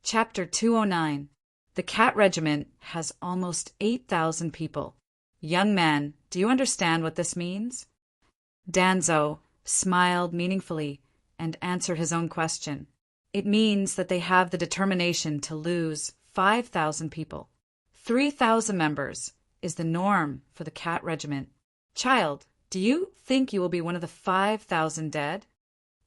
Chapter 209. The Cat Regiment has almost 8,000 people. Young man, do you understand what this means? Danzo smiled meaningfully and answered his own question. It means that they have the determination to lose 5,000 people. 3,000 members is the norm for the Cat Regiment. Child, do you think you will be one of the 5,000 dead?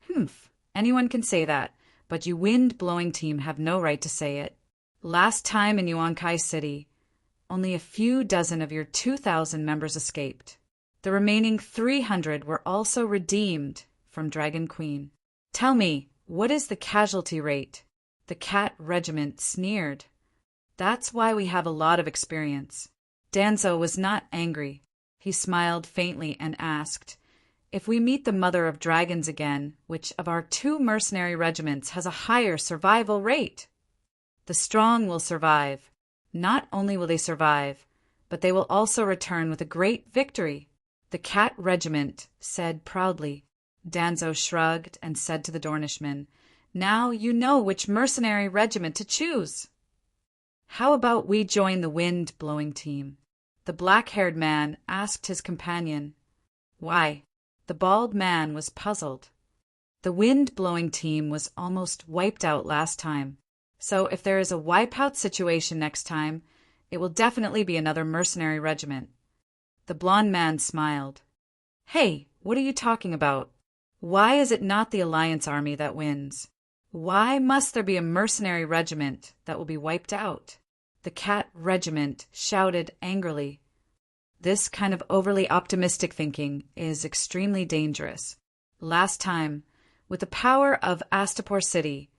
Humph, anyone can say that, but you wind-blowing team have no right to say it. Last time in Yuankai City, only a few dozen of your 2,000 members escaped. The remaining 300 were also redeemed from Dragon Queen. Tell me, what is the casualty rate? The Cat Regiment sneered. That's why we have a lot of experience. Danzo was not angry. He smiled faintly and asked, if we meet the Mother of Dragons again, which of our 2 mercenary regiments has a higher survival rate? The strong will survive. Not only will they survive, but they will also return with a great victory, the Cat Regiment said proudly. Danzo shrugged and said to the Dornishman, now you know which mercenary regiment to choose. How about we join the wind-blowing team? The black-haired man asked his companion. Why? The bald man was puzzled. The wind-blowing team was almost wiped out last time, so if there is a wipe-out situation next time, it will definitely be another mercenary regiment. The blond man smiled. Hey, what are you talking about? Why is it not the Alliance Army that wins? Why must there be a mercenary regiment that will be wiped out? The Cat Regiment shouted angrily. This kind of overly optimistic thinking is extremely dangerous. Last time, with the power of Astapor City,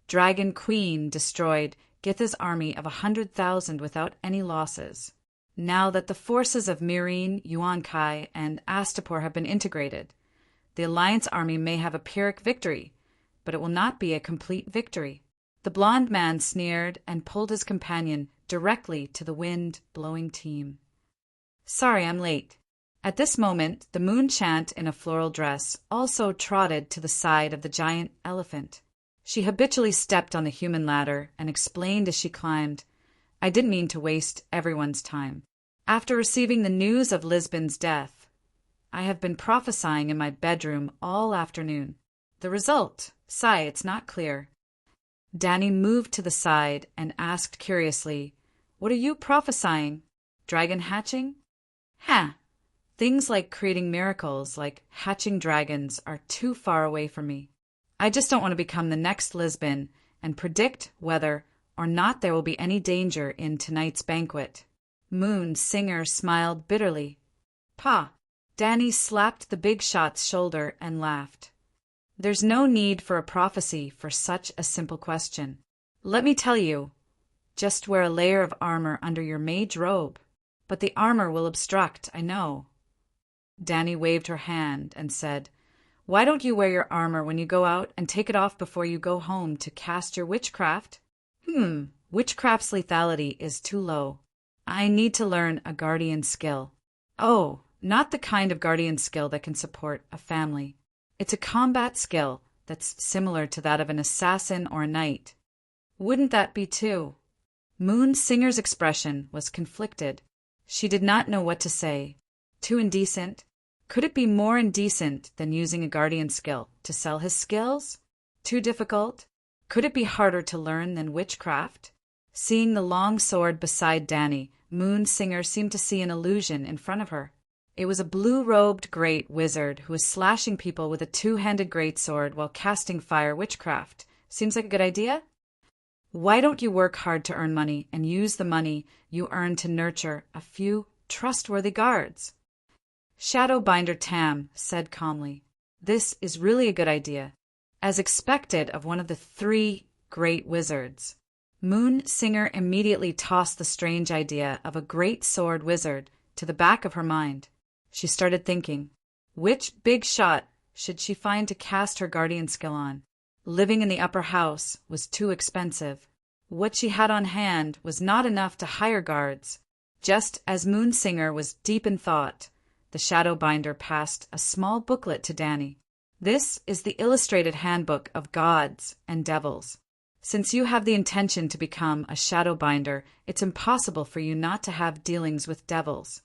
Dragon Queen destroyed Githa's army of 100,000 without any losses. Now that the forces of Mirin, Yuankai, and Astapor have been integrated, the Alliance army may have a Pyrrhic victory, but it will not be a complete victory. The blond man sneered and pulled his companion directly to the wind-blowing team. Sorry, I'm late. At this moment, the moon chant in a floral dress also trotted to the side of the giant elephant. She habitually stepped on the human ladder and explained as she climbed, I didn't mean to waste everyone's time. After receiving the news of Lisbon's death, I have been prophesying in my bedroom all afternoon. The result? Sigh, it's not clear. Danny moved to the side and asked curiously, what are you prophesying? Dragon hatching? Ha! Things like creating miracles, like hatching dragons, are too far away from me. I just don't want to become the next Lisbon and predict whether or not there will be any danger in tonight's banquet. Moon Singer smiled bitterly. Pa! Danny slapped the big shot's shoulder and laughed. There's no need for a prophecy for such a simple question. Let me tell you, just wear a layer of armor under your mage robe. But the armor will obstruct, I know. Danny waved her hand and said, why don't you wear your armor when you go out and take it off before you go home to cast your witchcraft? Witchcraft's lethality is too low. I need to learn a guardian skill. Oh, not the kind of guardian skill that can support a family. It's a combat skill that's similar to that of an assassin or a knight. Wouldn't that be too? Moon Singer's expression was conflicted. She did not know what to say. Too indecent? Could it be more indecent than using a guardian skill to sell his skills? Too difficult? Could it be harder to learn than witchcraft? Seeing the long sword beside Danny, Moon Singer seemed to see an illusion in front of her. It was a blue-robed great wizard who was slashing people with a 2-handed greatsword while casting fire witchcraft. Seems like a good idea? Why don't you work hard to earn money and use the money you earn to nurture a few trustworthy guards? Shadowbinder Tam said calmly, this is really a good idea, as expected of one of the 3 great wizards. Moon Singer immediately tossed the strange idea of a great sword wizard to the back of her mind. She started thinking, which big shot should she find to cast her guardian skill on? Living in the upper house was too expensive. What she had on hand was not enough to hire guards. Just as Moon Singer was deep in thought, the Shadowbinder passed a small booklet to Danny. This is the illustrated handbook of gods and devils. Since you have the intention to become a shadow binder, it's impossible for you not to have dealings with devils.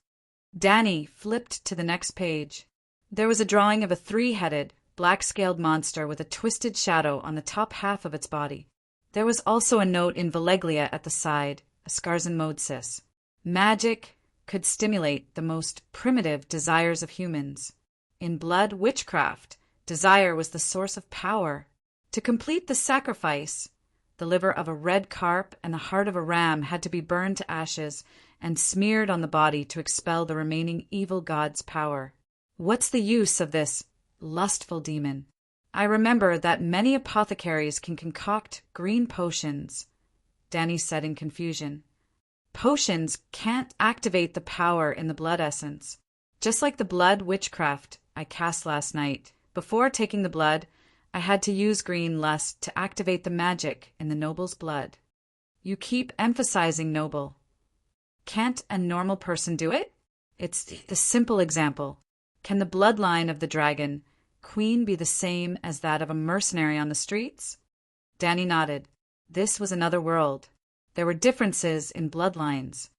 Danny flipped to the next page. There was a drawing of a three-headed, black-scaled monster with a twisted shadow on the top half of its body. There was also a note in Veleglia at the side, Ascarzon Modsis. Magic could stimulate the most primitive desires of humans. In blood witchcraft, desire was the source of power. To complete the sacrifice, the liver of a red carp and the heart of a ram had to be burned to ashes and smeared on the body to expel the remaining evil god's power. What's the use of this lustful demon? I remember that many apothecaries can concoct green potions, Danny said in confusion. Potions can't activate the power in the blood essence. Just like the blood witchcraft I cast last night, before taking the blood, I had to use green lust to activate the magic in the noble's blood. You keep emphasizing noble. Can't a normal person do it? It's the simple example. Can the bloodline of the dragon queen be the same as that of a mercenary on the streets? Danny nodded. This was another world. There were differences in bloodlines.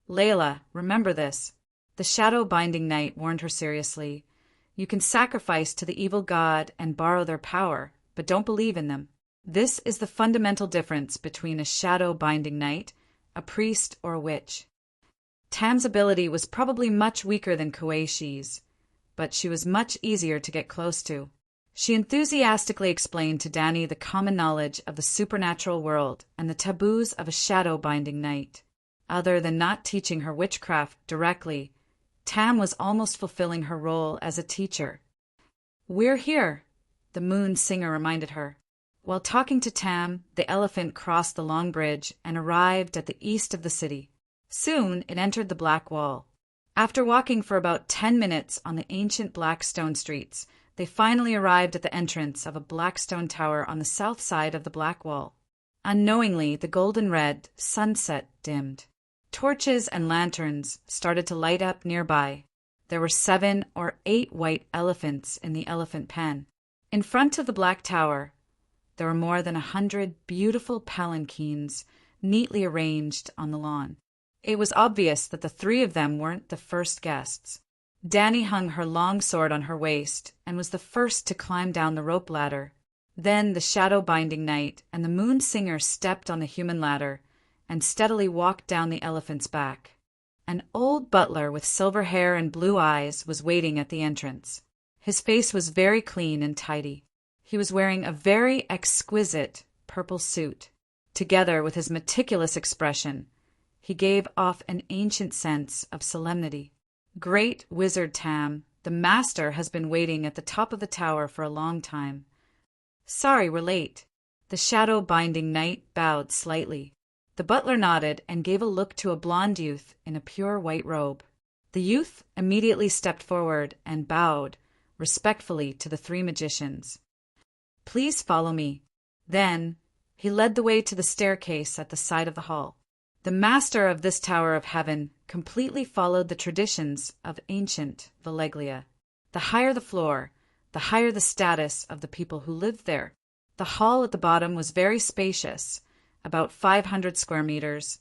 Layla, remember this. The shadow binding knight warned her seriously. You can sacrifice to the evil god and borrow their power, but don't believe in them. This is the fundamental difference between a shadow binding knight, a priest, or a witch. Tam's ability was probably much weaker than Koeishi's, but she was much easier to get close to. She enthusiastically explained to Danny the common knowledge of the supernatural world and the taboos of a shadow binding knight. Other than not teaching her witchcraft directly, Tam was almost fulfilling her role as a teacher. We're here, the moon singer reminded her. While talking to Tam, the elephant crossed the long bridge and arrived at the east of the city. Soon it entered the Black Wall. After walking for about 10 minutes on the ancient black stone streets, they finally arrived at the entrance of a black stone tower on the south side of the Black Wall. Unknowingly, the golden-red sunset dimmed. Torches and lanterns started to light up nearby. There were 7 or 8 white elephants in the elephant pen. In front of the Black Tower, there were more than 100 beautiful palanquins neatly arranged on the lawn. It was obvious that the 3 of them weren't the first guests. Danny hung her long sword on her waist and was the first to climb down the rope ladder. Then the shadow-binding knight and the moon singer stepped on the human ladder and steadily walked down the elephant's back. An old butler with silver hair and blue eyes was waiting at the entrance. His face was very clean and tidy. He was wearing a very exquisite purple suit. Together with his meticulous expression, he gave off an ancient sense of solemnity. Great Wizard Tam, the master has been waiting at the top of the tower for a long time. Sorry we're late. The shadow-binding knight bowed slightly. The butler nodded and gave a look to a blond youth in a pure white robe. The youth immediately stepped forward and bowed respectfully to the 3 magicians. Please follow me. Then he led the way to the staircase at the side of the hall. The master of this Tower of Heaven completely followed the traditions of ancient Veleglia. The higher the floor, the higher the status of the people who lived there. The hall at the bottom was very spacious, about 500 square meters,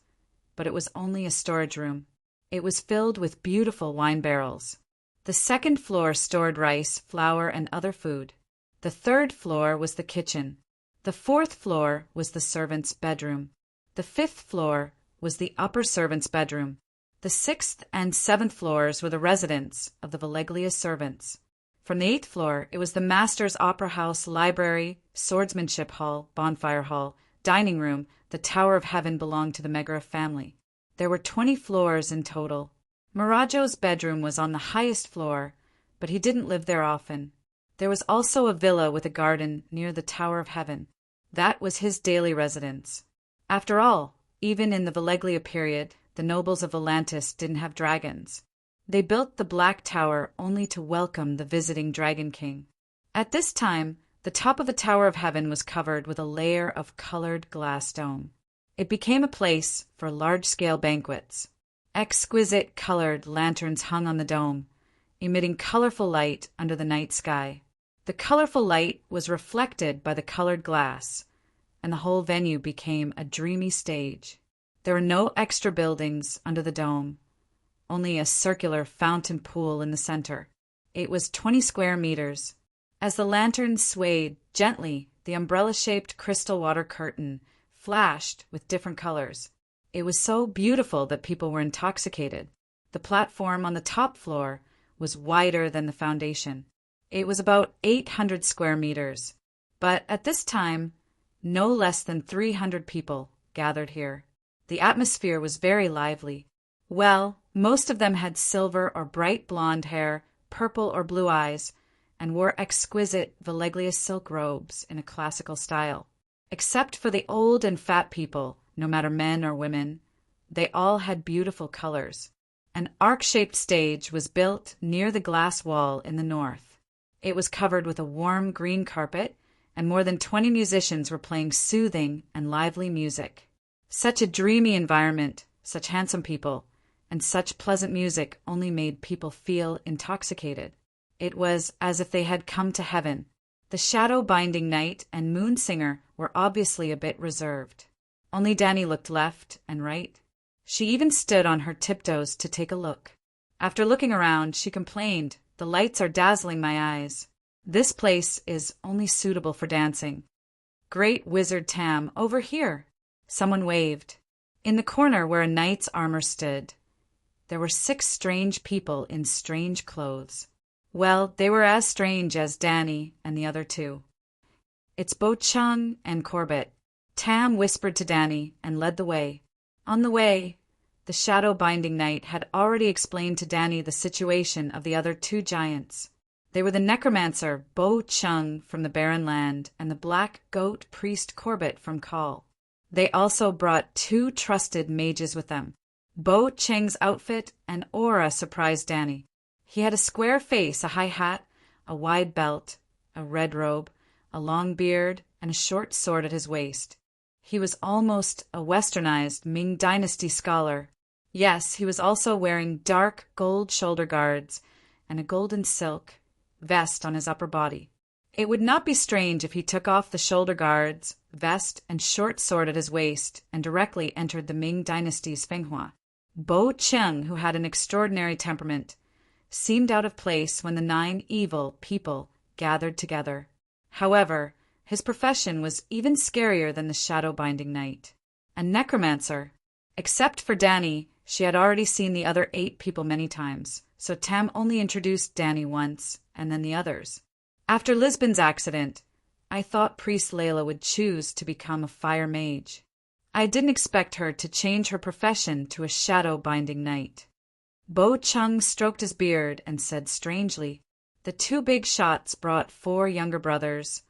but it was only a storage room. It was filled with beautiful wine barrels. The second floor stored rice, flour, and other food. The third floor was the kitchen. The fourth floor was the servant's bedroom. The fifth floor was the upper servant's bedroom. The 6th and 7th floors were the residence of the Veleglia servants. From the 8th floor, it was the master's opera house, library, swordsmanship hall, bonfire hall, dining room. The Tower of Heaven belonged to the Megra family. There were 20 floors in total. Mirajo's bedroom was on the highest floor, but he didn't live there often. There was also a villa with a garden near the Tower of Heaven. That was his daily residence. After all, even in the Veleglia period, the nobles of Volantis didn't have dragons. They built the Black Tower only to welcome the visiting Dragon King. At this time, the top of the Tower of Heaven was covered with a layer of colored glass dome. It became a place for large-scale banquets. Exquisite colored lanterns hung on the dome, emitting colorful light under the night sky. The colorful light was reflected by the colored glass, and the whole venue became a dreamy stage. There were no extra buildings under the dome, only a circular fountain pool in the center. It was 20 square meters. As the lanterns swayed gently, the umbrella-shaped crystal water curtain flashed with different colors. It was so beautiful that people were intoxicated. The platform on the top floor was wider than the foundation. It was about 800 square meters, but at this time, no less than 300 people gathered here. The atmosphere was very lively. Well, most of them had silver or bright blonde hair, purple or blue eyes, and wore exquisite Villeglius silk robes in a classical style. Except for the old and fat people, no matter men or women, they all had beautiful colors. An arc-shaped stage was built near the glass wall in the north. It was covered with a warm green carpet, and more than 20 musicians were playing soothing and lively music. Such a dreamy environment, such handsome people, and such pleasant music only made people feel intoxicated. It was as if they had come to heaven. The shadow-binding knight and moon singer were obviously a bit reserved. Only Dani looked left and right. She even stood on her tiptoes to take a look. After looking around, she complained, "The lights are dazzling my eyes. This place is only suitable for dancing." "Great wizard Tam, over here!" Someone waved. In the corner where a knight's armor stood, there were 6 strange people in strange clothes. Well, they were as strange as Dani and the other 2. "It's Bo-Chung and Corbett," Tam whispered to Dani and led the way. On the way, the shadow-binding knight had already explained to Dani the situation of the other 2 giants. They were the necromancer Bo-Chung from the Barren Land and the black goat priest Corbett from Kal. They also brought 2 trusted mages with them. Bo-Cheng's outfit and aura surprised Dani. He had a square face, a high hat, a wide belt, a red robe, a long beard, and a short sword at his waist. He was almost a westernized Ming Dynasty scholar. Yes, he was also wearing dark gold shoulder guards and a golden silk vest on his upper body. It would not be strange if he took off the shoulder guards, vest, and short sword at his waist and directly entered the Ming Dynasty's Fenghua. Bo-Cheng, who had an extraordinary temperament, seemed out of place when the 9 evil people gathered together. However, his profession was even scarier than the shadow-binding knight. A necromancer. Except for Dani, she had already seen the other 8 people many times, so Tam only introduced Dani once, and then the others. After Lisbon's accident, I thought Priest Layla would choose to become a fire mage. I didn't expect her to change her profession to a shadow-binding knight. Bo-Chung stroked his beard and said strangely, "The 2 big shots brought 4 younger brothers,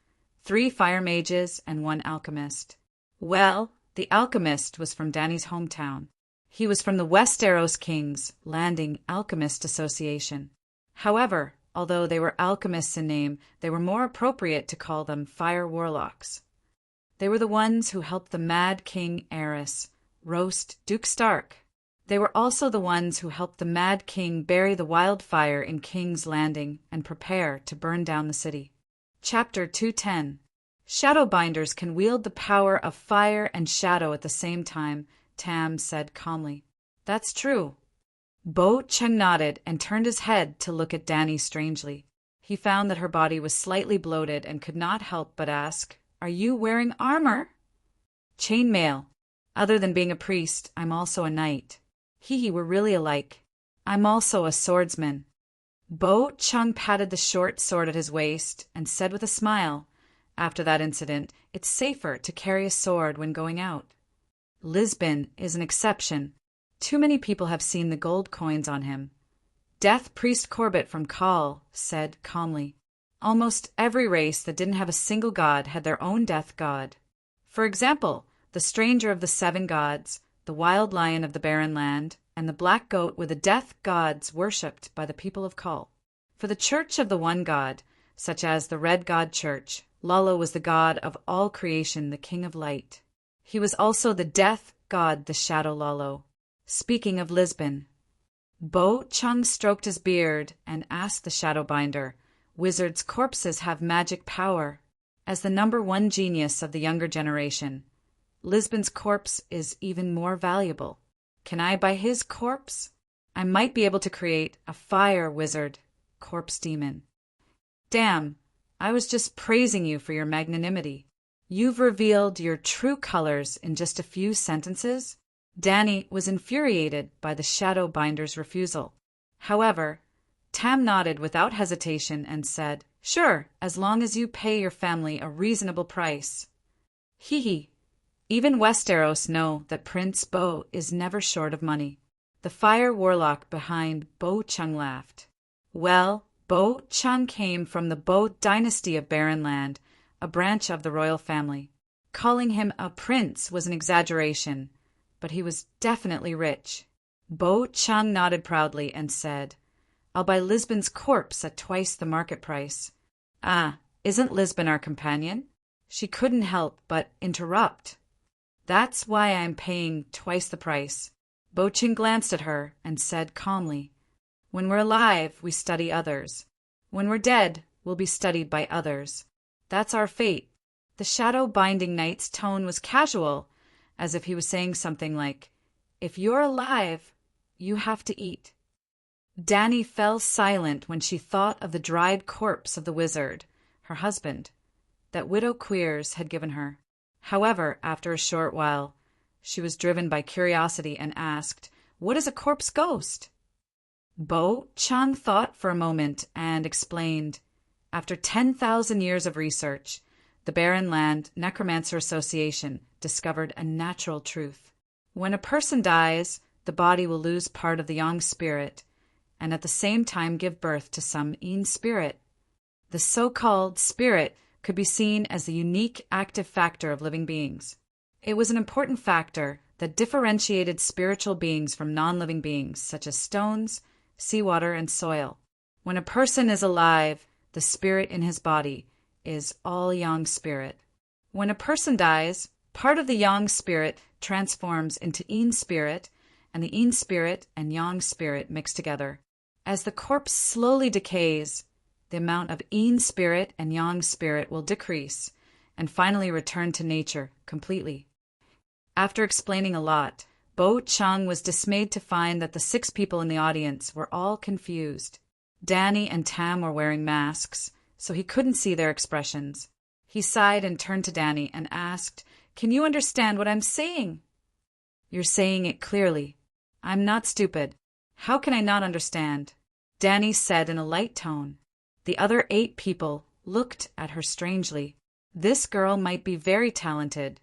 3 fire mages, and 1 alchemist." Well, the alchemist was from Dani's hometown. He was from the Westeros King's Landing Alchemist Association. However, although they were alchemists in name, they were more appropriate to call them fire warlocks. They were the ones who helped the Mad King Aerys roast Duke Stark. They were also the ones who helped the Mad King bury the wildfire in King's Landing and prepare to burn down the city. Chapter 210. Shadowbinders can wield the power of fire and shadow at the same time, Tam said calmly. That's true. Bo-Cheng nodded and turned his head to look at Dani strangely. He found that her body was slightly bloated and could not help but ask, "Are you wearing armor?" "Chainmail. Other than being a priest, I'm also a knight." He were really alike. "I'm also a swordsman." Bo-Chung patted the short sword at his waist and said with a smile, "After that incident, it's safer to carry a sword when going out." Lisbon is an exception. Too many people have seen the gold coins on him. Death Priest Corbett from Kal said calmly, "Almost every race that didn't have a single god had their own death god. For example, the stranger of the 7 gods, the wild lion of the barren land, and the black goat were the death gods worshipped by the people of Kal. For the church of the one god, such as the Red God Church, Lalo was the god of all creation, the king of light. He was also the death god, the shadow Lalo." Speaking of Lisbon, Bo-Chung stroked his beard and asked the Shadowbinder, "Wizards' corpses have magic power." As the #1 genius of the younger generation, Lisbon's corpse is even more valuable. Can I buy his corpse? I might be able to create a fire wizard corpse demon. Damn, I was just praising you for your magnanimity. You've revealed your true colors in just a few sentences? Danny was infuriated by the shadow binder's refusal. However, Tam nodded without hesitation and said, "Sure, as long as you pay your family a reasonable price." Hee hee. Even Westeros know that Prince Bo is never short of money. The fire warlock behind Bo Chung laughed. Well, Bo Chung came from the Bo dynasty of Barrenland, a branch of the royal family. Calling him a prince was an exaggeration, but he was definitely rich. Bo Chung nodded proudly and said, "I'll buy Lisbon's corpse at twice the market price." Ah, isn't Lisbon our companion? She couldn't help but interrupt. That's why I'm paying twice the price. Bo Chung glanced at her and said calmly, "When we're alive, we study others. When we're dead, we'll be studied by others. That's our fate." The shadow binding knight's tone was casual, as if he was saying something like, "If you're alive, you have to eat." Danny fell silent when she thought of the dried corpse of the wizard, her husband, that Widow Queers had given her. However, after a short while, she was driven by curiosity and asked, "What is a corpse ghost?" Bo Chung thought for a moment and explained, "After 10,000 years of research, the Barrenland Necromancer Association discovered a natural truth. When a person dies, the body will lose part of the yang spirit, and at the same time give birth to some yin spirit. The so-called spirit could be seen as the unique active factor of living beings. It was an important factor that differentiated spiritual beings from non-living beings, such as stones, seawater, and soil. When a person is alive, the spirit in his body is all yang spirit. When a person dies, part of the yang spirit transforms into yin spirit, and the yin spirit and yang spirit mix together. As the corpse slowly decays, the amount of yin spirit and yang spirit will decrease and finally return to nature completely." After explaining a lot, Bo Chung was dismayed to find that the 6 people in the audience were all confused. Danny and Tam were wearing masks, so he couldn't see their expressions. He sighed and turned to Danny and asked, "Can you understand what I'm saying?" "You're saying it clearly. I'm not stupid. How can I not understand?" Danny said in a light tone. The other 8 people looked at her strangely. This girl might be very talented,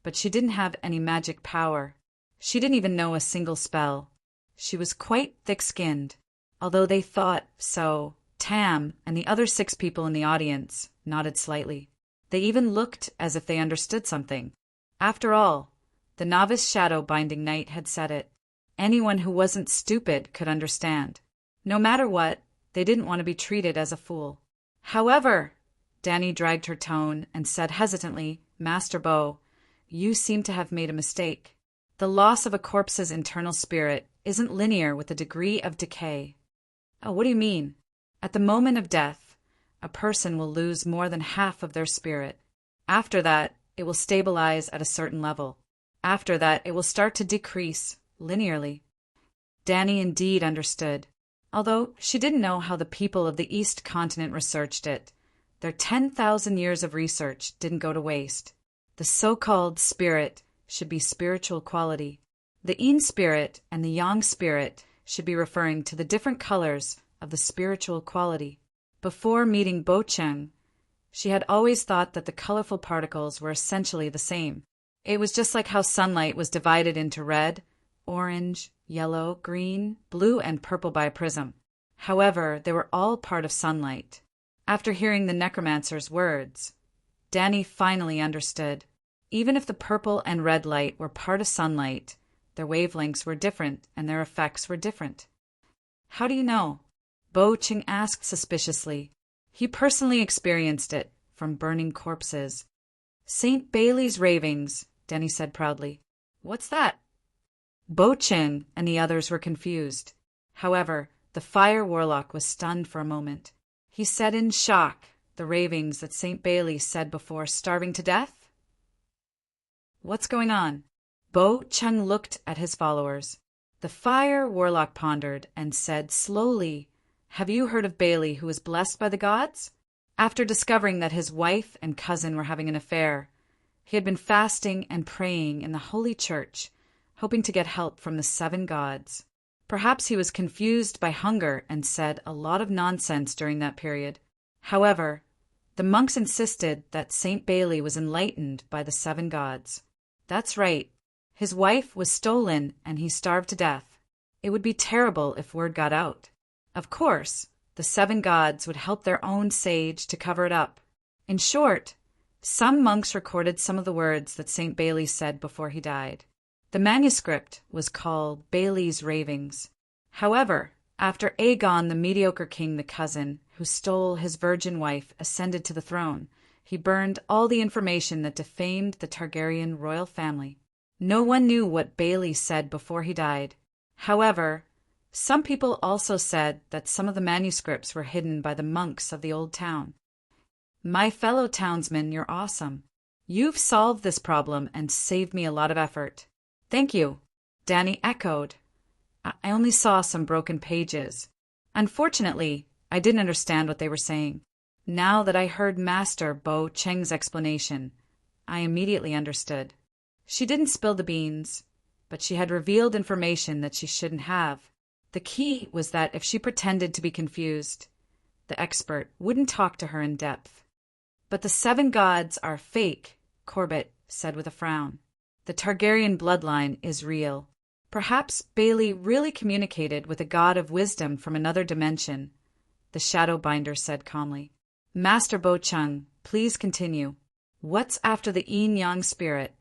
but she didn't have any magic power. She didn't even know a single spell. She was quite thick-skinned. Although they thought so, Tam and the other 6 people in the audience nodded slightly. They even looked as if they understood something. After all, the novice shadow binding knight had said it. Anyone who wasn't stupid could understand. No matter what, they didn't want to be treated as a fool. "However," Danny dragged her tone and said hesitantly, "Master Bo, you seem to have made a mistake. The loss of a corpse's internal spirit isn't linear with the degree of decay." "Oh, what do you mean?" "At the moment of death, a person will lose more than half of their spirit. After that, it will stabilize at a certain level. After that, it will start to decrease linearly." Danny indeed understood, although she didn't know how the people of the East Continent researched it. Their 10,000 years of research didn't go to waste. The so-called spirit should be spiritual quality. The yin spirit and the yang spirit should be referring to the different colors of the spiritual quality. Before meeting Bo Chung, she had always thought that the colorful particles were essentially the same. It was just like how sunlight was divided into red, orange, yellow, green, blue, and purple by a prism. However, they were all part of sunlight. After hearing the necromancer's words, Danny finally understood. Even if the purple and red light were part of sunlight, their wavelengths were different and their effects were different. "How do you know?" Bo Chung asked suspiciously. He personally experienced it from burning corpses. "St. Bailey's ravings," Danny said proudly. "What's that?" Bo Chung and the others were confused. However, the fire warlock was stunned for a moment. He said in shock, the ravings that St. Bailey said before starving to death? What's going on? Bo Chung looked at his followers. The fire warlock pondered and said slowly, "Have you heard of Bailey who was blessed by the gods? After discovering that his wife and cousin were having an affair, he had been fasting and praying in the Holy Church, hoping to get help from the 7 gods. Perhaps he was confused by hunger and said a lot of nonsense during that period. However, the monks insisted that St. Bailey was enlightened by the 7 gods. That's right. His wife was stolen and he starved to death. It would be terrible if word got out. Of course, the 7 gods would help their own sage to cover it up. In short, some monks recorded some of the words that St. Bailey said before he died. The manuscript was called Bailey's Ravings. However, after Aegon, the mediocre king, the cousin, who stole his virgin wife, ascended to the throne, he burned all the information that defamed the Targaryen royal family. No one knew what Bailey said before he died. However, some people also said that some of the manuscripts were hidden by the monks of the old town. My fellow townsmen, you're awesome. You've solved this problem and saved me a lot of effort. Thank you, Danny echoed. I only saw some broken pages. Unfortunately, I didn't understand what they were saying. Now that I heard Master Bo Cheng's explanation, I immediately understood. She didn't spill the beans, but she had revealed information that she shouldn't have. The key was that if she pretended to be confused, the expert wouldn't talk to her in depth. But the 7 gods are fake, Corbett said with a frown. The Targaryen bloodline is real. Perhaps Bailey really communicated with a god of wisdom from another dimension, the Shadowbinder said calmly. Master Bo Chung, please continue. What's after the yin-yang spirit?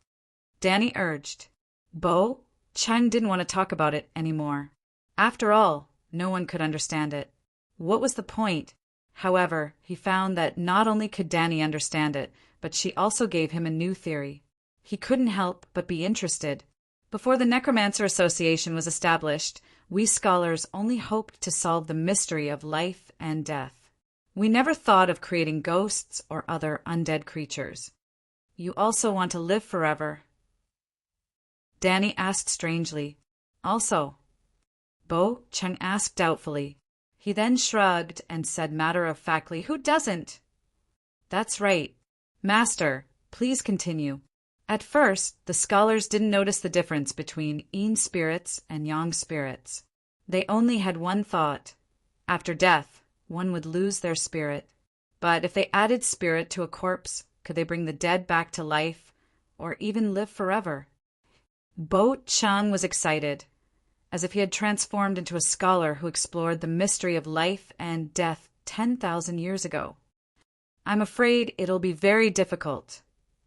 Danny urged. Bo Chung didn't want to talk about it anymore. After all, no one could understand it. What was the point? However, he found that not only could Danny understand it, but she also gave him a new theory. He couldn't help but be interested. Before the Necromancer Association was established, we scholars only hoped to solve the mystery of life and death. We never thought of creating ghosts or other undead creatures. You also want to live forever? Danny asked strangely. Also, Bo Chung asked doubtfully. He then shrugged and said matter-of-factly, Who doesn't? That's right. Master, please continue. At first, the scholars didn't notice the difference between yin spirits and yang spirits. They only had one thought. After death, one would lose their spirit. But if they added spirit to a corpse, could they bring the dead back to life, or even live forever? Bo Chung was excited, as if he had transformed into a scholar who explored the mystery of life and death 10,000 years ago. I'm afraid it'll be very difficult,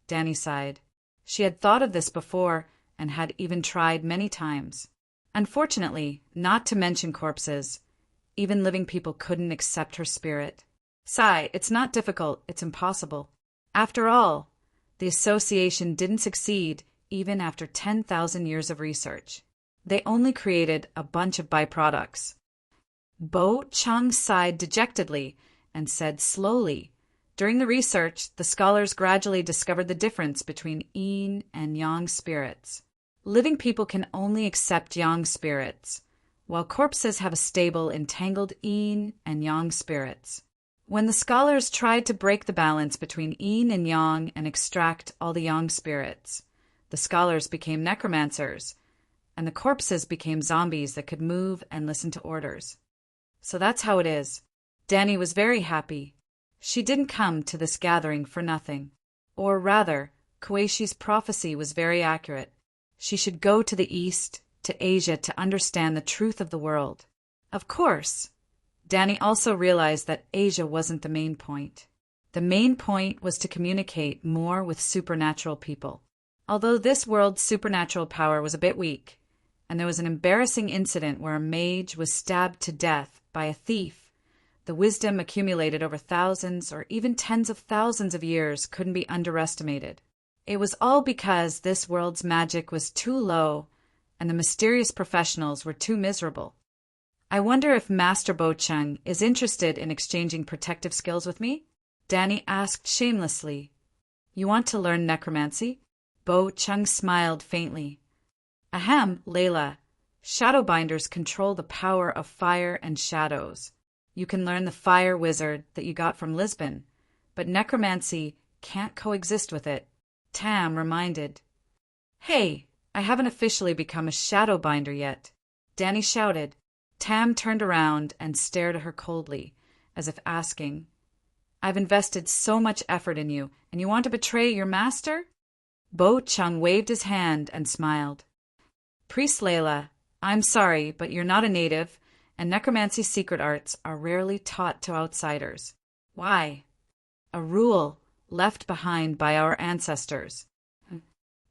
Danny sighed. She had thought of this before and had even tried many times. Unfortunately, not to mention corpses, even living people couldn't accept her spirit. Sigh, it's not difficult, it's impossible. After all, the association didn't succeed even after 10,000 years of research. They only created a bunch of byproducts. Bo Chung sighed dejectedly and said slowly, During the research, the scholars gradually discovered the difference between yin and yang spirits. Living people can only accept yang spirits, while corpses have a stable, entangled yin and yang spirits. When the scholars tried to break the balance between yin and yang and extract all the yang spirits, the scholars became necromancers, and the corpses became zombies that could move and listen to orders. So that's how it is. Danny was very happy. She didn't come to this gathering for nothing. Or rather, Koishi's prophecy was very accurate. She should go to the east, to Asia, to understand the truth of the world. Of course, Danny also realized that Asia wasn't the main point. The main point was to communicate more with supernatural people. Although this world's supernatural power was a bit weak, and there was an embarrassing incident where a mage was stabbed to death by a thief, the wisdom accumulated over thousands or even tens of thousands of years couldn't be underestimated. It was all because this world's magic was too low and the mysterious professionals were too miserable. I wonder if Master Bo Chung is interested in exchanging protective skills with me? Danny asked shamelessly. You want to learn necromancy? Bo Chung smiled faintly. Ahem, Layla. Shadowbinders control the power of fire and shadows. You can learn the fire wizard that you got from Lisbon, but necromancy can't coexist with it, Tam reminded. Hey, I haven't officially become a shadowbinder yet, Danny shouted. Tam turned around and stared at her coldly, as if asking, I've invested so much effort in you, and you want to betray your master? Bo Chung waved his hand and smiled. Priest Layla, I'm sorry, but you're not a native, and necromancy's secret arts are rarely taught to outsiders. Why? A rule left behind by our ancestors.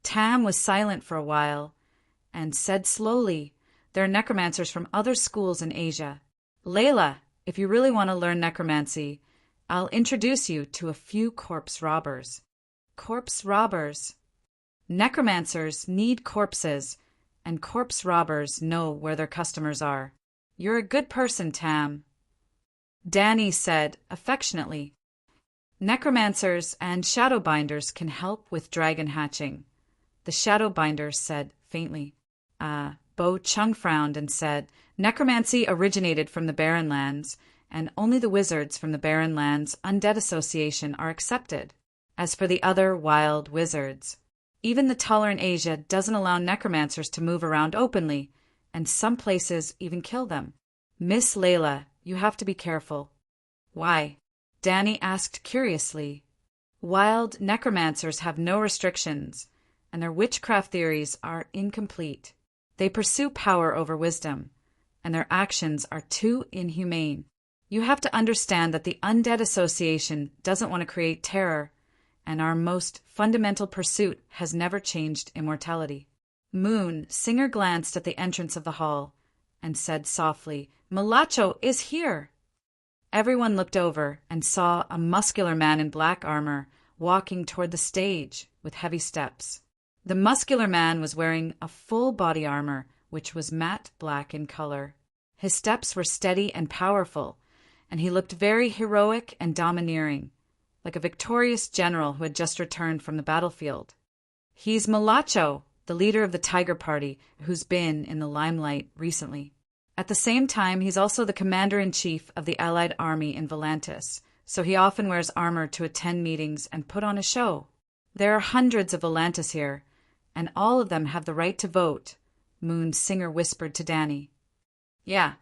Tam was silent for a while, and said slowly, there are necromancers from other schools in Asia. Layla, if you really want to learn necromancy, I'll introduce you to a few corpse robbers. Corpse robbers? Necromancers need corpses, and corpse robbers know where their customers are. You're a good person, Tam, Danny said affectionately. Necromancers and shadowbinders can help with dragon hatching, the shadowbinder said faintly. Bo Chung frowned and said, necromancy originated from the Barren Lands, and only the wizards from the Barren Lands Undead Association are accepted. As for the other wild wizards, even the tolerant Asia doesn't allow necromancers to move around openly, and some places even kill them. Miss Layla, you have to be careful. Why? Danny asked curiously. Wild necromancers have no restrictions, and their witchcraft theories are incomplete. They pursue power over wisdom, and their actions are too inhumane. You have to understand that the Undead Association doesn't want to create terror, and our most fundamental pursuit has never changed immortality. Moon Singer glanced at the entrance of the hall and said softly, Malacho is here! Everyone looked over and saw a muscular man in black armor walking toward the stage with heavy steps. The muscular man was wearing a full body armor, which was matte black in color. His steps were steady and powerful, and he looked very heroic and domineering, like a victorious general who had just returned from the battlefield. He's Malacho, the leader of the Tiger Party, who's been in the limelight recently. At the same time, he's also the commander-in-chief of the Allied army in Volantis, so he often wears armor to attend meetings and put on a show. There are hundreds of Volantis here, and all of them have the right to vote, Moon Singer whispered to Danny. Yeah.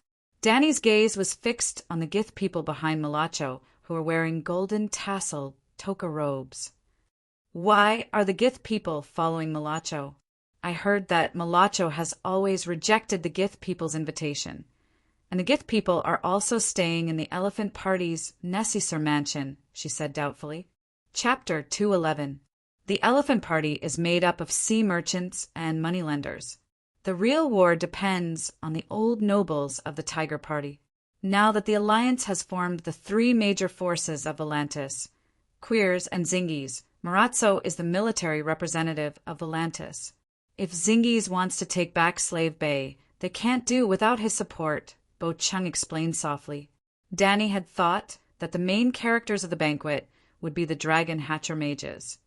Danny's gaze was fixed on the Gith people behind Malacho, who were wearing golden tasseled toka robes. Why are the Gith people following Malacho? I heard that Malacho has always rejected the Gith people's invitation, and the Gith people are also staying in the Elephant Party's Nessisur mansion, she said doubtfully. Chapter 211. The Elephant Party is made up of sea merchants and moneylenders. The real war depends on the old nobles of the Tiger Party. Now that the Alliance has formed the three major forces of Volantis, Queers and Zingis, Marazzo is the military representative of Volantis. If Zingis wants to take back Slave Bay, they can't do without his support, Bo Chung explained softly. Danny had thought that the main characters of the banquet would be the dragon hatcher mages.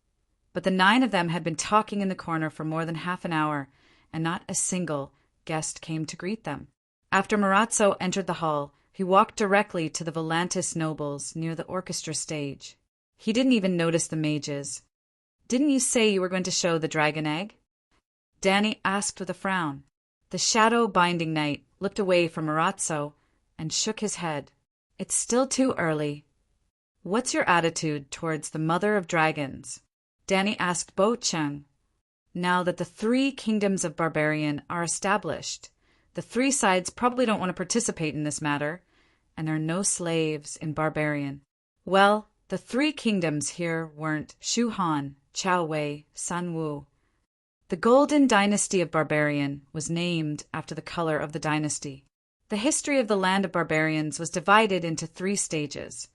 But the 9 of them had been talking in the corner for more than half an hour, and not a single guest came to greet them. After Marazzo entered the hall, he walked directly to the Volantis nobles near the orchestra stage. He didn't even notice the mages. Didn't you say you were going to show the dragon egg? Danny asked with a frown. The shadow-binding knight looked away from Marazzo and shook his head. It's still too early. What's your attitude towards the mother of dragons? Danny asked Bo Chung. Now that the 3 kingdoms of Barbarian are established, the 3 sides probably don't want to participate in this matter, and there are no slaves in Barbarian. Well, the 3 kingdoms here weren't Shu Han, Chao Wei, Sun Wu. The Golden Dynasty of Barbarian was named after the color of the dynasty. The history of the land of barbarians was divided into 3 stages.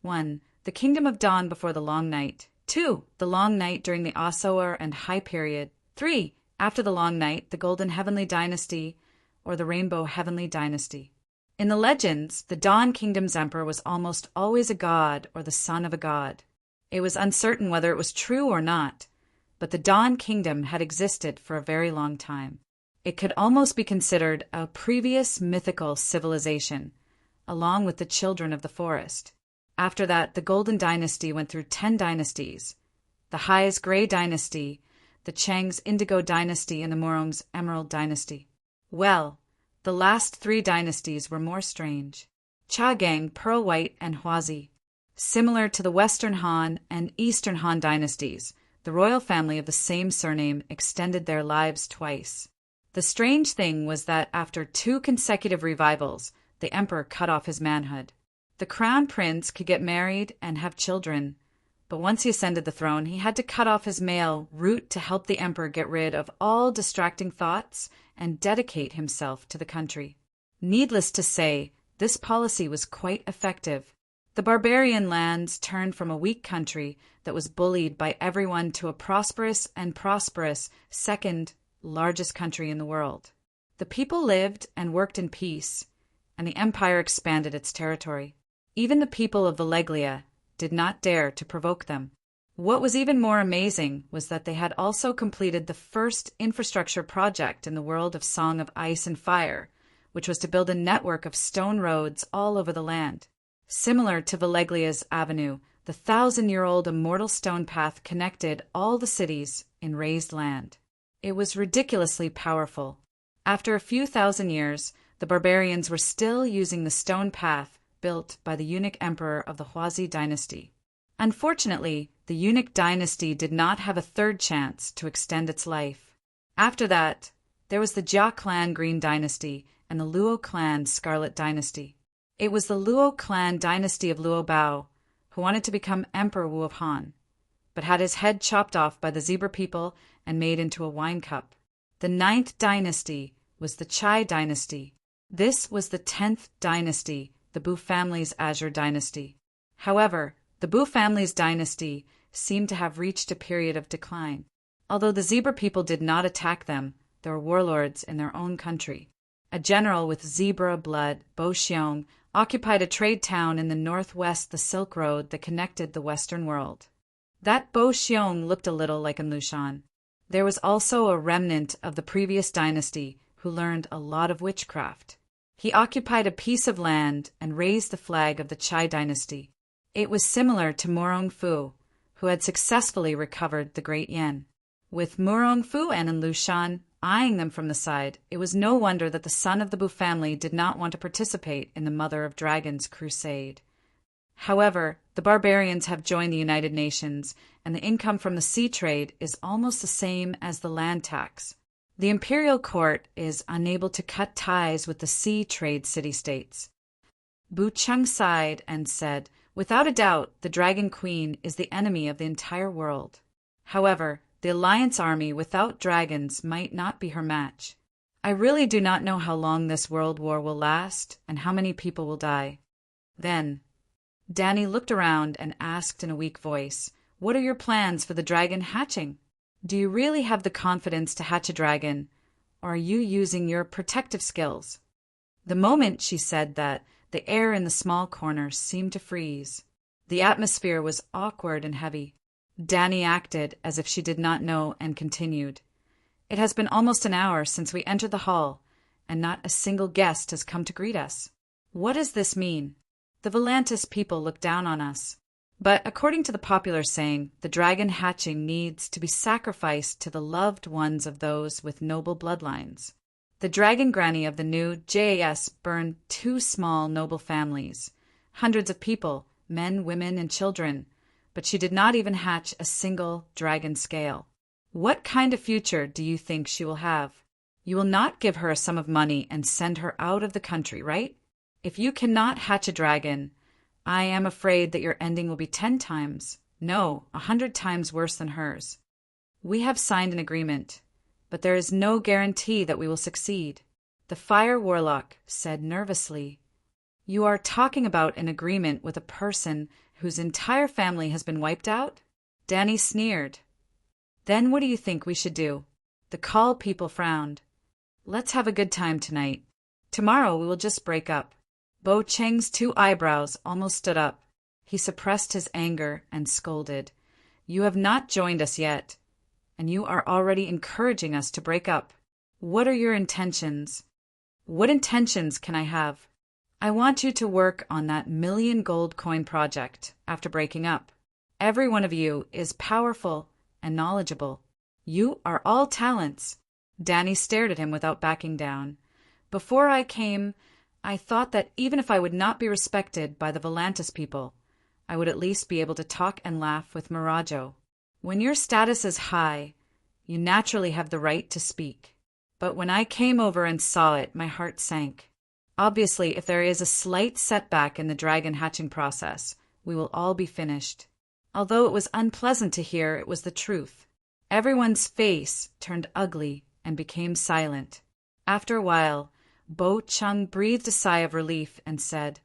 1. The Kingdom of Dawn before the Long Night. 2. The Long Night during the Asoar and High Period. 3. After the Long Night, the Golden Heavenly Dynasty, or the Rainbow Heavenly Dynasty. In the legends, the Dawn Kingdom's emperor was almost always a god or the son of a god. It was uncertain whether it was true or not, but the Dawn Kingdom had existed for a very long time. It could almost be considered a previous mythical civilization, along with the Children of the Forest. After that, the Golden Dynasty went through 10 dynasties: the Hai's Grey Dynasty, the Chang's Indigo Dynasty, and the Murong's Emerald Dynasty. Well, the last 3 dynasties were more strange. Chagang, Pearl White, and Huazi. Similar to the Western Han and Eastern Han dynasties, the royal family of the same surname extended their lives twice. The strange thing was that after 2 consecutive revivals, the emperor cut off his manhood. The crown prince could get married and have children, but once he ascended the throne, he had to cut off his male root to help the emperor get rid of all distracting thoughts and dedicate himself to the country. Needless to say, this policy was quite effective. The barbarian lands turned from a weak country that was bullied by everyone to a prosperous second largest country in the world. The people lived and worked in peace, and the empire expanded its territory. Even the people of Valeglia did not dare to provoke them. What was even more amazing was that they had also completed the first infrastructure project in the world of Song of Ice and Fire, which was to build a network of stone roads all over the land. Similar to Valeglia's avenue, the 1,000-year-old immortal stone path connected all the cities in raised land. It was ridiculously powerful. After a few thousand years, the barbarians were still using the stone path built by the eunuch emperor of the Huazi dynasty. Unfortunately, the eunuch dynasty did not have a third chance to extend its life. After that, there was the Jia clan Green dynasty and the Luo clan Scarlet dynasty. It was the Luo clan dynasty of Luo Bao who wanted to become Emperor Wu of Han, but had his head chopped off by the zebra people and made into a wine cup. The 9th dynasty was the Chai dynasty. This was the 10th dynasty, the Bu family's Azure dynasty. However, the Bu family's dynasty seemed to have reached a period of decline. Although the zebra people did not attack them, there were warlords in their own country. A general with zebra blood, Bo Xiong, occupied a trade town in the northwest, the Silk Road that connected the Western world. That Bo Xiong looked a little like an Lushan. There was also a remnant of the previous dynasty who learned a lot of witchcraft. He occupied a piece of land and raised the flag of the Chai dynasty. It was similar to Murong Fu, who had successfully recovered the Great Yen. With Murong Fu and Lushan eyeing them from the side, it was no wonder that the son of the Bu family did not want to participate in the Mother of Dragons crusade. However, the barbarians have joined the United Nations, and the income from the sea trade is almost the same as the land tax. The imperial court is unable to cut ties with the sea trade city-states. Bu Cheng sighed and said, "Without a doubt, the Dragon Queen is the enemy of the entire world. However, the Alliance army without dragons might not be her match. I really do not know how long this world war will last and how many people will die." Then, Danny looked around and asked in a weak voice, "What are your plans for the dragon hatching? Do you really have the confidence to hatch a dragon, or are you using your protective skills?" The moment she said that, the air in the small corner seemed to freeze. The atmosphere was awkward and heavy. Danny acted as if she did not know and continued, "It has been almost an hour since we entered the hall, and not a single guest has come to greet us. What does this mean? The Volantis people look down on us. But according to the popular saying, the dragon hatching needs to be sacrificed to the loved ones of those with noble bloodlines. The dragon granny of the new JAS burned 2 small noble families, hundreds of people, men, women, and children, but she did not even hatch a single dragon scale. What kind of future do you think she will have? You will not give her a sum of money and send her out of the country, right? If you cannot hatch a dragon, I am afraid that your ending will be 10 times, no, 100 times worse than hers. We have signed an agreement, but there is no guarantee that we will succeed." The Fire Warlock said nervously, "You are talking about an agreement with a person whose entire family has been wiped out?" Danny sneered. "Then what do you think we should do?" The Call people frowned. "Let's have a good time tonight. Tomorrow we will just break up. Bo Cheng's 2 eyebrows almost stood up. He suppressed his anger and scolded. You have not joined us yet, and you are already encouraging us to break up. What are your intentions? What intentions can I have? I want you to work on that 1,000,000 gold coin project after breaking up. Every one of you is powerful and knowledgeable. You are all talents. Danny stared at him without backing down. Before I came, I thought that even if I would not be respected by the Volantis people, I would at least be able to talk and laugh with Mirajo. When your status is high, you naturally have the right to speak. But when I came over and saw it, my heart sank. Obviously, if there is a slight setback in the dragon hatching process, we will all be finished. Although it was unpleasant to hear, it was the truth. Everyone's face turned ugly and became silent. After a while, Bo Chung breathed a sigh of relief and said,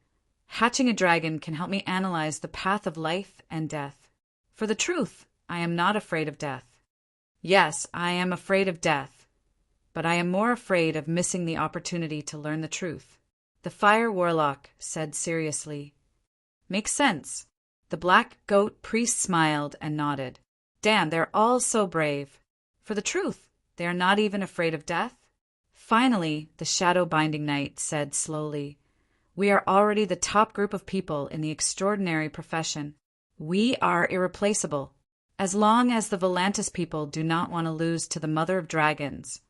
Hatching a dragon can help me analyze the path of life and death. For the truth, I am not afraid of death. Yes, I am afraid of death, but I am more afraid of missing the opportunity to learn the truth. The Fire Warlock said seriously. Makes sense. The Black Goat Priest smiled and nodded. Damn, they're all so brave. For the truth, they are not even afraid of death. Finally, the Shadow Binding Knight said slowly, We are already the top group of people in the extraordinary profession. We are irreplaceable. As long as the Volantis people do not want to lose to the Mother of Dragons,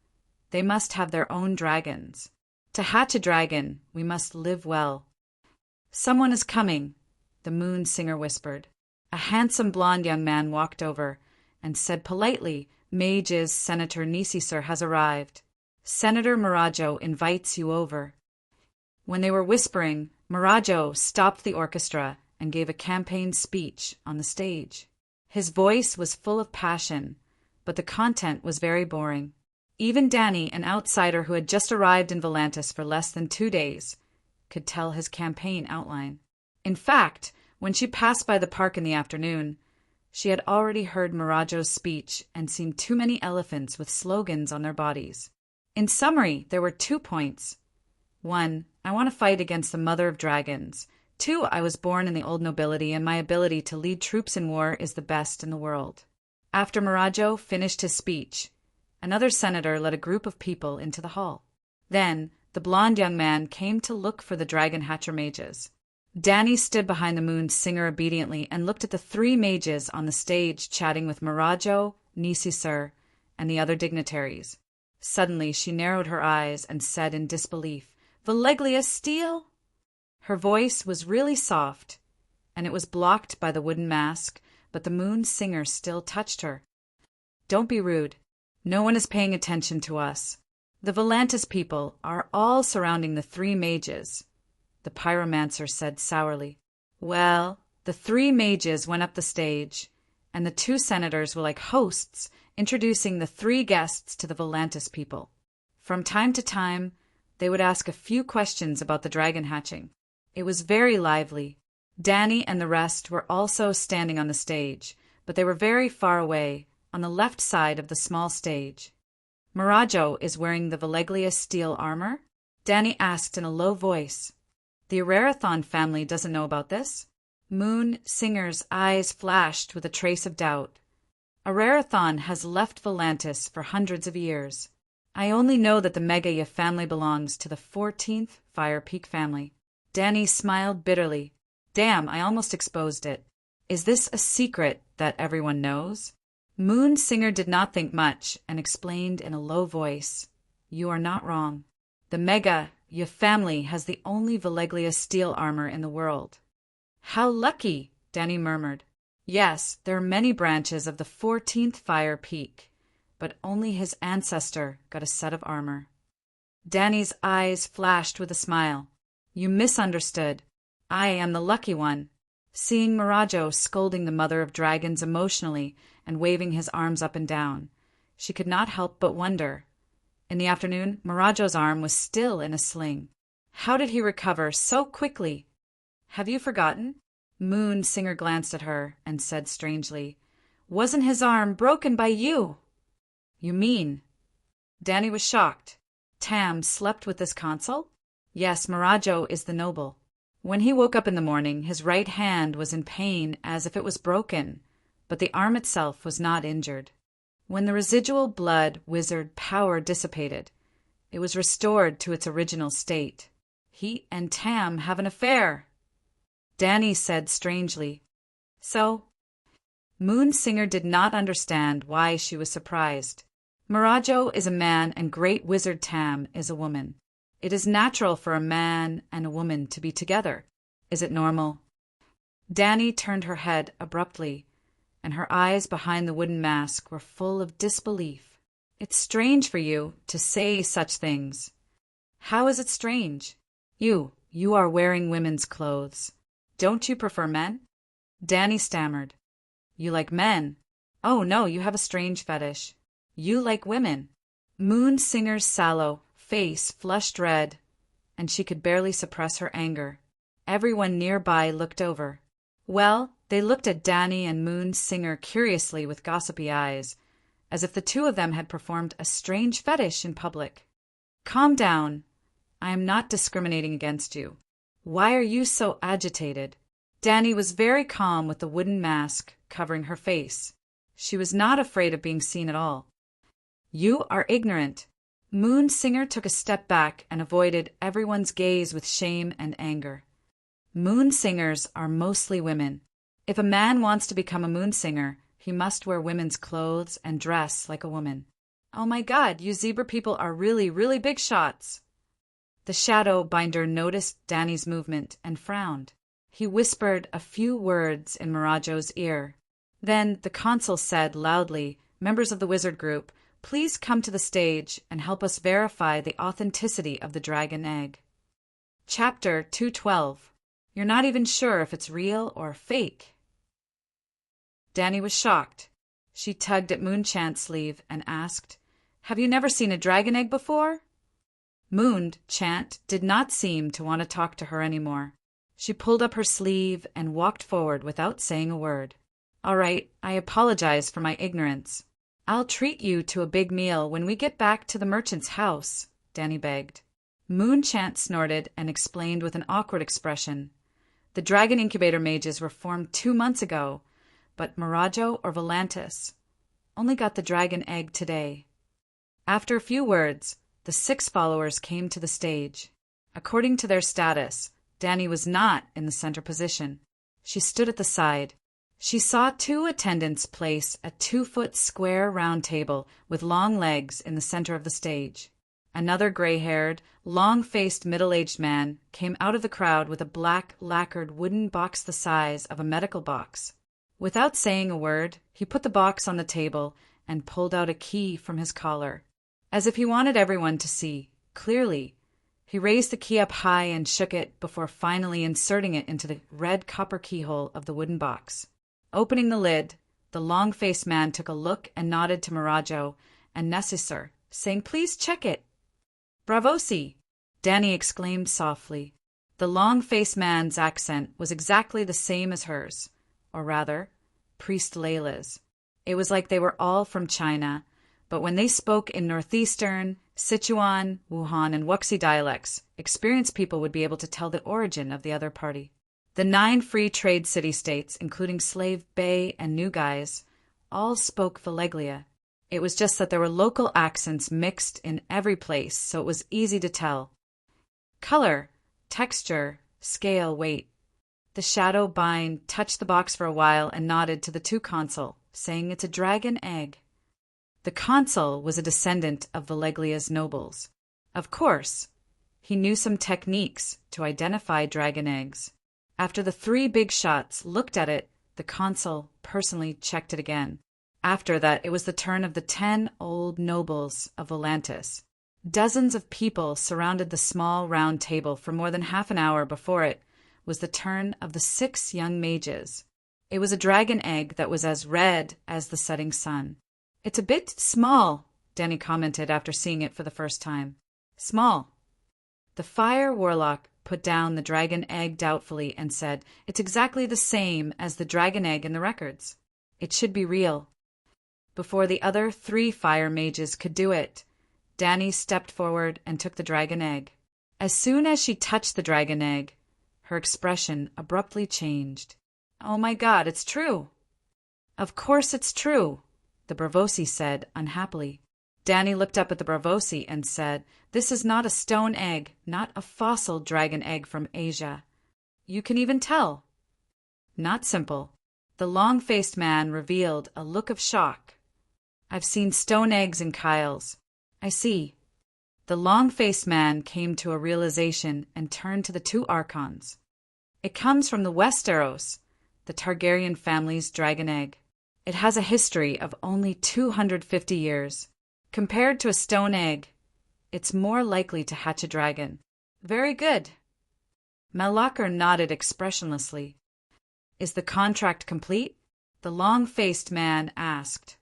they must have their own dragons. To hatch a dragon, we must live well. Someone is coming, the Moon Singer whispered. A handsome blonde young man walked over and said politely, Mage's Senator Nisisir has arrived. Senator Mirajo invites you over. When they were whispering, Mirajo stopped the orchestra and gave a campaign speech on the stage. His voice was full of passion, but the content was very boring. Even Danny, an outsider who had just arrived in Volantis for less than 2 days, could tell his campaign outline. In fact, when she passed by the park in the afternoon, she had already heard Mirajo's speech and seen too many elephants with slogans on their bodies. In summary, there were 2 points. 1. I want to fight against the Mother of Dragons. 2. I was born in the old nobility and my ability to lead troops in war is the best in the world. After Mirajo finished his speech, another senator led a group of people into the hall. Then, the blond young man came to look for the dragon hatcher mages. Danny stood behind the Moon Singer obediently and looked at the 3 mages on the stage chatting with Mirajo, Nisisir, and the other dignitaries. Suddenly, she narrowed her eyes and said in disbelief, Valeglia Steel? Her voice was really soft, and it was blocked by the wooden mask, but the Moon Singer still touched her. Don't be rude. No one is paying attention to us. The Volantis people are all surrounding the 3 mages, the pyromancer said sourly. Well, the 3 mages went up the stage, and the 2 senators were like hosts, introducing the 3 guests to the Volantis people. From time to time, they would ask a few questions about the dragon hatching. It was very lively. Danny and the rest were also standing on the stage, but they were very far away, on the left side of the small stage. Mirajo is wearing the Valeglia steel armor? Danny asked in a low voice. The Ararathon family doesn't know about this? Moon Singer's eyes flashed with a trace of doubt. Ararathon has left Volantis for hundreds of years. I only know that the Megaya family belongs to the 14th Fire Peak family. Danny smiled bitterly. Damn, I almost exposed it. Is this a secret that everyone knows? Moon Singer did not think much and explained in a low voice. You are not wrong. The Megaya family has the only Valeglia steel armor in the world. How lucky, Danny murmured. Yes, there are many branches of the 14th Fire Peak, but only his ancestor got a set of armor. Danny's eyes flashed with a smile. You misunderstood. I am the lucky one. Seeing Mirajo scolding the Mother of Dragons emotionally and waving his arms up and down, she could not help but wonder. In the afternoon, Mirajo's arm was still in a sling. How did he recover so quickly? Have you forgotten? Moon Singer glanced at her and said strangely, Wasn't his arm broken by you? You mean? Danny was shocked. Tam slept with this consul? Yes, Mirajo is the noble. When he woke up in the morning, his right hand was in pain as if it was broken, but the arm itself was not injured. When the residual blood wizard power dissipated, it was restored to its original state. He and Tam have an affair, Danny said strangely. So? Moonsinger did not understand why she was surprised. Mirajo is a man and great wizard Tam is a woman. It is natural for a man and a woman to be together. Is it normal? Danny turned her head abruptly, and her eyes behind the wooden mask were full of disbelief. It's strange for you to say such things. How is it strange? You are wearing women's clothes. Don't you prefer men? Danny stammered. You like men? Oh no, you have a strange fetish. You like women. Moonsinger's sallow face flushed red, and she could barely suppress her anger. Everyone nearby looked over. Well, they looked at Danny and Moonsinger curiously with gossipy eyes, as if the two of them had performed a strange fetish in public. Calm down. I am not discriminating against you. Why are you so agitated? Danny was very calm with the wooden mask covering her face. She was not afraid of being seen at all. You are ignorant. Moonsinger took a step back and avoided everyone's gaze with shame and anger. Moonsingers are mostly women. If a man wants to become a moonsinger, he must wear women's clothes and dress like a woman. Oh my God, you zebra people are really, really big shots. The shadow binder noticed Danny's movement and frowned. He whispered a few words in Mirajo's ear. Then the consul said loudly, members of the wizard group, please come to the stage and help us verify the authenticity of the dragon egg. Chapter 212. You're not even sure if it's real or fake. Danny was shocked. She tugged at Moonchant's sleeve and asked, have you never seen a dragon egg before? Moonchant did not seem to want to talk to her anymore. She pulled up her sleeve and walked forward without saying a word. All right, I apologize for my ignorance. I'll treat you to a big meal when we get back to the merchant's house, Danny begged. Moonchant snorted and explained with an awkward expression. The dragon incubator mages were formed 2 months ago, but Mirajo or Volantis only got the dragon egg today. After a few words, the 6 followers came to the stage. According to their status, Danny was not in the center position. She stood at the side. She saw 2 attendants place a 2-foot square round table with long legs in the center of the stage. Another gray-haired, long-faced middle-aged man came out of the crowd with a black lacquered wooden box the size of a medical box. Without saying a word, he put the box on the table and pulled out a key from his collar. As if he wanted everyone to see clearly, he raised the key up high and shook it before finally inserting it into the red copper keyhole of the wooden box. Opening the lid, the long-faced man took a look and nodded to Mirajo and Necessor, saying, please check it. Bravosi! Danny exclaimed softly. The long-faced man's accent was exactly the same as hers, or rather, Priest Layla's. It was like they were all from China, but when they spoke in Northeastern, Sichuan, Wuhan, and Wuxi dialects, experienced people would be able to tell the origin of the other party. The 9 free trade city-states, including Slave Bay and Nogais, all spoke Valeglia. It was just that there were local accents mixed in every place, so it was easy to tell. Color, texture, scale, weight. The shadow bind touched the box for a while and nodded to the 2 consul, saying it's a dragon egg. The consul was a descendant of Valeglia's nobles. Of course, he knew some techniques to identify dragon eggs. After the 3 big shots looked at it, the consul personally checked it again. After that, it was the turn of the 10 old nobles of Volantis. Dozens of people surrounded the small round table for more than half an hour before it was the turn of the 6 young mages. It was a dragon egg that was as red as the setting sun. It's a bit small, Danny commented after seeing it for the first time. Small. The fire warlock put down the dragon egg doubtfully and said, it's exactly the same as the dragon egg in the records. It should be real. Before the other 3 fire mages could do it, Danny stepped forward and took the dragon egg. As soon as she touched the dragon egg, her expression abruptly changed. "Oh my God, it's true!" "Of course it's true," the Bravosi said unhappily. Danny looked up at the Bravosi and said, "This is not a stone egg, not a fossil dragon egg from Asia. You can even tell." "Not simple." The long-faced man revealed a look of shock. "I've seen stone eggs in Kyle's." "I see." The long-faced man came to a realization and turned to the two archons. "It comes from the Westeros, the Targaryen family's dragon egg. It has a history of only 250 years. Compared to a stone egg, it's more likely to hatch a dragon." "Very good." Malakar nodded expressionlessly. "Is the contract complete?" the long-faced man asked.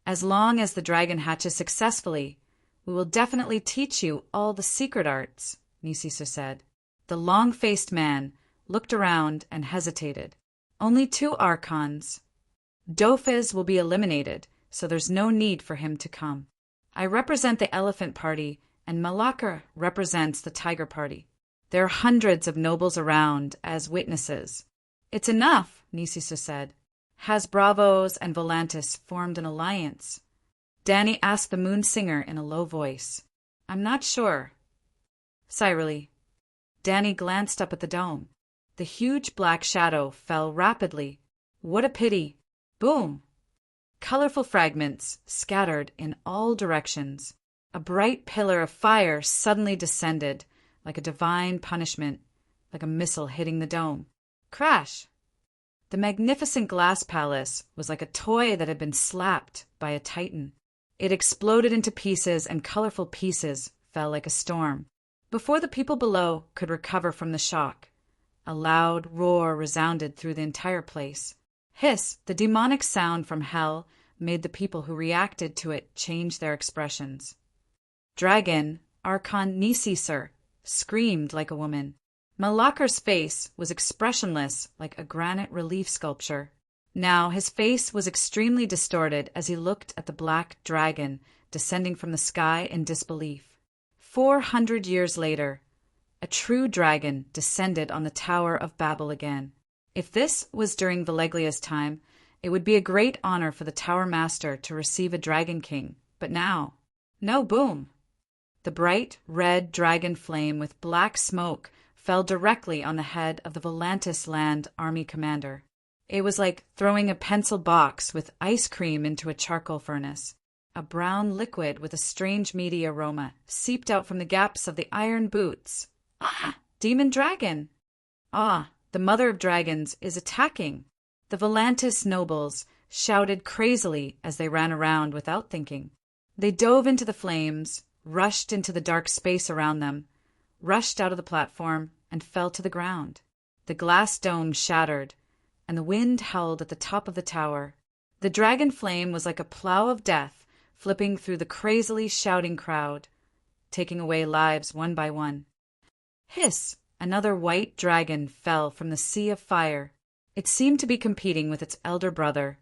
"As long as the dragon hatches successfully, we will definitely teach you all the secret arts," Nisisa said. The long-faced man looked around and hesitated. "Only two archons. Dofez will be eliminated, so there's no need for him to come. I represent the Elephant Party, and Malakar represents the Tiger Party. There are hundreds of nobles around as witnesses." "It's enough," Nisisa said. "Has Bravos and Volantis formed an alliance?" Danny asked the Moon Singer in a low voice. "I'm not sure." Cyrily. Danny glanced up at the dome. The huge black shadow fell rapidly. "What a pity." Boom! Colorful fragments scattered in all directions. A bright pillar of fire suddenly descended, like a divine punishment, like a missile hitting the dome. Crash! The magnificent glass palace was like a toy that had been slapped by a titan. It exploded into pieces, and colorful pieces fell like a storm. Before the people below could recover from the shock, a loud roar resounded through the entire place. Hiss, the demonic sound from hell, made the people who reacted to it change their expressions. Dragon, Archon Nisisir, screamed like a woman. Malakar's face was expressionless like a granite relief sculpture. Now his face was extremely distorted as he looked at the black dragon descending from the sky in disbelief. 400 years later, a true dragon descended on the Tower of Babel again. If this was during Valeglia's time, it would be a great honor for the Tower Master to receive a Dragon King. But now, no, boom! The bright red dragon flame with black smoke fell directly on the head of the Volantis Land Army commander. It was like throwing a pencil box with ice cream into a charcoal furnace. A brown liquid with a strange meaty aroma seeped out from the gaps of the iron boots. "Ah! Demon dragon!" "Ah! The mother of dragons is attacking." The Volantis nobles shouted crazily as they ran around without thinking. They dove into the flames, rushed into the dark space around them, rushed out of the platform, and fell to the ground. The glass dome shattered, and the wind howled at the top of the tower. The dragon flame was like a plow of death, flipping through the crazily shouting crowd, taking away lives one by one. Hiss! Another white dragon fell from the sea of fire. It seemed to be competing with its elder brother,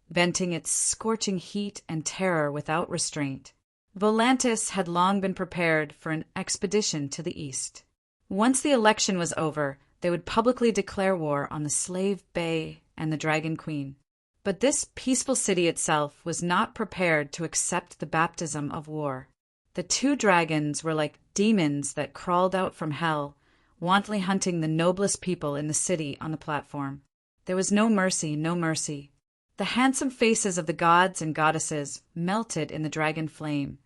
venting its scorching heat and terror without restraint. Volantis had long been prepared for an expedition to the east. Once the election was over, they would publicly declare war on the Slave Bay and the Dragon Queen. But this peaceful city itself was not prepared to accept the baptism of war. The two dragons were like demons that crawled out from hell, wantonly hunting the noblest people in the city on the platform. There was no mercy, no mercy. The handsome faces of the gods and goddesses melted in the dragon flame,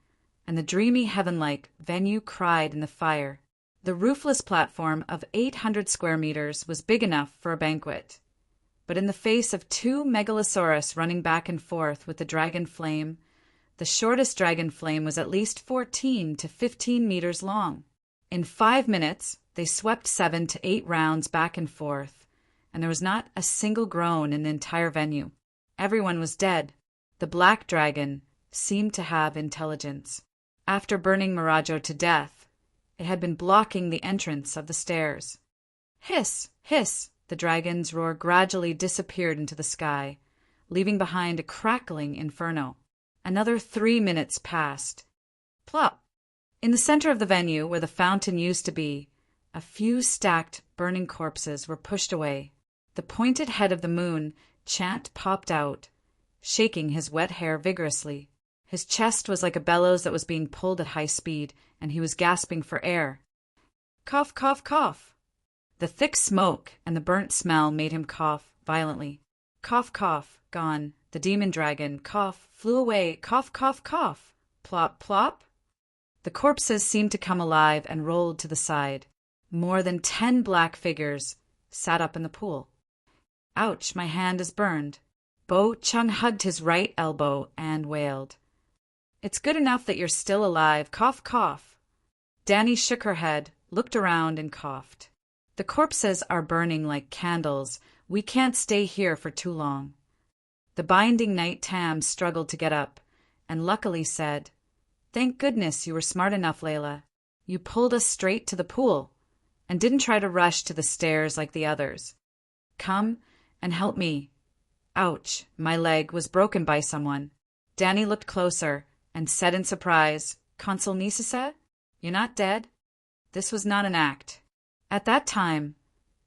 and the dreamy heaven-like venue cried in the fire. The roofless platform of 800 square meters was big enough for a banquet. But in the face of two megalosaurus running back and forth with the dragon flame, the shortest dragon flame was at least 14 to 15 meters long. In 5 minutes, they swept 7 to 8 rounds back and forth, and there was not a single groan in the entire venue. Everyone was dead. The black dragon seemed to have intelligence. After burning Mirajo to death, it had been blocking the entrance of the stairs. Hiss! Hiss! The dragon's roar gradually disappeared into the sky, leaving behind a crackling inferno. Another 3 minutes passed. Plop! In the center of the venue, where the fountain used to be, A few stacked, burning corpses were pushed away. The pointed head of the moon, Chant, popped out, shaking his wet hair vigorously. His chest was like a bellows that was being pulled at high speed, and he was gasping for air. Cough, cough, cough. The thick smoke and the burnt smell made him cough violently. Cough, cough, gone. The demon dragon, cough, flew away. Cough, cough, cough. Plop, plop. The corpses seemed to come alive and rolled to the side. More than 10 black figures sat up in the pool. Ouch, my hand is burned. Bo Chung hugged his right elbow and wailed. It's good enough that you're still alive. Cough, cough. Danny shook her head, looked around, and coughed. The corpses are burning like candles. We can't stay here for too long. The binding knight Tam struggled to get up, and luckily said, Thank goodness you were smart enough, Layla. You pulled us straight to the pool, and didn't try to rush to the stairs like the others. Come and help me. Ouch, my leg was broken by someone. Danny looked closer and said in surprise, Consul Nisisa, you're not dead? This was not an act. At that time,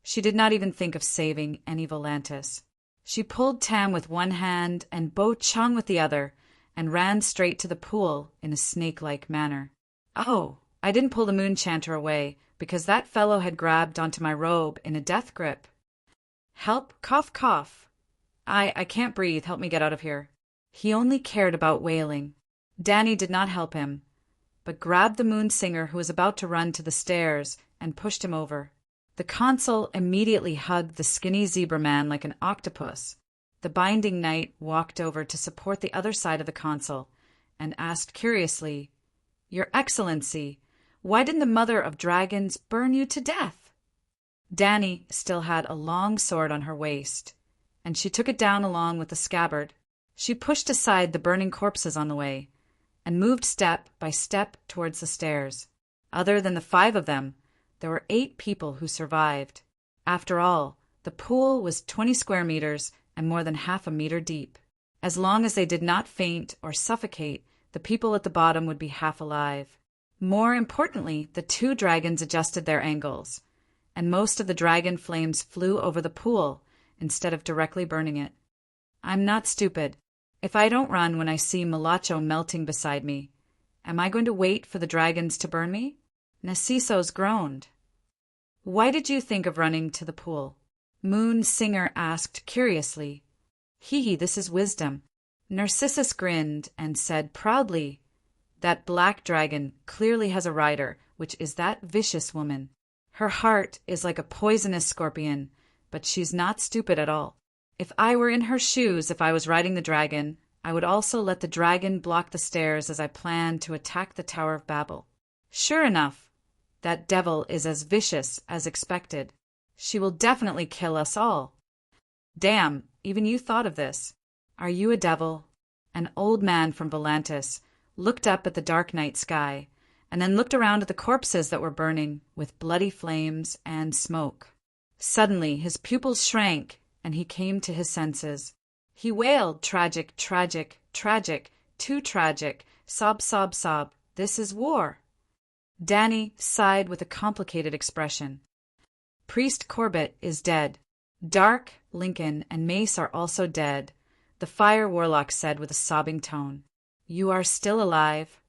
she did not even think of saving any Volantis. She pulled Tam with one hand and Bo Chung with the other, and ran straight to the pool in a snake-like manner. Oh, I didn't pull the moon chanter away, because that fellow had grabbed onto my robe in a death grip. Help, cough, cough. I can't breathe, help me get out of here. He only cared about wailing. Danny did not help him, but grabbed the moon singer who was about to run to the stairs and pushed him over. The consul immediately hugged the skinny zebra man like an octopus. The binding knight walked over to support the other side of the consul and asked curiously, Your Excellency, why didn't the mother of dragons burn you to death? Danny still had a long sword on her waist, and she took it down along with the scabbard. She pushed aside the burning corpses on the way and moved step by step towards the stairs. Other than the 5 of them, there were 8 people who survived. After all, the pool was 20 square meters and more than half a meter deep. As long as they did not faint or suffocate, the people at the bottom would be half alive. More importantly, the 2 dragons adjusted their angles, and most of the dragon flames flew over the pool instead of directly burning it. I'm not stupid. If I don't run when I see Malacho melting beside me, am I going to wait for the dragons to burn me? Narcissus groaned. Why did you think of running to the pool? Moon Singer asked curiously. Hee, this is wisdom. Narcissus grinned and said proudly, That black dragon clearly has a rider, which is that vicious woman. Her heart is like a poisonous scorpion, but she's not stupid at all. If I were in her shoes, if I was riding the dragon, I would also let the dragon block the stairs as I plan to attack the Tower of Babel. Sure enough, that devil is as vicious as expected. She will definitely kill us all. Damn, even you thought of this. Are you a devil? An old man from Volantis looked up at the dark night sky, and then looked around at the corpses that were burning with bloody flames and smoke. Suddenly his pupils shrank, and he came to his senses. He wailed, Tragic, tragic, tragic, too tragic, sob, sob, sob, this is war. Danny sighed with a complicated expression. Priest Corbett is dead. Dark, Lincoln, and Mace are also dead, the fire warlock said with a sobbing tone. You are still alive.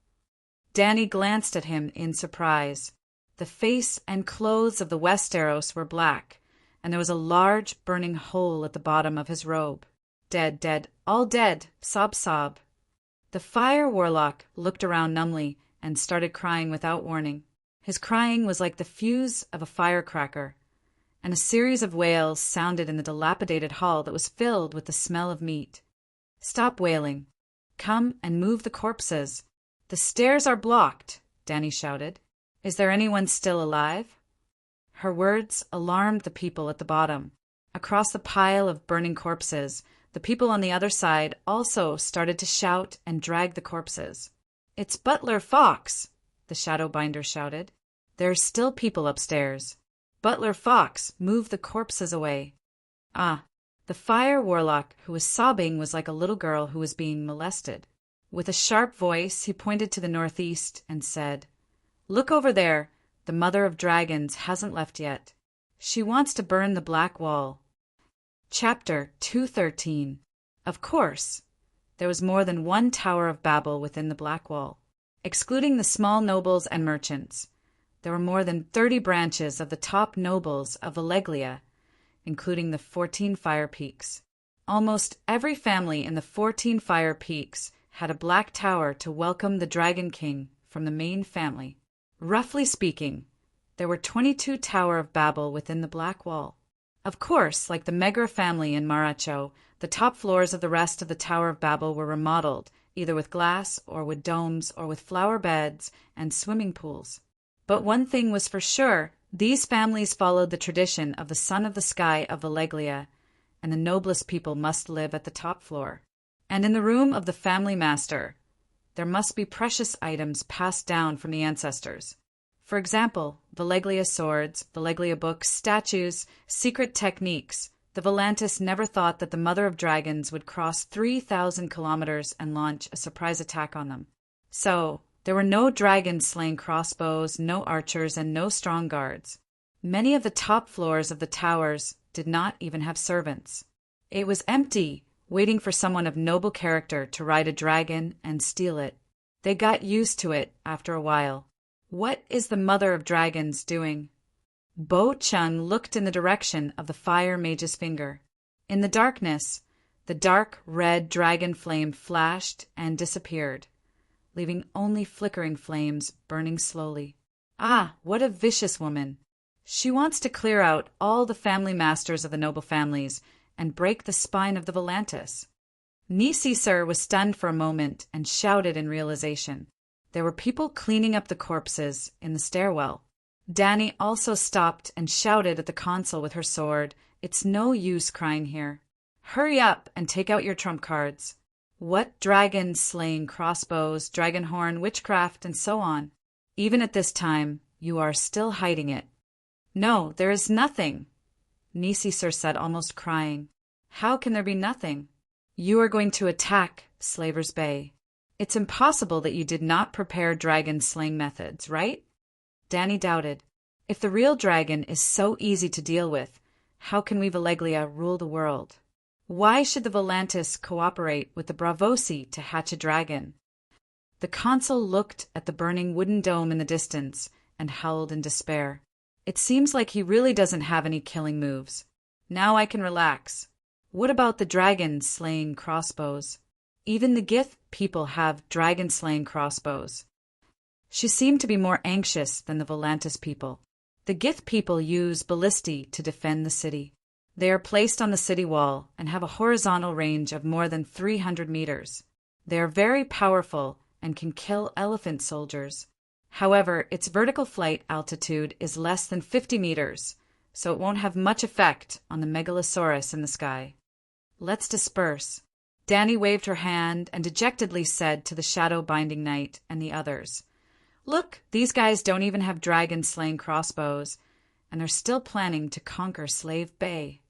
Danny glanced at him in surprise. The face and clothes of the Westeros were black, and there was a large burning hole at the bottom of his robe. Dead, dead, all dead, sob, sob. The fire warlock looked around numbly and started crying without warning. His crying was like the fuse of a firecracker, and a series of wails sounded in the dilapidated hall that was filled with the smell of meat. Stop wailing. Come and move the corpses. The stairs are blocked, Danny shouted. Is there anyone still alive? Her words alarmed the people at the bottom. Across the pile of burning corpses, the people on the other side also started to shout and drag the corpses. It's Butler Fox, the Shadowbinder shouted. There's still people upstairs. Butler Fox, move the corpses away. Ah, the fire warlock who was sobbing was like a little girl who was being molested. With a sharp voice, he pointed to the northeast and said, Look over there. The mother of dragons hasn't left yet. She wants to burn the Black Wall. Chapter 213. Of course, there was more than one Tower of Babel within the Black Wall. Excluding the small nobles and merchants, there were more than 30 branches of the top nobles of Valeglia, including the 14 Fire Peaks. Almost every family in the 14 Fire Peaks had a black tower to welcome the Dragon King from the main family. Roughly speaking, there were 22 Tower of Babel within the Black Wall. Of course, like the Megra family in Maracho, the top floors of the rest of the Tower of Babel were remodeled, either with glass or with domes or with flower beds and swimming pools. But one thing was for sure, these families followed the tradition of the Son of the Sky of Valeglia, and the noblest people must live at the top floor. And in the room of the family master, there must be precious items passed down from the ancestors. For example, Valeglia swords, Valeglia books, statues, secret techniques. The Volantis never thought that the Mother of Dragons would cross 3,000 kilometers and launch a surprise attack on them. So, there were no dragon-slaying crossbows, no archers, and no strong guards. Many of the top floors of the towers did not even have servants. It was empty, waiting for someone of noble character to ride a dragon and steal it. They got used to it after a while. What is the Mother of Dragons doing? Bo Chung looked in the direction of the fire mage's finger. In the darkness, the dark red dragon flame flashed and disappeared, leaving only flickering flames burning slowly. Ah, what a vicious woman! She wants to clear out all the family masters of the noble families and break the spine of the Volantis. Nisi Sir was stunned for a moment and shouted in realization. There were people cleaning up the corpses in the stairwell. Danny also stopped and shouted at the console with her sword. It's no use crying here. Hurry up and take out your trump cards. What dragon-slaying crossbows, dragonhorn, witchcraft, and so on. Even at this time, you are still hiding it. No, there is nothing, Nisi Sir said, almost crying. How can there be nothing? You are going to attack Slaver's Bay. It's impossible that you did not prepare dragon-slaying methods, right? Danny doubted. If the real dragon is so easy to deal with, how can we Valeglia rule the world? Why should the Volantis cooperate with the Bravosi to hatch a dragon? The consul looked at the burning wooden dome in the distance and howled in despair. It seems like he really doesn't have any killing moves. Now I can relax. What about the dragon-slaying crossbows? Even the Gith people have dragon-slaying crossbows. She seemed to be more anxious than the Volantis people. The Gith people use ballistae to defend the city. They are placed on the city wall and have a horizontal range of more than 300 meters. They are very powerful and can kill elephant soldiers. However, its vertical flight altitude is less than 50 meters, so it won't have much effect on the megalosaurus in the sky. Let's disperse. Danny waved her hand and dejectedly said to the shadow-binding knight and the others, "Look, these guys don't even have dragon-slaying crossbows, and they're still planning to conquer Slave Bay."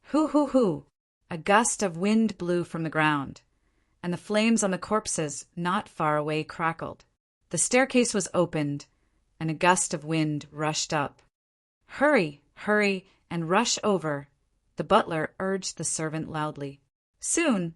Hoo hoo hoo! A gust of wind blew from the ground, and the flames on the corpses not far away crackled. The staircase was opened, and a gust of wind rushed up. "Hurry, hurry, and rush over," the butler urged the servant loudly. Soon,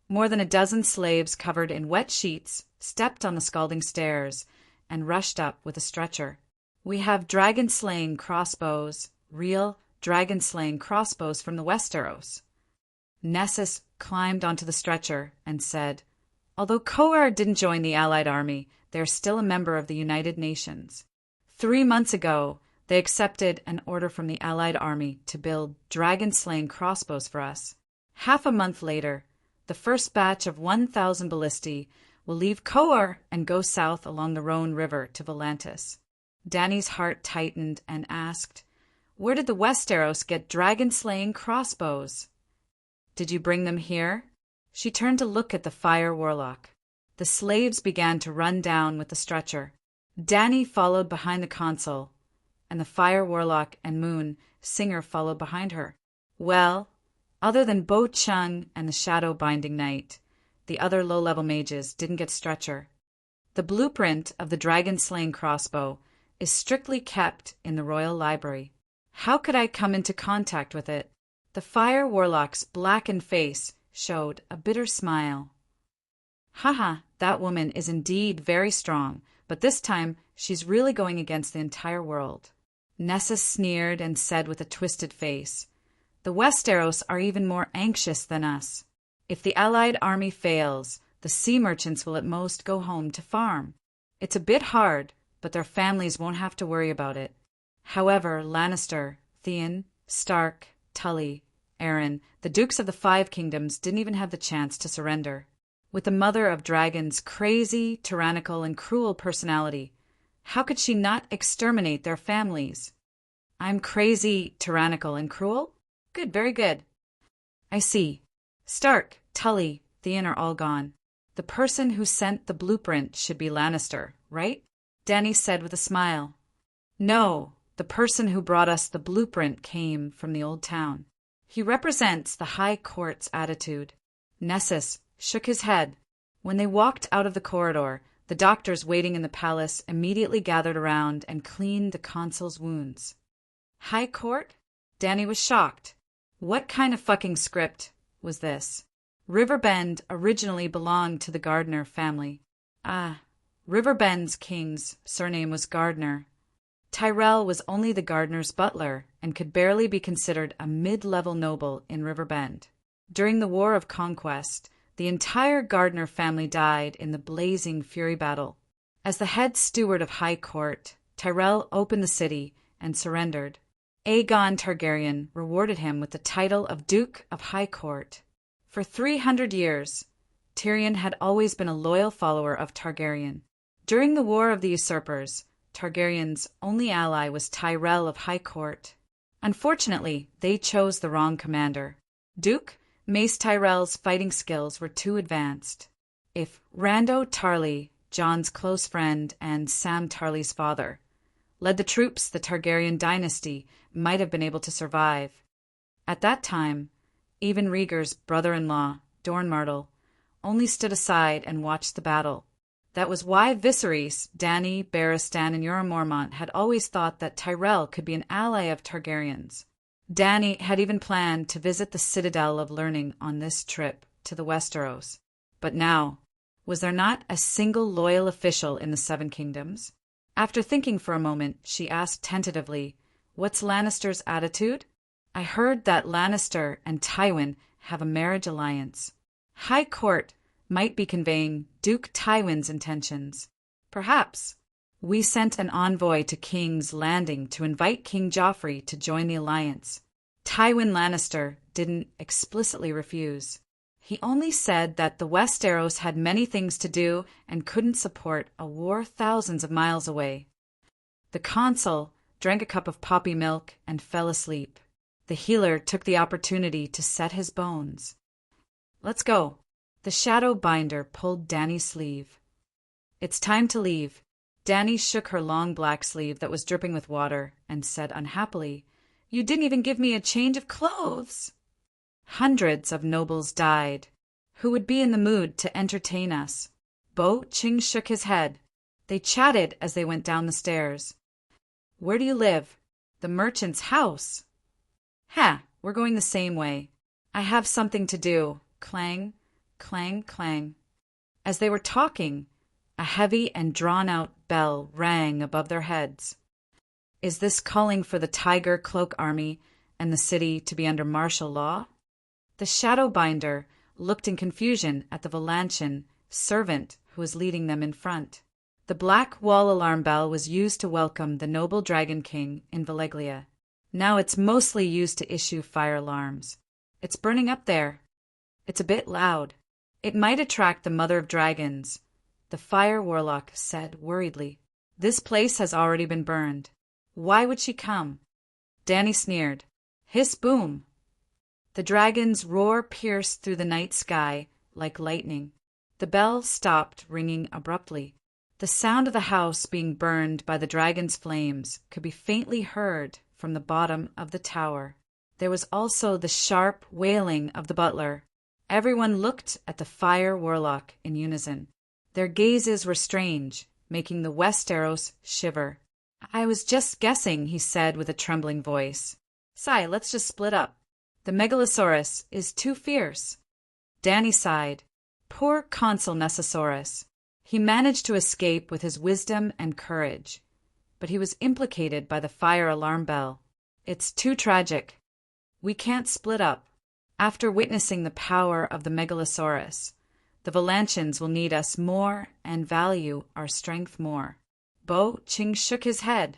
more than a dozen slaves covered in wet sheets stepped on the scalding stairs and rushed up with a stretcher. "We have dragon-slaying crossbows, real dragon-slaying crossbows from the Westeros." Nessus climbed onto the stretcher and said, "Although Koar didn't join the Allied army, they are still a member of the United Nations. 3 months ago, they accepted an order from the Allied army to build dragon-slaying crossbows for us. Half a month later, the first batch of 1,000 ballistae will leave Koar and go south along the Rhone River to Volantis." Danny's heart tightened and asked, "Where did the Westeros get dragon-slaying crossbows? Did you bring them here?" She turned to look at the fire warlock. The slaves began to run down with the stretcher. Danny followed behind the consul, and the fire warlock and Moon Singer followed behind her. Well, other than Bo Chung and the shadow-binding knight, the other low-level mages didn't get stretcher. The blueprint of the dragon-slaying crossbow is strictly kept in the royal library. How could I come into contact with it? The fire warlock's blackened face showed a bitter smile. Haha, that woman is indeed very strong, but this time she's really going against the entire world. Nessus sneered and said with a twisted face, "The Westeros are even more anxious than us. If the allied army fails, the sea merchants will at most go home to farm. It's a bit hard, but their families won't have to worry about it." However, Lannister, Theon, Stark, Tully, Arryn, the Dukes of the Five Kingdoms didn't even have the chance to surrender. With the mother of dragons' crazy, tyrannical, and cruel personality, how could she not exterminate their families? I'm crazy, tyrannical, and cruel? Good, very good. I see. Stark, Tully, Theon are all gone. The person who sent the blueprint should be Lannister, right? Dany said with a smile. No, the person who brought us the blueprint came from the old town. He represents the High Court's attitude. Nessus shook his head. When they walked out of the corridor, the doctors waiting in the palace immediately gathered around and cleaned the consul's wounds. High Court? Dany was shocked. What kind of fucking script was this? Riverbend originally belonged to the Gardner family. Ah, Riverbend's king's surname was Gardner. Tyrell was only the Gardner's butler and could barely be considered a mid-level noble in Riverbend. During the War of Conquest, the entire Gardner family died in the blazing Fury battle. As the head steward of High Court, Tyrell opened the city and surrendered. Aegon Targaryen rewarded him with the title of Duke of High Court. For 300 years, Tyrion had always been a loyal follower of Targaryen. During the War of the Usurpers, Targaryen's only ally was Tyrell of High Court. Unfortunately, they chose the wrong commander. Duke Mace Tyrell's fighting skills were too advanced. If Rando Tarly, Jon's close friend and Sam Tarly's father, led the troops, the Targaryen dynasty might have been able to survive. At that time, even Rhaegar's brother-in-law, Dorn Martell, only stood aside and watched the battle. That was why Viserys, Dany, Barristan, and Jorah Mormont had always thought that Tyrell could be an ally of Targaryens. Dany had even planned to visit the Citadel of Learning on this trip to the Westeros. But now, was there not a single loyal official in the Seven Kingdoms? After thinking for a moment, she asked tentatively, "What's Lannister's attitude?" "I heard that Lannister and Tywin have a marriage alliance." High Court might be conveying Duke Tywin's intentions. Perhaps. We sent an envoy to King's Landing to invite King Joffrey to join the alliance. Tywin Lannister didn't explicitly refuse. He only said that the Westeros had many things to do and couldn't support a war thousands of miles away. The consul drank a cup of poppy milk and fell asleep. The healer took the opportunity to set his bones. "Let's go." The shadow binder pulled Dany's sleeve. "It's time to leave." Dany shook her long black sleeve that was dripping with water and said unhappily, "You didn't even give me a change of clothes." Hundreds of nobles died. Who would be in the mood to entertain us? Bo Ching shook his head. They chatted as they went down the stairs. "Where do you live?" "The merchant's house." "Ha, we're going the same way." "I have something to do." Clang, clang, clang. As they were talking, a heavy and drawn-out bell rang above their heads. Is this calling for the Tiger Cloak Army and the city to be under martial law? The Shadowbinder looked in confusion at the Valantian servant who was leading them in front. The black wall alarm bell was used to welcome the noble Dragon King in Valeglia. Now it's mostly used to issue fire alarms. "It's burning up there." "It's a bit loud." "It might attract the Mother of Dragons," the fire warlock said worriedly. "This place has already been burned. Why would she come?" Dany sneered. Hiss boom. The dragon's roar pierced through the night sky like lightning. The bell stopped ringing abruptly. The sound of the house being burned by the dragon's flames could be faintly heard from the bottom of the tower. There was also the sharp wailing of the butler. Everyone looked at the fire warlock in unison. Their gazes were strange, making the Westeros shiver. I was just guessing, he said with a trembling voice. Sai, let's just split up. The Megalosaurus is too fierce. Danny sighed. Poor Consul Nessasaurus. He managed to escape with his wisdom and courage, but he was implicated by the fire alarm bell. It's too tragic. We can't split up. After witnessing the power of the Megalosaurus, the Valantians will need us more and value our strength more. Bo Ching shook his head.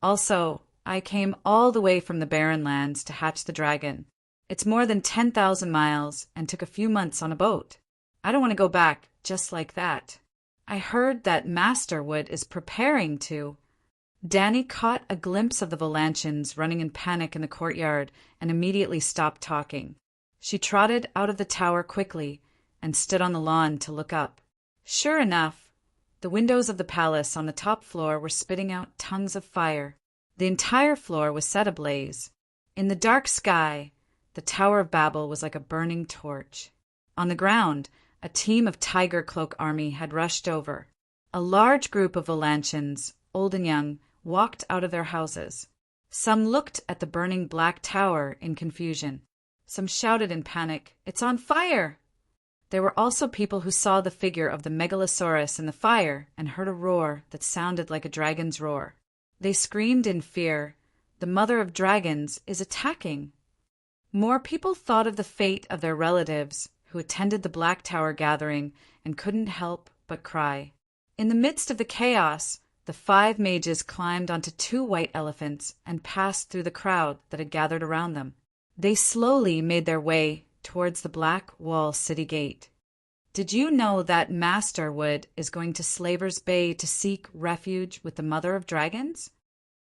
Also, I came all the way from the Barren Lands to hatch the dragon. It's more than 10,000 miles and took a few months on a boat. I don't want to go back just like that. I heard that Masterwood is preparing to. Danny caught a glimpse of the Valantians running in panic in the courtyard and immediately stopped talking. She trotted out of the tower quickly and stood on the lawn to look up. Sure enough, the windows of the palace on the top floor were spitting out tongues of fire. The entire floor was set ablaze. In the dark sky, the Tower of Babel was like a burning torch. On the ground, a team of Tiger Cloak army had rushed over. A large group of Valantians, old and young, walked out of their houses. Some looked at the burning black tower in confusion. Some shouted in panic, "It's on fire!" There were also people who saw the figure of the Megalosaurus in the fire and heard a roar that sounded like a dragon's roar. They screamed in fear, "The mother of dragons is attacking!" More people thought of the fate of their relatives who attended the Black Tower gathering and couldn't help but cry. In the midst of the chaos, the 5 mages climbed onto 2 white elephants and passed through the crowd that had gathered around them. They slowly made their way towards the Black Wall City Gate. Did you know that Masterwood is going to Slaver's Bay to seek refuge with the Mother of Dragons?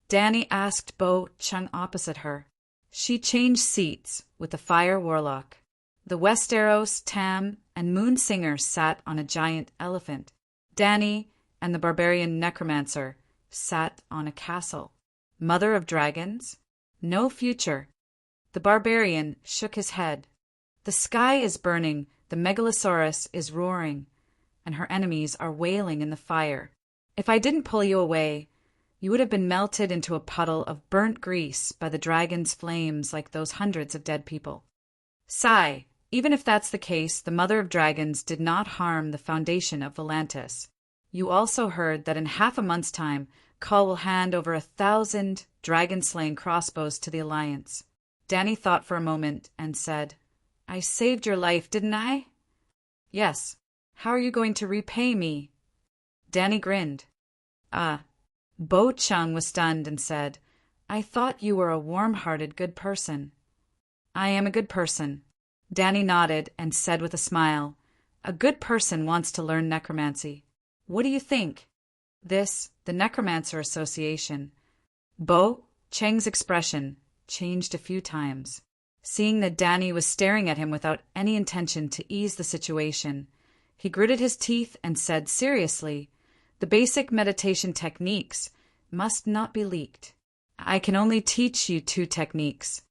Danny asked Bo Chung opposite her. She changed seats with the Fire Warlock. The Westeros, Tam, and Moon Singer sat on a giant elephant. Danny and the Barbarian Necromancer sat on a castle. Mother of Dragons? No future. The Barbarian shook his head. The sky is burning, the Megalosaurus is roaring, and her enemies are wailing in the fire. If I didn't pull you away, you would have been melted into a puddle of burnt grease by the dragon's flames like those hundreds of dead people. Sigh, even if that's the case, the Mother of Dragons did not harm the foundation of Volantis. You also heard that in half a month's time, Kull will hand over 1,000 dragon-slaying crossbows to the Alliance. Danny thought for a moment and said, I saved your life, didn't I? Yes. How are you going to repay me? Danny grinned. Bo Chung was stunned and said, I thought you were a warm-hearted good person. I am a good person. Danny nodded and said with a smile, a good person wants to learn necromancy. What do you think? The Necromancer Association. Bo Cheng's expression changed a few times. Seeing that Danny was staring at him without any intention to ease the situation, he gritted his teeth and said seriously, the basic meditation techniques must not be leaked. I can only teach you 2 techniques.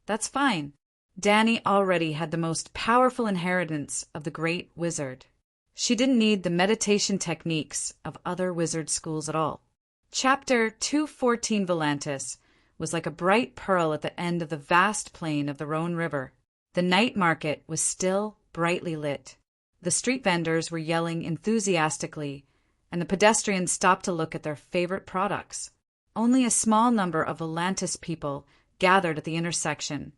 That's fine. Danny already had the most powerful inheritance of the great wizard. She didn't need the meditation techniques of other wizard schools at all. Chapter 214 Volantis was like a bright pearl at the end of the vast plain of the Rhone River. The night market was still brightly lit. The street vendors were yelling enthusiastically, and the pedestrians stopped to look at their favorite products. Only a small number of Volantis people gathered at the intersection,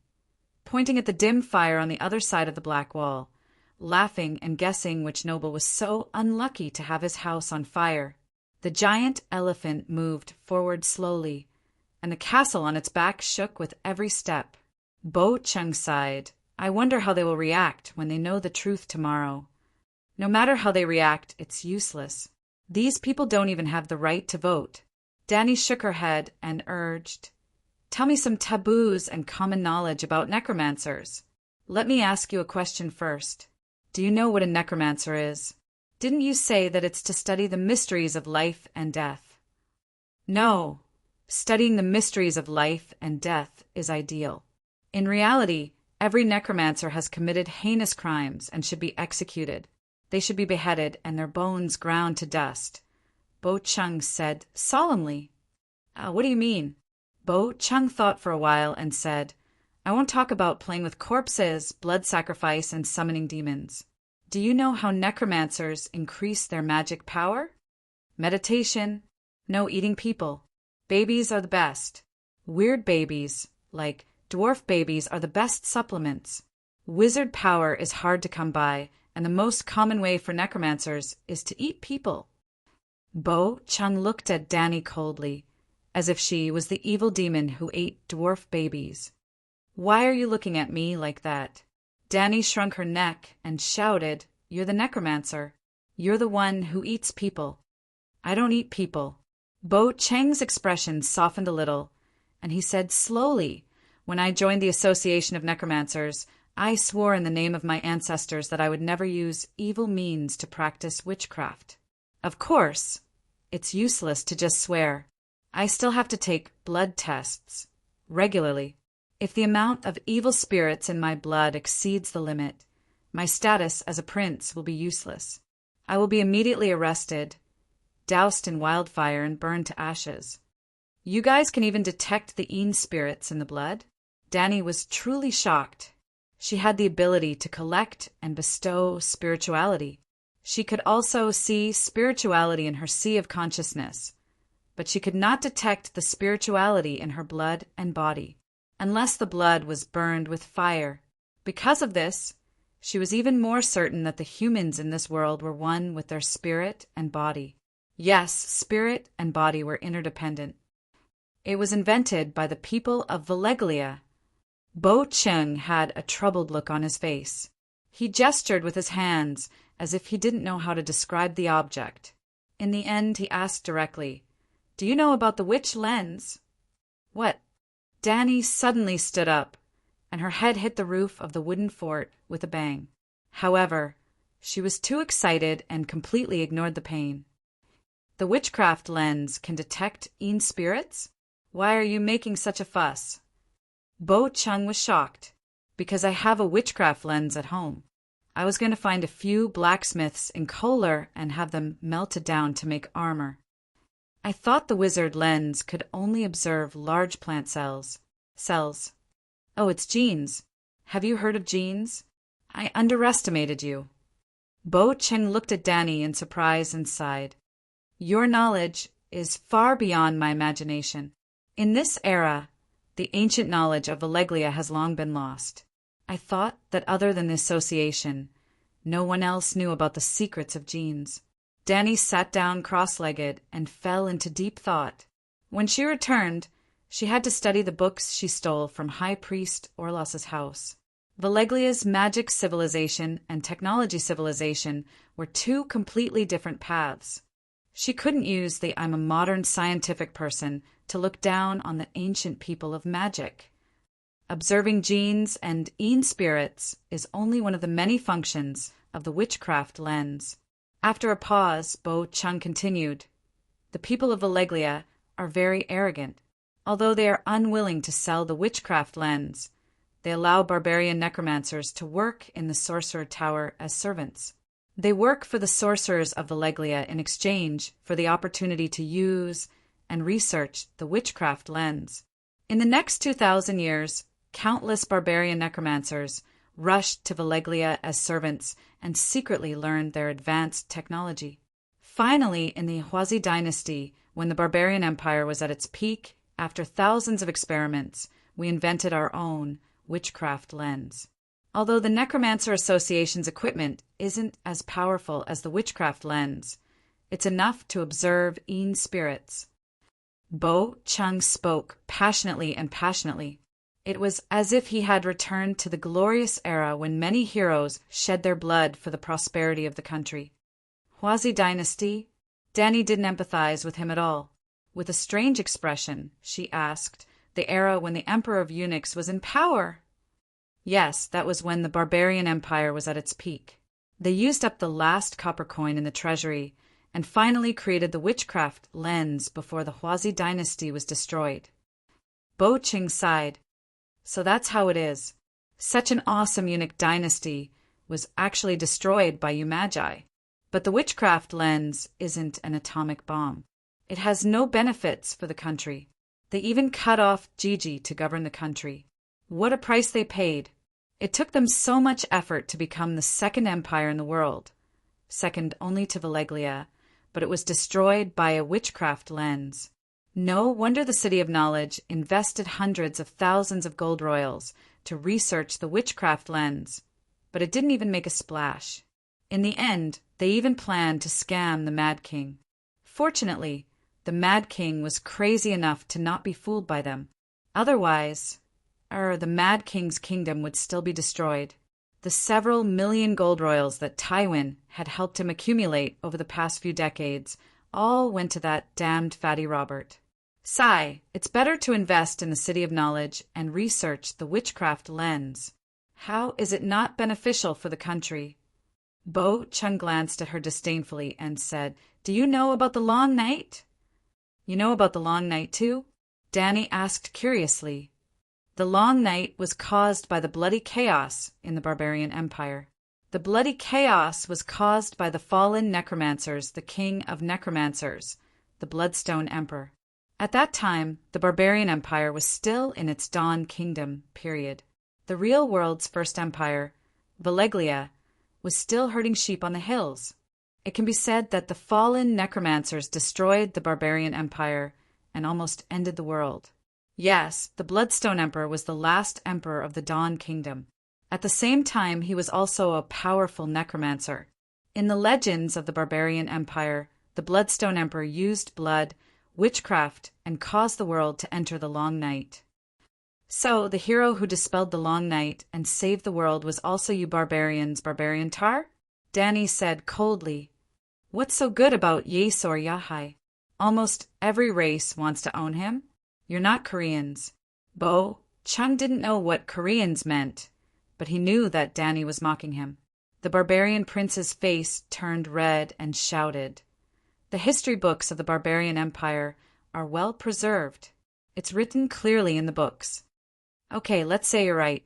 pointing at the dim fire on the other side of the black wall, laughing and guessing which noble was so unlucky to have his house on fire. The giant elephant moved forward slowly, and the castle on its back shook with every step. Bo Chung sighed. I wonder how they will react when they know the truth tomorrow. No matter how they react, it's useless. These people don't even have the right to vote. Danny shook her head and urged, Tell me some taboos and common knowledge about necromancers. Let me ask you a question first. Do you know what a necromancer is? Didn't you say that it's to study the mysteries of life and death? No. Studying the mysteries of life and death is ideal. In reality, every necromancer has committed heinous crimes and should be executed. They should be beheaded and their bones ground to dust. Bo Chung said solemnly. What do you mean? Bo Chung thought for a while and said, I won't talk about playing with corpses, blood sacrifice, and summoning demons. Do you know how necromancers increase their magic power? Meditation. No eating people. Babies are the best. Weird babies, like dwarf babies, are the best supplements. Wizard power is hard to come by, and the most common way for necromancers is to eat people. Bo Chung looked at Danny coldly, as if she was the evil demon who ate dwarf babies. Why are you looking at me like that? Danny shrunk her neck and shouted, You're the necromancer. You're the one who eats people. I don't eat people. Bo Cheng's expression softened a little, and he said slowly, When I joined the Association of Necromancers, I swore in the name of my ancestors that I would never use evil means to practice witchcraft. Of course, it's useless to just swear. I still have to take blood tests regularly. If the amount of evil spirits in my blood exceeds the limit, my status as a prince will be useless. I will be immediately arrested, doused in wildfire, and burned to ashes. You guys can even detect the Een spirits in the blood? Danny was truly shocked. She had the ability to collect and bestow spirituality. She could also see spirituality in her sea of consciousness, but she could not detect the spirituality in her blood and body, unless the blood was burned with fire. Because of this, she was even more certain that the humans in this world were one with their spirit and body. Yes, spirit and body were interdependent. It was invented by the people of Valeglia. Bo Chung had a troubled look on his face. He gestured with his hands as if he didn't know how to describe the object. In the end, he asked directly, Do you know about the witch lens? What? Danny suddenly stood up, and her head hit the roof of the wooden fort with a bang. However, she was too excited and completely ignored the pain. The witchcraft lens can detect Een spirits? Why are you making such a fuss? Bo Chung was shocked, because I have a witchcraft lens at home. I was going to find a few blacksmiths in Kohler and have them melted down to make armor. I thought the wizard lens could only observe large plant cells. Oh, it's genes. Have you heard of genes? I underestimated you. Bo Chung looked at Danny in surprise and sighed. Your knowledge is far beyond my imagination. In this era, the ancient knowledge of Valeglia has long been lost. I thought that other than the association, no one else knew about the secrets of genes. Danny sat down cross-legged and fell into deep thought. When she returned, she had to study the books she stole from High Priest Orlos's house. Valeglia's magic civilization and technology civilization were two completely different paths. She couldn't use the I'm a modern scientific person to look down on the ancient people of magic. Observing genes and Een spirits is only one of the many functions of the witchcraft lens. After a pause, Bo Chung continued, The people of Valeglia are very arrogant. Although they are unwilling to sell the witchcraft lens, they allow barbarian necromancers to work in the sorcerer tower as servants. They work for the sorcerers of Valeglia in exchange for the opportunity to use and research the witchcraft lens. In the next 2,000 years, countless barbarian necromancers rushed to Valeglia as servants and secretly learned their advanced technology. Finally, in the Huazi dynasty, when the barbarian empire was at its peak, after thousands of experiments, we invented our own witchcraft lens. Although the Necromancer Association's equipment isn't as powerful as the witchcraft lens, it's enough to observe Een spirits. Bo Chung spoke passionately. It was as if he had returned to the glorious era when many heroes shed their blood for the prosperity of the country. Huazi dynasty? Danny didn't empathize with him at all. With a strange expression, she asked, The era when the Emperor of Eunuchs was in power. Yes, that was when the barbarian empire was at its peak. They used up the last copper coin in the treasury and finally created the witchcraft lens before the Huazi dynasty was destroyed. Bo Chung sighed. So that's how it is. Such an awesome eunuch dynasty was actually destroyed by you magi. But the witchcraft lens isn't an atomic bomb. It has no benefits for the country. They even cut off Gigi to govern the country. What a price they paid. It took them so much effort to become the second empire in the world, second only to Valeglia, but it was destroyed by a witchcraft lens. No wonder the City of Knowledge invested hundreds of thousands of gold royals to research the witchcraft lens, but it didn't even make a splash. In the end, they even planned to scam the Mad King. Fortunately, the Mad King was crazy enough to not be fooled by them. Otherwise, the Mad King's kingdom would still be destroyed. The several million gold royals that Tywin had helped him accumulate over the past few decades all went to that damned fatty Robert. Sigh, it's better to invest in the City of Knowledge and research the witchcraft lens. How is it not beneficial for the country? Bo Chung glanced at her disdainfully and said, "Do you know about the Long Night?" "You know about the Long Night, too?" Dany asked curiously. The Long Night was caused by the bloody chaos in the barbarian empire. The bloody chaos was caused by the fallen necromancers, the king of necromancers, the Bloodstone Emperor. At that time, the barbarian empire was still in its dawn kingdom period. The real world's first empire, Valeglia, was still herding sheep on the hills. It can be said that the fallen necromancers destroyed the barbarian empire and almost ended the world. Yes, the Bloodstone Emperor was the last emperor of the Dawn Kingdom. At the same time, he was also a powerful necromancer. In the legends of the barbarian empire, the Bloodstone Emperor used blood, witchcraft, and caused the world to enter the Long Night. So, the hero who dispelled the Long Night and saved the world was also you barbarians, Barbarian Tar? Dany said coldly. What's so good about Yesor Yahai? Almost every race wants to own him. You're not Koreans. Bo Chung didn't know what Koreans meant, but he knew that Dany was mocking him. The barbarian prince's face turned red and shouted. The history books of the barbarian empire are well preserved. It's written clearly in the books. Okay, let's say you're right.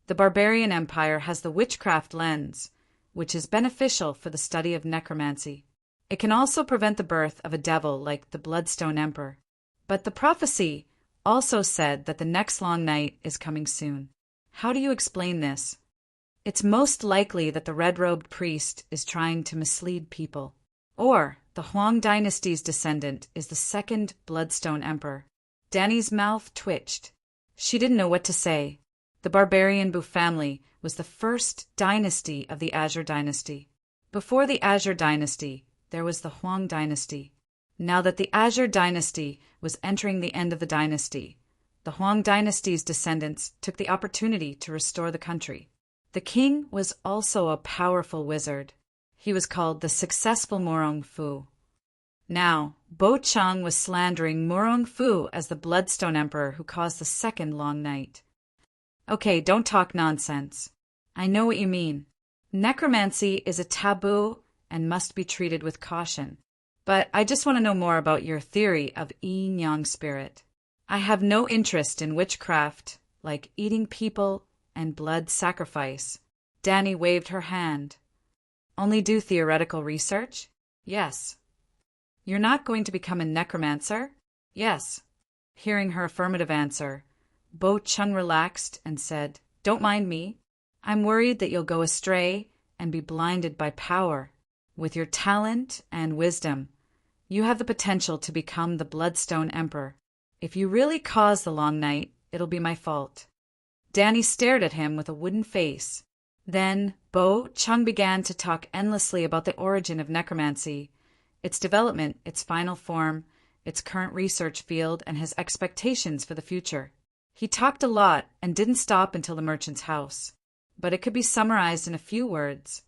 The barbarian empire has the witchcraft lens, which is beneficial for the study of necromancy. It can also prevent the birth of a devil like the Bloodstone Emperor. But the prophecy also said that the next Long Night is coming soon. How do you explain this? It's most likely that the red-robed priest is trying to mislead people. Or the Huang dynasty's descendant is the second Bloodstone Emperor. Dany's mouth twitched. She didn't know what to say. The barbarian Bu family was the first dynasty of the Azure dynasty. Before the Azure dynasty, there was the Huang dynasty. Now that the Azure dynasty was entering the end of the dynasty, the Huang dynasty's descendants took the opportunity to restore the country. The king was also a powerful wizard. He was called the successful Morong Fu. Now, Bo Chung was slandering Morong Fu as the Bloodstone Emperor who caused the second Long Night. Okay, don't talk nonsense. I know what you mean. Necromancy is a taboo and must be treated with caution. But I just want to know more about your theory of yin-yang spirit. I have no interest in witchcraft, like eating people and blood sacrifice. Dany waved her hand. Only do theoretical research? Yes. You're not going to become a necromancer? Yes. Hearing her affirmative answer, Bo Chung relaxed and said, Don't mind me. I'm worried that you'll go astray and be blinded by power. With your talent and wisdom, you have the potential to become the Bloodstone Emperor. If you really cause the Long Night, it'll be my fault. Dany stared at him with a wooden face. Then Bo Chung began to talk endlessly about the origin of necromancy, its development, its final form, its current research field, and his expectations for the future. He talked a lot and didn't stop until the merchant's house. But it could be summarized in a few words.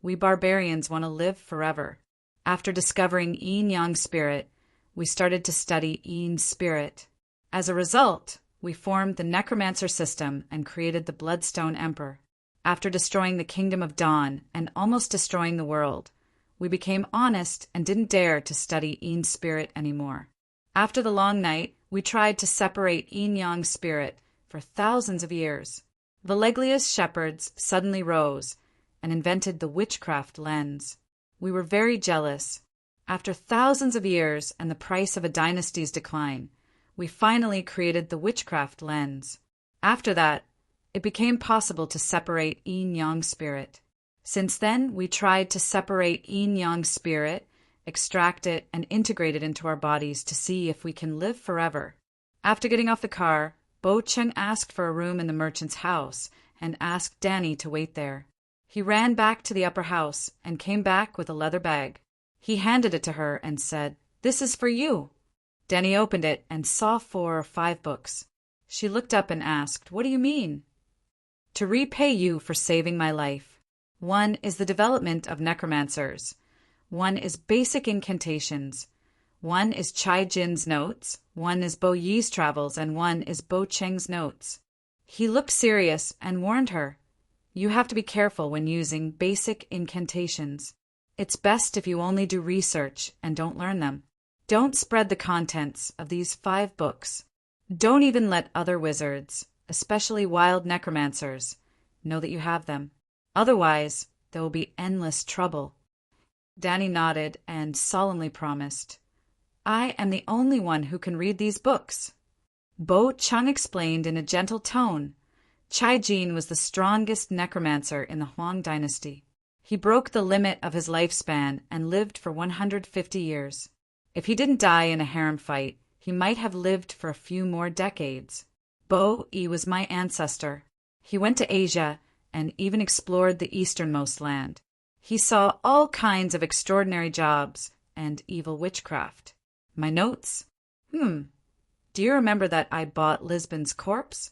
We barbarians want to live forever. After discovering yin-yang spirit, we started to study yin spirit. As a result, we formed the necromancer system and created the Bloodstone Emperor. After destroying the Kingdom of Dawn and almost destroying the world, we became honest and didn't dare to study yin spirit anymore. After the Long Night, we tried to separate yin-yang spirit for thousands of years. Valeglia's shepherds suddenly rose and invented the witchcraft lens. We were very jealous. After thousands of years and the price of a dynasty's decline, we finally created the witchcraft lens. After that, it became possible to separate yin-yang spirit. Since then, we tried to separate yin-yang spirit, extract it, and integrate it into our bodies to see if we can live forever. After getting off the car, Bo Cheng asked for a room in the merchant's house and asked Danny to wait there. He ran back to the upper house and came back with a leather bag. He handed it to her and said, "This is for you." Danny opened it and saw 4 or 5 books. She looked up and asked, "What do you mean?" "To repay you for saving my life. One is the development of necromancers. One is basic incantations. One is Chai Jin's notes. One is Bo Yi's travels, and one is Bo Cheng's notes." He looked serious and warned her, "You have to be careful when using basic incantations. It's best if you only do research and don't learn them. Don't spread the contents of these 5 books. Don't even let other wizards, especially wild necromancers, know that you have them. Otherwise, there will be endless trouble." Danny nodded and solemnly promised, "I am the only one who can read these books." Bo Cheng explained in a gentle tone, Chai Jin was the strongest necromancer in the Huang dynasty. He broke the limit of his lifespan and lived for 150 years. If he didn't die in a harem fight, he might have lived for a few more decades. Bo Yi was my ancestor. He went to Asia and even explored the easternmost land. He saw all kinds of extraordinary jobs and evil witchcraft. My notes? Do you remember that I bought Lisbon's corpse?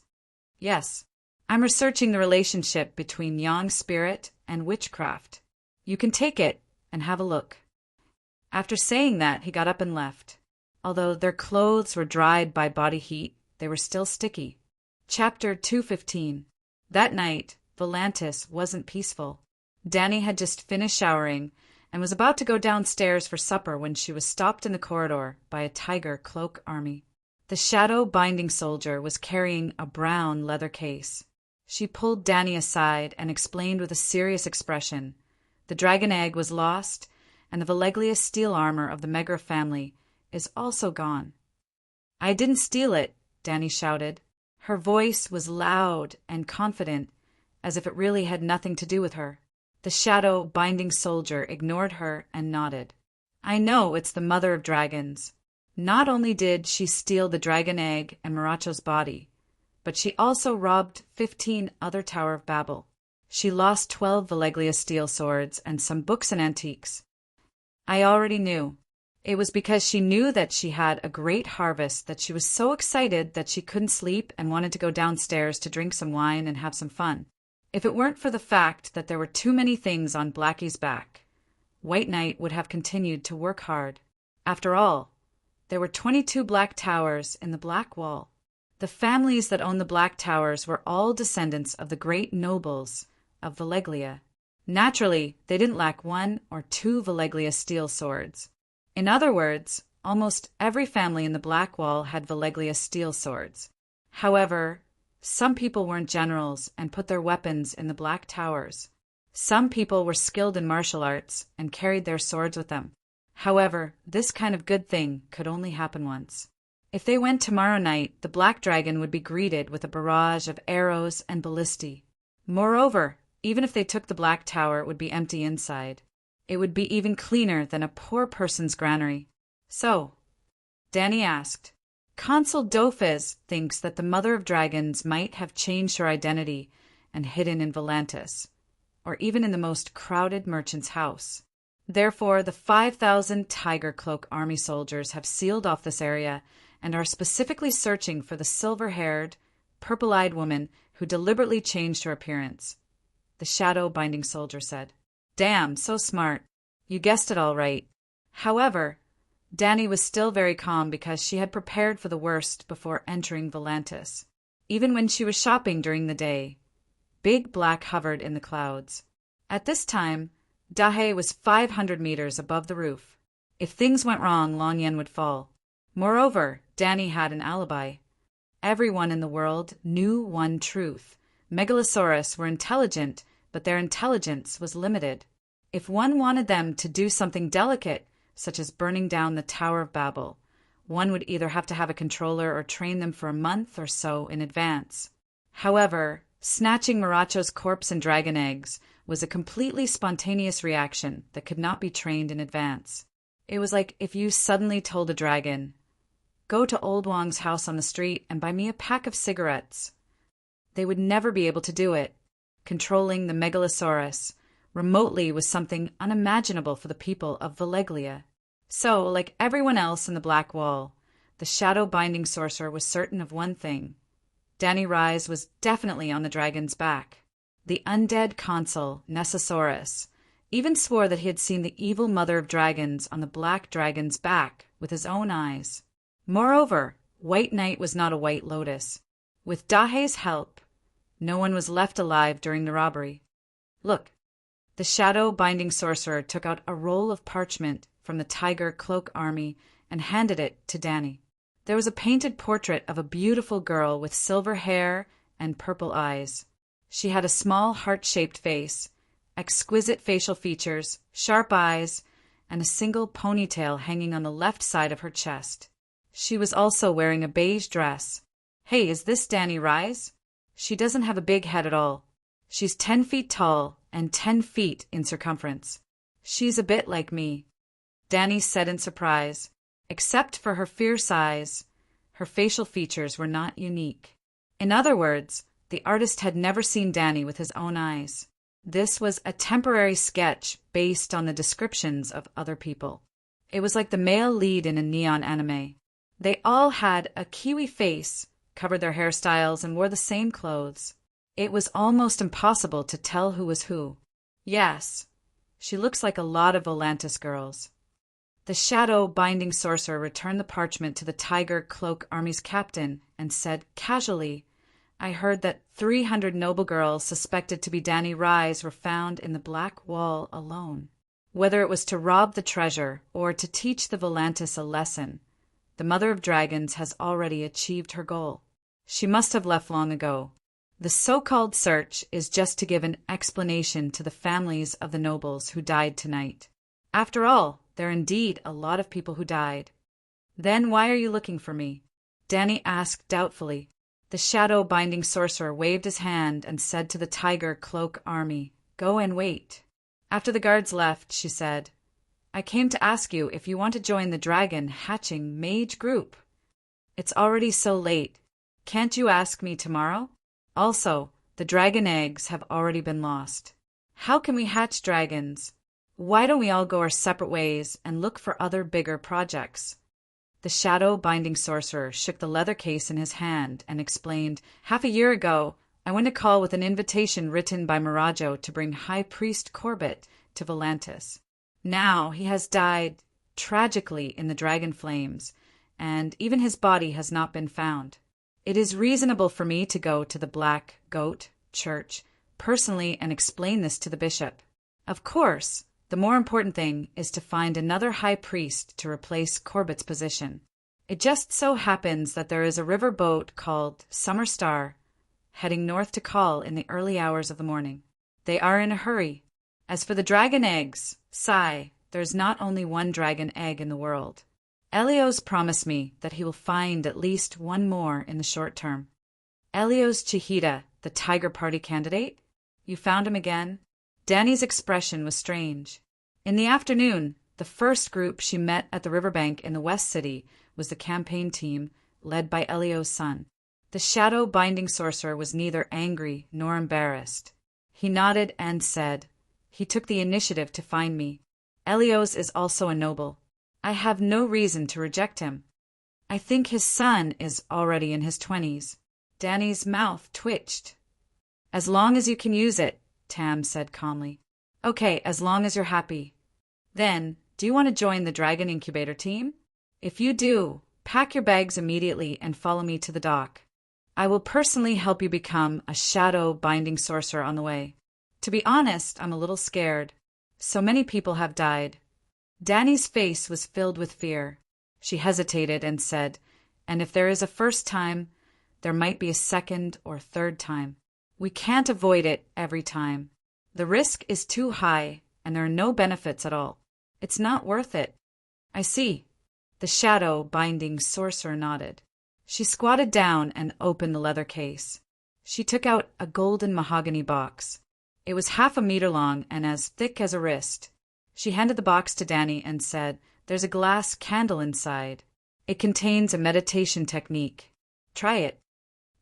Yes. I'm researching the relationship between yang spirit and witchcraft. You can take it and have a look. After saying that, he got up and left. Although their clothes were dried by body heat, they were still sticky. Chapter 215. That night, Volantis wasn't peaceful. Danny had just finished showering and was about to go downstairs for supper when she was stopped in the corridor by a tiger cloak army. The shadow-binding soldier was carrying a brown leather case. She pulled Danny aside and explained with a serious expression, "The dragon egg was lost, and the Valeglia steel armor of the Megra family is also gone." "I didn't steal it," Danny shouted. Her voice was loud and confident, as if it really had nothing to do with her. The shadow-binding soldier ignored her and nodded. "I know it's the mother of dragons. Not only did she steal the dragon egg and Maracho's body, but she also robbed 15 other Tower of Babel. She lost 12 Valeglia steel swords and some books and antiques. I already knew. It was because she knew that she had a great harvest that she was so excited that she couldn't sleep and wanted to go downstairs to drink some wine and have some fun. If it weren't for the fact that there were too many things on Blackie's back, White Knight would have continued to work hard. After all, there were 22 Black Towers in the Black Wall. The families that owned the Black Towers were all descendants of the great nobles of Valeglia. Naturally, they didn't lack 1 or 2 Valeglia steel swords. In other words, almost every family in the Black Wall had Valeglia steel swords. However, some people weren't generals and put their weapons in the Black Towers. Some people were skilled in martial arts and carried their swords with them. However, this kind of good thing could only happen once. If they went tomorrow night, the Black Dragon would be greeted with a barrage of arrows and ballistae. Moreover, even if they took the Black Tower, it would be empty inside. It would be even cleaner than a poor person's granary. So, Danny asked, "Consul Dofez thinks that the Mother of Dragons might have changed her identity and hidden in Volantis, or even in the most crowded merchant's house. Therefore, the 5,000 Tiger Cloak army soldiers have sealed off this area and are specifically searching for the silver-haired, purple-eyed woman who deliberately changed her appearance," the shadow-binding soldier said. "Damn, so smart. You guessed it all right." However, Danny was still very calm because she had prepared for the worst before entering Volantis. Even when she was shopping during the day, Big Black hovered in the clouds. At this time, Dahe was 500 meters above the roof. If things went wrong, Long Yen would fall. Moreover, Danny had an alibi. Everyone in the world knew one truth. Megalosaurus were intelligent, but their intelligence was limited. If one wanted them to do something delicate, such as burning down the Tower of Babel, one would either have to have a controller or train them for a month or so in advance. However, snatching Maracho's corpse and dragon eggs was a completely spontaneous reaction that could not be trained in advance. It was like if you suddenly told a dragon, "Go to Old Wong's house on the street and buy me a pack of cigarettes." They would never be able to do it. Controlling the Megalosaurus remotely was something unimaginable for the people of Valeglia. So, like everyone else in the Black Wall, the shadow-binding sorcerer was certain of one thing. Danny Rise was definitely on the dragon's back. The undead consul, Nessosaurus, even swore that he had seen the evil mother of dragons on the black dragon's back with his own eyes. Moreover, White Knight was not a white lotus. With Dahe's help, no one was left alive during the robbery. Look, the shadow-binding sorcerer took out a roll of parchment from the Tiger Cloak Army and handed it to Danny. There was a painted portrait of a beautiful girl with silver hair and purple eyes. She had a small heart-shaped face, exquisite facial features, sharp eyes, and a single ponytail hanging on the left side of her chest. She was also wearing a beige dress. Hey, is this Danny Rise? She doesn't have a big head at all. She's 10 feet tall and 10 feet in circumference. She's a bit like me, Danny said in surprise. Except for her fierce eyes, her facial features were not unique. In other words, the artist had never seen Danny with his own eyes. This was a temporary sketch based on the descriptions of other people. It was like the male lead in a neon anime. They all had a kiwi face, covered their hairstyles, and wore the same clothes. It was almost impossible to tell who was who. Yes, she looks like a lot of Volantis girls. The shadow-binding sorcerer returned the parchment to the Tiger Cloak Army's captain and said casually, "I heard that 300 noble girls suspected to be Danny Rise were found in the Black Wall alone. Whether it was to rob the treasure or to teach the Volantis a lesson, the Mother of Dragons has already achieved her goal. She must have left long ago. The so-called search is just to give an explanation to the families of the nobles who died tonight. After all, there are indeed a lot of people who died." "Then why are you looking for me?" Danny asked doubtfully. The shadow-binding sorcerer waved his hand and said to the Tiger Cloak Army, "Go and wait." After the guards left, she said, "I came to ask you if you want to join the dragon hatching mage group. It's already so late. Can't you ask me tomorrow? Also, the dragon eggs have already been lost. How can we hatch dragons? Why don't we all go our separate ways and look for other bigger projects?" The shadow-binding sorcerer shook the leather case in his hand and explained, "Half a year ago, I went to call with an invitation written by Marajo to bring High Priest Corbett to Volantis. Now he has died tragically in the dragon flames, and even his body has not been found. It is reasonable for me to go to the Black Goat Church personally and explain this to the bishop. Of course, the more important thing is to find another high priest to replace Corbett's position. It just so happens that there is a river boat called Summer Star heading north to call in the early hours of the morning. They are in a hurry. As for the dragon eggs, sigh, there's not only one dragon egg in the world. Elios promised me that he will find at least one more in the short term." "Elios Chihita, the Tiger Party candidate? You found him again?" Danny's expression was strange. In the afternoon, the first group she met at the riverbank in the West City was the campaign team led by Elio's son. The shadow-binding sorcerer was neither angry nor embarrassed. He nodded and said, "He took the initiative to find me. Elios is also a noble. I have no reason to reject him. I think his son is already in his 20s. Danny's mouth twitched. "As long as you can use it," Tam said calmly. "Okay, as long as you're happy. Then, do you want to join the Dragon Incubator team? If you do, pack your bags immediately and follow me to the dock. I will personally help you become a shadow-binding sorcerer on the way. To be honest, I'm a little scared. So many people have died." Danny's face was filled with fear. She hesitated and said, "And if there is a first time, there might be a second or third time. We can't avoid it every time. The risk is too high, and there are no benefits at all. It's not worth it." I see. The shadow-binding sorcerer nodded. She squatted down and opened the leather case. She took out a golden mahogany box. It was 1/2 meter long and as thick as a wrist. She handed the box to Danny and said, "There's a glass candle inside. It contains a meditation technique. Try it."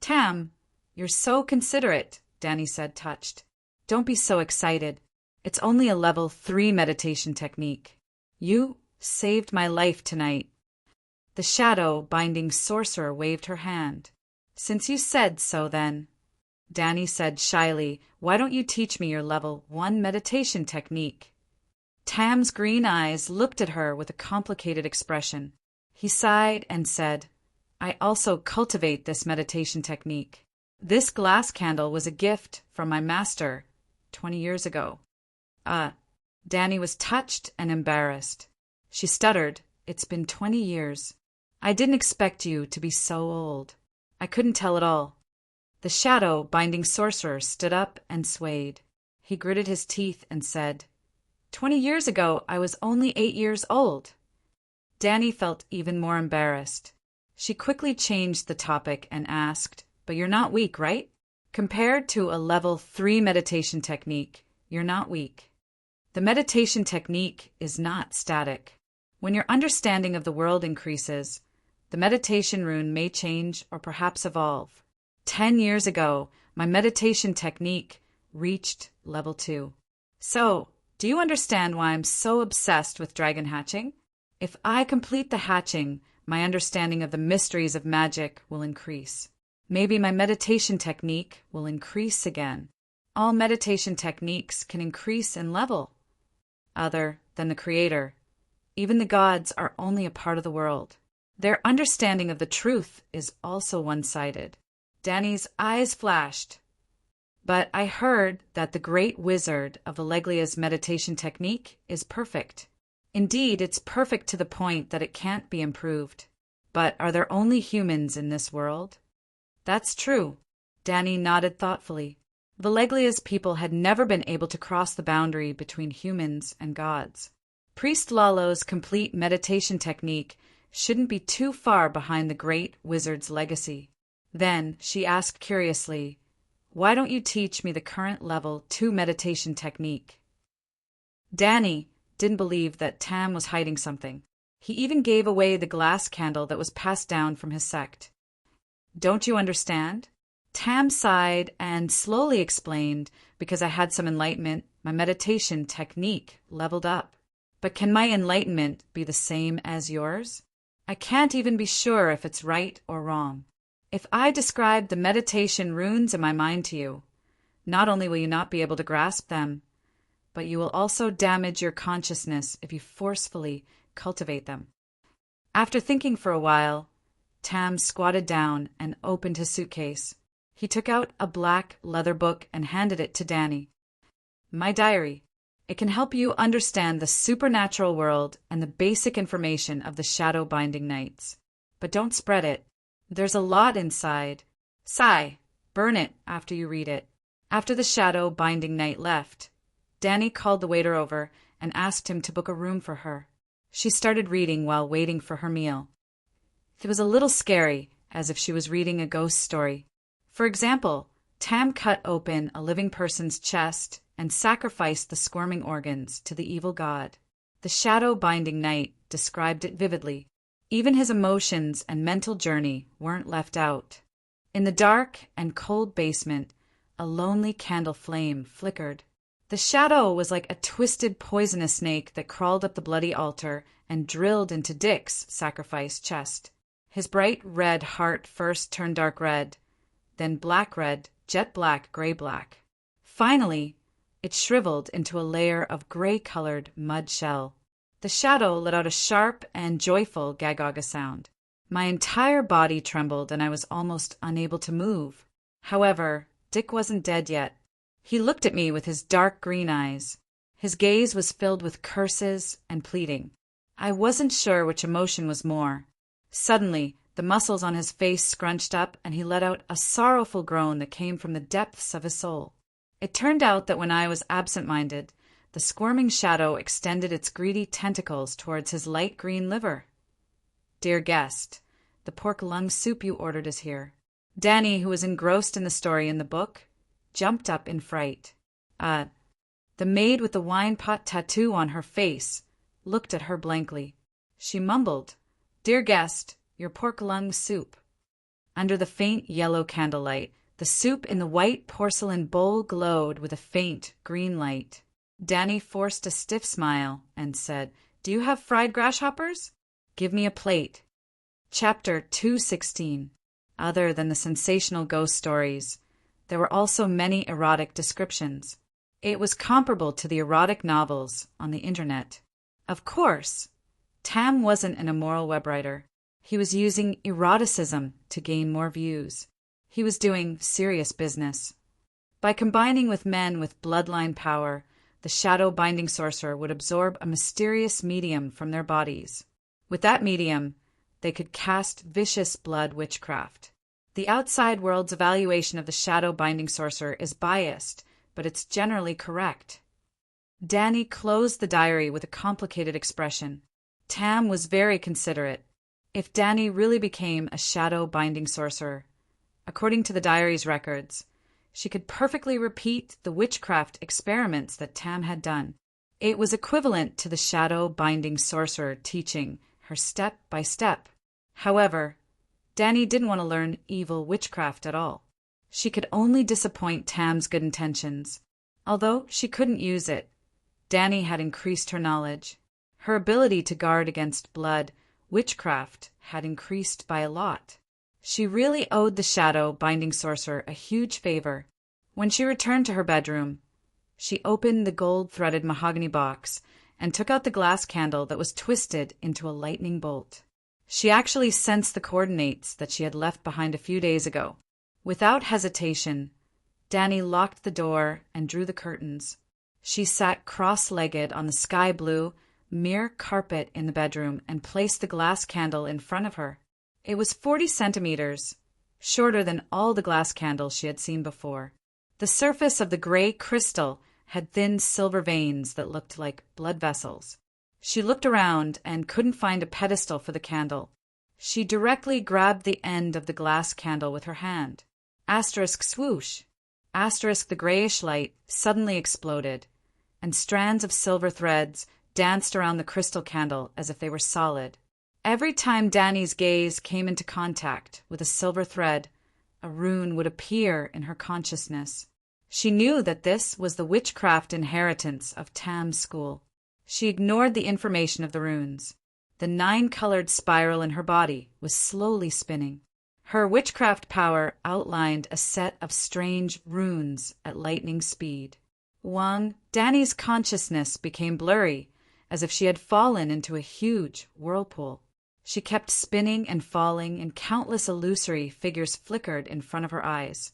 "Tam, you're so considerate," Danny said, touched. "Don't be so excited. It's only a level 3 meditation technique. You saved my life tonight." The shadow-binding sorcerer waved her hand. "Since you said so, then," Danny said shyly, "why don't you teach me your level 1 meditation technique?" Tam's green eyes looked at her with a complicated expression. He sighed and said, "I also cultivate this meditation technique. This glass candle was a gift from my master 20 years ago." Danny was touched and embarrassed. She stuttered, "It's been 20 years. I didn't expect you to be so old. I couldn't tell at all." The shadow-binding sorcerer stood up and swayed. He gritted his teeth and said, 20 years ago, I was only 8 years old." Danny felt even more embarrassed. She quickly changed the topic and asked, "But you're not weak, right? Compared to a level 3 meditation technique, you're not weak. The meditation technique is not static. When your understanding of the world increases, the meditation rune may change or perhaps evolve. 10 years ago, my meditation technique reached level 2. So, do you understand why I'm so obsessed with dragon hatching? If I complete the hatching, my understanding of the mysteries of magic will increase. Maybe my meditation technique will increase again. All meditation techniques can increase in level. Other than the Creator, even the gods are only a part of the world. Their understanding of the truth is also one-sided." Danny's eyes flashed. "But I heard that the great wizard of Alleglia's meditation technique is perfect. Indeed, it's perfect to the point that it can't be improved. But are there only humans in this world?" "That's true." Danny nodded thoughtfully. Valeglia's people had never been able to cross the boundary between humans and gods. Priest Lalo's complete meditation technique shouldn't be too far behind the great wizard's legacy. Then she asked curiously, "Why don't you teach me the current level 2 meditation technique?" Danny didn't believe that Tam was hiding something. He even gave away the glass candle that was passed down from his sect. "Don't you understand?" Tam sighed and slowly explained, "Because I had some enlightenment, my meditation technique leveled up. But can my enlightenment be the same as yours? I can't even be sure if it's right or wrong. If I describe the meditation runes in my mind to you, not only will you not be able to grasp them, but you will also damage your consciousness if you forcefully cultivate them." After thinking for a while, Tam squatted down and opened his suitcase. He took out a black leather book and handed it to Danny. "My diary. It can help you understand the supernatural world and the basic information of the shadow-binding nights. But don't spread it. There's a lot inside. Sigh, burn it after you read it." After the shadow-binding night left, Danny called the waiter over and asked him to book a room for her. She started reading while waiting for her meal. It was a little scary, as if she was reading a ghost story. For example, Tam cut open a living person's chest and sacrificed the squirming organs to the evil god. The shadow-binding night described it vividly. Even his emotions and mental journey weren't left out. In the dark and cold basement, a lonely candle flame flickered. The shadow was like a twisted poisonous snake that crawled up the bloody altar and drilled into Dick's sacrificed chest. His bright red heart first turned dark red, then black red, jet black, gray black. Finally, it shriveled into a layer of gray-colored mud shell. The shadow let out a sharp and joyful gagaga sound. My entire body trembled and I was almost unable to move. However, Dick wasn't dead yet. He looked at me with his dark green eyes. His gaze was filled with curses and pleading. I wasn't sure which emotion was more. Suddenly, the muscles on his face scrunched up and he let out a sorrowful groan that came from the depths of his soul. It turned out that when I was absent-minded, The squirming shadow extended its greedy tentacles towards his light green liver. "Dear guest, the pork lung soup you ordered is here." Danny, who was engrossed in the story in the book, jumped up in fright. The maid with the wine pot tattoo on her face looked at her blankly. She mumbled, "Dear guest, your pork lung soup." Under the faint yellow candlelight, the soup in the white porcelain bowl glowed with a faint green light. Danny forced a stiff smile and said, "Do you have fried grasshoppers? Give me a plate." Chapter 216. Other than the sensational ghost stories, there were also many erotic descriptions. It was comparable to the erotic novels on the internet. Of course, Tam wasn't an immoral web writer. He was using eroticism to gain more views. He was doing serious business. By combining with men with bloodline power, the shadow binding sorcerer would absorb a mysterious medium from their bodies. With that medium, they could cast vicious blood witchcraft. The outside world's evaluation of the shadow binding sorcerer is biased, but it's generally correct. Danny closed the diary with a complicated expression. Tam was very considerate. If Danny really became a shadow binding sorcerer, according to the diary's records, she could perfectly repeat the witchcraft experiments that Tam had done. It was equivalent to the shadow binding sorcerer teaching her step by step. However, Danny didn't want to learn evil witchcraft at all. She could only disappoint Tam's good intentions. Although she couldn't use it, Danny had increased her knowledge. Her ability to guard against blood witchcraft had increased by a lot. She really owed the shadow binding sorcerer a huge favor. When she returned to her bedroom, she opened the gold-threaded mahogany box and took out the glass candle that was twisted into a lightning bolt. She actually sensed the coordinates that she had left behind a few days ago. Without hesitation, Danny locked the door and drew the curtains. She sat cross-legged on the sky-blue mirror carpet in the bedroom and placed the glass candle in front of her. It was 40 centimeters, shorter than all the glass candles she had seen before. The surface of the gray crystal had thin silver veins that looked like blood vessels. She looked around and couldn't find a pedestal for the candle. She directly grabbed the end of the glass candle with her hand. Asterisk swoosh. Asterisk the grayish light suddenly exploded, and strands of silver threads danced around the crystal candle as if they were solid. Every time Danny's gaze came into contact with a silver thread, a rune would appear in her consciousness. She knew that this was the witchcraft inheritance of Tam's school. She ignored the information of the runes. The 9-colored spiral in her body was slowly spinning. Her witchcraft power outlined a set of strange runes at lightning speed. Danny's consciousness became blurry, as if she had fallen into a huge whirlpool. She kept spinning and falling, and countless illusory figures flickered in front of her eyes.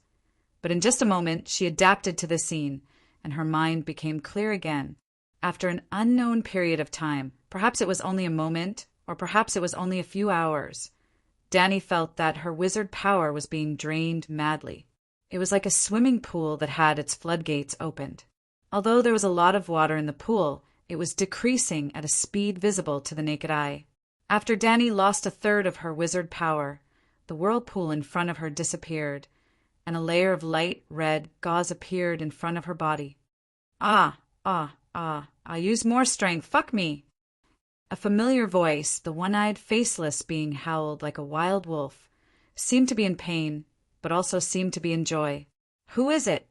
But in just a moment, she adapted to the scene, and her mind became clear again. After an unknown period of time, perhaps it was only a moment, or perhaps it was only a few hours, Danny felt that her wizard power was being drained madly. It was like a swimming pool that had its floodgates opened. Although there was a lot of water in the pool, it was decreasing at a speed visible to the naked eye. After Danny lost a third of her wizard power, the whirlpool in front of her disappeared, and a layer of light red gauze appeared in front of her body. I use more strength, fuck me. A familiar voice, the one-eyed faceless being howled like a wild wolf, seemed to be in pain, but also seemed to be in joy. Who is it?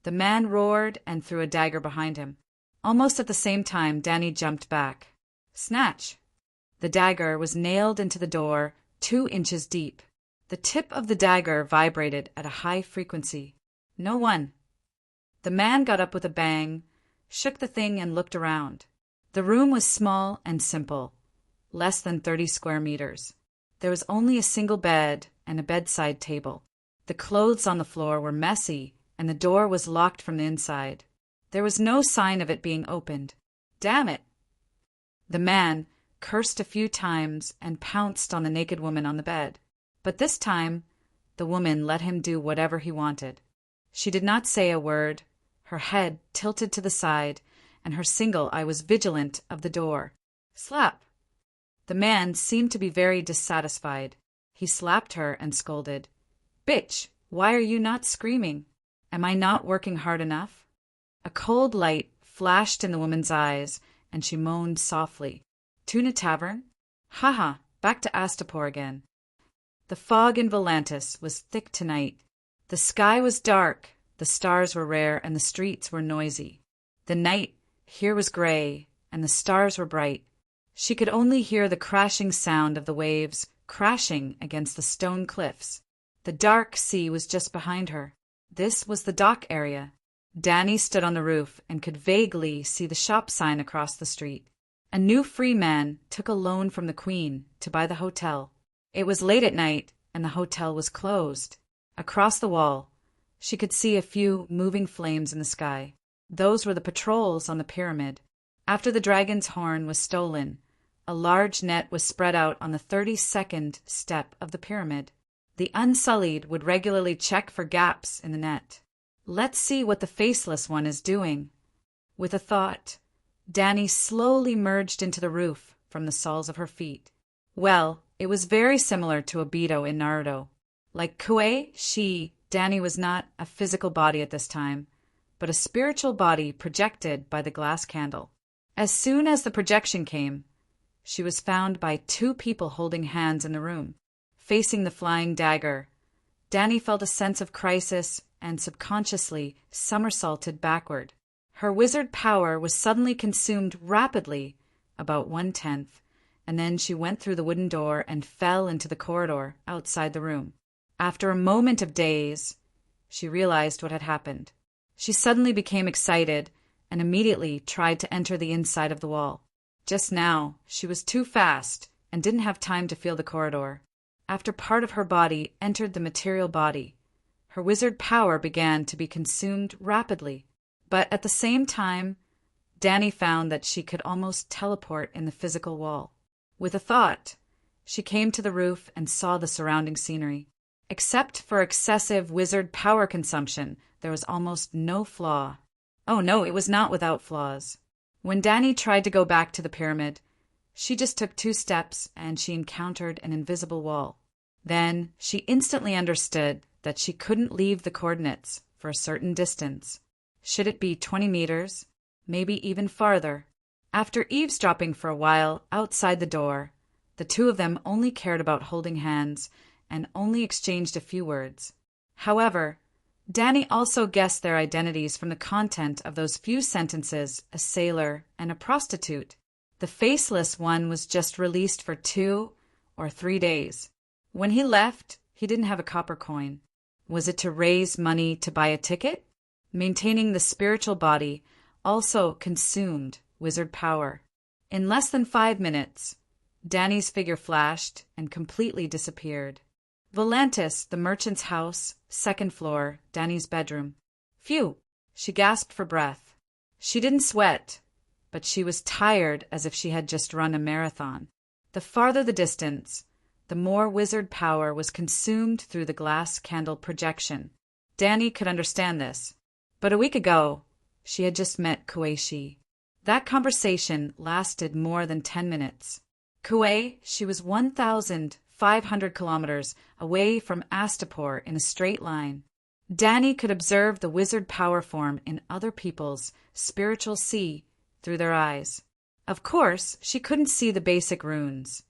The man roared and threw a dagger behind him. Almost at the same time, Danny jumped back. Snatch! The dagger was nailed into the door 2 inches deep. The tip of the dagger vibrated at a high frequency. No one. The man got up with a bang, shook the thing, and looked around. The room was small and simple, less than 30 square meters. There was only a single bed and a bedside table. The clothes on the floor were messy, and the door was locked from the inside. There was no sign of it being opened. Damn it! The man cursed a few times and pounced on the naked woman on the bed. But this time, the woman let him do whatever he wanted. She did not say a word. Her head tilted to the side, and her single eye was vigilant of the door. Slap! The man seemed to be very dissatisfied. He slapped her and scolded. Bitch, why are you not screaming? Am I not working hard enough? A cold light flashed in the woman's eyes, and she moaned softly. Tuna Tavern? Haha, back to Astapor again. The fog in Volantis was thick tonight. The sky was dark, the stars were rare, and the streets were noisy. The night here was gray, and the stars were bright. She could only hear the crashing sound of the waves crashing against the stone cliffs. The dark sea was just behind her. This was the dock area. Danny stood on the roof and could vaguely see the shop sign across the street. A new free man took a loan from the Queen to buy the hotel. It was late at night, and the hotel was closed. Across the wall, she could see a few moving flames in the sky. Those were the patrols on the pyramid. After the dragon's horn was stolen, a large net was spread out on the 32nd step of the pyramid. The Unsullied would regularly check for gaps in the net. Let's see what the Faceless One is doing. With a thought, Danny slowly merged into the roof from the soles of her feet. Well, it was very similar to Obito in Naruto. Like Kue, Danny was not a physical body at this time, but a spiritual body projected by the glass candle. As soon as the projection came, she was found by two people holding hands in the room. Facing the flying dagger, Danny felt a sense of crisis and subconsciously somersaulted backward. Her wizard power was suddenly consumed rapidly, about 1/10, and then she went through the wooden door and fell into the corridor outside the room. After a moment of daze, she realized what had happened. She suddenly became excited and immediately tried to enter the inside of the wall. Just now, she was too fast and didn't have time to feel the corridor. After part of her body entered the material body, her wizard power began to be consumed rapidly. But at the same time, Danny found that she could almost teleport in the physical wall. With a thought, she came to the roof and saw the surrounding scenery. Except for excessive wizard power consumption, there was almost no flaw. Oh no, it was not without flaws. When Danny tried to go back to the pyramid, she just took 2 steps and she encountered an invisible wall. Then she instantly understood that she couldn't leave the coordinates for a certain distance. Should it be 20 meters? Maybe even farther? After eavesdropping for a while outside the door, the two of them only cared about holding hands and only exchanged a few words. However, Danny also guessed their identities from the content of those few sentences: a sailor and a prostitute. The Faceless One was just released for 2 or 3 days. When he left, he didn't have a copper coin. Was it to raise money to buy a ticket? Maintaining the spiritual body also consumed wizard power. In less than 5 minutes, Danny's figure flashed and completely disappeared. Volantis, the merchant's house, 2nd floor, Danny's bedroom. Phew! She gasped for breath. She didn't sweat, but she was tired as if she had just run a marathon. The farther the distance, the more wizard power was consumed through the glass candle projection. Danny could understand this. But a week ago, she had just met Kue. That conversation lasted more than 10 minutes. Kue, she was 1,500 kilometers away from Astapor in a straight line. Danny could observe the wizard power form in other people's spiritual sea through their eyes. Of course, she couldn't see the basic runes,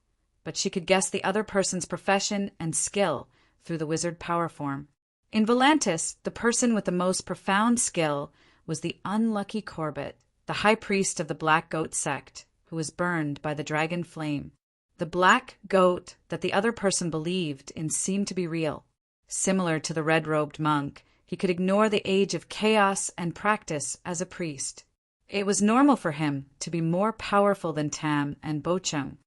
but she could guess the other person's profession and skill through the wizard power form. In Volantis, the person with the most profound skill was the unlucky Corbett, the high priest of the Black Goat sect, who was burned by the dragon flame. The black goat that the other person believed in seemed to be real. Similar to the red-robed monk, he could ignore the age of chaos and practice as a priest. It was normal for him to be more powerful than Tam and Bochum.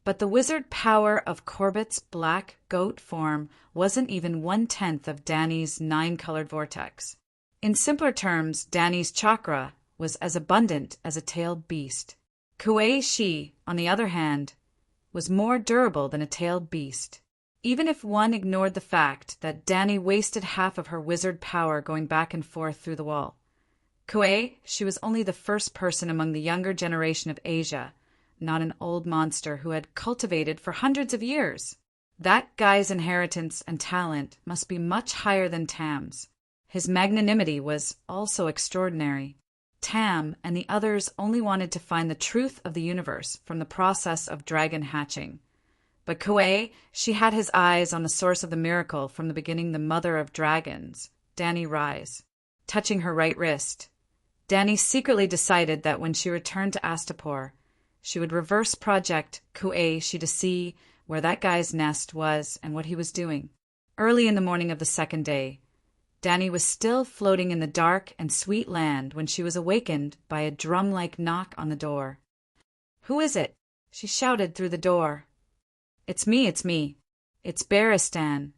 But the wizard power of Corbett's black goat form wasn't even 1/10 of Danny's 9-colored vortex. In simpler terms, Danny's chakra was as abundant as a tailed beast. Kue, on the other hand, was more durable than a tailed beast. Even if one ignored the fact that Danny wasted half of her wizard power going back and forth through the wall, Kuei, she was only the first person among the younger generation of Asia, not an old monster who had cultivated for hundreds of years. That guy's inheritance and talent must be much higher than Tam's. His magnanimity was also extraordinary. Tam and the others only wanted to find the truth of the universe from the process of dragon hatching. But Kuei, she had his eyes on the source of the miracle from the beginning, the mother of dragons, Dani Rise. Touching her right wrist, Dani secretly decided that when she returned to Astapor, she would reverse project Kuei she to see where that guy's nest was and what he was doing. Early in the morning of the second day, Dani was still floating in the dark and sweet land when she was awakened by a drum-like knock on the door. "Who is it?" she shouted through the door. It's me. It's Barristan."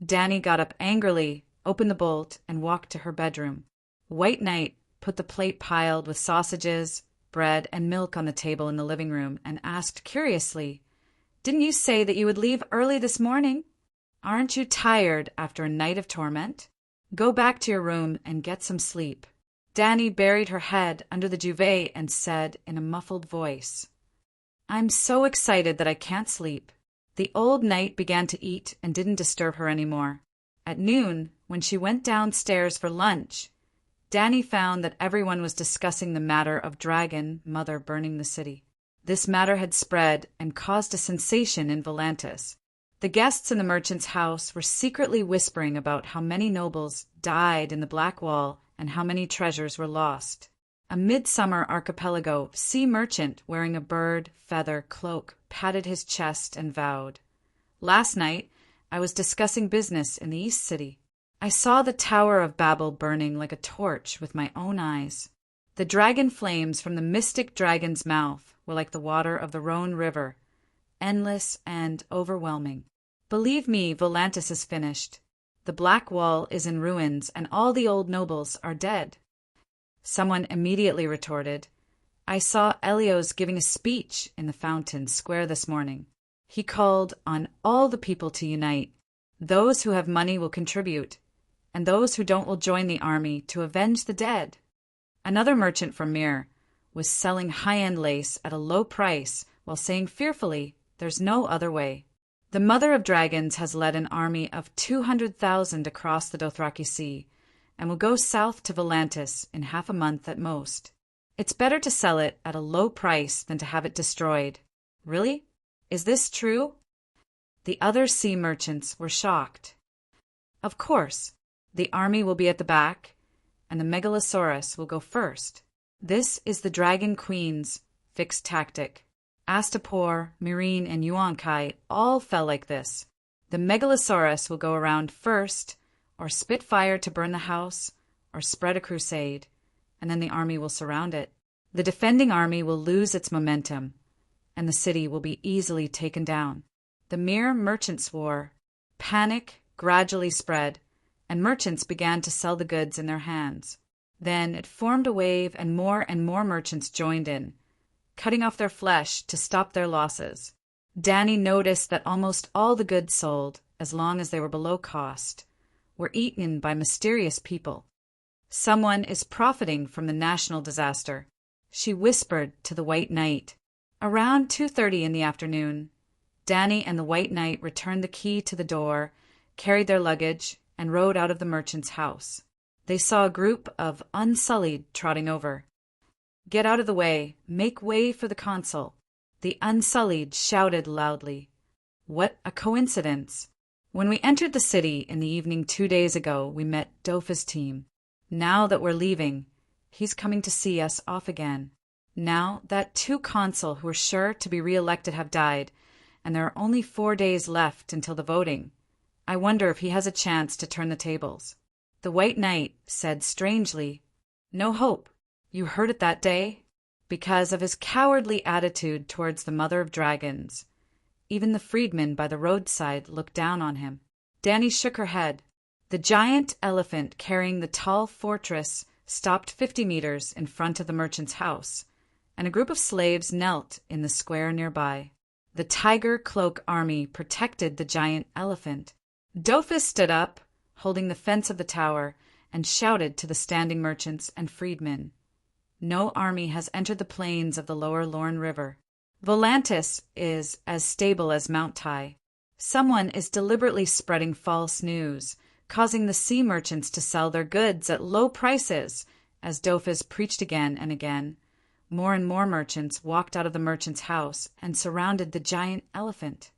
Dani got up angrily, opened the bolt, and walked to her bedroom. White Knight put the plate piled with sausages, bread, and milk on the table in the living room and asked curiously, "Didn't you say that you would leave early this morning? Aren't you tired after a night of torment? Go back to your room and get some sleep." Dani buried her head under the duvet and said in a muffled voice, "I'm so excited that I can't sleep." The old knight began to eat and didn't disturb her anymore. At noon, when she went downstairs for lunch, Dani found that everyone was discussing the matter of Dragon Mother burning the city. This matter had spread and caused a sensation in Volantis. The guests in the merchant's house were secretly whispering about how many nobles died in the Black Wall and how many treasures were lost. A midsummer archipelago sea merchant wearing a bird feather cloak patted his chest and vowed, "Last night I was discussing business in the East City. I saw the Tower of Babel burning like a torch with my own eyes. The dragon flames from the mystic dragon's mouth were like the water of the Rhone River, endless and overwhelming. Believe me, Volantis is finished. The Black Wall is in ruins and all the old nobles are dead." Someone immediately retorted, "I saw Elios giving a speech in the Fountain Square this morning. He called on all the people to unite. Those who have money will contribute, and those who don't will join the army to avenge the dead." Another merchant from Mir was selling high-end lace at a low price while saying fearfully, "There's no other way." The Mother of Dragons has led an army of 200,000 across the Dothraki Sea, and will go south to Volantis in half a month at most. It's better to sell it at a low price than to have it destroyed. Really? Is this true? The other sea merchants were shocked. Of course, the army will be at the back, and the Megalosaurus will go first. This is the Dragon Queen's fixed tactic. Astapor, Meereen, and Yuan-Kai all fell like this. The Megalosaurus will go around first, or spit fire to burn the house, or spread a crusade, and then the army will surround it. The defending army will lose its momentum, and the city will be easily taken down. The Mir Merchants' War. Panic gradually spread, and merchants began to sell the goods in their hands. Then it formed a wave, and more merchants joined in, cutting off their flesh to stop their losses. Dani noticed that almost all the goods sold, as long as they were below cost, were eaten by mysterious people. Someone is profiting from the national disaster, she whispered to the White Knight. Around 2:30 in the afternoon, Dani and the White Knight returned the key to the door, carried their luggage, and rode out of the merchant's house. They saw a group of Unsullied trotting over. "Get out of the way, make way for the consul," the Unsullied shouted loudly. What a coincidence! When we entered the city in the evening 2 days ago, we met Dofa's team. Now that we're leaving, he's coming to see us off again. Now that 2 consul who were sure to be re-elected have died, and there are only 4 days left until the voting, I wonder if he has a chance to turn the tables. The White Knight said strangely, "No hope. You heard it that day?" Because of his cowardly attitude towards the Mother of Dragons, even the freedmen by the roadside looked down on him. Dani shook her head. The giant elephant carrying the tall fortress stopped 50 meters in front of the merchant's house, and a group of slaves knelt in the square nearby. The Tiger Cloak army protected the giant elephant. Dofus stood up, holding the fence of the tower, and shouted to the standing merchants and freedmen. No army has entered the plains of the lower Lorne River. Volantis is as stable as Mount Tai. Someone is deliberately spreading false news, causing the sea merchants to sell their goods at low prices, as Dofus preached again and again. More and more merchants walked out of the merchant's house and surrounded the giant elephant.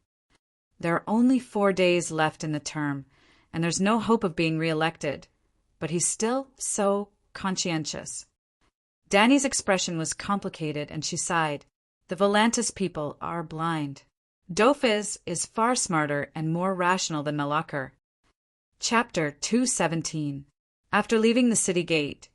There are only 4 days left in the term, and there's no hope of being re-elected, but he's still so conscientious. Danny's expression was complicated, and she sighed. The Volantis people are blind. Dofus is far smarter and more rational than Malakar. Chapter 217. After leaving the city gate,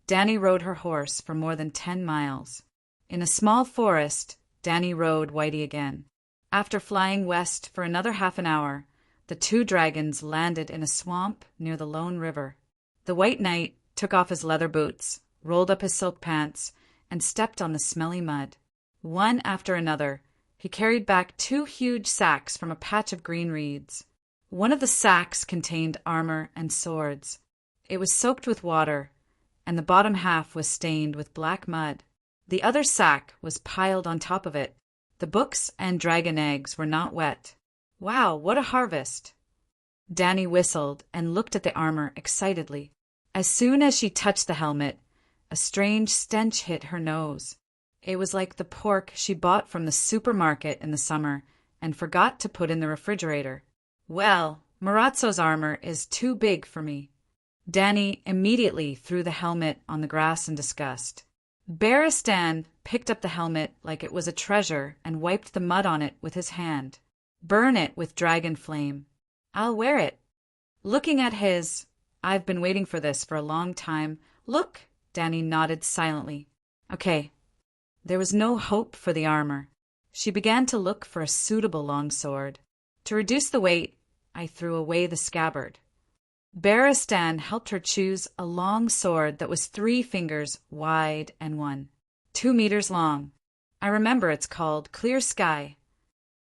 Danny rode her horse for more than 10 miles. In a small forest, Danny rode Whitey again. After flying west for another half an hour, the 2 dragons landed in a swamp near the Lone River. The White Knight took off his leather boots, rolled up his silk pants, and stepped on the smelly mud. One after another, he carried back 2 huge sacks from a patch of green reeds. One of the sacks contained armor and swords. It was soaked with water, and the bottom half was stained with black mud. The other sack was piled on top of it. The books and dragon eggs were not wet. Wow, what a harvest! Danny whistled and looked at the armor excitedly. As soon as she touched the helmet, a strange stench hit her nose. It was like the pork she bought from the supermarket in the summer and forgot to put in the refrigerator. Well, Marazzo's armor is too big for me. Danny immediately threw the helmet on the grass in disgust. Barristan picked up the helmet like it was a treasure and wiped the mud on it with his hand. Burn it with dragon flame. I'll wear it. Looking at his, I've been waiting for this for a long time. Look, Danny nodded silently. Okay. There was no hope for the armor. She began to look for a suitable longsword. To reduce the weight, I threw away the scabbard. Barristan helped her choose a long sword that was 3 fingers wide and 2 meters long. I remember it's called Clear Sky.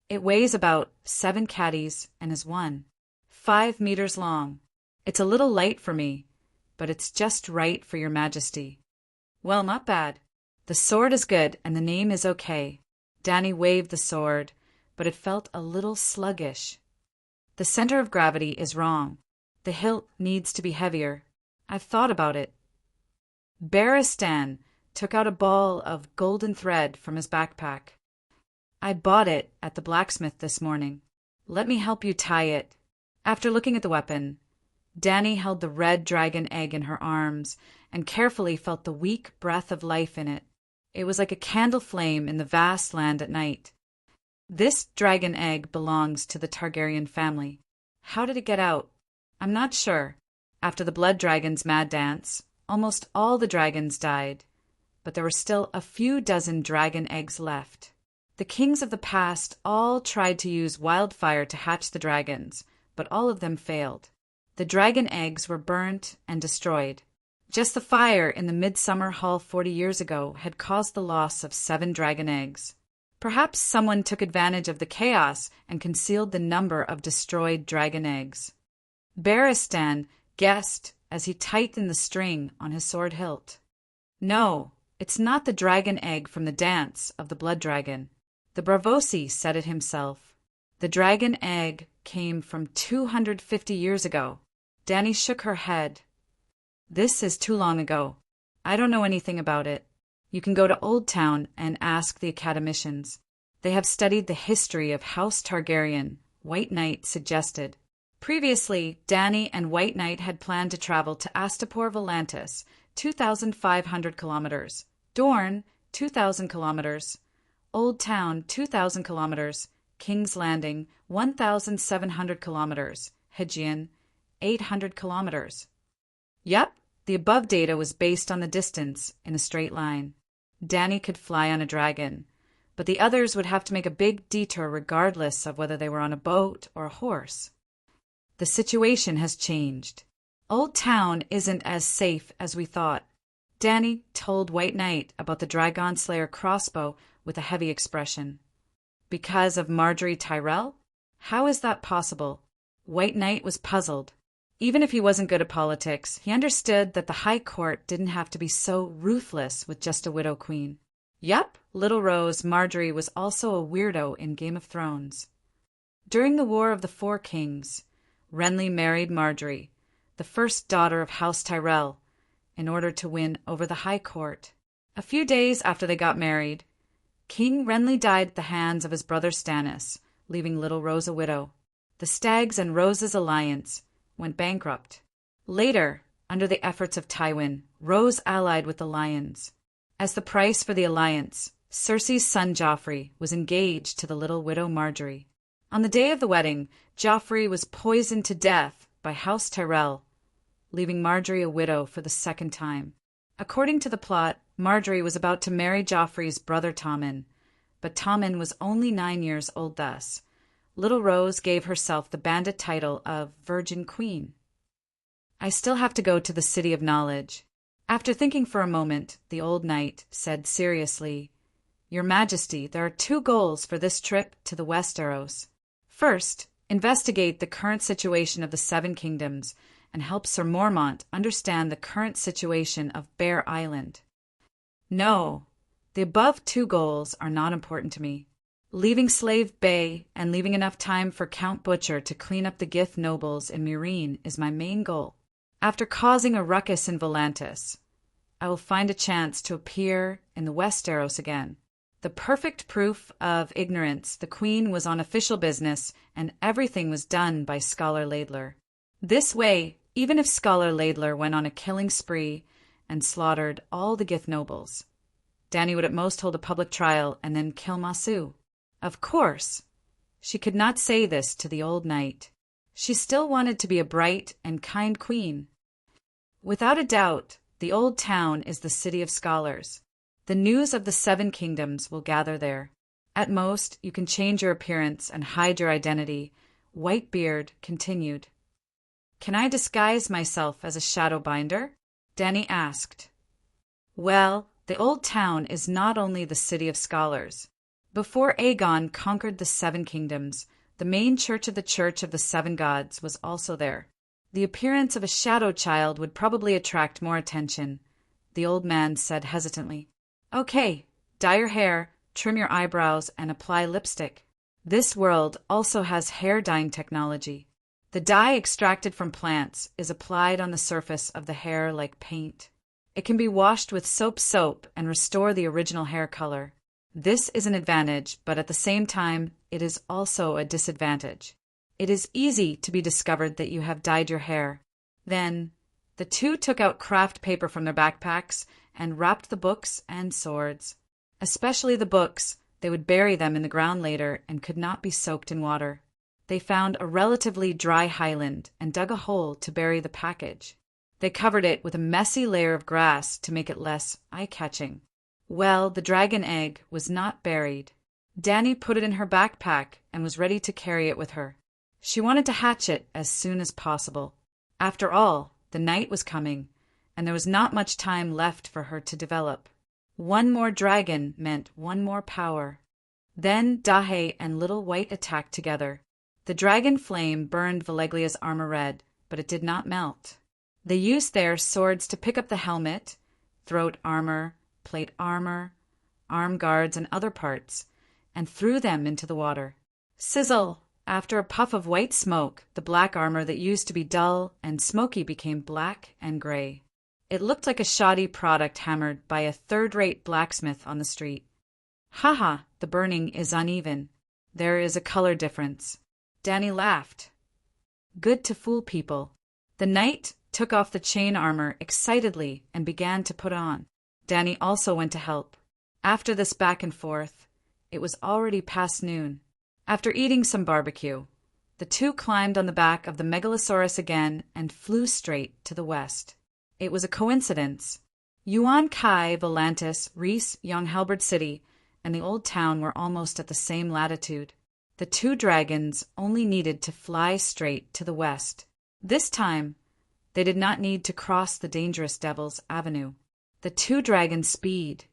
It weighs about 7 caddies and is 5 meters long. It's a little light for me, but it's just right for your majesty. Well, not bad. The sword is good and the name is okay. Danny waved the sword, but it felt a little sluggish. The center of gravity is wrong. The hilt needs to be heavier. I've thought about it. Barristan took out a ball of golden thread from his backpack. I bought it at the blacksmith this morning. Let me help you tie it. After looking at the weapon, Danny held the red dragon egg in her arms and carefully felt the weak breath of life in it. It was like a candle flame in the vast land at night. This dragon egg belongs to the Targaryen family. How did it get out? I'm not sure. After the blood dragon's mad dance, almost all the dragons died, but there were still a few dozen dragon eggs left. The kings of the past all tried to use wildfire to hatch the dragons, but all of them failed. The dragon eggs were burnt and destroyed. Just the fire in the Midsummer Hall 40 years ago had caused the loss of 7 dragon eggs. Perhaps someone took advantage of the chaos and concealed the number of destroyed dragon eggs. Barristan guessed as he tightened the string on his sword hilt. No, it's not the dragon egg from the dance of the blood dragon. The Bravosi said it himself. The dragon egg came from 250 years ago. Danny shook her head. This is too long ago. I don't know anything about it. You can go to Old Town and ask the academicians. They have studied the history of House Targaryen, White Knight suggested. Previously, Danny and White Knight had planned to travel to Astapor Volantis, 2,500 kilometers, Dorne, 2,000 kilometers, Old Town, 2,000 kilometers, King's Landing, 1,700 kilometers, Hegian, 800 kilometers. Yep, the above data was based on the distance in a straight line. Danny could fly on a dragon, but the others would have to make a big detour regardless of whether they were on a boat or a horse. The situation has changed. Old Town isn't as safe as we thought. Danny told White Knight about the Dragon Slayer crossbow with a heavy expression. Because of Marjorie Tyrell? How is that possible? White Knight was puzzled. Even if he wasn't good at politics, he understood that the High Court didn't have to be so ruthless with just a widow queen. Yup, Little Rose Marjorie was also a weirdo in Game of Thrones. During the War of the Four Kings, Renly married Marjorie, the first daughter of House Tyrell, in order to win over the High Court. A few days after they got married, King Renly died at the hands of his brother Stannis, leaving Little Rose a widow. The Stags and Roses alliance went bankrupt. Later, under the efforts of Tywin, Rose allied with the Lions. As the price for the alliance, Cersei's son Joffrey was engaged to the little widow Marjorie. On the day of the wedding, Joffrey was poisoned to death by House Tyrell, leaving Marjorie a widow for the second time. According to the plot, Marjorie was about to marry Joffrey's brother Tommen, but Tommen was only 9 years old thus. Little Rose gave herself the bandit title of Virgin Queen. I still have to go to the City of Knowledge. After thinking for a moment, the old knight said seriously, Your Majesty, there are 2 goals for this trip to the Westeros. First, investigate the current situation of the 7 kingdoms and help Sir Mormont understand the current situation of Bear Island. No, the above 2 goals are not important to me. Leaving Slave Bay and leaving enough time for Count Butcher to clean up the Gith nobles in Meereen is my main goal. After causing a ruckus in Volantis, I will find a chance to appear in the Westeros again. The perfect proof of ignorance, the Queen was on official business and everything was done by Scholar Laidler. This way, even if Scholar Laidler went on a killing spree and slaughtered all the Gith nobles, Dany would at most hold a public trial and then kill Masu. Of course, she could not say this to the old knight. She still wanted to be a bright and kind queen. Without a doubt, the old town is the city of scholars. The news of the 7 kingdoms will gather there. At most, you can change your appearance and hide your identity. Whitebeard continued. Can I disguise myself as a Shadowbinder? Dany asked. Well, the old town is not only the city of scholars. Before Aegon conquered the 7 kingdoms, the main church of the Church of the 7 Gods was also there. The appearance of a shadow child would probably attract more attention, the old man said hesitantly. Okay, dye your hair, trim your eyebrows, and apply lipstick. This world also has hair dyeing technology. The dye extracted from plants is applied on the surface of the hair like paint. It can be washed with soap and restore the original hair color. This is an advantage, but at the same time, it is also a disadvantage. It is easy to be discovered that you have dyed your hair. Then, the 2 took out craft paper from their backpacks and wrapped the books and swords. Especially the books, they would bury them in the ground later and could not be soaked in water. They found a relatively dry highland and dug a hole to bury the package. They covered it with a messy layer of grass to make it less eye-catching. Well, the dragon egg was not buried. Dany put it in her backpack and was ready to carry it with her. She wanted to hatch it as soon as possible. After all, the night was coming, and there was not much time left for her to develop. 1 more dragon meant 1 more power. Then Dahe and Little White attacked together. The dragon flame burned Valeglia's armor red, but it did not melt. They used their swords to pick up the helmet, throat armor, plate armor, arm guards, and other parts, and threw them into the water. Sizzle! After a puff of white smoke, the black armor that used to be dull and smoky became black and gray. It looked like a shoddy product hammered by a third-rate blacksmith on the street. Haha, the burning is uneven. There is a color difference. Dany laughed. Good to fool people. The knight took off the chain armor excitedly and began to put on. Dany also went to help. After this back and forth, it was already past noon. After eating some barbecue, the 2 climbed on the back of the Megalosaurus again and flew straight to the west. It was a coincidence. Yuan Kai, Volantis, Rhys, Young Halberd City, and the old town were almost at the same latitude. The 2 dragons only needed to fly straight to the west. This time, they did not need to cross the dangerous Devil's Avenue. The 2 dragons' speed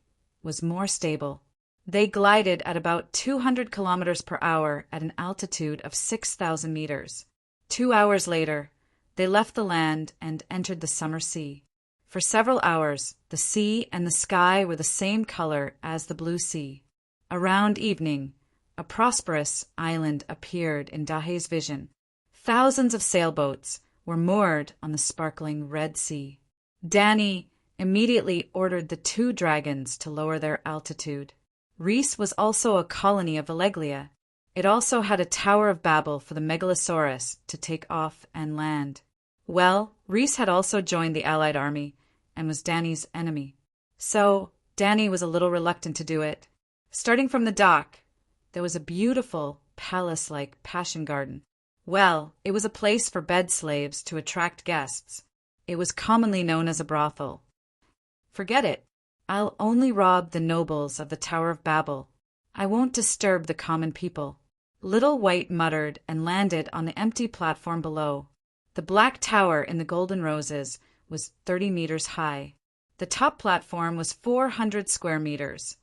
was more stable. They glided at about 200 kilometers per hour at an altitude of 6,000 meters. 2 hours later, They left the land and entered the summer sea. For several hours, the sea and the sky were the same color as the blue sea. Around evening, a prosperous island appeared in Dahé's vision. Thousands of sailboats were moored on the sparkling Red Sea. Dany immediately ordered the 2 dragons to lower their altitude. Rhys was also a colony of Alleglia. It also had a Tower of Babel for the Megalosaurus to take off and land. Well, Rhys had also joined the Allied army and was Dany's enemy. So Dany was a little reluctant to do it. Starting from the dock, there was a beautiful palace-like passion garden. Well, it was a place for bed slaves to attract guests. It was commonly known as a brothel. Forget it. I'll only rob the nobles of the Tower of Babel. I won't disturb the common people. Little White muttered and landed on the empty platform below. The black tower in the golden roses was 30 meters high. The top platform was 400 square meters,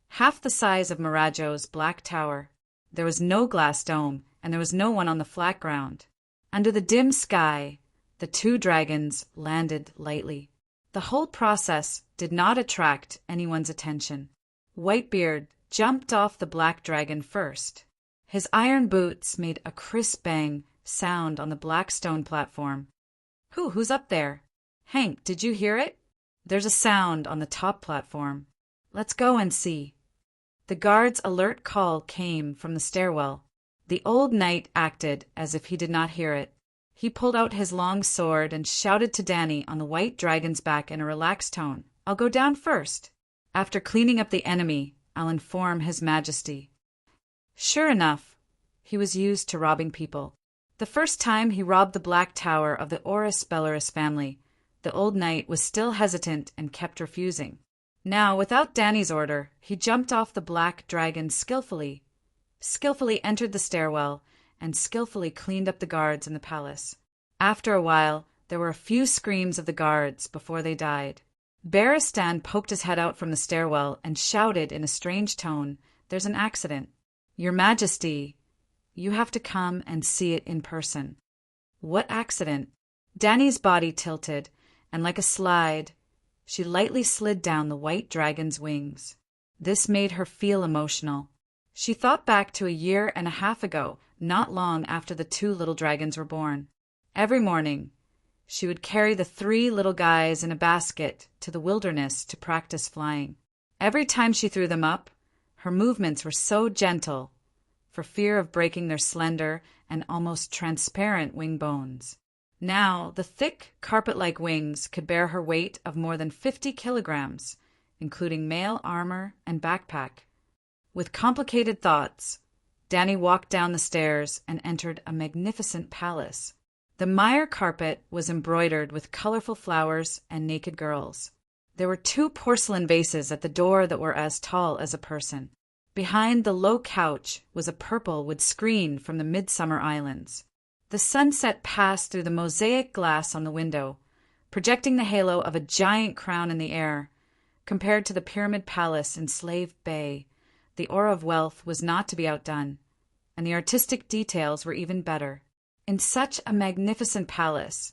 half the size of Marajo's black tower. There was no glass dome, and there was no one on the flat ground. Under the dim sky, the 2 dragons landed lightly. The whole process did not attract anyone's attention. Whitebeard jumped off the black dragon first. His iron boots made a crisp bang sound on the black stone platform. Who's up there? Hank, did you hear it? There's a sound on the top platform. Let's go and see. The guard's alert call came from the stairwell. The old knight acted as if he did not hear it. He pulled out his long sword and shouted to Dany on the white dragon's back in a relaxed tone. I'll go down first. After cleaning up the enemy, I'll inform His Majesty. Sure enough, he was used to robbing people. The first time he robbed the Black Tower of the Orys Bellerus family, the old knight was still hesitant and kept refusing. Now, without Dany's order, he jumped off the black dragon skillfully entered the stairwell, and skillfully cleaned up the guards in the palace. After a while, there were a few screams of the guards before they died. Barristan poked his head out from the stairwell and shouted in a strange tone, "There's an accident. Your Majesty, you have to come and see it in person." What accident? Dany's body tilted, and like a slide, she lightly slid down the white dragon's wings. This made her feel emotional. She thought back to a year and a half ago, not long after the 2 little dragons were born. Every morning, she would carry the 3 little guys in a basket to the wilderness to practice flying. Every time she threw them up, her movements were so gentle, for fear of breaking their slender and almost transparent wing bones. Now, the thick, carpet-like wings could bear her weight of more than 50 kilograms, including mail armor and backpack. With complicated thoughts, Dany walked down the stairs and entered a magnificent palace. The mire carpet was embroidered with colorful flowers and naked girls. There were 2 porcelain vases at the door that were as tall as a person. Behind the low couch was a purple wood screen from the Midsummer Islands. The sunset passed through the mosaic glass on the window, projecting the halo of a giant crown in the air. Compared to the Pyramid Palace in Slave Bay, the aura of wealth was not to be outdone, and the artistic details were even better. In such a magnificent palace,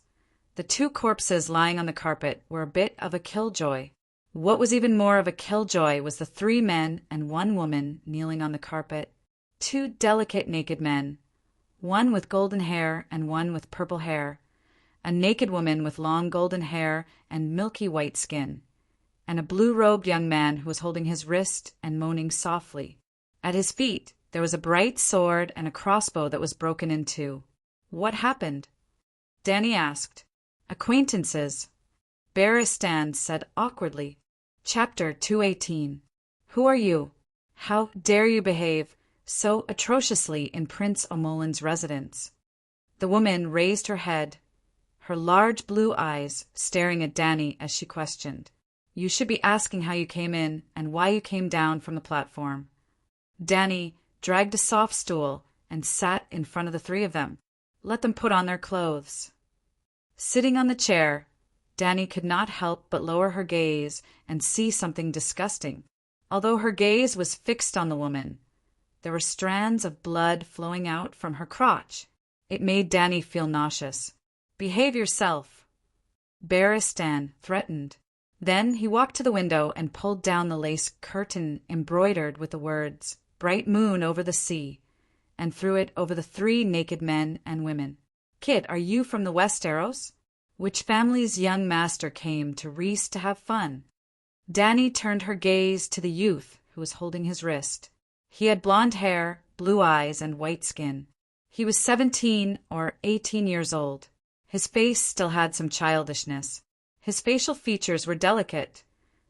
the 2 corpses lying on the carpet were a bit of a killjoy. What was even more of a killjoy was the 3 men and 1 woman kneeling on the carpet. 2 delicate naked men, one with golden hair and one with purple hair, a naked woman with long golden hair and milky white skin, and a blue-robed young man who was holding his wrist and moaning softly. At his feet, there was a bright sword and a crossbow that was broken in 2. What happened? Dany asked. Acquaintances, Barristan said awkwardly. Chapter 218. Who are you? How dare you behave so atrociously in Prince Omolin's residence? The woman raised her head, her large blue eyes staring at Dany as she questioned. You should be asking how you came in and why you came down from the platform. Dany dragged a soft stool and sat in front of the 3 of them. Let them put on their clothes. Sitting on the chair, Dany could not help but lower her gaze and see something disgusting. Although her gaze was fixed on the woman, there were strands of blood flowing out from her crotch. It made Dany feel nauseous. Behave yourself, Beristan threatened. Then he walked to the window and pulled down the lace curtain embroidered with the words, "Bright moon over the sea," and threw it over the three naked men and women. "Kid, are you from the Westeros? Which family's young master came to Reese to have fun?" Dany turned her gaze to the youth who was holding his wrist. He had blonde hair, blue eyes, and white skin. He was 17 or 18 years old. His face still had some childishness. His facial features were delicate,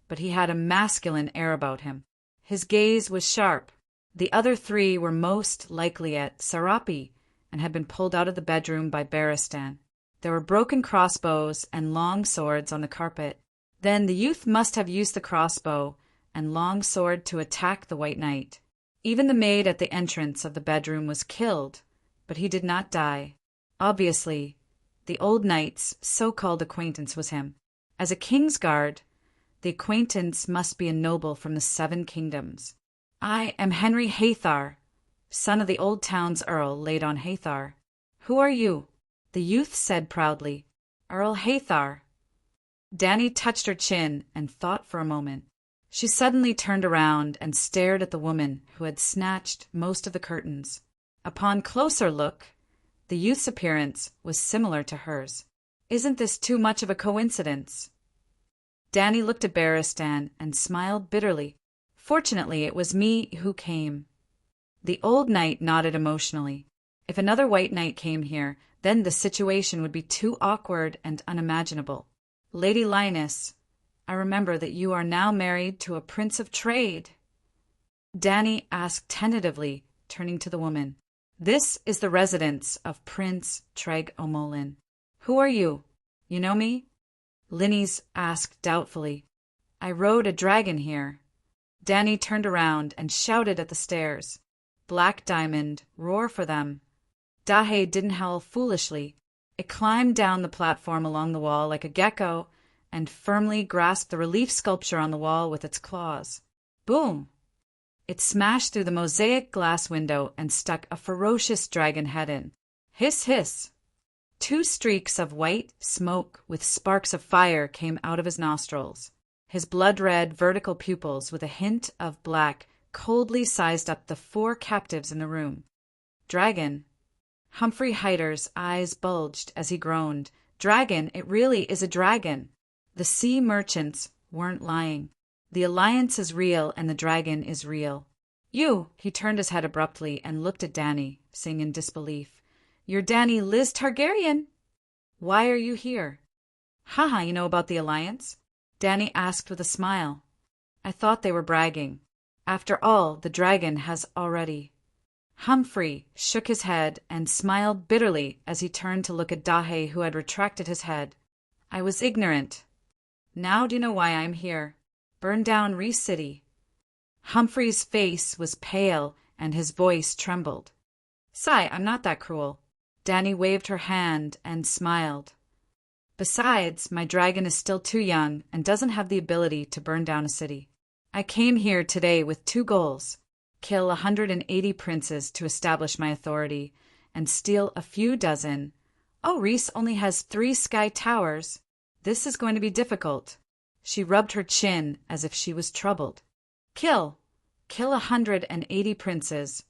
but he had a masculine air about him. His gaze was sharp. The other three were most likely at Serapi and had been pulled out of the bedroom by Beristan. There were broken crossbows and long swords on the carpet. Then the youth must have used the crossbow and long sword to attack the White Knight. Even the maid at the entrance of the bedroom was killed, but he did not die. Obviously, the old knight's so-called acquaintance was him. As a king's guard, the acquaintance must be a noble from the Seven Kingdoms. "I am Henry Hathar, son of the old town's earl laid on Hathar." "Who are you?" the youth said proudly. "Earl Hathar." Dany touched her chin and thought for a moment. She suddenly turned around and stared at the woman who had snatched most of the curtains. Upon closer look, the youth's appearance was similar to hers. "Isn't this too much of a coincidence?" Dany looked at Beristan and smiled bitterly. "Fortunately, it was me who came." The old knight nodded emotionally. If another White Knight came here, then the situation would be too awkward and unimaginable. "Lady Lioness, I remember that you are now married to a prince of trade," Dany asked tentatively, turning to the woman. "This is the residence of Prince Treg O'Molin. Who are you? You know me?" Linnes asked doubtfully. "I rode a dragon here." Dany turned around and shouted at the stairs. "Black Diamond, roar for them." Dahe didn't howl foolishly. It climbed down the platform along the wall like a gecko and firmly grasped the relief sculpture on the wall with its claws. Boom! It smashed through the mosaic glass window and stuck a ferocious dragon head in. Hiss, hiss! 2 streaks of white smoke with sparks of fire came out of his nostrils. His blood-red vertical pupils with a hint of black coldly sized up the 4 captives in the room. "Dragon." Humphrey Hyder's eyes bulged as he groaned. "Dragon, it really is a dragon." The sea merchants weren't lying. The alliance is real and the dragon is real. "You," he turned his head abruptly and looked at Dany, saying in disbelief, "You're Dany Liz Targaryen. Why are you here?" "Haha, you know about the alliance?" Dany asked with a smile. "I thought they were bragging. After all, the dragon has already—" Humphrey shook his head and smiled bitterly as he turned to look at Dahe, who had retracted his head. "I was ignorant. Now do you know why I'm here? Burn down Reese City." Humphrey's face was pale and his voice trembled. "Sigh, I'm not that cruel." Dany waved her hand and smiled. "Besides, my dragon is still too young and doesn't have the ability to burn down a city. I came here today with 2 goals. Kill 180 princes to establish my authority, and steal a few dozen. Oh, Reese only has 3 sky towers. This is going to be difficult." She rubbed her chin as if she was troubled. Kill 180 princes."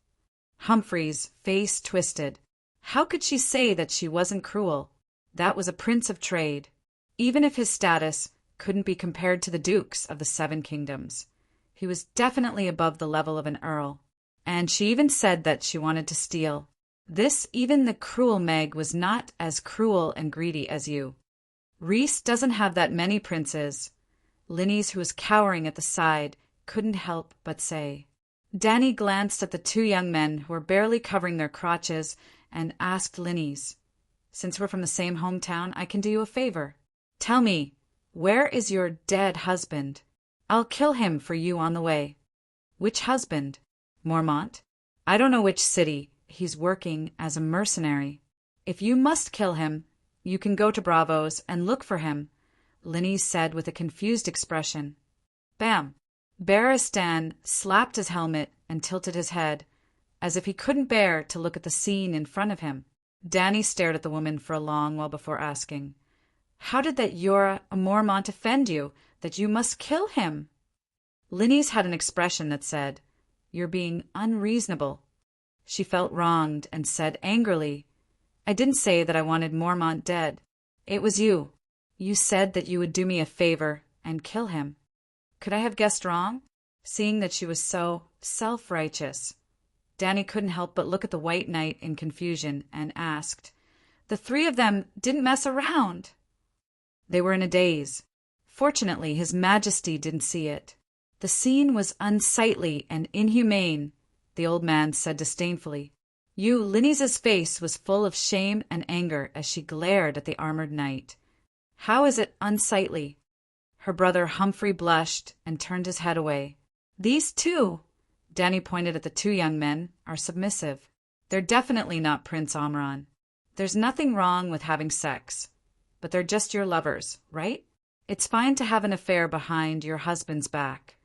Humphrey's face twisted. How could she say that she wasn't cruel? That was a prince of trade. Even if his status couldn't be compared to the dukes of the 7 kingdoms, he was definitely above the level of an earl. And she even said that she wanted to steal. This, even the cruel Meg, was not as cruel and greedy as you. "Reese doesn't have that many princes," Linnes, who was cowering at the side, couldn't help but say. Dany glanced at the 2 young men who were barely covering their crotches and asked Linnes, "Since we're from the same hometown, I can do you a favor. Tell me, where is your dead husband? I'll kill him for you on the way." "Which husband?" "Mormont. I don't know which city. He's working as a mercenary." "If you must kill him, you can go to Bravos and look for him," Linnes said with a confused expression. Bam! Beristan slapped his helmet and tilted his head, as if he couldn't bear to look at the scene in front of him. Danny stared at the woman for a long while before asking, "How did that Yora Mormont offend you, that you must kill him?" Linny's had an expression that said, "You're being unreasonable." She felt wronged and said angrily, "I didn't say that I wanted Mormont dead. It was you. You said that you would do me a favor and kill him. Could I have guessed wrong?" Seeing that she was so self-righteous, Danny couldn't help but look at the White Knight in confusion and asked, "The three of them didn't mess around." They were in a daze. Fortunately, His Majesty didn't see it. "The scene was unsightly and inhumane," the old man said disdainfully. Linny's face was full of shame and anger as she glared at the armored knight. "How is it unsightly?" Her brother Humphrey blushed and turned his head away. "These two," Danny pointed at the two young men, "are submissive. They're definitely not Prince Omran. There's nothing wrong with having sex, but they're just your lovers, right? It's fine to have an affair behind your husband's back,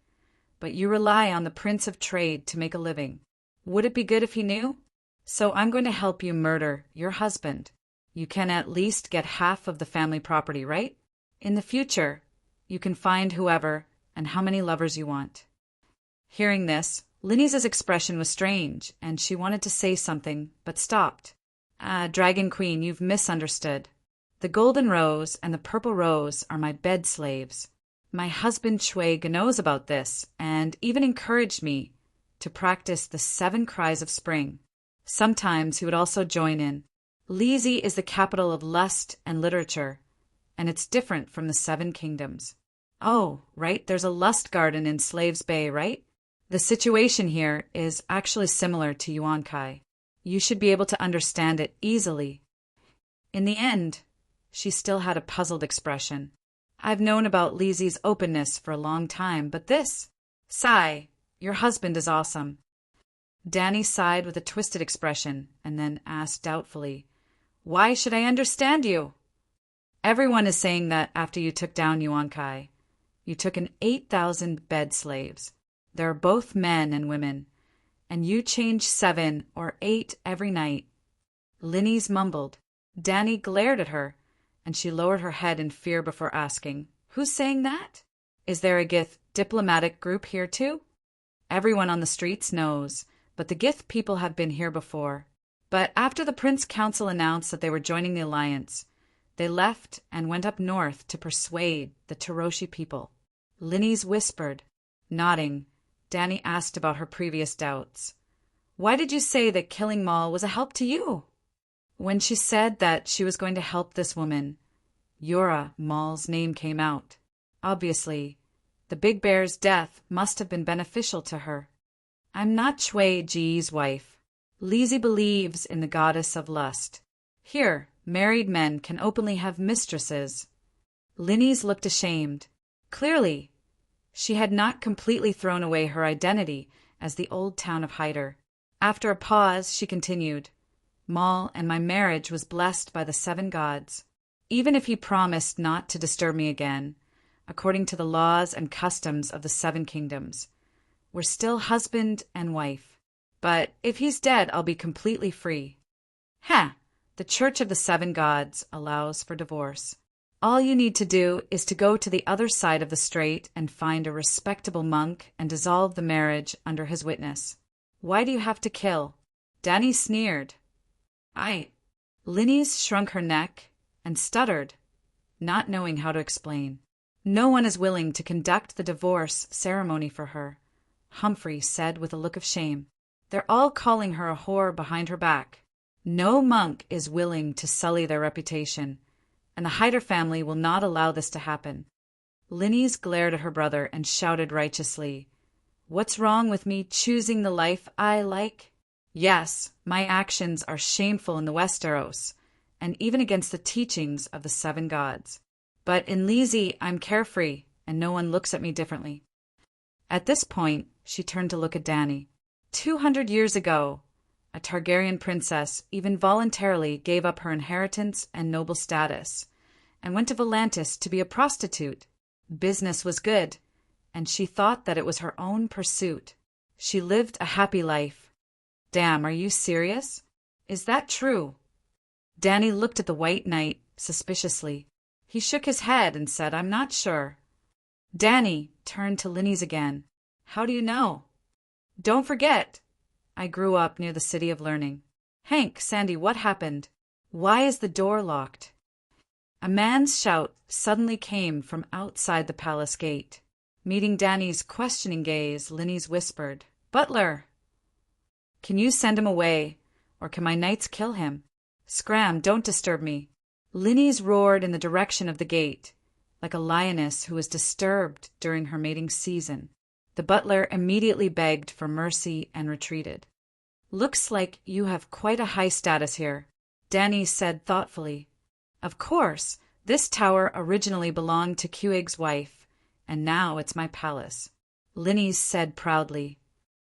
but you rely on the Prince of Trade to make a living. Would it be good if he knew? So I'm going to help you murder your husband. You can at least get half of the family property, right? In the future, you can find whoever and how many lovers you want." Hearing this, Linny's expression was strange, and she wanted to say something, but stopped. Dragon Queen, you've misunderstood. The golden rose and the purple rose are my bed slaves. My husband Shui knows about this, and even encouraged me to practice the 7 cries of spring. Sometimes he would also join in. Lizi is the capital of lust and literature, and it's different from the 7 kingdoms. Oh, right, there's a lust garden in Slaves Bay, right? The situation here is actually similar to Yuan-Kai. You should be able to understand it easily. In the end, she still had a puzzled expression. I've known about Lizi's openness for a long time, but this... Sigh, your husband is awesome. Danny sighed with a twisted expression and then asked doubtfully, "Why should I understand you?" Everyone is saying that after you took down Yuan-Kai, you took in 8,000 bed slaves. They're both men and women, and you change 7 or 8 every night. Linny's mumbled. Danny glared at her, and she lowered her head in fear before asking, "Who's saying that? Is there a Gith diplomatic group here too?" Everyone on the streets knows, but the Gith people have been here before. But after the Prince Council announced that they were joining the alliance, they left and went up north to persuade the Taroshi people. Linny's whispered. Nodding, Danny asked about her previous doubts. "Why did you say that killing Maul was a help to you?" When she said that she was going to help this woman, Yora, Maul's name came out. Obviously, the Big Bear's death must have been beneficial to her. "I'm not Shui Ji's wife. Lizi believes in the goddess of lust. Here, married men can openly have mistresses." Linny's looked ashamed. Clearly, she had not completely thrown away her identity as the old town of Hyder. After a pause, she continued, "Maul and my marriage was blessed by the 7 gods. Even if he promised not to disturb me again, according to the laws and customs of the 7 kingdoms, we're still husband and wife. But if he's dead, I'll be completely free." The Church of the 7 Gods allows for divorce. All you need to do is to go to the other side of the strait and find a respectable monk and dissolve the marriage under his witness. Why do you have to kill? Danny sneered. Linny's shrunk her neck and stuttered, not knowing how to explain. No one is willing to conduct the divorce ceremony for her, Humphrey said with a look of shame. They're all calling her a whore behind her back. No monk is willing to sully their reputation, and the Hyder family will not allow this to happen. Linny's glared at her brother and shouted righteously, "What's wrong with me choosing the life I like? Yes, my actions are shameful in the Westeros, and even against the teachings of the 7 gods. But in Lizi, I'm carefree, and no one looks at me differently." At this point, she turned to look at Danny. 200 years ago, a Targaryen princess even voluntarily gave up her inheritance and noble status, and went to Volantis to be a prostitute. Business was good, and she thought that it was her own pursuit. She lived a happy life. Damn, are you serious? Is that true? Danny looked at the White Knight suspiciously. He shook his head and said, "I'm not sure." Danny turned to Linny's again. "How do you know?" "Don't forget, I grew up near the City of Learning." "Hank, Sandy, what happened? Why is the door locked?" A man's shout suddenly came from outside the palace gate. Meeting Danny's questioning gaze, Linny's whispered, "Butler! Can you send him away, or can my knights kill him? Scram, don't disturb me." Linny's roared in the direction of the gate, like a lioness who was disturbed during her mating season. The butler immediately begged for mercy and retreated. "Looks like you have quite a high status here," Danny said thoughtfully. "Of course, this tower originally belonged to Kuig's wife, and now it's my palace," Linny said proudly.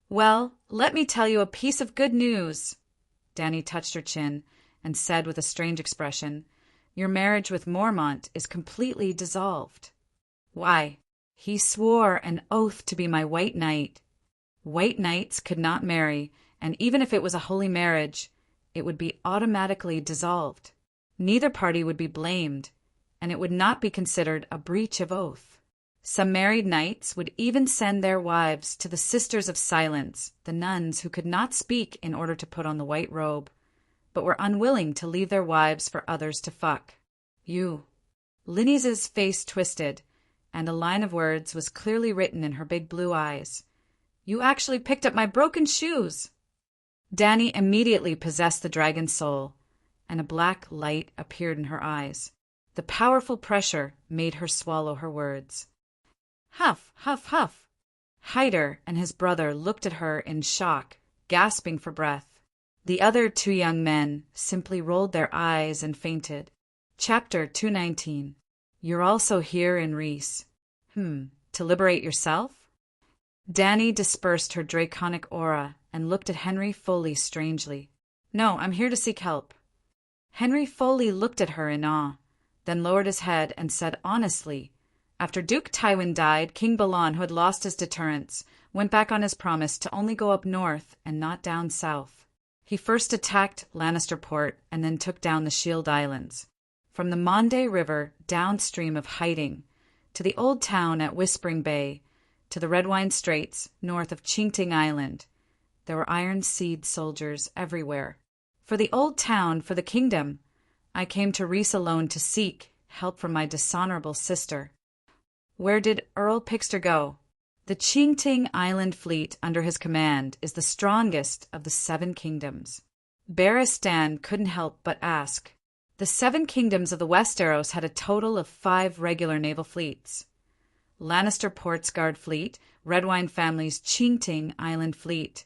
"Well, let me tell you a piece of good news." Danny touched her chin and said with a strange expression, "Your marriage with Mormont is completely dissolved." "Why?" "He swore an oath to be my White Knight." White Knights could not marry, and even if it was a holy marriage, it would be automatically dissolved. Neither party would be blamed, and it would not be considered a breach of oath. Some married knights would even send their wives to the Sisters of Silence, the nuns who could not speak in order to put on the white robe, but were unwilling to leave their wives for others to fuck. "You." Linny's face twisted, and a line of words was clearly written in her big blue eyes. "You actually picked up my broken shoes." Danny immediately possessed the dragon's soul, and a black light appeared in her eyes. The powerful pressure made her swallow her words. "Huff, huff, huff." Hyder and his brother looked at her in shock, gasping for breath. The other two young men simply rolled their eyes and fainted. Chapter 219. "You're also here in Reese. To liberate yourself?" Danny dispersed her draconic aura and looked at Henry Foley strangely. "No, I'm here to seek help." Henry Foley looked at her in awe, then lowered his head and said honestly, "After Duke Tywin died, King Balan, who had lost his deterrence, went back on his promise to only go up north and not down south. He first attacked Lannister Port and then took down the Shield Islands. From the Monday River downstream of Hiding, to the old town at Whispering Bay, to the Redwine Straits north of Chinting Island, there were Iron Seed soldiers everywhere. For the old town, for the kingdom, I came to Reese alone to seek help from my dishonorable sister." "Where did Earl Pixter go?" "The Chinting Island fleet under his command is the strongest of the 7 kingdoms." Barristan couldn't help but ask. The 7 kingdoms of the Westeros had a total of 5 regular naval fleets. Lannister Port's Guard Fleet, Redwine family's Chinting Island Fleet,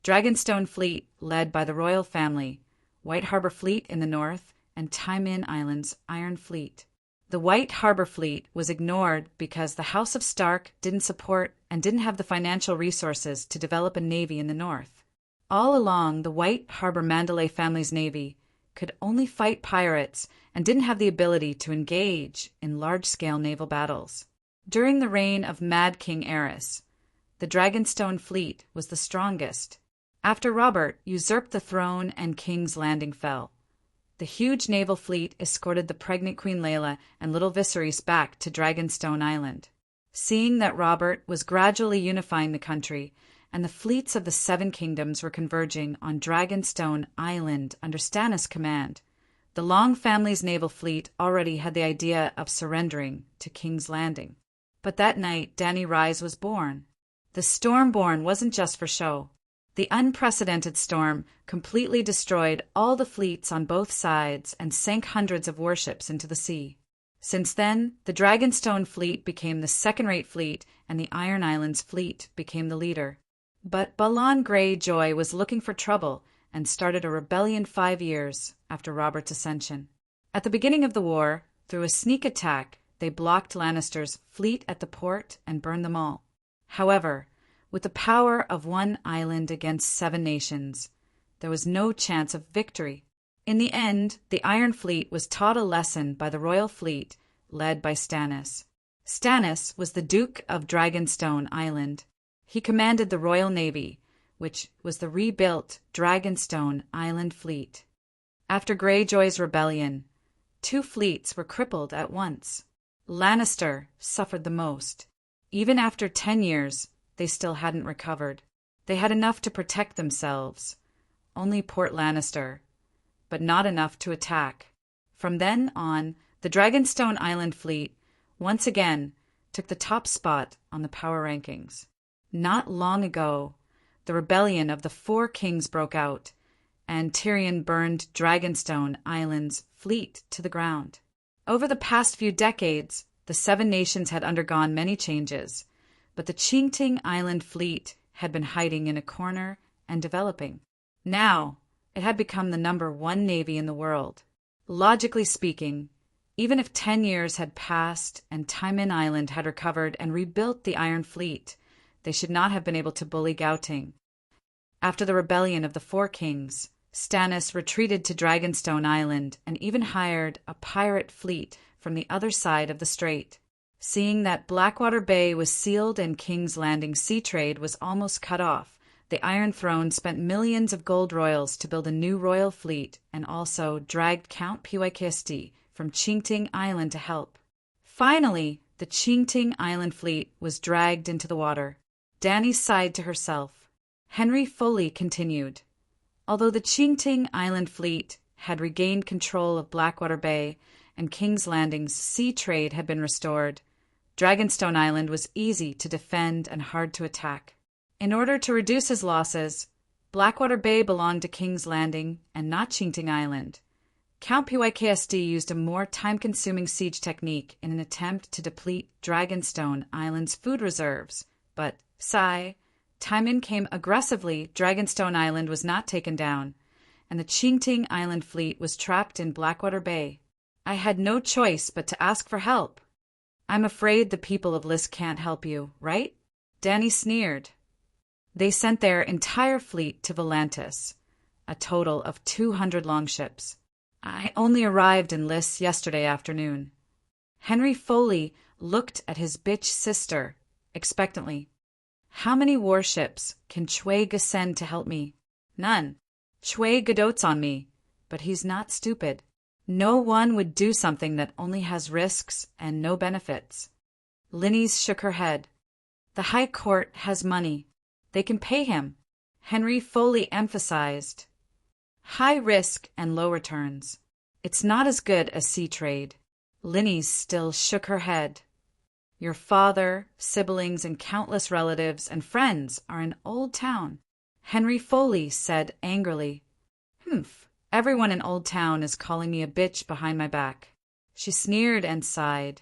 Dragonstone Fleet led by the Royal Family, White Harbor Fleet in the north, and Taimin Island's Iron Fleet. The White Harbor Fleet was ignored because the House of Stark didn't support and didn't have the financial resources to develop a navy in the north. All along, the White Harbor Mandalay family's navy could only fight pirates and didn't have the ability to engage in large-scale naval battles. During the reign of Mad King Aerys, the Dragonstone Fleet was the strongest. After Robert usurped the throne and King's Landing fell, the huge naval fleet escorted the pregnant Queen Layla and little Viserys back to Dragonstone Island. Seeing that Robert was gradually unifying the country, and the fleets of the 7 kingdoms were converging on Dragonstone Island under Stannis' command, the Long family's naval fleet already had the idea of surrendering to King's Landing. But that night, Dany Rise was born. The Stormborn wasn't just for show. The unprecedented storm completely destroyed all the fleets on both sides and sank hundreds of warships into the sea. Since then, the Dragonstone fleet became the second-rate fleet, and the Iron Islands fleet became the leader. But Balon Greyjoy was looking for trouble and started a rebellion 5 years after Robert's ascension. At the beginning of the war, through a sneak attack, they blocked Lannister's fleet at the port and burned them all. However, with the power of 1 island against 7 nations, there was no chance of victory. In the end, the Iron Fleet was taught a lesson by the Royal Fleet, led by Stannis. Stannis was the Duke of Dragonstone Island. He commanded the Royal Navy, which was the rebuilt Dragonstone Island Fleet. After Greyjoy's rebellion, 2 fleets were crippled at once. Lannister suffered the most. Even after 10 years, they still hadn't recovered. They had enough to protect themselves, only Port Lannister, but not enough to attack. From then on, the Dragonstone Island fleet once again took the top spot on the power rankings. Not long ago, the rebellion of the 4 Kings broke out, and Tyrion burned Dragonstone Island's fleet to the ground. Over the past few decades, the 7 nations had undergone many changes, but the Qingting Island fleet had been hiding in a corner and developing. Now, it had become the #1 navy in the world. Logically speaking, even if 10 years had passed and Taiman Island had recovered and rebuilt the Iron Fleet, they should not have been able to bully Gaoting. After the rebellion of the 4 Kings, Stannis retreated to Dragonstone Island and even hired a pirate fleet from the other side of the strait. Seeing that Blackwater Bay was sealed and King's Landing sea trade was almost cut off, the Iron Throne spent millions of gold royals to build a new royal fleet and also dragged Count Pyst from Qingting Island to help. Finally, the Qingting Island fleet was dragged into the water. Dany sighed to herself. Henry Foley continued. Although the Qingting Island fleet had regained control of Blackwater Bay and King's Landing's sea trade had been restored, Dragonstone Island was easy to defend and hard to attack. In order to reduce his losses, Blackwater Bay belonged to King's Landing and not Qingting Island. Count Pyst used a more time-consuming siege technique in an attempt to deplete Dragonstone Island's food reserves, but, Taiman came aggressively. Dragonstone Island was not taken down, and the Qingting Island fleet was trapped in Blackwater Bay. I had no choice but to ask for help. I'm afraid the people of Lys can't help you, right? Dany sneered. They sent their entire fleet to Volantis, a total of 200 longships. I only arrived in Lys yesterday afternoon. Henry Foley looked at his bitch sister expectantly. How many warships can Chway send to help me? None. Chway dotes on me, but he's not stupid. No one would do something that only has risks and no benefits. Linnies shook her head. The High Court has money. They can pay him. Henry Foley emphasized. High risk and low returns. It's not as good as sea trade. Linnies still shook her head. Your father, siblings, and countless relatives and friends are in Old Town. Henry Foley said angrily. Humph. Everyone in Old Town is calling me a bitch behind my back. She sneered and sighed.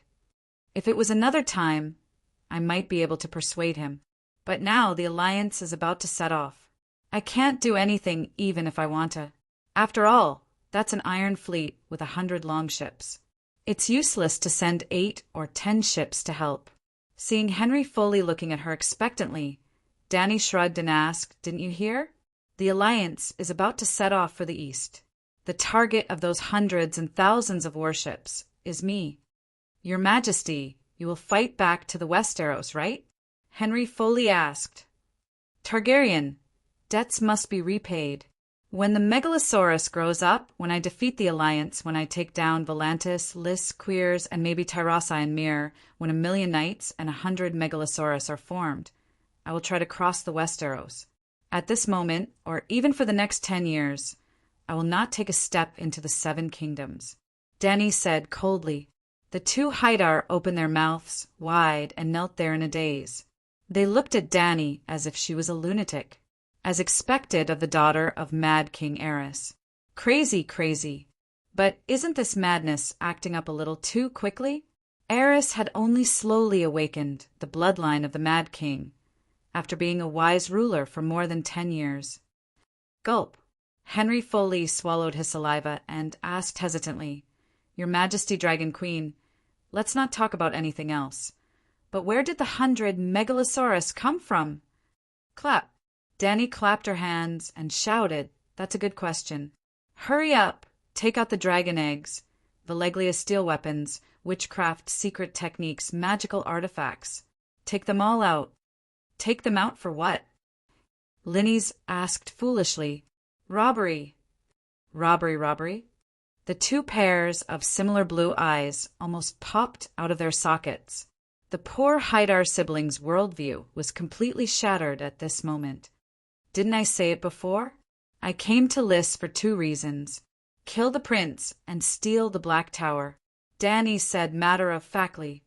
If it was another time, I might be able to persuade him. But now the alliance is about to set off. I can't do anything even if I want to. After all, that's an iron fleet with 100 longships. It's useless to send 8 or 10 ships to help. Seeing Henry Foley looking at her expectantly, Dany shrugged and asked, Didn't you hear? The alliance is about to set off for the east. The target of those hundreds and thousands of warships is me. Your Majesty, you will fight back to the Westeros, right? Henry Foley asked. Targaryen, debts must be repaid. When the Megalosaurus grows up, when I defeat the Alliance, when I take down Volantis, Lys, Queers, and maybe Tyrossa and Myr, when 1,000,000 knights and 100 Megalosaurus are formed, I will try to cross the Westeros. At this moment, or even for the next 10 years, I will not take a step into the 7 kingdoms. Dany said coldly. The 2 Haidar opened their mouths wide and knelt there in a daze. They looked at Dany as if she was a lunatic, as expected of the daughter of Mad King Aerys. Crazy, crazy. But isn't this madness acting up a little too quickly? Aerys had only slowly awakened the bloodline of the Mad King, after being a wise ruler for more than 10 years. Gulp. Henry Foley swallowed his saliva and asked hesitantly, Your Majesty, Dragon Queen, let's not talk about anything else. But where did the 100 Megalosaurus come from? Clap. Dany clapped her hands and shouted, That's a good question. Hurry up. Take out the dragon eggs, Valeglia steel weapons, witchcraft secret techniques, magical artifacts. Take them all out. Take them out for what? Linnies asked foolishly. Robbery. Robbery, robbery? The two pairs of similar blue eyes almost popped out of their sockets. The poor Haidar siblings' worldview was completely shattered at this moment. Didn't I say it before? I came to Lys for two reasons: kill the prince and steal the Black Tower. Danny said matter-of-factly.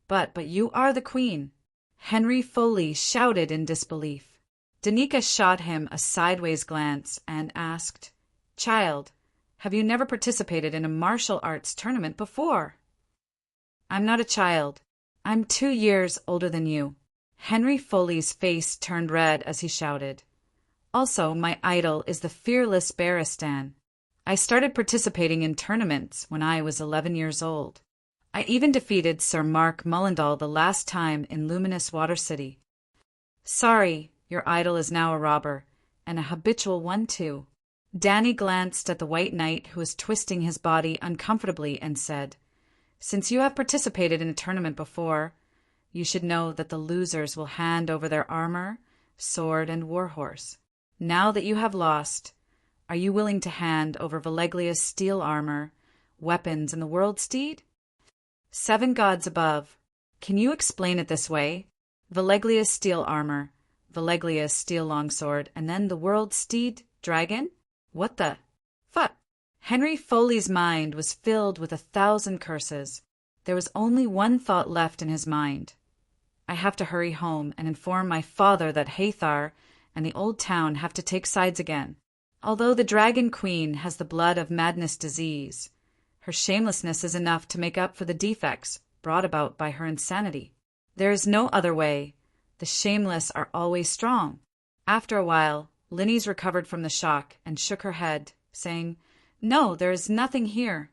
But you are the queen. Henry Foley shouted in disbelief. Danica shot him a sideways glance and asked, "Child, have you never participated in a martial arts tournament before?" "I'm not a child. I'm 2 years older than you." Henry Foley's face turned red as he shouted. "Also, my idol is the fearless Barristan. I started participating in tournaments when I was 11 years old. I even defeated Sir Mark Mullendall the last time in Luminous Water City." "Sorry, your idol is now a robber, and a habitual one too." Danny glanced at the White Knight, who was twisting his body uncomfortably, and said, "Since you have participated in a tournament before, you should know that the losers will hand over their armor, sword, and warhorse. Now that you have lost, are you willing to hand over Valeglia's steel armor, weapons, and the world steed?" "Seven gods above. Can you explain it this way? Valeglia's steel armor, Valeglia's steel longsword, and then the world steed dragon? What the fuck?" Henry Foley's mind was filled with 1,000 curses. There was only one thought left in his mind. "I have to hurry home and inform my father that Hathar and the old town have to take sides again. Although the Dragon Queen has the blood of madness disease, her shamelessness is enough to make up for the defects brought about by her insanity. There is no other way. The shameless are always strong." After a while, Linnes recovered from the shock and shook her head, saying, "No, there is nothing here.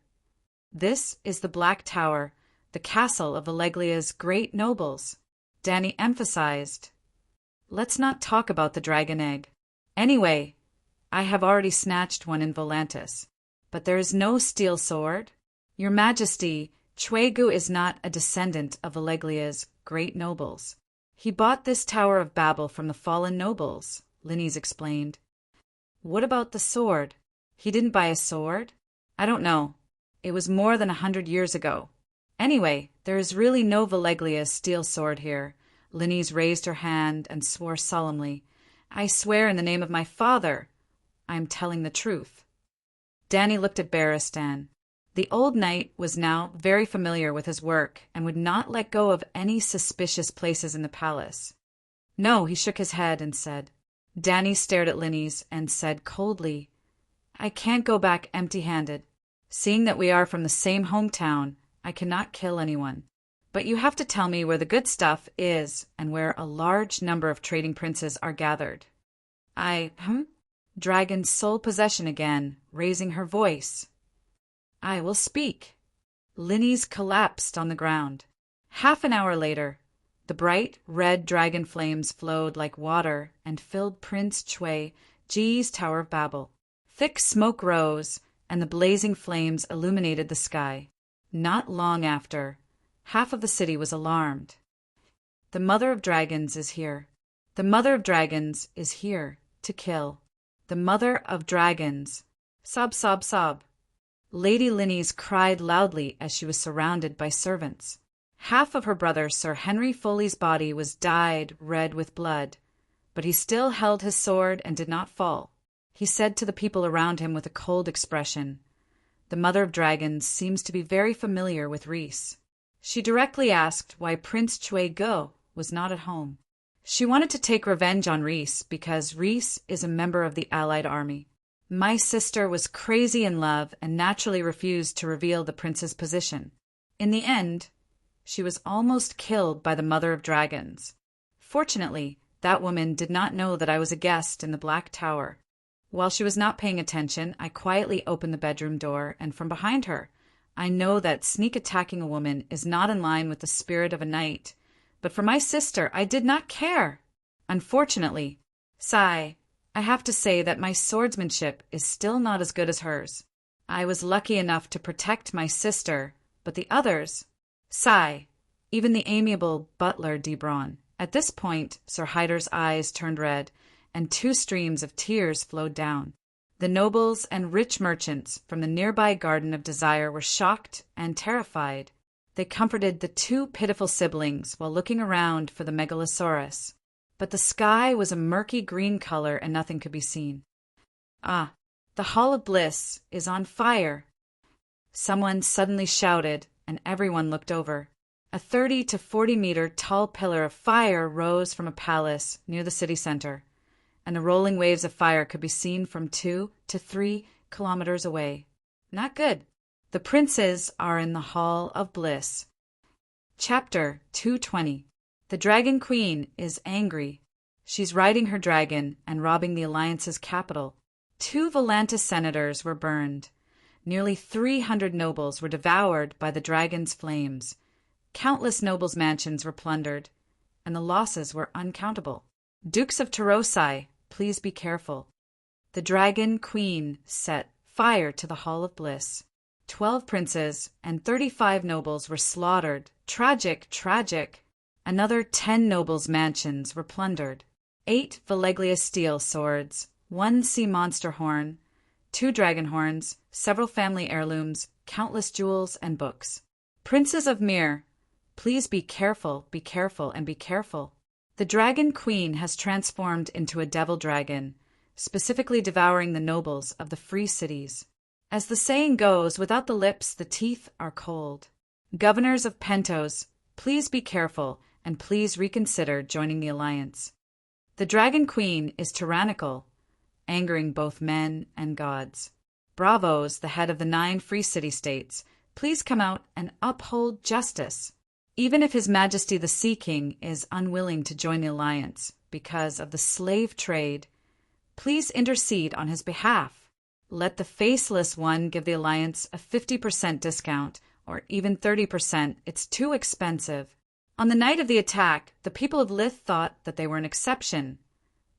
This is the Black Tower, the castle of Valeglia's great nobles." Danny emphasized, "Let's not talk about the dragon egg. Anyway, I have already snatched one in Volantis. But there is no steel sword. Your Majesty, Chuegu is not a descendant of Valeglia's great nobles. He bought this Tower of Babel from the fallen nobles," Linnes explained. "What about the sword? He didn't buy a sword?" "I don't know. It was more than 100 years ago. Anyway, there is really no Valeglia's steel sword here." Linnes raised her hand and swore solemnly. "I swear in the name of my father, I am telling the truth." Danny looked at Barristan. The old knight was now very familiar with his work and would not let go of any suspicious places in the palace. "No," he shook his head and said. Danny stared at Linnes and said coldly, "I can't go back empty-handed. Seeing that we are from the same hometown, I cannot kill anyone. But you have to tell me where the good stuff is and where a large number of trading princes are gathered." Dragon's sole possession again, raising her voice. "I will speak." Linnes collapsed on the ground. Half an hour later, the bright red dragon flames flowed like water and filled Prince Chue's Tower of Babel. Thick smoke rose, and the blazing flames illuminated the sky. Not long after, half of the city was alarmed. "The Mother of Dragons is here. The Mother of Dragons is here to kill. The Mother of Dragons." Sob, sob, sob. Lady Linnes cried loudly as she was surrounded by servants. Half of her brother Sir Henry Foley's body was dyed red with blood, but he still held his sword and did not fall. He said to the people around him with a cold expression, "The Mother of Dragons seems to be very familiar with Rhys." She directly asked why Prince Chuego was not at home. She wanted to take revenge on Rhys because Rhys is a member of the Allied army. "My sister was crazy in love and naturally refused to reveal the prince's position. In the end, she was almost killed by the Mother of Dragons. Fortunately, that woman did not know that I was a guest in the Black Tower. While she was not paying attention, I quietly opened the bedroom door, and from behind her, I know that sneak attacking a woman is not in line with the spirit of a knight, but for my sister, I did not care. Unfortunately, I have to say that my swordsmanship is still not as good as hers. I was lucky enough to protect my sister, but the others, even the amiable butler Debron." At this point, Sir Hydar's eyes turned red, and 2 streams of tears flowed down. The nobles and rich merchants from the nearby Garden of Desire were shocked and terrified. They comforted the two pitiful siblings while looking around for the megalosaurus. But the sky was a murky green color and nothing could be seen. "Ah, the Hall of Bliss is on fire!" Someone suddenly shouted, and everyone looked over. A 30 to 40-meter tall pillar of fire rose from a palace near the city center, and the rolling waves of fire could be seen from 2 to 3 kilometers away. Not good. The princes are in the Hall of Bliss. Chapter 220. The Dragon Queen is angry. She's riding her dragon and robbing the Alliance's capital. 2 Volantis senators were burned. Nearly 300 nobles were devoured by the dragon's flames. Countless nobles' mansions were plundered, and the losses were uncountable. Dukes of Taurosai, please be careful. The Dragon Queen set fire to the Hall of Bliss. 12 princes and 35 nobles were slaughtered. Tragic, tragic. Another 10 nobles' mansions were plundered. 8 Valeglia steel swords, 1 sea monster horn, 2 dragon horns, several family heirlooms, countless jewels and books. Princes of Mir, please be careful, and be careful. The Dragon Queen has transformed into a devil dragon, specifically devouring the nobles of the free cities. As the saying goes, without the lips, the teeth are cold. Governors of Pentos, please be careful, and please reconsider joining the alliance. The Dragon Queen is tyrannical, angering both men and gods. Bravos, the head of the 9 free city-states, please come out and uphold justice. Even if His Majesty the Sea King is unwilling to join the alliance because of the slave trade, please intercede on his behalf. Let the Faceless One give the alliance a 50% discount, or even 30%. It's too expensive. On the night of the attack, the people of Lith thought that they were an exception.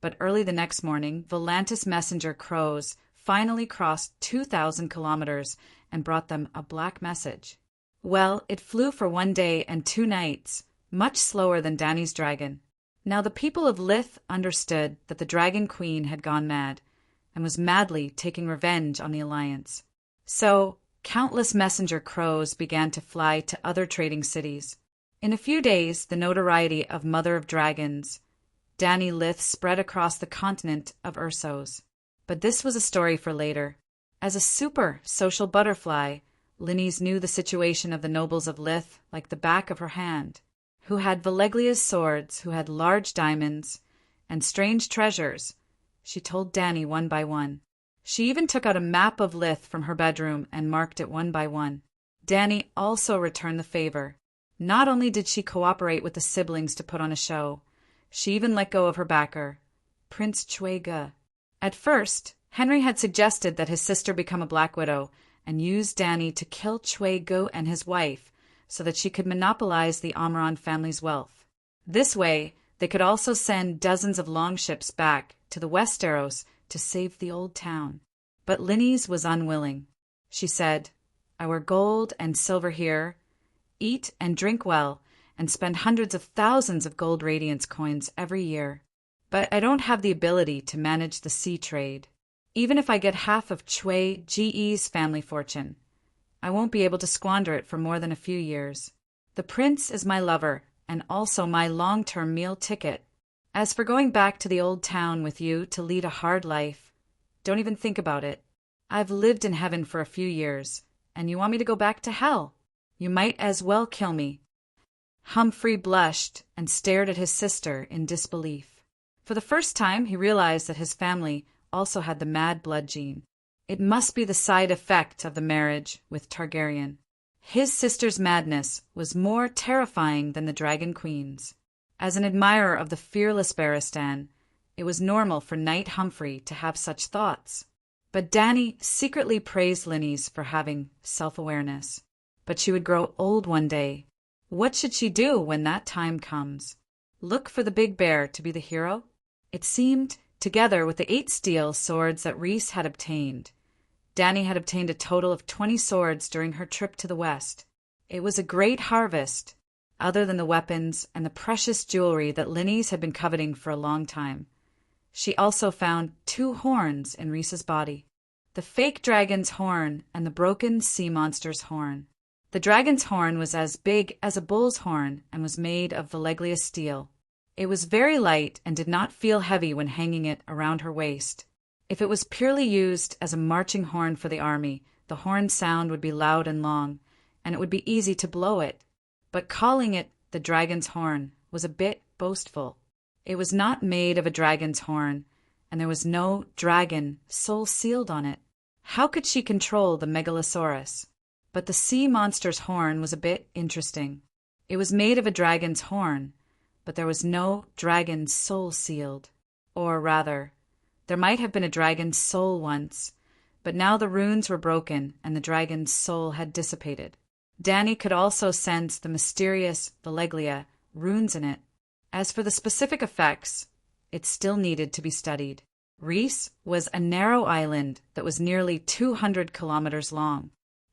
But early the next morning, Volantis messenger crows finally crossed 2,000 kilometers and brought them a black message. Well, it flew for 1 day and 2 nights, much slower than Dany's dragon. Now the people of Lith understood that the Dragon Queen had gone mad and was madly taking revenge on the alliance. So, countless messenger crows began to fly to other trading cities. In a few days, the notoriety of Mother of Dragons, Dany Lith, spread across the continent of Ursos. But this was a story for later. As a super social butterfly, Linnes knew the situation of the nobles of Lith like the back of her hand, who had Valeglia's swords, who had large diamonds, and strange treasures. She told Dany one by one. She even took out a map of Lith from her bedroom and marked it one by one. Dany also returned the favor. Not only did she cooperate with the siblings to put on a show, she even let go of her backer, Prince Chwega. At first, Henry had suggested that his sister become a Black Widow and use Dany to kill Chwega and his wife so that she could monopolize the Omron family's wealth. This way, they could also send dozens of longships back to the Westeros to save the old town. But Linnes was unwilling. She said, "I wear gold and silver here, eat and drink well, and spend hundreds of thousands of gold radiance coins every year. But I don't have the ability to manage the sea trade. Even if I get half of Chwei Ge's family fortune, I won't be able to squander it for more than a few years. The prince is my lover, and also my long-term meal ticket. As for going back to the old town with you to lead a hard life, don't even think about it. I've lived in heaven for a few years, and you want me to go back to hell? You might as well kill me." Humphrey blushed and stared at his sister in disbelief. For the first time, he realized that his family also had the mad blood gene. It must be the side effect of the marriage with Targaryen. His sister's madness was more terrifying than the Dragon Queen's. As an admirer of the fearless Barristan, it was normal for Knight Humphrey to have such thoughts. But Dany secretly praised Linnes for having self-awareness. But she would grow old one day. What should she do when that time comes? Look for the big bear to be the hero? It seemed, together with the 8 steel swords that Rhys had obtained, Dany had obtained a total of 20 swords during her trip to the west. It was a great harvest, other than the weapons and the precious jewelry that Linnes had been coveting for a long time. She also found 2 horns in Rhys's body. the fake dragon's horn and the broken sea monster's horn. The dragon's horn was as big as a bull's horn and was made of Valeglia steel. It was very light and did not feel heavy when hanging it around her waist. If it was purely used as a marching horn for the army, the horn sound would be loud and long, and it would be easy to blow it. But calling it the dragon's horn was a bit boastful. It was not made of a dragon's horn, and there was no dragon soul sealed on it. How could she control the megalosaurus? But the sea monster's horn was a bit interesting. It was made of a dragon's horn, but there was no dragon soul sealed. Or rather, there might have been a dragon's soul once, but now the runes were broken and the dragon's soul had dissipated. Danny could also sense the mysterious Valeglia runes in it. As for the specific effects, it still needed to be studied. Reese was a narrow island that was nearly 200 kilometers long.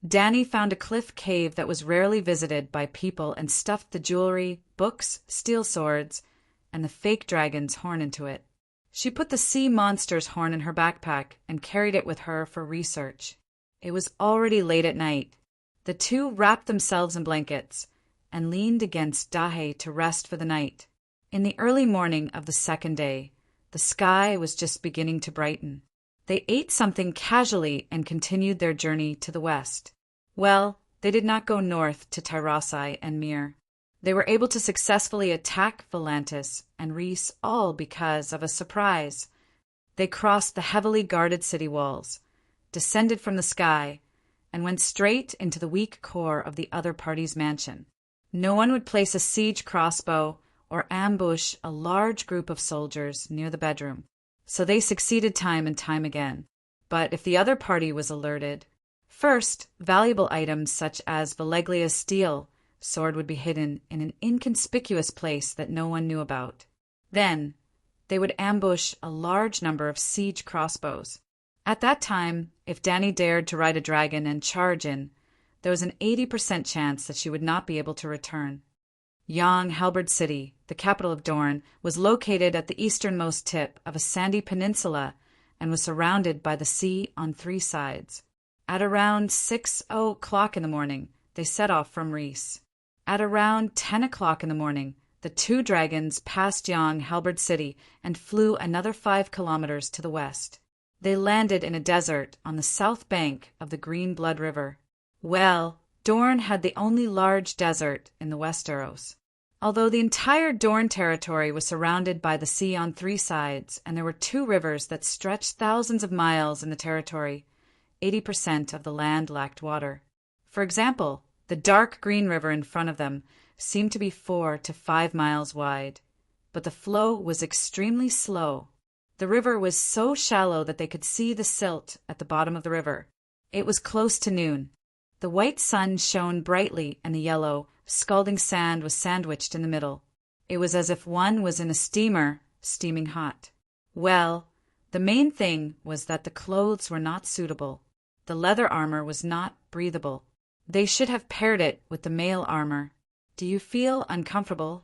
Danny found a cliff cave that was rarely visited by people and stuffed the jewelry, books, steel swords, and the fake dragon's horn into it. She put the sea monster's horn in her backpack and carried it with her for research. It was already late at night. The two wrapped themselves in blankets and leaned against Dahe to rest for the night. In the early morning of the second day, the sky was just beginning to brighten. They ate something casually and continued their journey to the west. Well, they did not go north to Tyrossae and Myr. They were able to successfully attack Volantis and Reese all because of a surprise. They crossed the heavily guarded city walls, descended from the sky, and went straight into the weak core of the other party's mansion. No one would place a siege crossbow or ambush a large group of soldiers near the bedroom, so they succeeded time and time again. But if the other party was alerted, first, valuable items such as Valeglia's steel sword would be hidden in an inconspicuous place that no one knew about. Then, they would ambush a large number of siege crossbows. At that time, if Danny dared to ride a dragon and charge in, there was an 80% chance that she would not be able to return. Young Halberd City, the capital of Dorne, was located at the easternmost tip of a sandy peninsula and was surrounded by the sea on 3 sides. At around 6:00 in the morning, they set off from Reese. At around 10 o'clock in the morning, the 2 dragons passed Young Halberd City and flew another 5 kilometers to the west. They landed in a desert on the south bank of the Green Blood River. Well, Dorne had the only large desert in the Westeros. Although the entire Dorne territory was surrounded by the sea on 3 sides, and there were 2 rivers that stretched thousands of miles in the territory, 80% of the land lacked water. For example, the dark green river in front of them seemed to be 4 to 5 miles wide, but the flow was extremely slow. The river was so shallow that they could see the silt at the bottom of the river. It was close to noon. The white sun shone brightly, and the yellow, scalding sand was sandwiched in the middle. It was as if one was in a steamer, steaming hot. Well, the main thing was that the clothes were not suitable. The leather armor was not breathable. They should have paired it with the mail armor. Do you feel uncomfortable?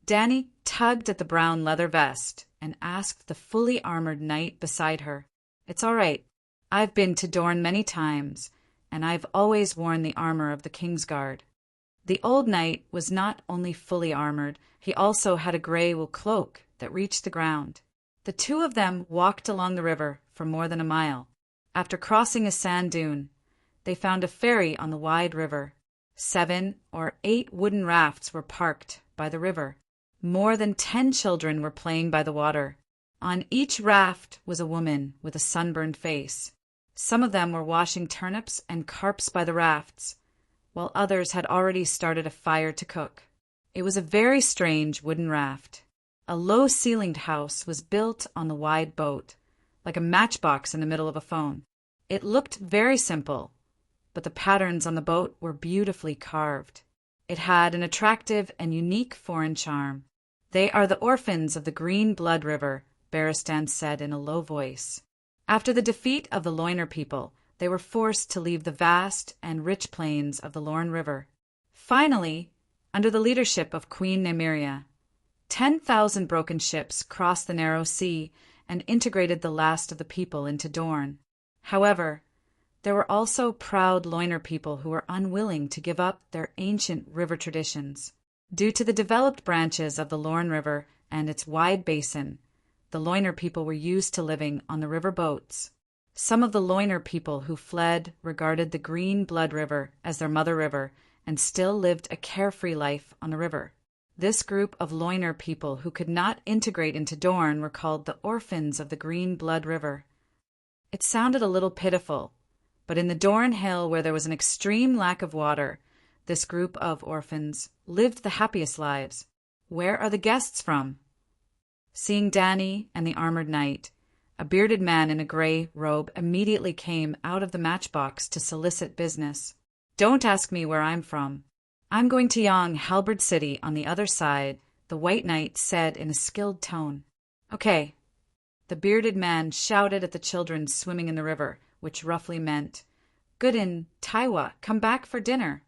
Danny tugged at the brown leather vest and asked the fully armored knight beside her. It's all right. I've been to Dorne many times, and I've always worn the armor of the Kingsguard. The old knight was not only fully armored, he also had a gray wool cloak that reached the ground. The 2 of them walked along the river for more than a mile. After crossing a sand dune, they found a ferry on the wide river. 7 or 8 wooden rafts were parked by the river. More than 10 children were playing by the water. On each raft was a woman with a sunburned face. Some of them were washing turnips and carps by the rafts, while others had already started a fire to cook. It was a very strange wooden raft. A low-ceilinged house was built on the wide boat, like a matchbox in the middle of a phone. It looked very simple, but the patterns on the boat were beautifully carved. It had an attractive and unique foreign charm. They are the orphans of the Green Blood River, Barristan said in a low voice. After the defeat of the Loyner people, they were forced to leave the vast and rich plains of the Lorne River. Finally, under the leadership of Queen Nymeria, 10,000 broken ships crossed the narrow sea and integrated the last of the people into Dorne. However, there were also proud loiner people who were unwilling to give up their ancient river traditions. Due to the developed branches of the Lorne River and its wide basin, the loiner people were used to living on the river boats. Some of the loiner people who fled regarded the Green Blood River as their mother river and still lived a carefree life on the river. This group of loiner people who could not integrate into Dorne were called the orphans of the Green Blood River. It sounded a little pitiful, but in the Dorne Hill, where there was an extreme lack of water, this group of orphans lived the happiest lives. "Where are the guests from?" Seeing Dany and the armored knight, a bearded man in a grey robe immediately came out of the matchbox to solicit business. "Don't ask me where I'm from. I'm going to Young Halberd City on the other side," the White Knight said in a skilled tone. "Okay." The bearded man shouted at the children swimming in the river, which roughly meant, "Gooden, Taiwa, come back for dinner."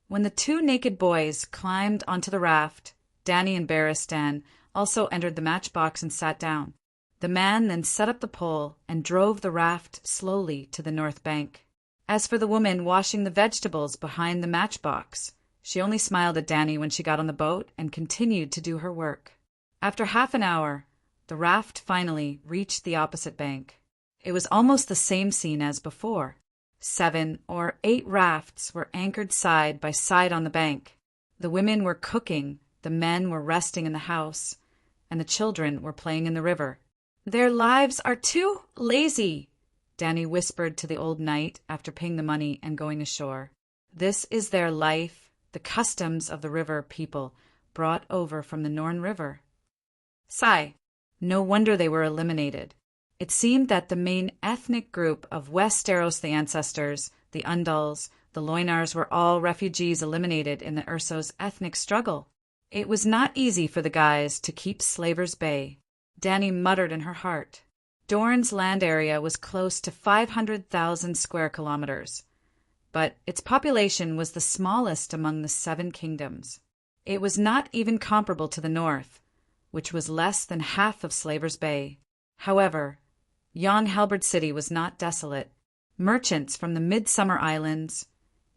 When the two naked boys climbed onto the raft, Dany and Barristan also entered the matchbox and sat down. The man then set up the pole and drove the raft slowly to the north bank. As for the woman washing the vegetables behind the matchbox, she only smiled at Dany when she got on the boat and continued to do her work. After half an hour, the raft finally reached the opposite bank. It was almost the same scene as before. 7 or 8 rafts were anchored side by side on the bank. The women were cooking, the men were resting in the house, and the children were playing in the river. "Their lives are too lazy," Dany whispered to the old knight after paying the money and going ashore. "This is their life, the customs of the river people brought over from the Norn River." Sigh. No wonder they were eliminated. It seemed that the main ethnic group of Westeros, the ancestors, the Undals, the Loinars, were all refugees eliminated in the Urso's ethnic struggle. It was not easy for the guys to keep Slavers Bay. Dany muttered in her heart. Dorne's land area was close to 500,000 square kilometers, but its population was the smallest among the 7 kingdoms. It was not even comparable to the north, which was less than half of Slavers Bay. However, Yon Halberd City was not desolate. Merchants from the Midsummer Islands,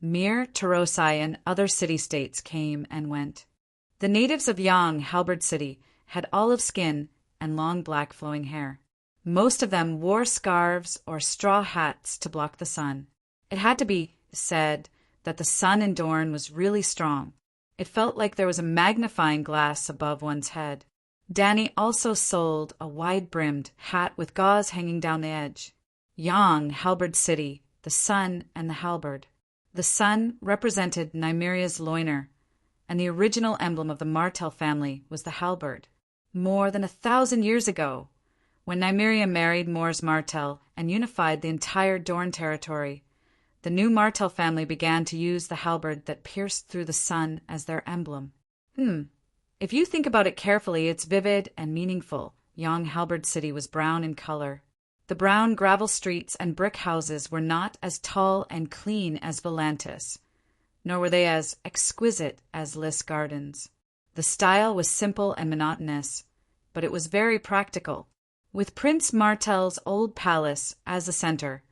Myr, Tarosai, and other city-states came and went. The natives of Yon Halberd City had olive skin and long black flowing hair. Most of them wore scarves or straw hats to block the sun. It had to be said that the sun in Dorne was really strong. It felt like there was a magnifying glass above one's head. Dany also sold a wide-brimmed hat with gauze hanging down the edge. Yon Halberd City, the sun and the halberd. The sun represented Nymeria's loiner, and the original emblem of the Martell family was the halberd. More than 1,000 years ago, when Nymeria married Mors Martell and unified the entire Dorne territory, the new Martell family began to use the halberd that pierced through the sun as their emblem. If you think about it carefully, it's vivid and meaningful. Young Halberd City was brown in color. The brown gravel streets and brick houses were not as tall and clean as Volantis, nor were they as exquisite as Lys Gardens. The style was simple and monotonous, but it was very practical. With Prince Martell's old palace as the center,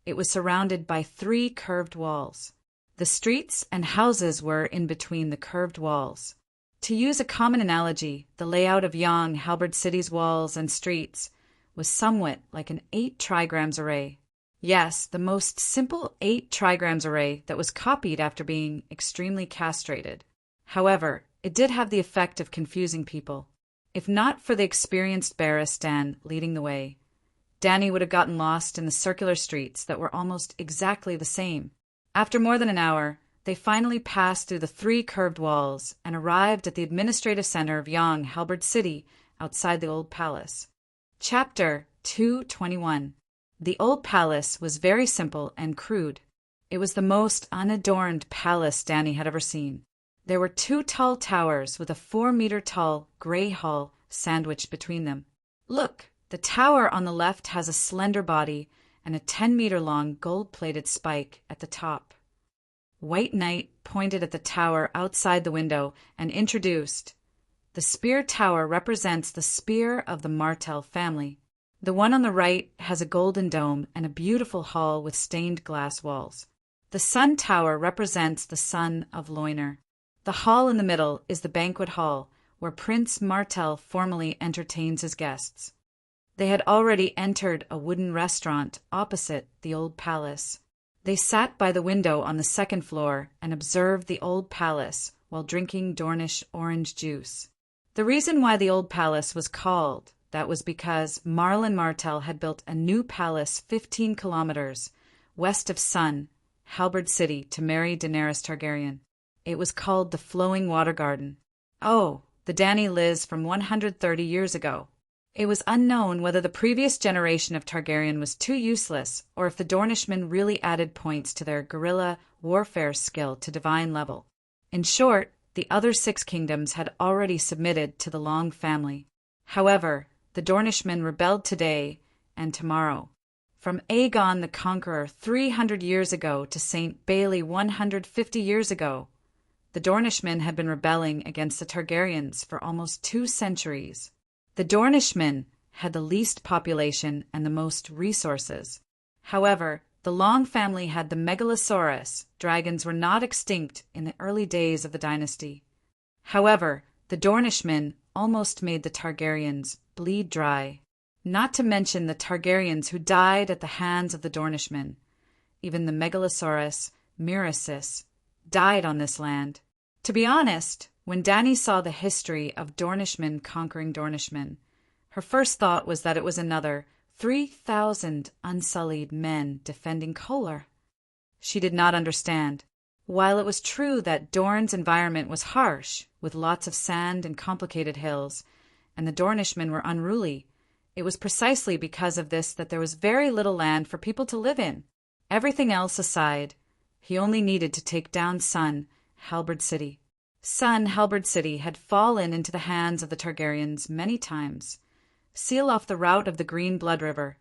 it was surrounded by 3 curved walls. The streets and houses were in between the curved walls. To use a common analogy, the layout of Young Halberd City's walls and streets was somewhat like an 8 trigrams array. Yes, the most simple 8 trigrams array that was copied after being extremely castrated. However, it did have the effect of confusing people. If not for the experienced Barristan leading the way, Dany would have gotten lost in the circular streets that were almost exactly the same. After more than an hour, they finally passed through the 3 curved walls and arrived at the administrative center of Young Halberd City outside the old palace. Chapter 221. The old palace was very simple and crude. It was the most unadorned palace Dany had ever seen. There were 2 tall towers with a 4-meter-tall gray hall sandwiched between them. Look, the tower on the left has a slender body and a 10-meter-long gold-plated spike at the top. White Knight pointed at the tower outside the window and introduced, "The spear tower represents the spear of the Martell family. The one on the right has a golden dome and a beautiful hall with stained glass walls. The Sun Tower represents the son of Loiner. The hall in the middle is the banquet hall, where Prince Martel formally entertains his guests. They had already entered a wooden restaurant opposite the old palace. They sat by the window on the second floor and observed the old palace while drinking Dornish orange juice. The reason why the old palace was called that was because Marlon Martell had built a new palace 15 kilometers west of Sun, Halberd City, to marry Daenerys Targaryen. It was called the Flowing Water Garden. Oh, the Dany Liz from 130 years ago. It was unknown whether the previous generation of Targaryen was too useless or if the Dornishmen really added points to their guerrilla warfare skill to divine level. In short, the other 6 kingdoms had already submitted to the Long family. However, the Dornishmen rebelled today and tomorrow. From Aegon the Conqueror 300 years ago to St. Bailey 150 years ago, the Dornishmen had been rebelling against the Targaryens for almost 2 centuries. The Dornishmen had the least population and the most resources. However, the Long family had the Megalosaurus. Dragons were not extinct in the early days of the dynasty. However, the Dornishmen almost made the Targaryens bleed dry. Not to mention the Targaryens who died at the hands of the Dornishmen. Even the Megalosaurus, Miracis, died on this land. To be honest, when Dany saw the history of Dornishmen conquering Dornishmen, her first thought was that it was another 3,000 unsullied men defending Kolar. She did not understand. While it was true that Dorne's environment was harsh, with lots of sand and complicated hills, and the Dornishmen were unruly, it was precisely because of this that there was very little land for people to live in. Everything else aside, he only needed to take down Sun, Halberd City. Sun, Halberd City had fallen into the hands of the Targaryens many times, seal off the route of the Green Blood River,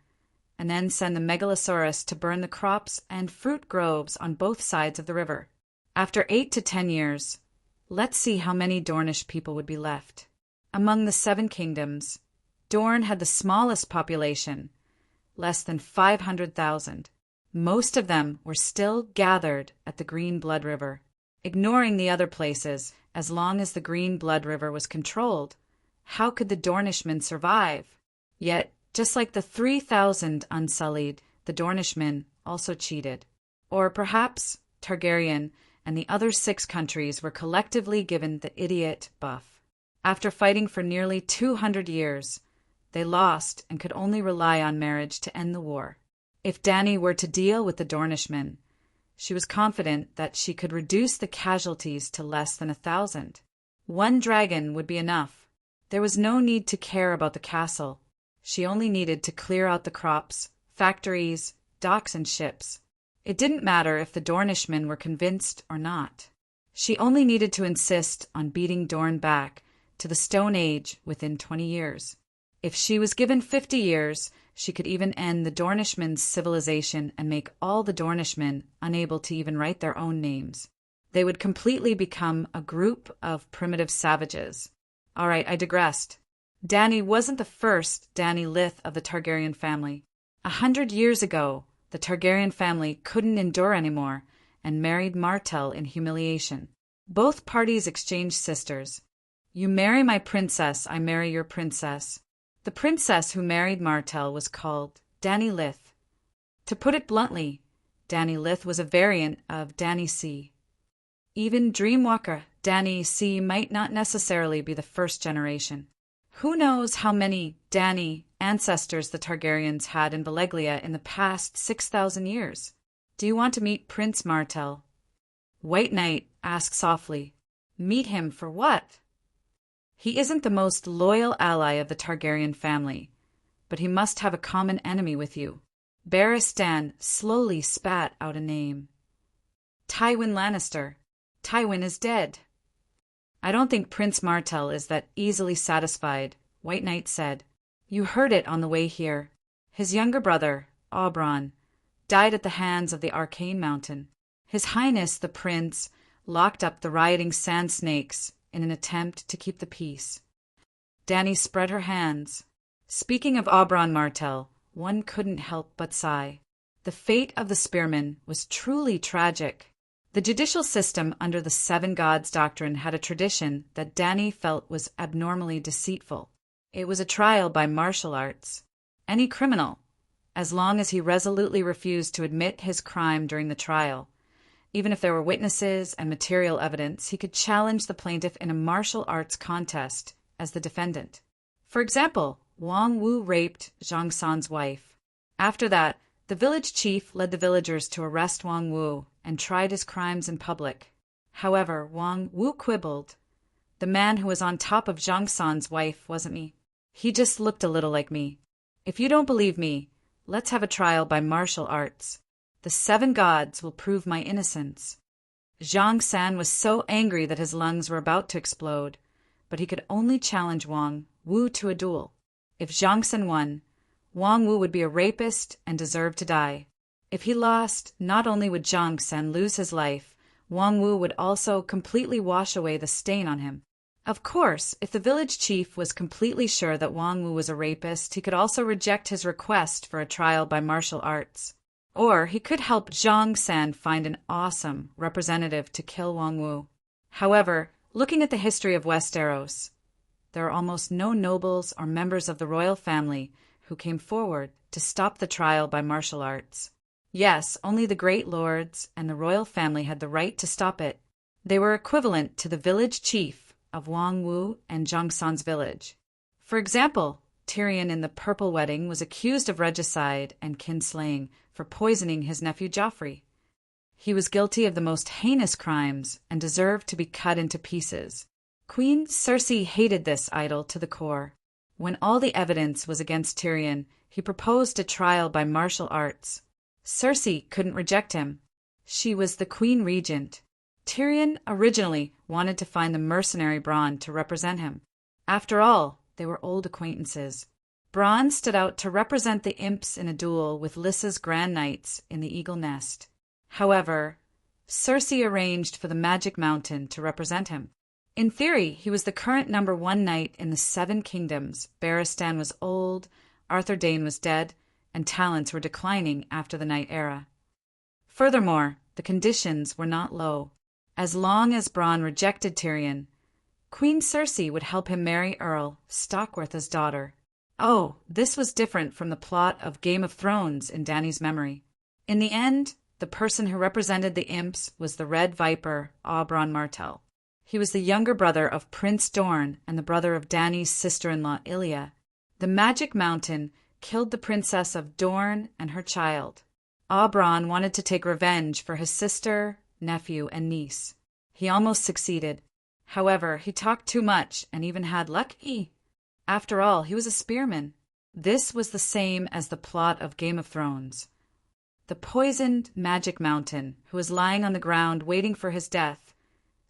and then send the Megalosaurus to burn the crops and fruit groves on both sides of the river. After 8 to 10 years, let's see how many Dornish people would be left. Among the 7 kingdoms, Dorne had the smallest population, less than 500,000. Most of them were still gathered at the Green Blood River. Ignoring the other places, as long as the Green Blood River was controlled, how could the Dornishmen survive? Yet, just like the 3,000 unsullied, the Dornishmen also cheated. Or perhaps Targaryen and the other 6 countries were collectively given the idiot buff. After fighting for nearly 200 years, they lost and could only rely on marriage to end the war. If Dany were to deal with the Dornishmen, she was confident that she could reduce the casualties to less than 1,000. 1 dragon would be enough. There was no need to care about the castle. She only needed to clear out the crops, factories, docks, and ships. It didn't matter if the Dornishmen were convinced or not. She only needed to insist on beating Dorne back to the Stone Age within 20 years. If she was given 50 years, she could even end the Dornishmen's civilization and make all the Dornishmen unable to even write their own names. They would completely become a group of primitive savages. All right, I digressed. Dany wasn't the first Dany Lith of the Targaryen family. 100 years ago, the Targaryen family couldn't endure anymore and married Martell in humiliation. Both parties exchanged sisters. You marry my princess, I marry your princess. The princess who married Martell was called Dany Lith. To put it bluntly, Dany Lith was a variant of Dany C. Even Dreamwalker Dany C might not necessarily be the first generation. Who knows how many Dany ancestors the Targaryens had in Valeglia in the past 6,000 years? Do you want to meet Prince Martell? White Knight asked softly. Meet him for what? He isn't the most loyal ally of the Targaryen family, but he must have a common enemy with you. Barristan slowly spat out a name. Tywin Lannister. Tywin is dead. I don't think Prince Martell is that easily satisfied, White Knight said. You heard it on the way here. His younger brother, Oberyn, died at the hands of the Arcane Mountain. His Highness the Prince locked up the rioting sand snakes in an attempt to keep the peace. Dany spread her hands. Speaking of Aubrand Martel, one couldn't help but sigh. The fate of the spearman was truly tragic. The judicial system under the Seven Gods doctrine had a tradition that Danny felt was abnormally deceitful. It was a trial by martial arts. Any criminal, as long as he resolutely refused to admit his crime during the trial, even if there were witnesses and material evidence, he could challenge the plaintiff in a martial arts contest as the defendant. For example, Wang Wu raped Zhang San's wife. After that, the village chief led the villagers to arrest Wang Wu and tried his crimes in public. However, Wang Wu quibbled. The man who was on top of Zhang San's wife wasn't me. He just looked a little like me. If you don't believe me, let's have a trial by martial arts. The Seven Gods will prove my innocence. Zhang San was so angry that his lungs were about to explode, but he could only challenge Wang Wu to a duel. If Zhang San won, Wang Wu would be a rapist and deserve to die. If he lost, not only would Zhang San lose his life, Wang Wu would also completely wash away the stain on him. Of course, if the village chief was completely sure that Wang Wu was a rapist, he could also reject his request for a trial by martial arts. Or he could help Zhang San find an awesome representative to kill Wang Wu. However, looking at the history of Westeros, there are almost no nobles or members of the royal family who came forward to stop the trial by martial arts. Yes, only the great lords and the royal family had the right to stop it. They were equivalent to the village chief of Wang Wu and Zhang San's village. For example, Tyrion in the Purple Wedding was accused of regicide and kinslaying for poisoning his nephew Joffrey. He was guilty of the most heinous crimes and deserved to be cut into pieces. Queen Cersei hated this idol to the core. When all the evidence was against Tyrion, he proposed a trial by martial arts. Cersei couldn't reject him. She was the queen regent. Tyrion originally wanted to find the mercenary Bronn to represent him. After all, they were old acquaintances. Bronn stood out to represent the imps in a duel with Lyssa's Grand Knights in the Eagle Nest. However, Cersei arranged for the Magic Mountain to represent him. In theory, he was the current #1 knight in the Seven Kingdoms. Barristan was old, Arthur Dayne was dead, and talents were declining after the Knight era. Furthermore, the conditions were not low. As long as Bronn rejected Tyrion, Queen Cersei would help him marry Earl Stockworth's daughter. Oh, this was different from the plot of Game of Thrones in Dany's memory. In the end, the person who represented the imps was the Red Viper, Aubrand Martell. He was the younger brother of Prince Dorne and the brother of Dany's sister-in-law Ilya. The Magic Mountain killed the princess of Dorne and her child. Aubrand wanted to take revenge for his sister, nephew, and niece. He almost succeeded. However, he talked too much and even had lucky. After all, he was a spearman. This was the same as the plot of Game of Thrones. The poisoned Magic Mountain, who was lying on the ground waiting for his death,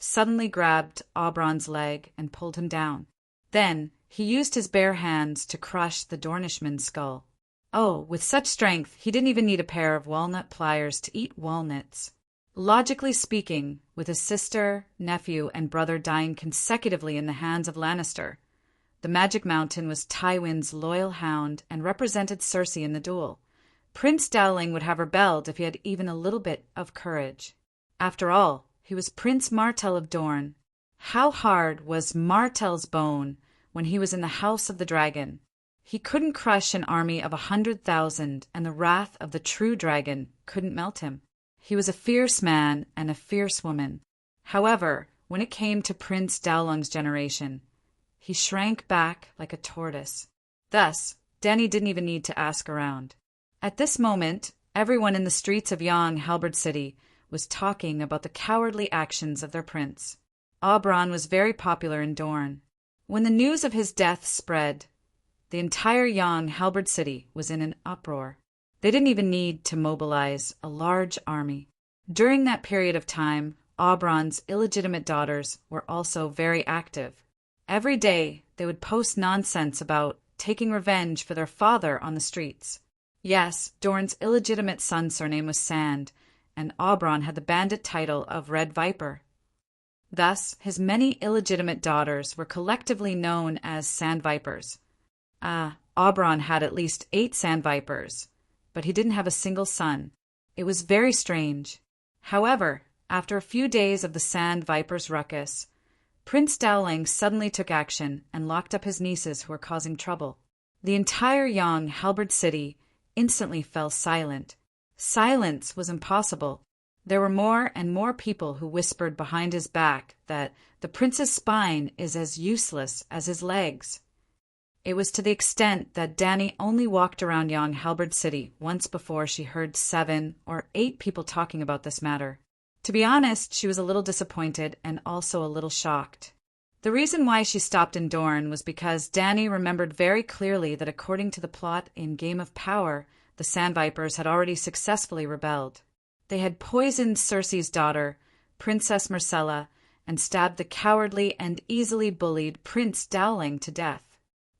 suddenly grabbed Aubrand's leg and pulled him down. Then he used his bare hands to crush the Dornishman's skull. Oh, with such strength, he didn't even need a pair of walnut pliers to eat walnuts. Logically speaking, with his sister, nephew, and brother dying consecutively in the hands of Lannister, the Magic Mountain was Tywin's loyal hound and represented Cersei in the duel. Prince Dowling would have rebelled if he had even a little bit of courage. After all, he was Prince Martell of Dorne. How hard was Martell's bone when he was in the House of the Dragon? He couldn't crush an army of 100,000, and the wrath of the true dragon couldn't melt him. He was a fierce man and a fierce woman. However, when it came to Prince Dowling's generation, he shrank back like a tortoise. Thus, Dany didn't even need to ask around. At this moment, everyone in the streets of young Halberd City was talking about the cowardly actions of their prince. Aubrand was very popular in Dorne. When the news of his death spread, the entire young Halberd City was in an uproar. They didn't even need to mobilize a large army. During that period of time, Aubrand's illegitimate daughters were also very active. Every day, they would post nonsense about taking revenge for their father on the streets. Yes, Dorne's illegitimate son's surname was Sand, and Aubrand had the bandit title of Red Viper. Thus, his many illegitimate daughters were collectively known as Sand Vipers. Oberon had at least 8 sand vipers, but he didn't have a single son. It was very strange. However, after a few days of the sand viper's ruckus, Prince Dowling suddenly took action and locked up his nieces who were causing trouble. The entire young Halberd city instantly fell silent. Silence was impossible. There were more and more people who whispered behind his back that the prince's spine is as useless as his legs. It was to the extent that Dany only walked around young Halberd city once before she heard 7 or 8 people talking about this matter. To be honest, she was a little disappointed and also a little shocked. The reason why she stopped in Dorne was because Dany remembered very clearly that according to the plot in Game of Power, the Sand Vipers had already successfully rebelled. They had poisoned Cersei's daughter, Princess Myrcella, and stabbed the cowardly and easily bullied Prince Dowling to death.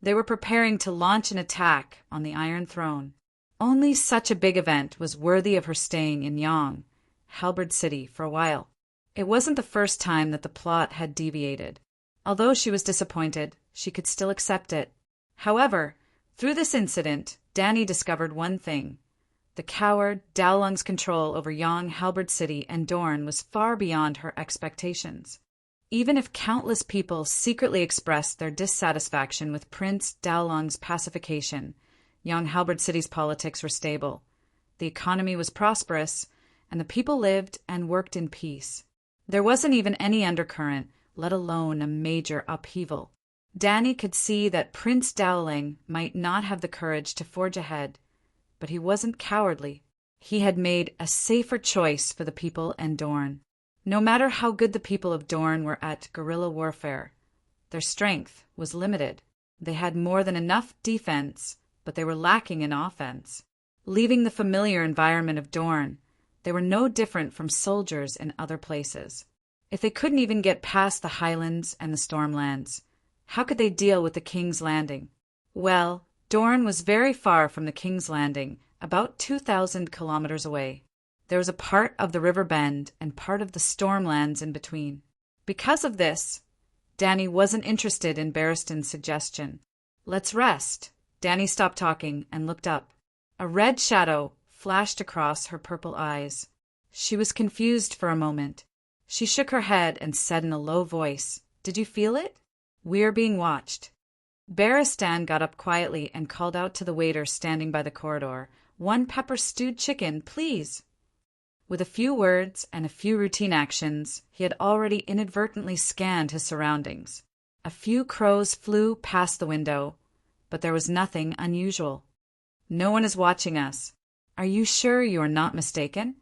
They were preparing to launch an attack on the Iron Throne. Only such a big event was worthy of her staying in Yong, Halberd City, for a while. It wasn't the first time that the plot had deviated. Although she was disappointed, she could still accept it. However, through this incident, Dany discovered one thing. The coward Dowling's control over Yong, Halberd City, and Dorne was far beyond her expectations. Even if countless people secretly expressed their dissatisfaction with Prince Dowling's pacification, Yong Halberd City's politics were stable. The economy was prosperous, and the people lived and worked in peace. There wasn't even any undercurrent, let alone a major upheaval. Dany could see that Prince Dowling might not have the courage to forge ahead, but he wasn't cowardly. He had made a safer choice for the people and Dorne. No matter how good the people of Dorne were at guerrilla warfare, their strength was limited. They had more than enough defense, but they were lacking in offense. Leaving the familiar environment of Dorne, they were no different from soldiers in other places. If they couldn't even get past the Highlands and the Stormlands, how could they deal with the King's Landing? Well, Dorne was very far from the King's Landing, about 2,000 kilometers away. There was a part of the River Bend and part of the Stormlands in between. Because of this, Dany wasn't interested in Barristan's suggestion. Let's rest. Dany stopped talking and looked up. A red shadow flashed across her purple eyes. She was confused for a moment. She shook her head and said in a low voice, "Did you feel it? We're being watched." Barristan got up quietly and called out to the waiter standing by the corridor, "1 pepper-stewed chicken, please." With a few words and a few routine actions, he had already inadvertently scanned his surroundings. A few crows flew past the window, but there was nothing unusual. "No one is watching us. Are you sure you are not mistaken?"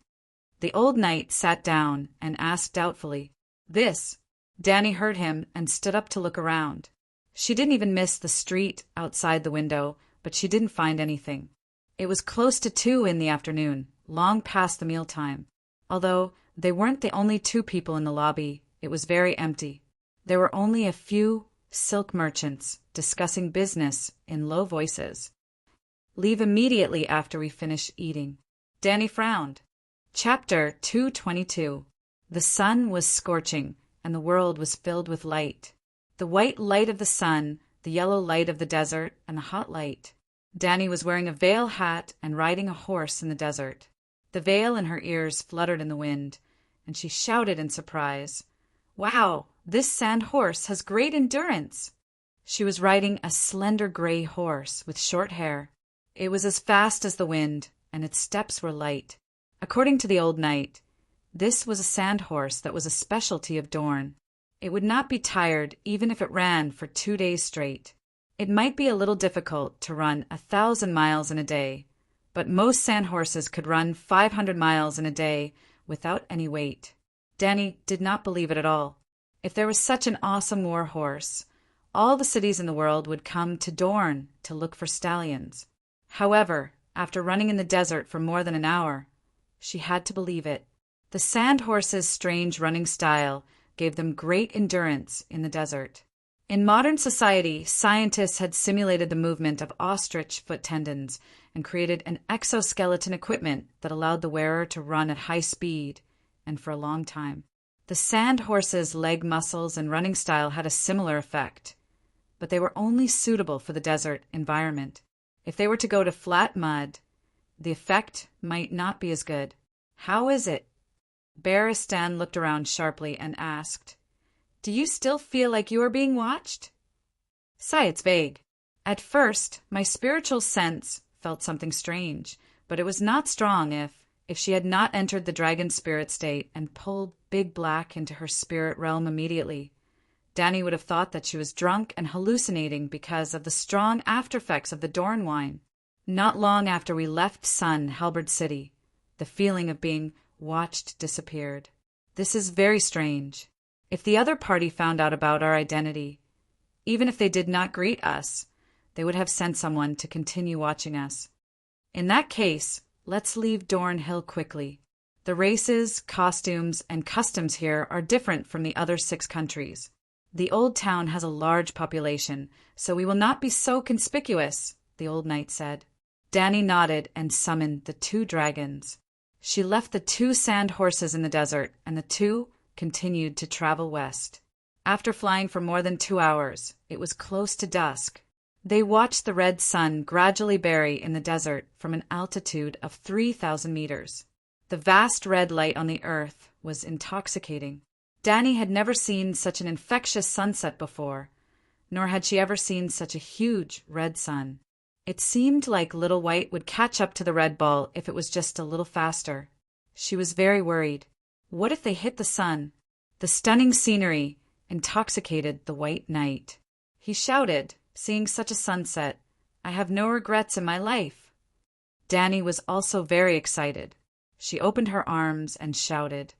The old knight sat down and asked doubtfully, "This?" Dany heard him and stood up to look around. She didn't even miss the street outside the window, but she didn't find anything. It was close to 2 in the afternoon, long past the mealtime. Although they weren't the only 2 people in the lobby, it was very empty. There were only a few silk merchants discussing business in low voices. "Leave immediately after we finish eating." Dany frowned. Chapter 222. The sun was scorching, and the world was filled with light. The white light of the sun, the yellow light of the desert, and the hot light. Dany was wearing a veil hat and riding a horse in the desert. The veil in her ears fluttered in the wind, and she shouted in surprise, "Wow, this sand horse has great endurance!" She was riding a slender gray horse with short hair. It was as fast as the wind, and its steps were light. According to the old knight, this was a sand horse that was a specialty of Dorne. It would not be tired even if it ran for 2 days straight. It might be a little difficult to run 1,000 miles in a day, but most sand horses could run 500 miles in a day without any weight. Dany did not believe it at all. If there was such an awesome war horse, all the cities in the world would come to Dorne to look for stallions. However, after running in the desert for more than an hour, she had to believe it. The sand horse's strange running style gave them great endurance in the desert. In modern society, scientists had simulated the movement of ostrich foot tendons and created an exoskeleton equipment that allowed the wearer to run at high speed and for a long time. The sand horse's leg muscles and running style had a similar effect. but they were only suitable for the desert environment. If they were to go to flat mud, the effect might not be as good. How is it? Beristan looked around sharply and asked, "Do you still feel like you are being watched?" "Sigh, it's vague. At first, my spiritual sense felt something strange, but it was not strong if she had not entered the dragon spirit state and pulled Big Black into her spirit realm immediately. Danny would have thought that she was drunk and hallucinating because of the strong aftereffects of the Dorn wine. Not long after we left Sun Halberd City, the feeling of being watched disappeared. This is very strange. If the other party found out about our identity, even if they did not greet us, they would have sent someone to continue watching us. In that case, let's leave Dorn Hill quickly. The races, costumes, and customs here are different from the other 6 countries. The old town has a large population, so we will not be so conspicuous," the old knight said. Danny nodded and summoned the 2 dragons. She left the 2 sand horses in the desert, and the 2 continued to travel west. After flying for more than 2 hours, it was close to dusk. They watched the red sun gradually bury in the desert from an altitude of 3,000 meters. The vast red light on the earth was intoxicating. Danny had never seen such an infectious sunset before, nor had she ever seen such a huge red sun. It seemed like Little White would catch up to the red ball if it was just a little faster. She was very worried. What if they hit the sun? The stunning scenery intoxicated the white knight. He shouted, seeing such a sunset, "I have no regrets in my life." Danny was also very excited. She opened her arms and shouted,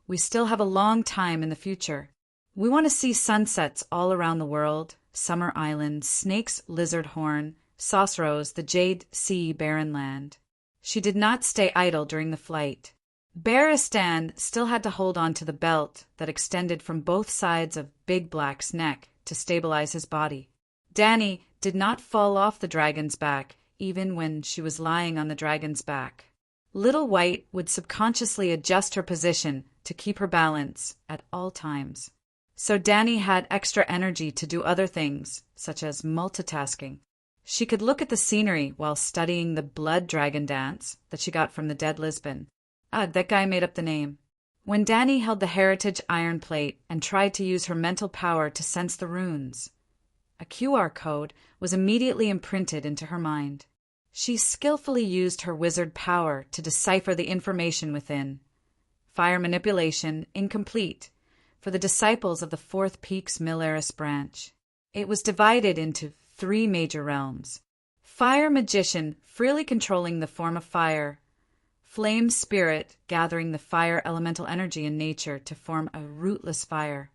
"We still have a long time in the future. We want to see sunsets all around the world, Summer Island, Snake's Lizard Horn, Saucerose, the Jade Sea Barren Land." She did not stay idle during the flight. Beristan still had to hold on to the belt that extended from both sides of Big Black's neck to stabilize his body. Danny did not fall off the dragon's back, even when she was lying on the dragon's back. Little White would subconsciously adjust her position to keep her balance at all times. So Danny had extra energy to do other things, such as multitasking. She could look at the scenery while studying the blood dragon dance that she got from the dead Lisbon. That guy made up the name. When Danny held the heritage iron plate and tried to use her mental power to sense the runes, a QR code was immediately imprinted into her mind. She skillfully used her wizard power to decipher the information within. Fire manipulation incomplete for the disciples of the Fourth Peaks Millaris branch. It was divided into 3 major realms. Fire magician freely controlling the form of fire. Flame spirit gathering the fire elemental energy in nature to form a rootless fire.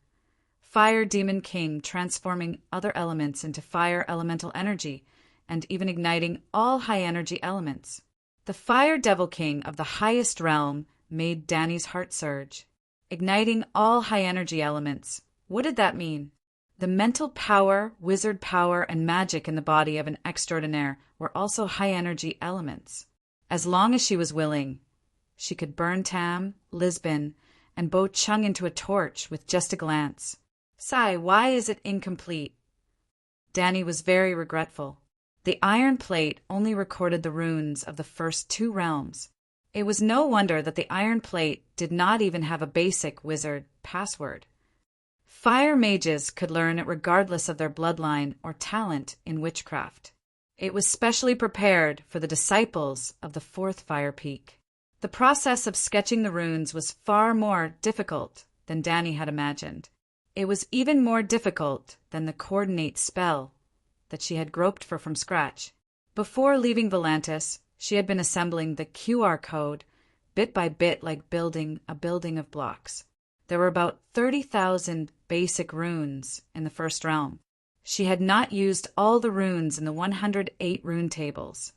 Fire demon king transforming other elements into fire elemental energy and even igniting all high energy elements. The fire devil king of the highest realm made Danny's heart surge. Igniting all high energy elements. What did that mean? The mental power, wizard power, and magic in the body of an extraordinaire were also high energy elements. As long as she was willing, she could burn Tam, Lisbon, and Bo Chung into a torch with just a glance. Sigh, why is it incomplete? Danny was very regretful. The iron plate only recorded the runes of the first 2 realms. It was no wonder that the iron plate did not even have a basic wizard password. Fire mages could learn it regardless of their bloodline or talent in witchcraft. It was specially prepared for the disciples of the 4th Fire Peak. The process of sketching the runes was far more difficult than Danny had imagined. It was even more difficult than the coordinate spell that she had groped for from scratch. Before leaving Volantis, she had been assembling the QR code bit by bit like building a building of blocks. There were about 30,000 basic runes in the first realm. She had not used all the runes in the 108 rune tables,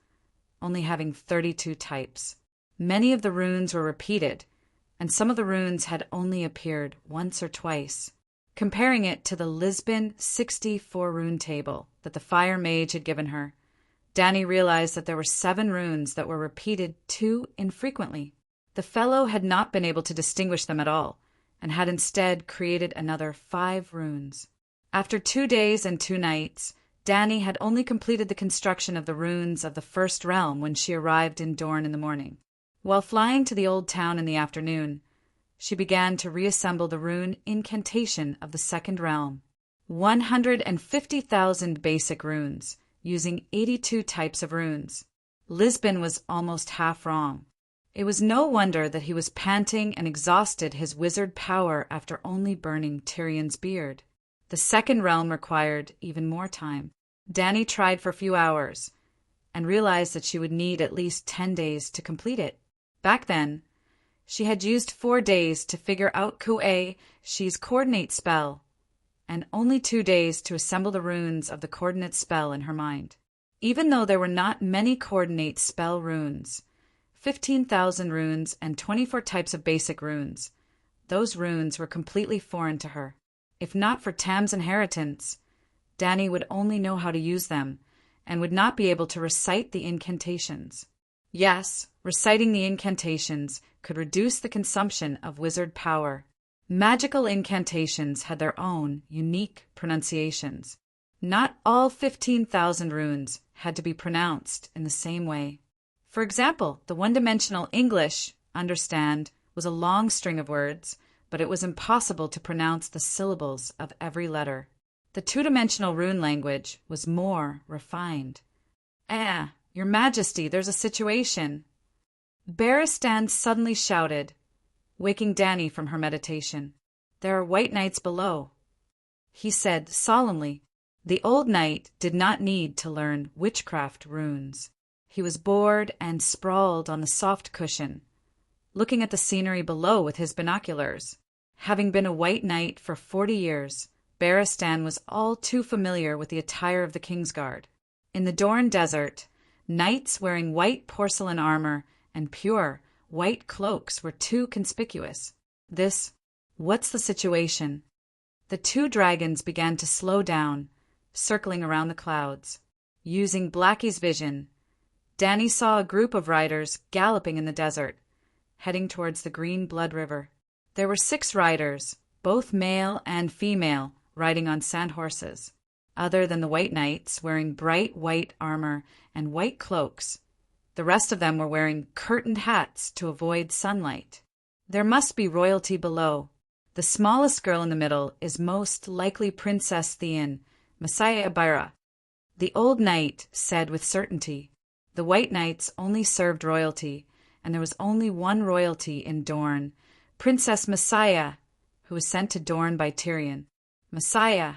only having 32 types. Many of the runes were repeated, and some of the runes had only appeared once or twice. Comparing it to the Lisbon 64 rune table that the fire mage had given her, Danny realized that there were 7 runes that were repeated too infrequently. The fellow had not been able to distinguish them at all, and had instead created another 5 runes. After 2 days and 2 nights, Dany had only completed the construction of the runes of the first realm when she arrived in Dorne in the morning. While flying to the old town in the afternoon, she began to reassemble the rune incantation of the second realm. 150,000 basic runes, using 82 types of runes. Lisbon was almost half wrong. It was no wonder that he was panting and exhausted his wizard power after only burning Tyrion's beard. The second realm required even more time. Dany tried for a few hours and realized that she would need at least 10 days to complete it. Back then, she had used 4 days to figure out Ku'e-Shi's coordinate spell, and only 2 days to assemble the runes of the coordinate spell in her mind. Even though there were not many coordinate spell runes, 15,000 runes and 24 types of basic runes, those runes were completely foreign to her. If not for Tam's inheritance, Dany would only know how to use them and would not be able to recite the incantations. Yes, reciting the incantations could reduce the consumption of wizard power. Magical incantations had their own unique pronunciations. Not all 15,000 runes had to be pronounced in the same way. For example, the one-dimensional English, understand, was a long string of words, but it was impossible to pronounce the syllables of every letter. The two-dimensional rune language was more refined. Your Majesty, there's a situation. Barristan suddenly shouted, waking Dany from her meditation. There are white knights below. He said solemnly. The old knight did not need to learn witchcraft runes. He was bored and sprawled on the soft cushion, looking at the scenery below with his binoculars. Having been a white knight for 40 years, Barristan was all too familiar with the attire of the Kingsguard. In the Dorne desert, knights wearing white porcelain armor and pure, white cloaks were too conspicuous. What's the situation? The two dragons began to slow down, circling around the clouds. Using Blackie's vision, Dany saw a group of riders galloping in the desert, heading towards the Green Blood River. There were 6 riders, both male and female, riding on sand horses. Other than the white knights, wearing bright white armor and white cloaks, the rest of them were wearing curtained hats to avoid sunlight. There must be royalty below. The smallest girl in the middle is most likely Princess Theon, Messiah Abira. The old knight said with certainty. The white knights only served royalty, and there was only one royalty in Dorne, Princess Messiah, who was sent to Dorne by Tyrion. Messiah.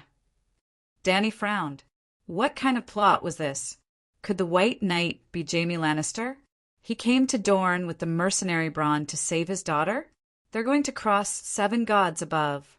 Dany frowned. What kind of plot was this? Could the White Knight be Jaime Lannister? He came to Dorne with the mercenary brawn to save his daughter? They're going to cross 7 gods above.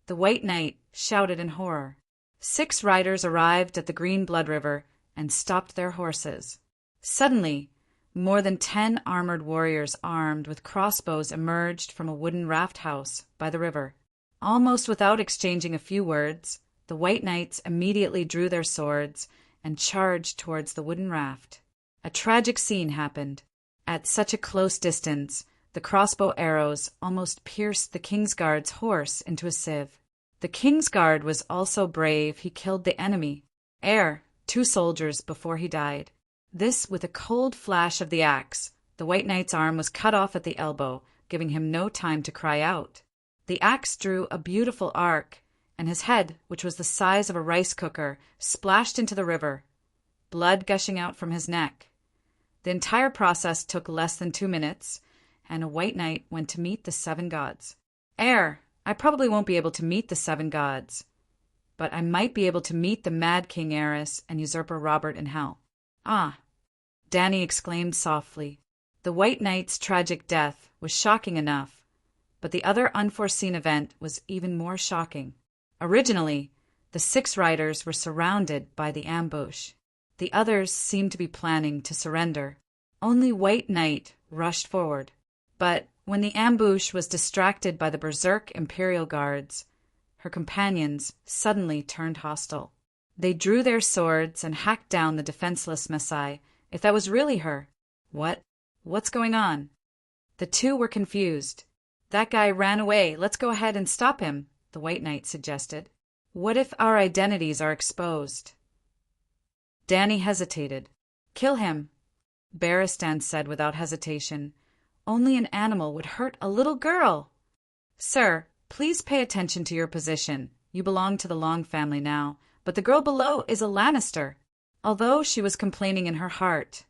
The White Knight shouted in horror. 6 riders arrived at the Green Blood River and stopped their horses. Suddenly, more than 10 armored warriors armed with crossbows emerged from a wooden raft house by the river. Almost without exchanging a few words, the White Knights immediately drew their swords and charged towards the wooden raft. A tragic scene happened. At such a close distance, the crossbow arrows almost pierced the Kingsguard's horse into a sieve. The Kingsguard was also brave. He killed the enemy, 2 soldiers, before he died. This with a cold flash of the axe. The White Knight's arm was cut off at the elbow, giving him no time to cry out. The axe drew a beautiful arc, and his head, which was the size of a rice cooker, splashed into the river, blood gushing out from his neck. The entire process took less than 2 minutes, and a White Knight went to meet the 7 gods. I probably won't be able to meet the 7 gods, but I might be able to meet the Mad King Aerys and Usurper Robert in hell. Dany exclaimed softly. The White Knight's tragic death was shocking enough, but the other unforeseen event was even more shocking. Originally, the 6 riders were surrounded by the ambush. The others seemed to be planning to surrender. Only White Knight rushed forward. But when the ambush was distracted by the berserk Imperial Guards, her companions suddenly turned hostile. They drew their swords and hacked down the defenseless Messiah, if that was really her. What's going on? The 2 were confused. That guy ran away. Let's go ahead and stop him, the White Knight suggested. What if our identities are exposed? Danny hesitated. Kill him, Barristan said without hesitation. Only an animal would hurt a little girl. Sir, please pay attention to your position. You belong to the Long family now, but the girl below is a Lannister. Although she was complaining in her heart,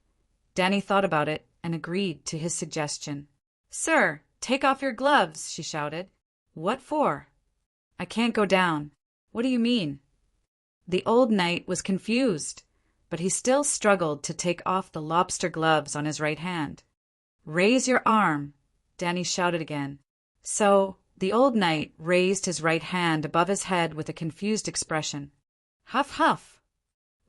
Danny thought about it and agreed to his suggestion. Sir, take off your gloves, she shouted. What for? I can't go down. What do you mean? The old knight was confused, but he still struggled to take off the lobster gloves on his right hand. Raise your arm, Danny shouted again. So, the old knight raised his right hand above his head with a confused expression. Huff, huff.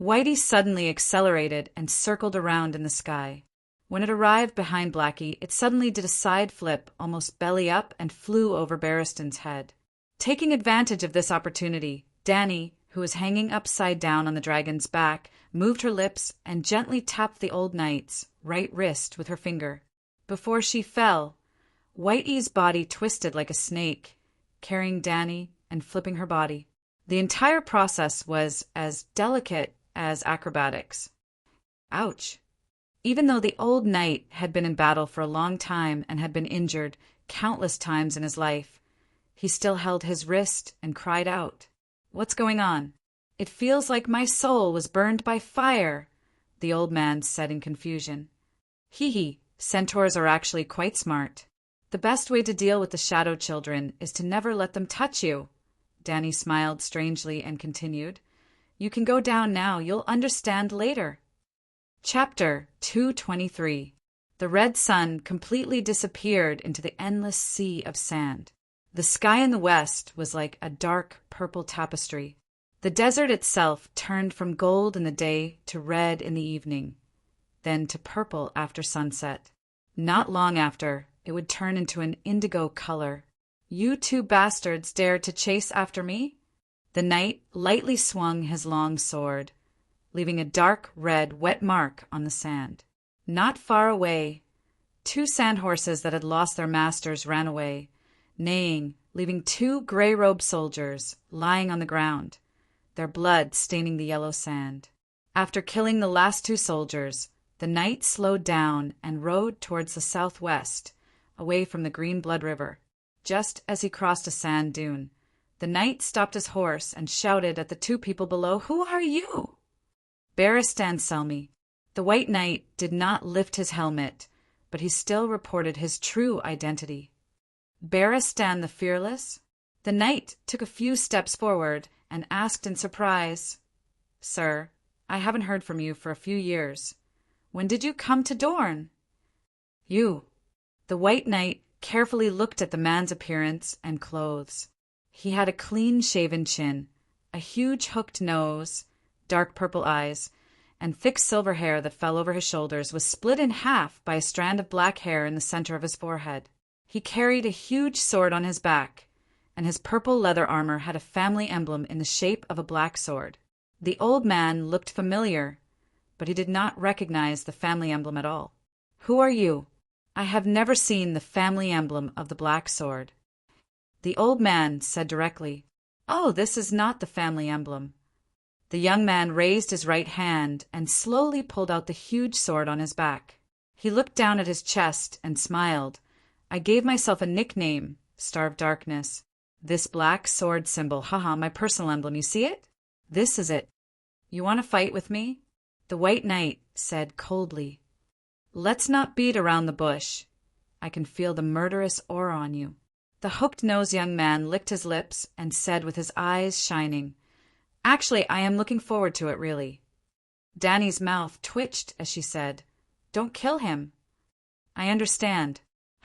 Whitey suddenly accelerated and circled around in the sky. When it arrived behind Blackie, it suddenly did a side flip, almost belly up, and flew over Barristan's head. Taking advantage of this opportunity, Danny, who was hanging upside down on the dragon's back, moved her lips and gently tapped the old knight's right wrist with her finger. Before she fell, Whitey's body twisted like a snake, carrying Danny and flipping her body. The entire process was as delicate as acrobatics. Ouch! Even though the old knight had been in battle for a long time and had been injured countless times in his life, he still held his wrist and cried out. What's going on? It feels like my soul was burned by fire, the old man said in confusion. Hee, centaurs are actually quite smart. The best way to deal with the Shadow Children is to never let them touch you. Danny smiled strangely and continued. You can go down now, you'll understand later. Chapter 223. The red sun completely disappeared into the endless sea of sand. The sky in the west was like a dark purple tapestry. The desert itself turned from gold in the day to red in the evening, then to purple after sunset. Not long after, it would turn into an indigo color. You two bastards dared to chase after me? The knight lightly swung his long sword, leaving a dark red wet mark on the sand. Not far away, two sand horses that had lost their masters ran away, neighing, leaving two gray-robed soldiers lying on the ground, their blood staining the yellow sand. After killing the last two soldiers, the knight slowed down and rode towards the southwest, away from the Green Blood River. Just as he crossed a sand dune, the knight stopped his horse and shouted at the two people below, Who are you? Barristan Selmy. The White Knight did not lift his helmet, but he still reported his true identity. Barristan the Fearless? The knight took a few steps forward and asked in surprise, Sir, I haven't heard from you for a few years. When did you come to Dorne? You. The White Knight carefully looked at the man's appearance and clothes. He had a clean-shaven chin, a huge hooked nose, dark purple eyes, and thick silver hair that fell over his shoulders was split in half by a strand of black hair in the center of his forehead. He carried a huge sword on his back, and his purple leather armor had a family emblem in the shape of a black sword. The old man looked familiar, but he did not recognize the family emblem at all. Who are you? I have never seen the family emblem of the black sword. The old man said directly, Oh, this is not the family emblem. The young man raised his right hand and slowly pulled out the huge sword on his back. He looked down at his chest and smiled. I gave myself a nickname, Starved Darkness. This black sword symbol, haha, my personal emblem, you see it? This is it. You want to fight with me? The White Knight said coldly. Let's not beat around the bush. I can feel the murderous aura on you. The hooked-nosed young man licked his lips and said with his eyes shining, Actually, I am looking forward to it, really. Danny's mouth twitched as she said, Don't kill him. I understand.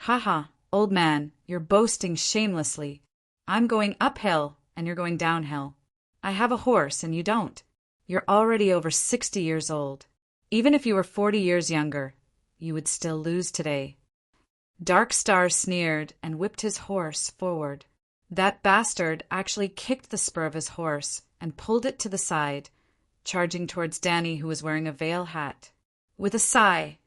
Ha, old man, you're boasting shamelessly. I'm going uphill and you're going downhill. I have a horse and you don't. You're already over 60 years old. Even if you were 40 years younger, you would still lose today. Dark Star sneered and whipped his horse forward. That bastard actually kicked the spur of his horse and pulled it to the side, charging towards Danny, who was wearing a veil hat. With a sigh,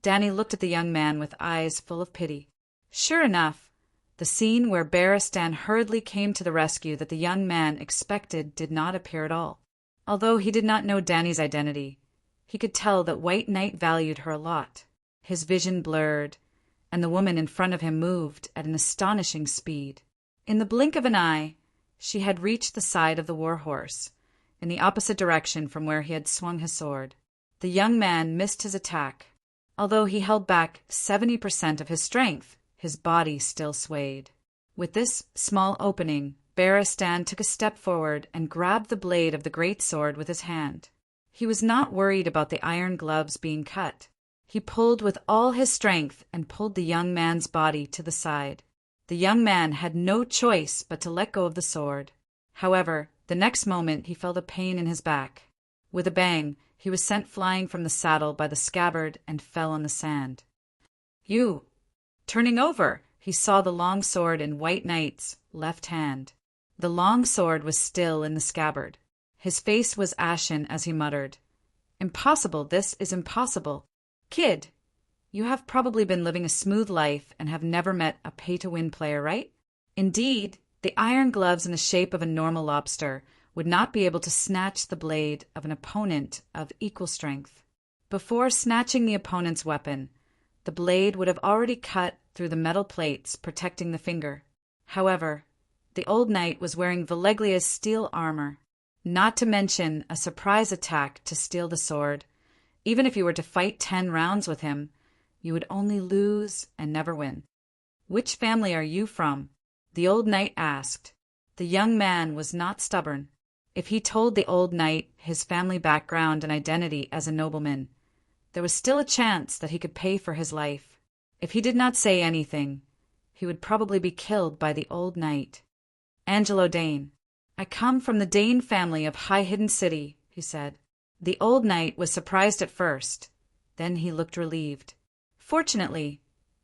Danny looked at the young man with eyes full of pity. Sure enough, the The scene where Barristan hurriedly came to the rescue that the young man expected did not appear at all. Although he did not know Dany's identity, he could tell that White Knight valued her a lot. His vision blurred, and the woman in front of him moved at an astonishing speed. In the blink of an eye, she had reached the side of the warhorse, in the opposite direction from where he had swung his sword. The young man missed his attack. Although he held back 70% of his strength, his body still swayed. With this small opening, Barristan took a step forward and grabbed the blade of the great sword with his hand. He was not worried about the iron gloves being cut. He pulled with all his strength and pulled the young man's body to the side. The young man had no choice but to let go of the sword. However, the next moment he felt a pain in his back. With a bang, he was sent flying from the saddle by the scabbard and fell on the sand. "You!" Turning over, he saw the long sword in White Knight's left hand. The long sword was still in the scabbard. His face was ashen as he muttered, "Impossible, this is impossible. Kid, you have probably been living a smooth life and have never met a pay-to-win player, right?" Indeed, the iron gloves in the shape of a normal lobster would not be able to snatch the blade of an opponent of equal strength. Before snatching the opponent's weapon, the blade would have already cut through the metal plates protecting the finger. However, the old knight was wearing Valeglia's steel armor, not to mention a surprise attack to steal the sword. Even if you were to fight 10 rounds with him, you would only lose and never win. "Which family are you from?" the old knight asked. The young man was not stubborn. If he told the old knight his family background and identity as a nobleman, there was still a chance that he could pay for his life. If he did not say anything, he would probably be killed by the old knight. "Angelo Dane. I come from the Dane family of High Hidden City," he said. The old knight was surprised at first. Then he looked relieved. "Fortunately,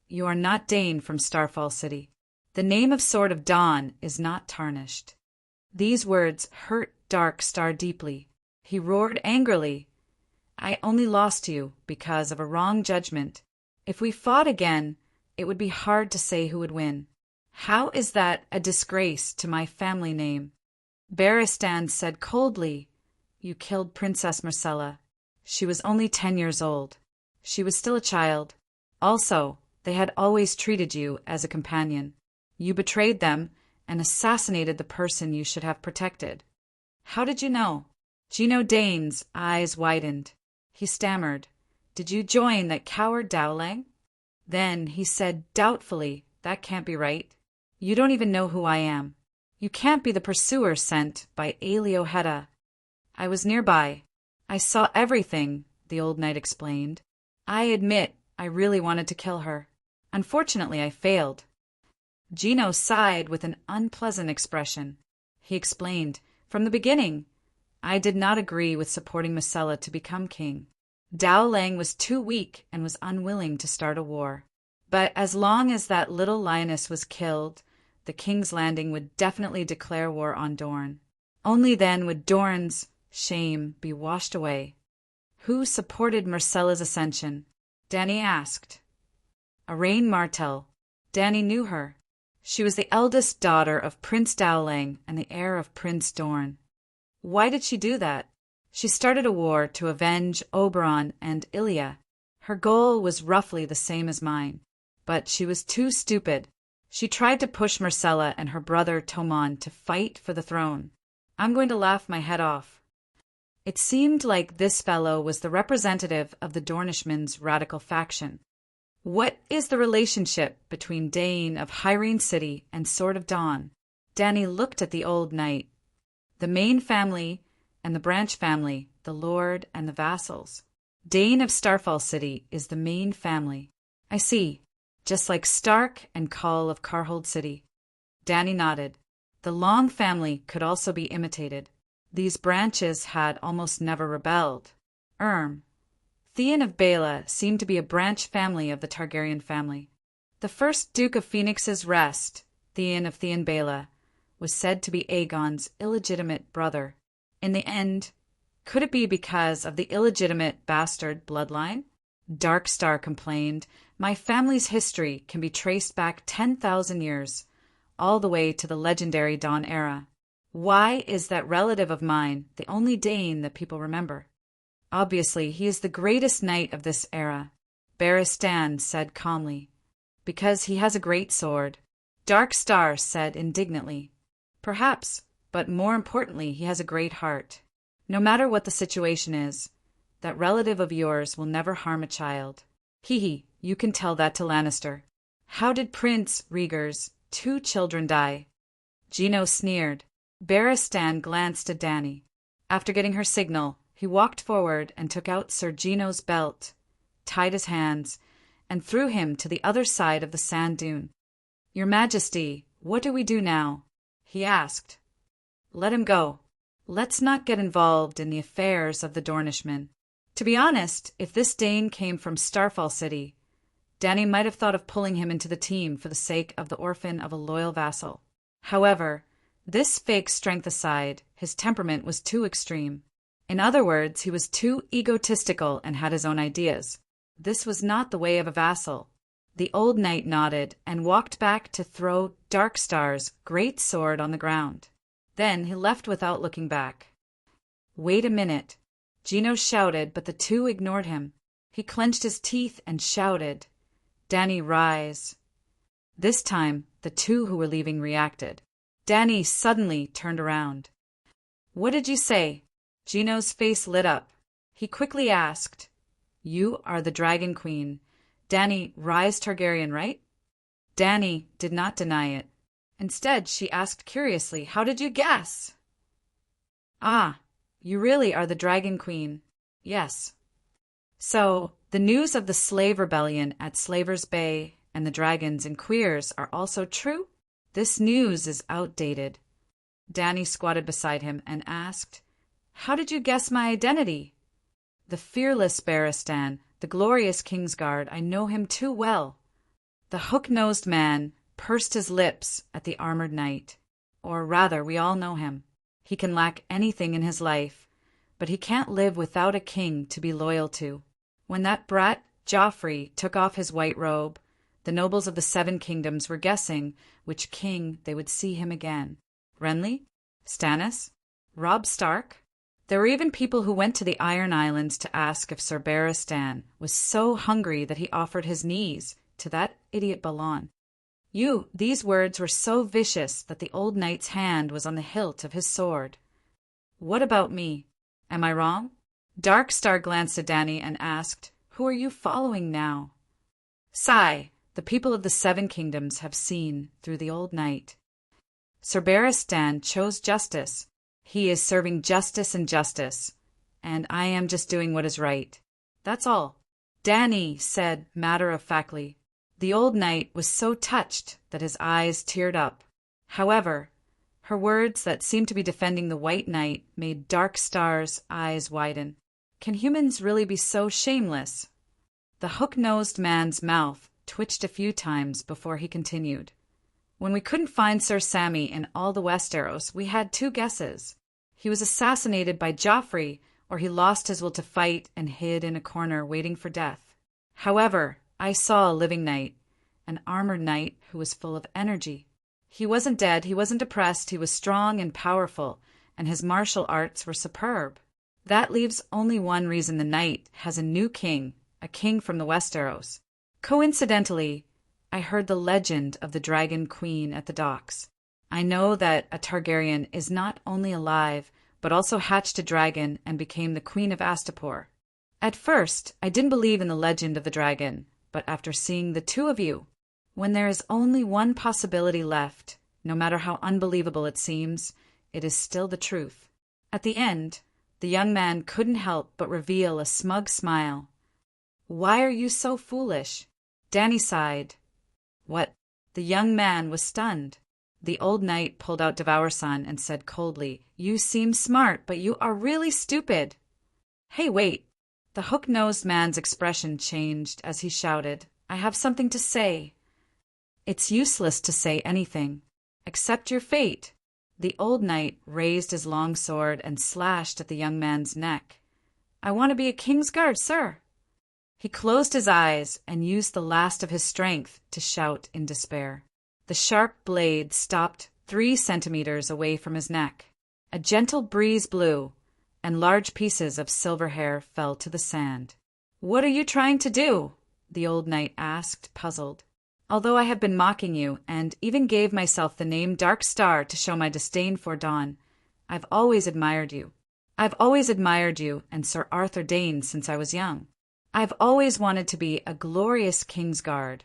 you are not Dane from Starfall City. The name of Sword of Dawn is not tarnished." These words hurt Dark Star deeply. He roared angrily, "I only lost to you because of a wrong judgment. If we fought again, it would be hard to say who would win. How is that a disgrace to my family name?" Barristan said coldly, "You killed Princess Marcella. She was only 10 years old. She was still a child. Also, they had always treated you as a companion. You betrayed them and assassinated the person you should have protected." "How did you know?" Gino Dane's eyes widened. He stammered, "Did you join that coward Dowling?" Then he said doubtfully, "That can't be right. You don't even know who I am. You can't be the pursuer sent by Aliohetta." "I was nearby. I saw everything," the old knight explained. "I admit I really wanted to kill her. Unfortunately, I failed." Gino sighed with an unpleasant expression. He explained, "From the beginning, I did not agree with supporting Marcella to become king. Dowling was too weak and was unwilling to start a war. But as long as that little lioness was killed, the King's Landing would definitely declare war on Dorne. Only then would Dorne's shame be washed away." "Who supported Marcella's ascension?" Dany asked. "Arain Martell." Dany knew her. She was the eldest daughter of Prince Dowling and the heir of Prince Dorne. "Why did she do that?" "She started a war to avenge Oberon and Ilia. Her goal was roughly the same as mine, but she was too stupid. She tried to push Marcella and her brother Tomon to fight for the throne. I'm going to laugh my head off." It seemed like this fellow was the representative of the Dornishmen's radical faction. What is the relationship between Dane of Hyrene City and Sword of Dawn? Dany looked at the old knight. The main family and the branch family, the lord and the vassals. Dane of Starfall City is the main family. "I see. Just like Stark and Call of Carhold City." Dany nodded. The Long family could also be imitated. These branches had almost never rebelled. Theon of Bela seemed to be a branch family of the Targaryen family. The first Duke of Phoenix's Rest, Theon of Theon Bela, was said to be Aegon's illegitimate brother. In the end, could it be because of the illegitimate bastard bloodline? Darkstar complained, "My family's history can be traced back 10,000 years. all the way to the legendary Dawn era. Why is that relative of mine the only Dane that people remember? Obviously, he is the greatest knight of this era, Barristan said calmly. Because he has a great sword. Dark Star said indignantly. Perhaps, but more importantly, he has a great heart. No matter what the situation is, that relative of yours will never harm a child. Hee, you can tell that to Lannister. How did Prince Rhaegar's 2 children die? Gino sneered. Barristan glanced at Dany. After getting her signal, he walked forward and took out Sir Gino's belt, tied his hands, and threw him to the other side of the sand dune. Your Majesty, what do we do now? He asked. Let him go. Let's not get involved in the affairs of the Dornishmen. To be honest, if this Dane came from Starfall City, Dany might have thought of pulling him into the team for the sake of the orphan of a loyal vassal. However, this fake strength aside, his temperament was too extreme. In other words, he was too egotistical and had his own ideas. This was not the way of a vassal. The old knight nodded and walked back to throw Darkstar's great sword on the ground. Then he left without looking back. Wait a minute, Gino shouted, but the 2 ignored him. He clenched his teeth and shouted, Dany, rise. This time, the 2 who were leaving reacted. Dany suddenly turned around. What did you say? Gino's face lit up. He quickly asked, You are the Dragon Queen, Dany Rise Targaryen, right? Dany did not deny it. Instead, she asked curiously, How did you guess? Ah, you really are the Dragon Queen. Yes. So, the news of the slave rebellion at Slaver's Bay and the dragons in Queers are also true? This news is outdated. Dany squatted beside him and asked, How did you guess my identity? The fearless Barristan, the glorious Kingsguard, I know him too well. The hook-nosed man pursed his lips at the armored knight. Or rather, we all know him. He can lack anything in his life, but he can't live without a king to be loyal to. When that brat Joffrey took off his white robe, the nobles of the 7 kingdoms were guessing which king they would see him again. Renly? Stannis? Robb Stark? There were even people who went to the Iron Islands to ask if Sir Barristan was so hungry that he offered his knees to that idiot Balon. These words were so vicious that the old knight's hand was on the hilt of his sword. What about me? Am I wrong? Darkstar glanced at Dany and asked, Who are you following now? Sigh. The people of the 7 kingdoms have seen through the old knight. Sir Barristan chose justice. He is serving justice and justice, and I am just doing what is right. That's all. Dany said matter-of-factly. The old knight was so touched that his eyes teared up. However, her words that seemed to be defending the White Knight made Darkstar's eyes widen. Can humans really be so shameless? The hook-nosed man's mouth twitched a few times before he continued. When we couldn't find Sir Sammy in all the Westeros, we had 2 guesses. He was assassinated by Joffrey, or he lost his will to fight and hid in a corner waiting for death. However, I saw a living knight, an armored knight who was full of energy. He wasn't dead, he wasn't depressed, he was strong and powerful, and his martial arts were superb. That leaves only one reason the knight has a new king, a king from the Westeros. Coincidentally, I heard the legend of the Dragon Queen at the docks. I know that a Targaryen is not only alive, but also hatched a dragon and became the Queen of Astapor. At first, I didn't believe in the legend of the dragon, but after seeing the 2 of you, when there is only one possibility left, no matter how unbelievable it seems, it is still the truth. At the end, the young man couldn't help but reveal a smug smile. Why are you so foolish? Dany sighed. What? The young man was stunned. The old knight pulled out Devourson and said coldly, You seem smart, but you are really stupid. Hey, wait. The hook-nosed man's expression changed as he shouted, I have something to say. It's useless to say anything. Accept your fate. The old knight raised his long sword and slashed at the young man's neck. I want to be a Kingsguard, sir. He closed his eyes and used the last of his strength to shout in despair. The sharp blade stopped 3 centimeters away from his neck. A gentle breeze blew, and large pieces of silver hair fell to the sand. "What are you trying to do?" the old knight asked, puzzled. "Although I have been mocking you, and even gave myself the name Dark Star to show my disdain for Dawn, I've always admired you. I've always admired you and Sir Arthur Dane since I was young. I've always wanted to be a glorious Kingsguard,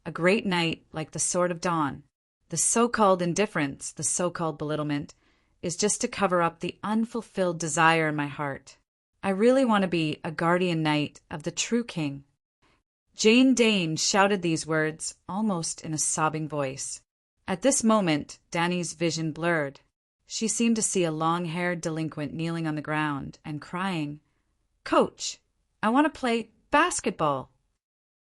a great knight like the Sword of Dawn. The so-called indifference, the so-called belittlement, is just to cover up the unfulfilled desire in my heart. I really want to be a guardian knight of the true king." Jane Dane shouted these words almost in a sobbing voice. At this moment, Dany's vision blurred. She seemed to see a long-haired delinquent kneeling on the ground and crying, "Coach, I want to play basketball."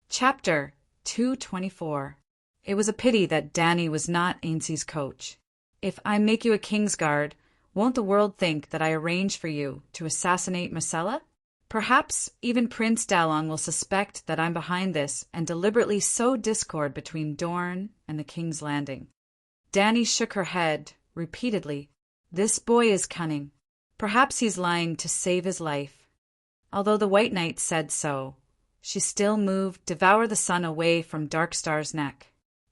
Chapter 224. It was a pity that Dany was not Ainsley's coach. "If I make you a Kingsguard, won't the world think that I arranged for you to assassinate Myrcella? Perhaps even Prince Dalong will suspect that I'm behind this and deliberately sow discord between Dorne and the King's Landing." Dany shook her head repeatedly. "This boy is cunning. Perhaps he's lying to save his life." Although the White Knight said so, she still moved Devour the Sun away from Dark Star's neck.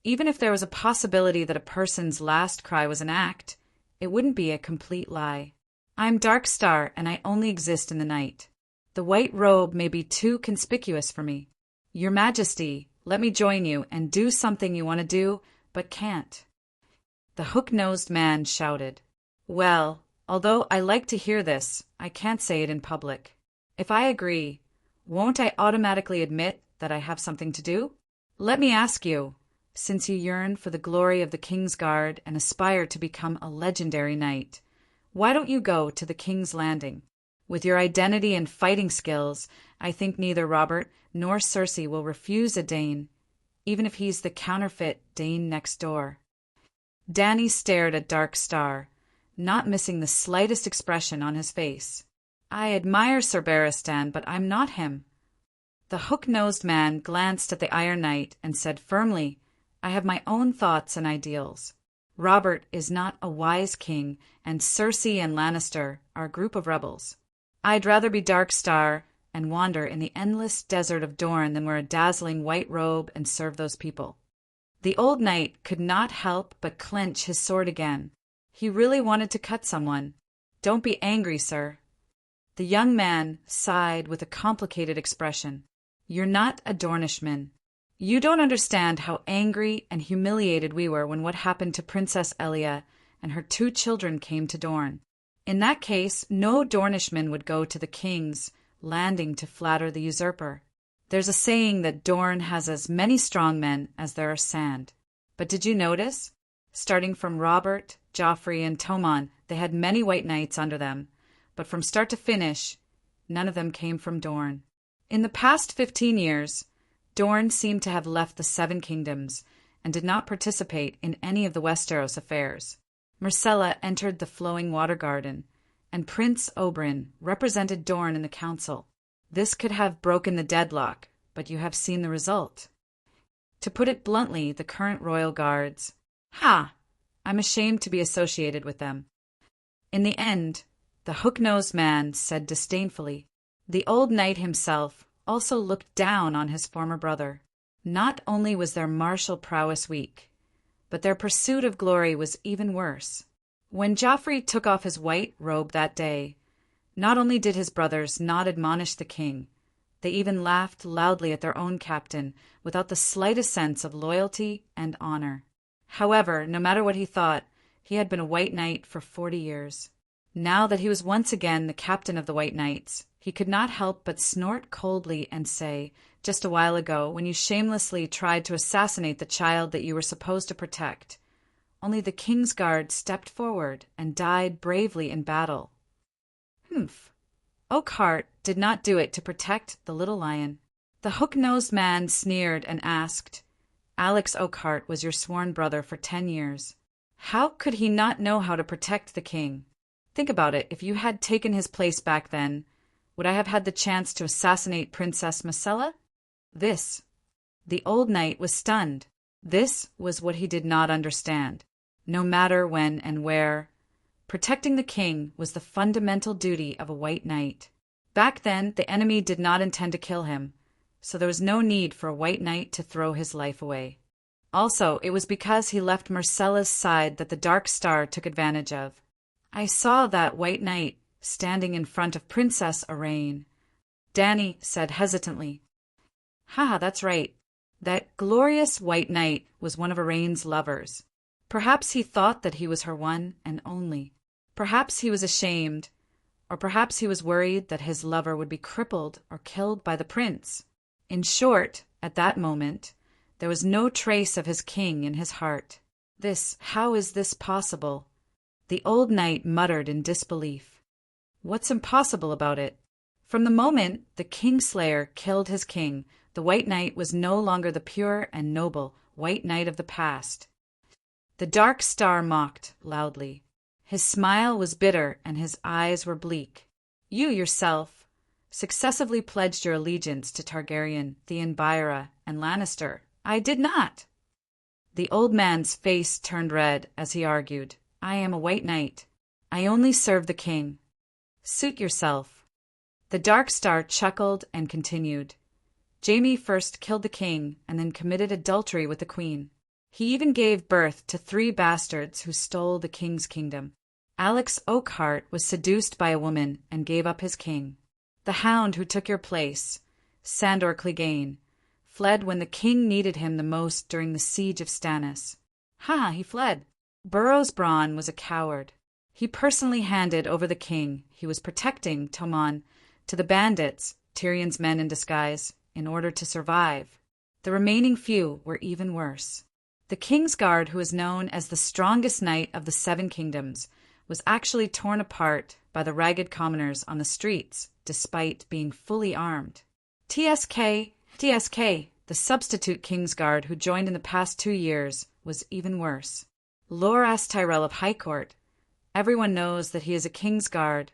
Even if there was a possibility that a person's last cry was an act, it wouldn't be a complete lie. "I'm Dark Star, and I only exist in the night. The white robe may be too conspicuous for me. Your Majesty, let me join you and do something you want to do, but can't." The hook-nosed man shouted. "Well, although I like to hear this, I can't say it in public. If I agree, won't I automatically admit that I have something to do? Let me ask you, since you yearn for the glory of the Kingsguard and aspire to become a legendary knight, why don't you go to the King's Landing? With your identity and fighting skills, I think neither Robert nor Cersei will refuse a Dane, even if he's the counterfeit Dane next door." Dany stared at Dark Star, not missing the slightest expression on his face. "I admire Sir Barristan, but I'm not him." The hook-nosed man glanced at the Iron Knight and said firmly, "I have my own thoughts and ideals. Robert is not a wise king, and Cersei and Lannister are a group of rebels. I'd rather be Dark Star and wander in the endless desert of Dorne than wear a dazzling white robe and serve those people." The old knight could not help but clench his sword again. He really wanted to cut someone. "Don't be angry, sir." The young man sighed with a complicated expression. "You're not a Dornishman. You don't understand how angry and humiliated we were when what happened to Princess Elia and her 2 children came to Dorne. In that case, no Dornishman would go to the King's Landing to flatter the usurper. There's a saying that Dorne has as many strong men as there are sand. But did you notice? Starting from Robert, Joffrey, and Tommen, they had many white knights under them, but from start to finish, none of them came from Dorne. In the past 15 years, Dorne seemed to have left the 7 kingdoms and did not participate in any of the Westeros affairs. Myrcella entered the Flowing Water Garden, and Prince Oberyn represented Dorne in the council. This could have broken the deadlock, but you have seen the result. To put it bluntly, the current royal guards. I'm ashamed to be associated with them." In the end, the hook-nosed man said disdainfully. The old knight himself also looked down on his former brother. Not only was their martial prowess weak, but their pursuit of glory was even worse. When Joffrey took off his white robe that day, not only did his brothers not admonish the king, they even laughed loudly at their own captain without the slightest sense of loyalty and honor. However, no matter what he thought, he had been a White Knight for 40 years. Now that he was once again the captain of the White Knights, he could not help but snort coldly and say, "Just a while ago, when you shamelessly tried to assassinate the child that you were supposed to protect, only the Kingsguard stepped forward and died bravely in battle." Oakhart did not do it to protect the little lion. The hook-nosed man sneered and asked, "Alex Oakhart was your sworn brother for 10 years. How could he not know how to protect the king? Think about it. If you had taken his place back then, would I have had the chance to assassinate Princess Myrcella?" The old knight was stunned. This was what he did not understand. No matter when and where, protecting the king was the fundamental duty of a white knight. Back then, the enemy did not intend to kill him, so there was no need for a white knight to throw his life away. Also, it was because he left Marcella's side that the Dark Star took advantage of. I saw that white knight standing in front of Princess Araine, Danny said hesitantly. That's right. That glorious white knight was one of Araine's lovers. Perhaps he thought that he was her one and only. Perhaps he was ashamed, or perhaps he was worried that his lover would be crippled or killed by the prince. In short, at that moment, there was no trace of his king in his heart. How is this possible? The old knight muttered in disbelief. What's impossible about it? From the moment the Kingslayer killed his king, the white knight was no longer the pure and noble white knight of the past. The Dark Star mocked loudly. His smile was bitter and his eyes were bleak. You yourself successively pledged your allegiance to Targaryen, Theon-Byra, and Lannister. I did not. The old man's face turned red as he argued. I am a white knight. I only serve the king. Suit yourself. The Dark Star chuckled and continued. Jaime first killed the king and then committed adultery with the queen. He even gave birth to 3 bastards who stole the king's kingdom. Alex Oakheart was seduced by a woman and gave up his king. The hound who took your place, Sandor Clegane, fled when the king needed him the most during the siege of Stannis. He fled. Burrows Bronn was a coward. He personally handed over the king he was protecting, Tommen, to the bandits, Tyrion's men in disguise, in order to survive. The remaining few were even worse. The Kingsguard, who is known as the strongest knight of the 7 kingdoms, was actually torn apart by the ragged commoners on the streets, despite being fully armed. TSK, the substitute Kingsguard who joined in the past 2 years, was even worse. Loras Tyrell of High Court. Everyone knows that he is a Kingsguard.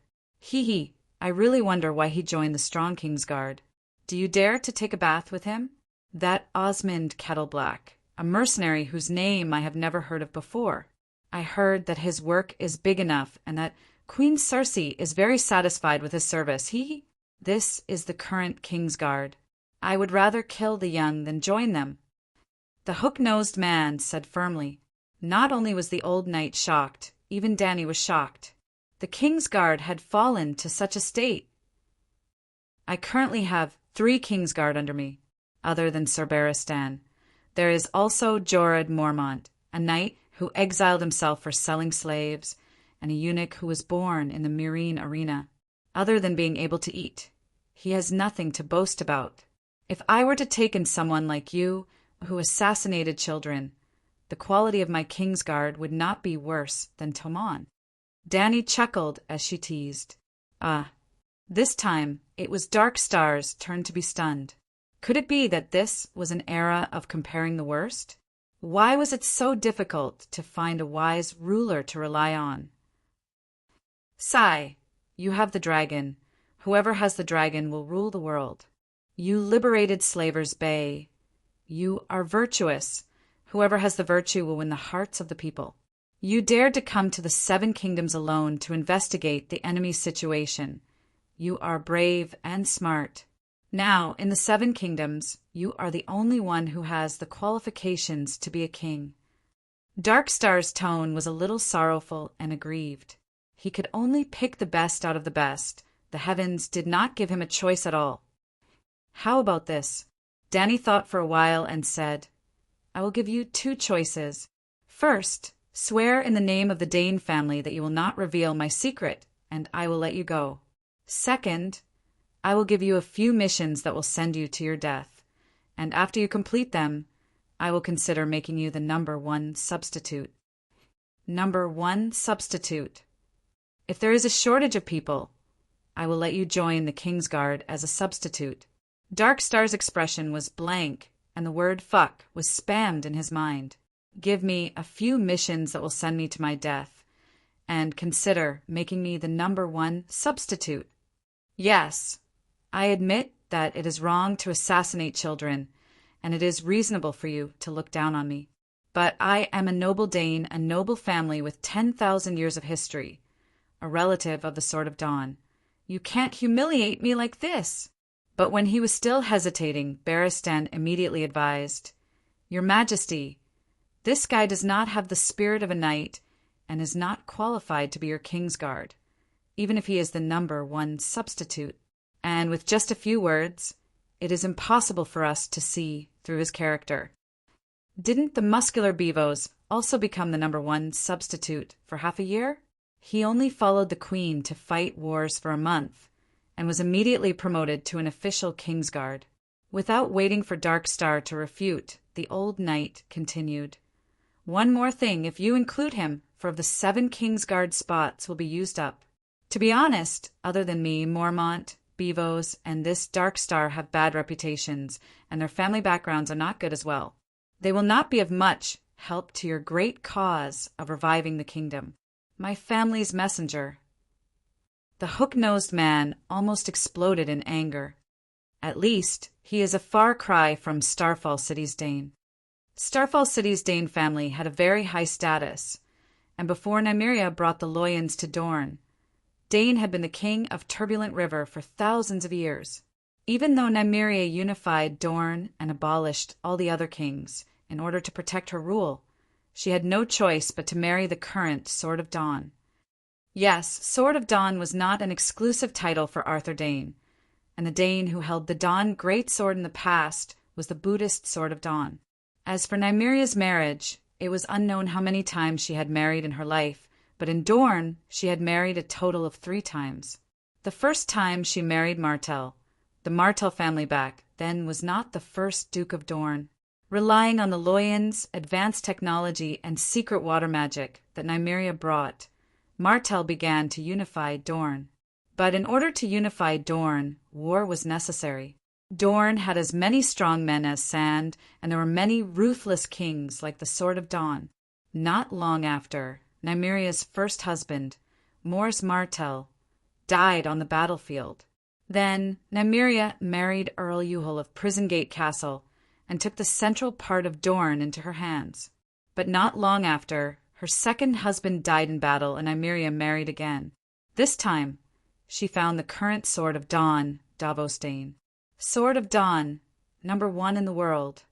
I really wonder why he joined the strong Kingsguard. Do you dare to take a bath with him? That Osmond Kettleblack, a mercenary whose name I have never heard of before. I heard that his work is big enough and that Queen Cersei is very satisfied with his service. This is the current Kingsguard. I would rather kill the young than join them. The hook-nosed man said firmly. Not only was the old knight shocked, even Danny was shocked. The Kingsguard had fallen to such a state. I currently have 3 Kingsguard under me, other than Ser Barristan. There is also Jorah Mormont, a knight who exiled himself for selling slaves, and a eunuch who was born in the Meereen arena. Other than being able to eat, he has nothing to boast about. If I were to take in someone like you, who assassinated children, the quality of my Kingsguard would not be worse than Tommen. Danny chuckled as she teased. This time it was Dark Star's turn to be stunned. Could it be that this was an era of comparing the worst? Why was it so difficult to find a wise ruler to rely on? Sigh, you have the dragon. Whoever has the dragon will rule the world. You liberated Slaver's Bay. You are virtuous. Whoever has the virtue will win the hearts of the people. You dared to come to the 7 kingdoms alone to investigate the enemy's situation. You are brave and smart. Now, in the 7 kingdoms, you are the only one who has the qualifications to be a king. Darkstar's tone was a little sorrowful and aggrieved. He could only pick the best out of the best. The heavens did not give him a choice at all. How about this? Danny thought for a while and said, I will give you 2 choices. First, swear in the name of the Dane family that you will not reveal my secret, and I will let you go. Second, I will give you a few missions that will send you to your death, and after you complete them, I will consider making you the number 1 substitute. Number 1 substitute. If there is a shortage of people, I will let you join the Kingsguard as a substitute. Darkstar's expression was blank, and the word fuck was spammed in his mind. Give me a few missions that will send me to my death, and consider making me the number 1 substitute. Yes, I admit that it is wrong to assassinate children, and it is reasonable for you to look down on me. But I am a noble Dane, a noble family with 10,000 years of history, a relative of the Sword of Dawn. You can't humiliate me like this." But when he was still hesitating, Barristan immediately advised, "Your Majesty, this guy does not have the spirit of a knight and is not qualified to be your Kingsguard, even if he is the number 1 substitute. And with just a few words, it is impossible for us to see through his character." Didn't the muscular Beevos also become the number 1 substitute for half a year? He only followed the Queen to fight wars for a month, and was immediately promoted to an official Kingsguard. Without waiting for Darkstar to refute, the old knight continued, "One more thing, if you include him, 4 of the 7 Kingsguard spots will be used up. To be honest, other than me, Mormont, Beevos, and this Darkstar have bad reputations, and their family backgrounds are not good as well. They will not be of much help to your great cause of reviving the kingdom. My family's messenger." The hook-nosed man almost exploded in anger. At least, he is a far cry from Starfall City's Dane. Starfall City's Dane family had a very high status, and before Nymeria brought the Loyans to Dorne, Dane had been the king of Turbulent River for thousands of years. Even though Nymeria unified Dorne and abolished all the other kings in order to protect her rule, she had no choice but to marry the current Sword of Dawn. Yes, Sword of Dawn was not an exclusive title for Arthur Dane, and the Dane who held the Dawn Great Sword in the past was the Buddhist Sword of Dawn. As for Nymeria's marriage, it was unknown how many times she had married in her life, but in Dorne she had married a total of 3 times. The first time she married Martell, the Martell family back then was not the first Duke of Dorne. Relying on the Loyans, advanced technology, and secret water magic that Nymeria brought, Martell began to unify Dorne. But in order to unify Dorne, war was necessary. Dorne had as many strong men as sand, and there were many ruthless kings like the Sword of Dawn. Not long after, Nymeria's first husband, Mors Martell, died on the battlefield. Then Nymeria married Earl Yuhel of Prison Gate Castle and took the central part of Dorne into her hands. But not long after, her second husband died in battle and Nymeria married again. This time, she found the current Sword of Dawn, Davos Dane. Sword of Dawn, number 1 in the world.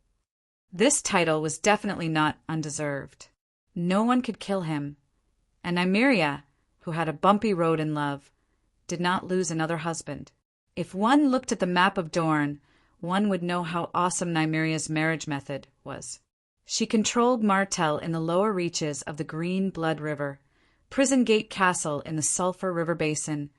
This title was definitely not undeserved. No one could kill him, and Nymeria, who had a bumpy road in love, did not lose another husband. If one looked at the map of Dorne, one would know how awesome Nymeria's marriage method was. She controlled Martell in the lower reaches of the Green Blood River, Prison Gate Castle in the Sulphur River Basin,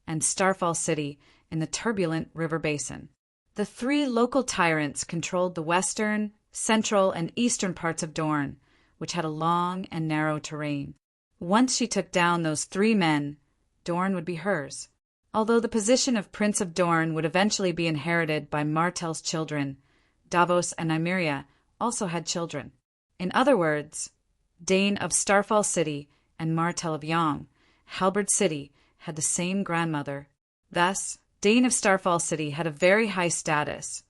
and Starfall City in the Turbulent River Basin. The 3 local tyrants controlled the western, central, and eastern parts of Dorne, which had a long and narrow terrain. Once she took down those 3 men, Dorne would be hers. Although the position of Prince of Dorne would eventually be inherited by Martell's children, Davos and Nymeria also had children. In other words, Dane of Starfall City and Martell of Yong, Halberd City, had the same grandmother. Thus, Dane of Starfall City had a very high status,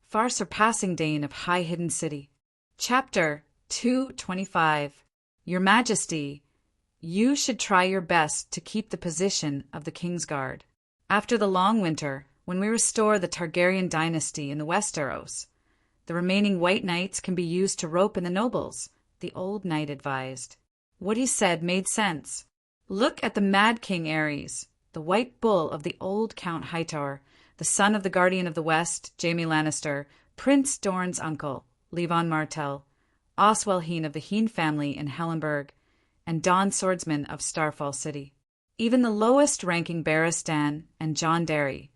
far surpassing Dane of High Hidden City. Chapter 225. Your Majesty, you should try your best to keep the position of the Kingsguard. After the long winter, when we restore the Targaryen dynasty in the Westeros, the remaining White Knights can be used to rope in the nobles, the old knight advised. What he said made sense. Look at the Mad King Aerys, the White Bull of the old Count Hightower, the son of the Guardian of the West, Jaime Lannister, Prince Dorne's uncle, Levon Martell, Oswell Heen of the Heen family in Hellenberg, and Dawn Swordsman of Starfall City. Even the lowest-ranking Barristan and John Derry.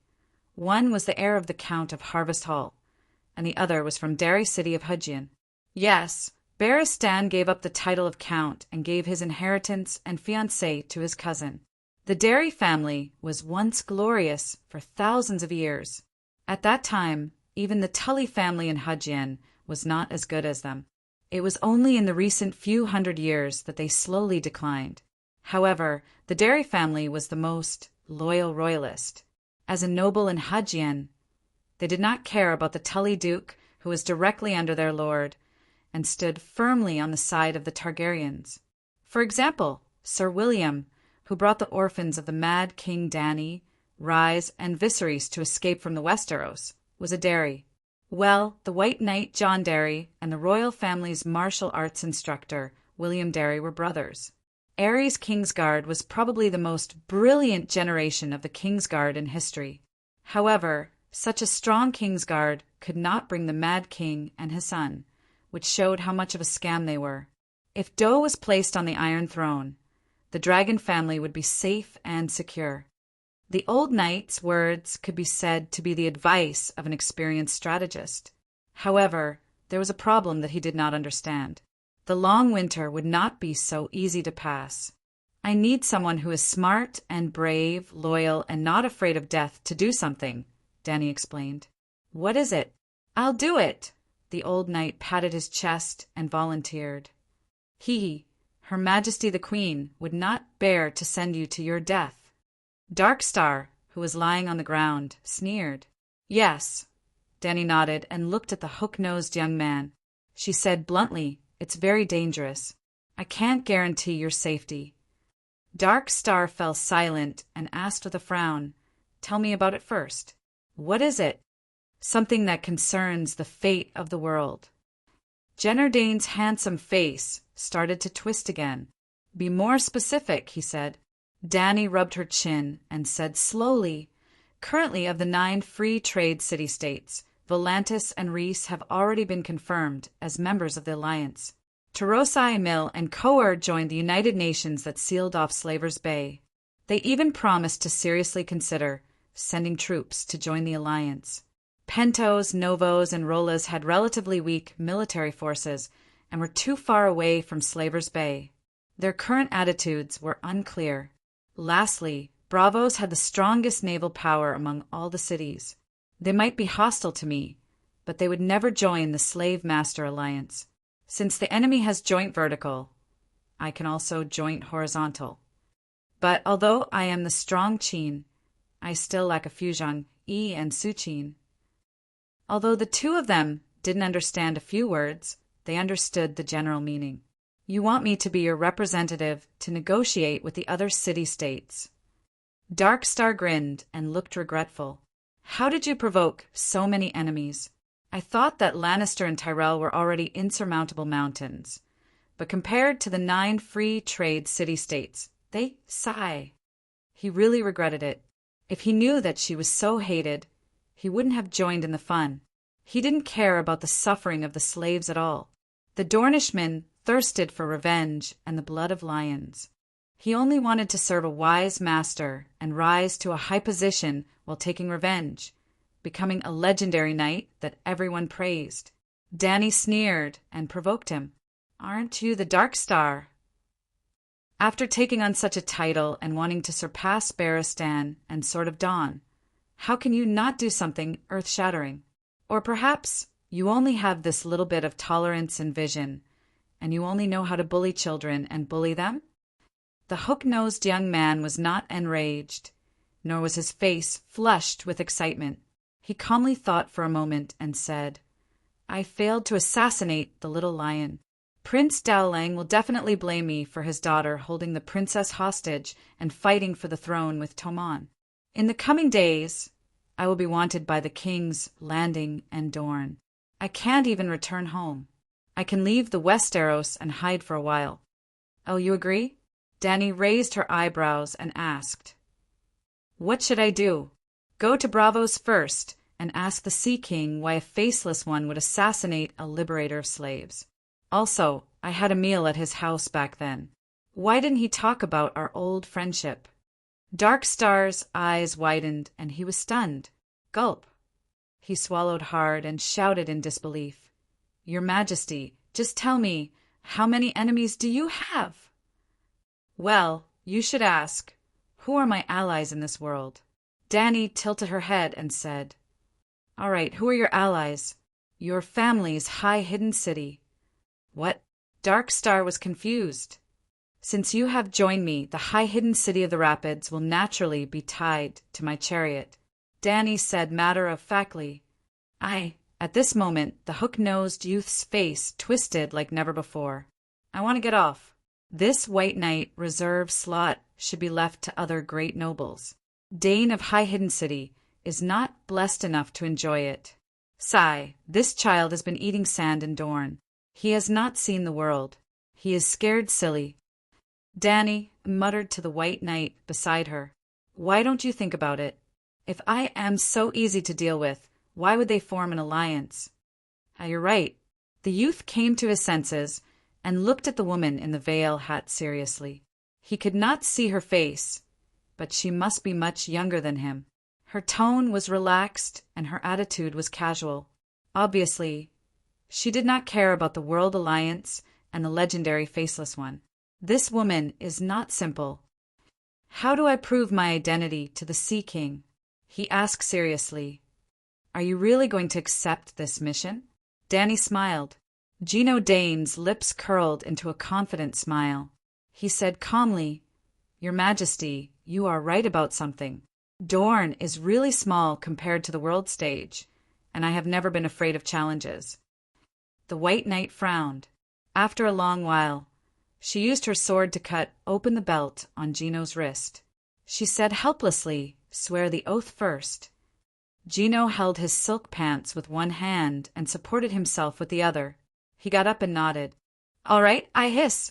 One was the heir of the Count of Harvest Hall, and the other was from Derry City of Hudgian. Yes, Barristan gave up the title of Count and gave his inheritance and fiancée to his cousin. The Derry family was once glorious for thousands of years. At that time, even the Tully family in Hudgian was not as good as them. It was only in the recent few hundred years that they slowly declined. However, the Derry family was the most loyal royalist. As a noble in Hudgian, they did not care about the Tully Duke who was directly under their lord, and stood firmly on the side of the Targaryens. For example, Sir William, who brought the orphans of the mad King Dany, Rhys, and Viserys to escape from the Westeros, was a Darry. Well, the White Knight John Darry and the royal family's martial arts instructor, William Darry, were brothers. Aerys Kingsguard was probably the most brilliant generation of the Kingsguard in history. However, such a strong Kingsguard could not bring the Mad King and his son, which showed how much of a scam they were. If Doe was placed on the Iron Throne, the dragon family would be safe and secure. The old knight's words could be said to be the advice of an experienced strategist. However, there was a problem that he did not understand. The long winter would not be so easy to pass. I need someone who is smart and brave, loyal, and not afraid of death to do something, Dany explained. What is it? I'll do it. The old knight patted his chest and volunteered. Her Majesty the Queen, would not bear to send you to your death. Darkstar, who was lying on the ground, sneered. Yes. Dany nodded and looked at the hook-nosed young man. She said bluntly, It's very dangerous. I can't guarantee your safety. Darkstar fell silent and asked with a frown, Tell me about it first. What is it? Something that concerns the fate of the world. Jenner Dane's handsome face started to twist again. Be more specific, he said. Dany rubbed her chin and said slowly, Currently, of the 9 free trade city-states, Volantis and Rhys have already been confirmed as members of the Alliance. Tarosai, Mill, and Coer joined the United Nations that sealed off Slavers Bay. They even promised to seriously consider sending troops to join the Alliance. Pentos, Novos, and Rollas had relatively weak military forces and were too far away from Slavers Bay. Their current attitudes were unclear. Lastly, Bravos had the strongest naval power among all the cities. They might be hostile to me, but they would never join the Slave Master Alliance. Since the enemy has joint vertical, I can also joint horizontal. But although I am the strong Qin, I still lack a fusion, Yi and Suqin. Although the two of them didn't understand a few words, they understood the general meaning. You want me to be your representative to negotiate with the other city-states. Darkstar grinned and looked regretful. How did you provoke so many enemies? I thought that Lannister and Tyrell were already insurmountable mountains. But compared to the 9 free trade city-states, they sigh. He really regretted it. If he knew that she was so hated, he wouldn't have joined in the fun. He didn't care about the suffering of the slaves at all. The Dornishmen thirsted for revenge and the blood of lions. He only wanted to serve a wise master and rise to a high position while taking revenge, becoming a legendary knight that everyone praised. Dany sneered and provoked him. Aren't you the Darkstar? After taking on such a title and wanting to surpass Barristan and Sword of Dawn, how can you not do something earth-shattering? Or perhaps you only have this little bit of tolerance and vision, and you only know how to bully children and bully them? The hook-nosed young man was not enraged, nor was his face flushed with excitement. He calmly thought for a moment and said, I failed to assassinate the little lion. Prince Dowling will definitely blame me for his daughter holding the princess hostage and fighting for the throne with Tommen. In the coming days, I will be wanted by the kings Landing and Dorne. I can't even return home. I can leave the Westeros and hide for a while. Oh, you agree? Dany raised her eyebrows and asked, What should I do? Go to Bravos first and ask the Sea King why a faceless one would assassinate a liberator of slaves. Also, I had a meal at his house back then. Why didn't he talk about our old friendship? Darkstar's eyes widened and he was stunned. Gulp. He swallowed hard and shouted in disbelief. Your Majesty, just tell me, how many enemies do you have? Well, you should ask. Who are my allies in this world? Dany tilted her head and said, All right, who are your allies? Your family's high hidden city. What? Darkstar was confused. Since you have joined me, the high hidden city of the Rapids will naturally be tied to my chariot. Dany said matter-of-factly, I At this moment, the hook-nosed youth's face twisted like never before. I want to get off. This white knight reserve slot should be left to other great nobles. Dane of High Hidden City is not blessed enough to enjoy it. Sigh, this child has been eating sand and Dorn. He has not seen the world. He is scared silly. Danny muttered to the white knight beside her. Why don't you think about it? If I am so easy to deal with, why would they form an alliance? You're right. The youth came to his senses and looked at the woman in the veil hat seriously. He could not see her face, but she must be much younger than him. Her tone was relaxed and her attitude was casual. Obviously, she did not care about the World Alliance and the legendary Faceless One. This woman is not simple. How do I prove my identity to the Sea King? He asked seriously. Are you really going to accept this mission? Danny smiled. Gino Dane's lips curled into a confident smile. He said calmly, Your Majesty, you are right about something. Dorn is really small compared to the world stage, and I have never been afraid of challenges. The White Knight frowned. After a long while, she used her sword to cut open the belt on Gino's wrist. She said helplessly, Swear the oath first. Gino held his silk pants with one hand and supported himself with the other. He got up and nodded. All right, I hiss.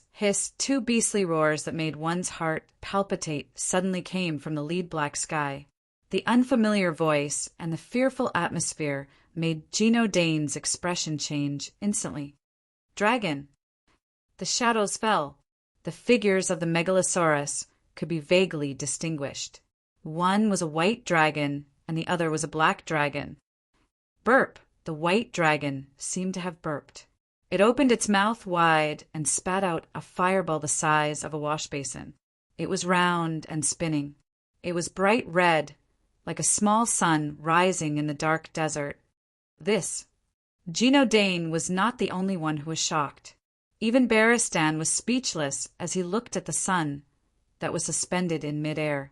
Two beastly roars that made one's heart palpitate suddenly came from the lead black sky. The unfamiliar voice and the fearful atmosphere made Gino Dane's expression change instantly. Dragon. The shadows fell. The figures of the megalosaurus could be vaguely distinguished. One was a white dragon and the other was a black dragon. Burp. The white dragon seemed to have burped. It opened its mouth wide and spat out a fireball the size of a wash basin. It was round and spinning. It was bright red, like a small sun rising in the dark desert. Gino Dane was not the only one who was shocked. Even Barristan was speechless as he looked at the sun that was suspended in midair.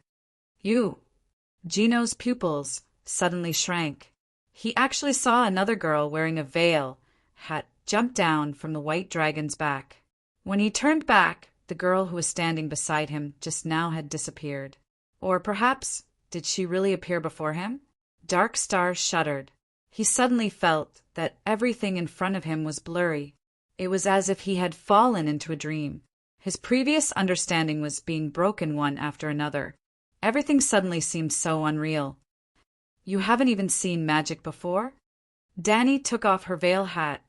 Gino's pupils suddenly shrank. He actually saw another girl wearing a veil hat jump down from the white dragon's back. When he turned back, the girl who was standing beside him just now had disappeared. Or perhaps, did she really appear before him? Dark Star shuddered. He suddenly felt that everything in front of him was blurry. It was as if he had fallen into a dream. His previous understanding was being broken one after another. Everything suddenly seemed so unreal. You haven't even seen magic before? Danny took off her veil hat,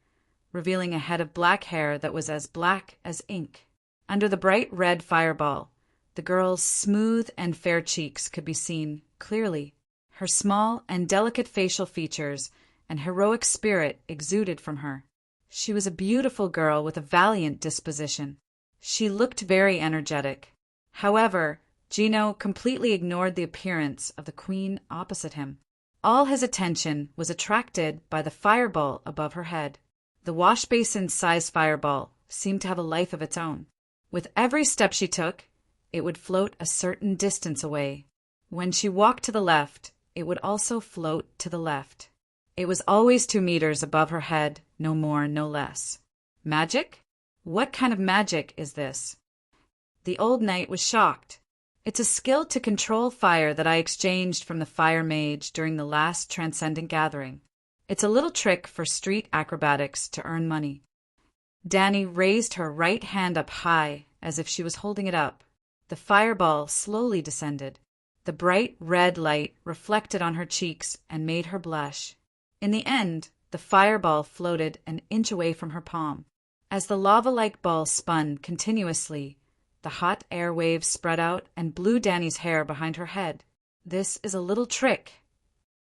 revealing a head of black hair that was as black as ink. Under the bright red fireball, the girl's smooth and fair cheeks could be seen clearly. Her small and delicate facial features and heroic spirit exuded from her. She was a beautiful girl with a valiant disposition. She looked very energetic. However, Gino completely ignored the appearance of the queen opposite him. All his attention was attracted by the fireball above her head. The wash basin-sized fireball seemed to have a life of its own. With every step she took, it would float a certain distance away. When she walked to the left, it would also float to the left. It was always 2 meters above her head, no more, no less. Magic? What kind of magic is this? The old knight was shocked. It's a skill to control fire that I exchanged from the fire mage during the last transcendent gathering. It's a little trick for street acrobatics to earn money. Danny raised her right hand up high, as if she was holding it up. The fireball slowly descended. The bright red light reflected on her cheeks and made her blush. In the end, the fireball floated an inch away from her palm. As the lava-like ball spun continuously, the hot air waves spread out and blew Danny's hair behind her head. This is a little trick.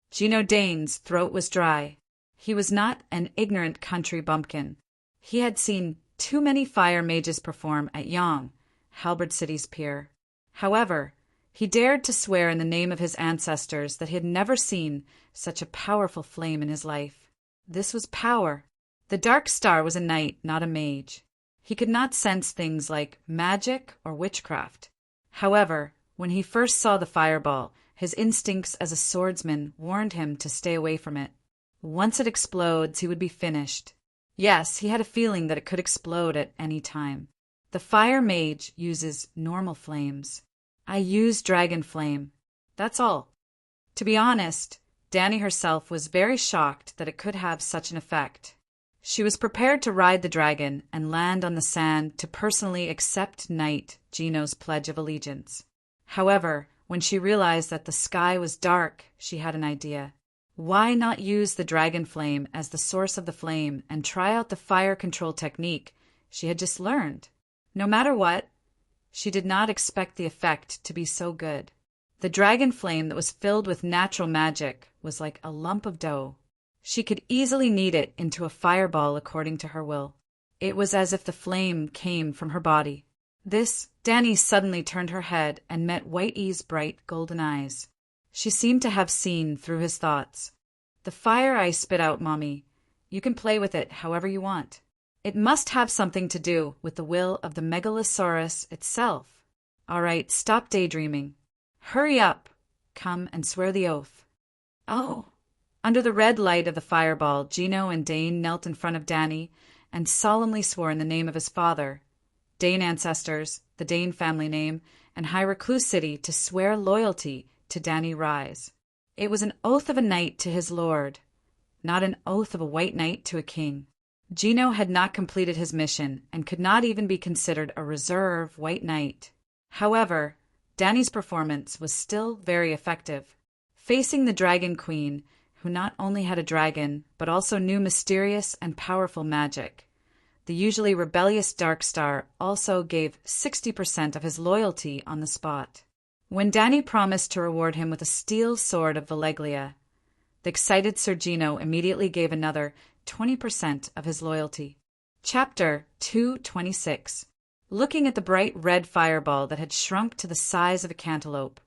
Gino Dane's throat was dry. He was not an ignorant country bumpkin. He had seen too many fire mages perform at Yong, Halberd City's pier. However, he dared to swear in the name of his ancestors that he had never seen such a powerful flame in his life. This was power. The Dark Star was a knight, not a mage. He could not sense things like magic or witchcraft. However, when he first saw the fireball, his instincts as a swordsman warned him to stay away from it. Once it explodes, he would be finished. Yes, he had a feeling that it could explode at any time. The fire mage uses normal flames. I use dragon flame. That's all. To be honest, Dani herself was very shocked that it could have such an effect. She was prepared to ride the dragon and land on the sand to personally accept Knight Gino's pledge of allegiance. However, when she realized that the sky was dark, she had an idea. Why not use the dragon flame as the source of the flame and try out the fire control technique she had just learned? No matter what, she did not expect the effect to be so good. The dragon flame that was filled with natural magic was like a lump of dough. She could easily knead it into a fireball according to her will. It was as if the flame came from her body. Dani suddenly turned her head and met Whitey's bright golden eyes. She seemed to have seen through his thoughts. The fire I spit out, Mommy. You can play with it however you want. It must have something to do with the will of the Megalosaurus itself. All right, stop daydreaming. Hurry up. Come and swear the oath. Oh. Under the red light of the fireball, Gino and Dane knelt in front of Dani and solemnly swore in the name of his father, Dane ancestors, the Dane family name, and High Recluse City to swear loyalty to Dani Rise. It was an oath of a knight to his lord, not an oath of a white knight to a king. Gino had not completed his mission and could not even be considered a reserve white knight. However, Dani's performance was still very effective. Facing the Dragon Queen, who not only had a dragon, but also knew mysterious and powerful magic, the usually rebellious Darkstar also gave 60% of his loyalty on the spot. When Dani promised to reward him with a steel sword of Valeglia, the excited Sir Gino immediately gave another 20% of his loyalty. Chapter 226. Looking at the bright red fireball that had shrunk to the size of a cantaloupe,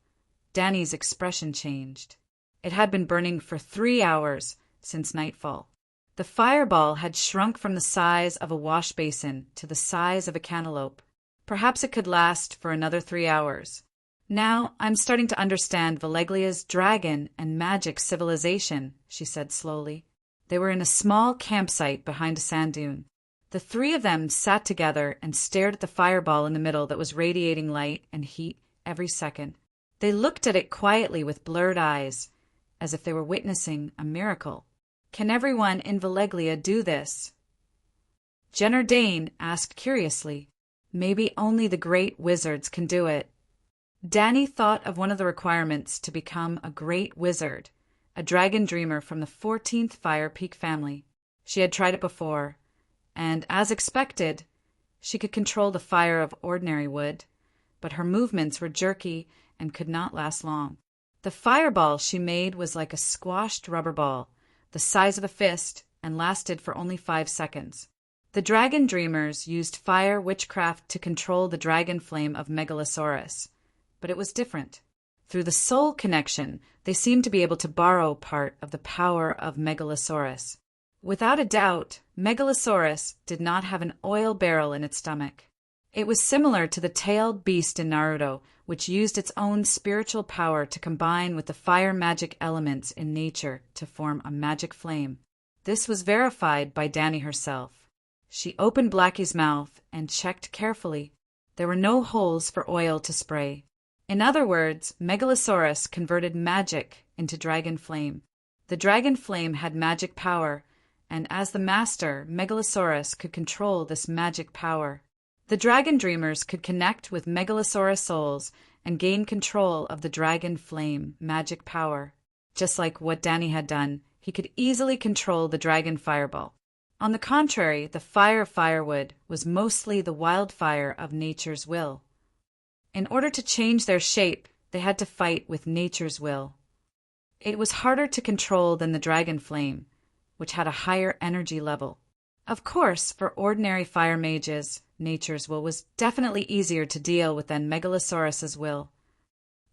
Dani's expression changed. It had been burning for 3 hours since nightfall. The fireball had shrunk from the size of a wash basin to the size of a cantaloupe. Perhaps it could last for another 3 hours. Now I'm starting to understand Valeglia's dragon and magic civilization, she said slowly. They were in a small campsite behind a sand dune. The three of them sat together and stared at the fireball in the middle that was radiating light and heat every second. They looked at it quietly with blurred eyes, as if they were witnessing a miracle. Can everyone in Valeglia do this? Jenner Dane asked curiously. Maybe only the great wizards can do it. Dani thought of one of the requirements to become a great wizard, a dragon dreamer from the 14th Fire Peak family. She had tried it before, and as expected, she could control the fire of ordinary wood, but her movements were jerky and could not last long. The fireball she made was like a squashed rubber ball, the size of a fist, and lasted for only 5 seconds. The dragon dreamers used fire witchcraft to control the dragon flame of Megalosaurus, but it was different. Through the soul connection, they seemed to be able to borrow part of the power of Megalosaurus. Without a doubt, Megalosaurus did not have an oil barrel in its stomach. It was similar to the tailed beast in Naruto, which used its own spiritual power to combine with the fire magic elements in nature to form a magic flame. This was verified by Dani herself. She opened Blackie's mouth and checked carefully. There were no holes for oil to spray. In other words, Megalosaurus converted magic into dragon flame. The dragon flame had magic power, and as the master, Megalosaurus could control this magic power. The dragon dreamers could connect with Megalosaurus souls and gain control of the dragon flame magic power. Just like what Dani had done, he could easily control the dragon fireball. On the contrary, the fire of firewood was mostly the wildfire of nature's will. In order to change their shape, they had to fight with nature's will. It was harder to control than the dragon flame, which had a higher energy level. Of course, for ordinary fire mages, nature's will was definitely easier to deal with than Megalosaurus's will.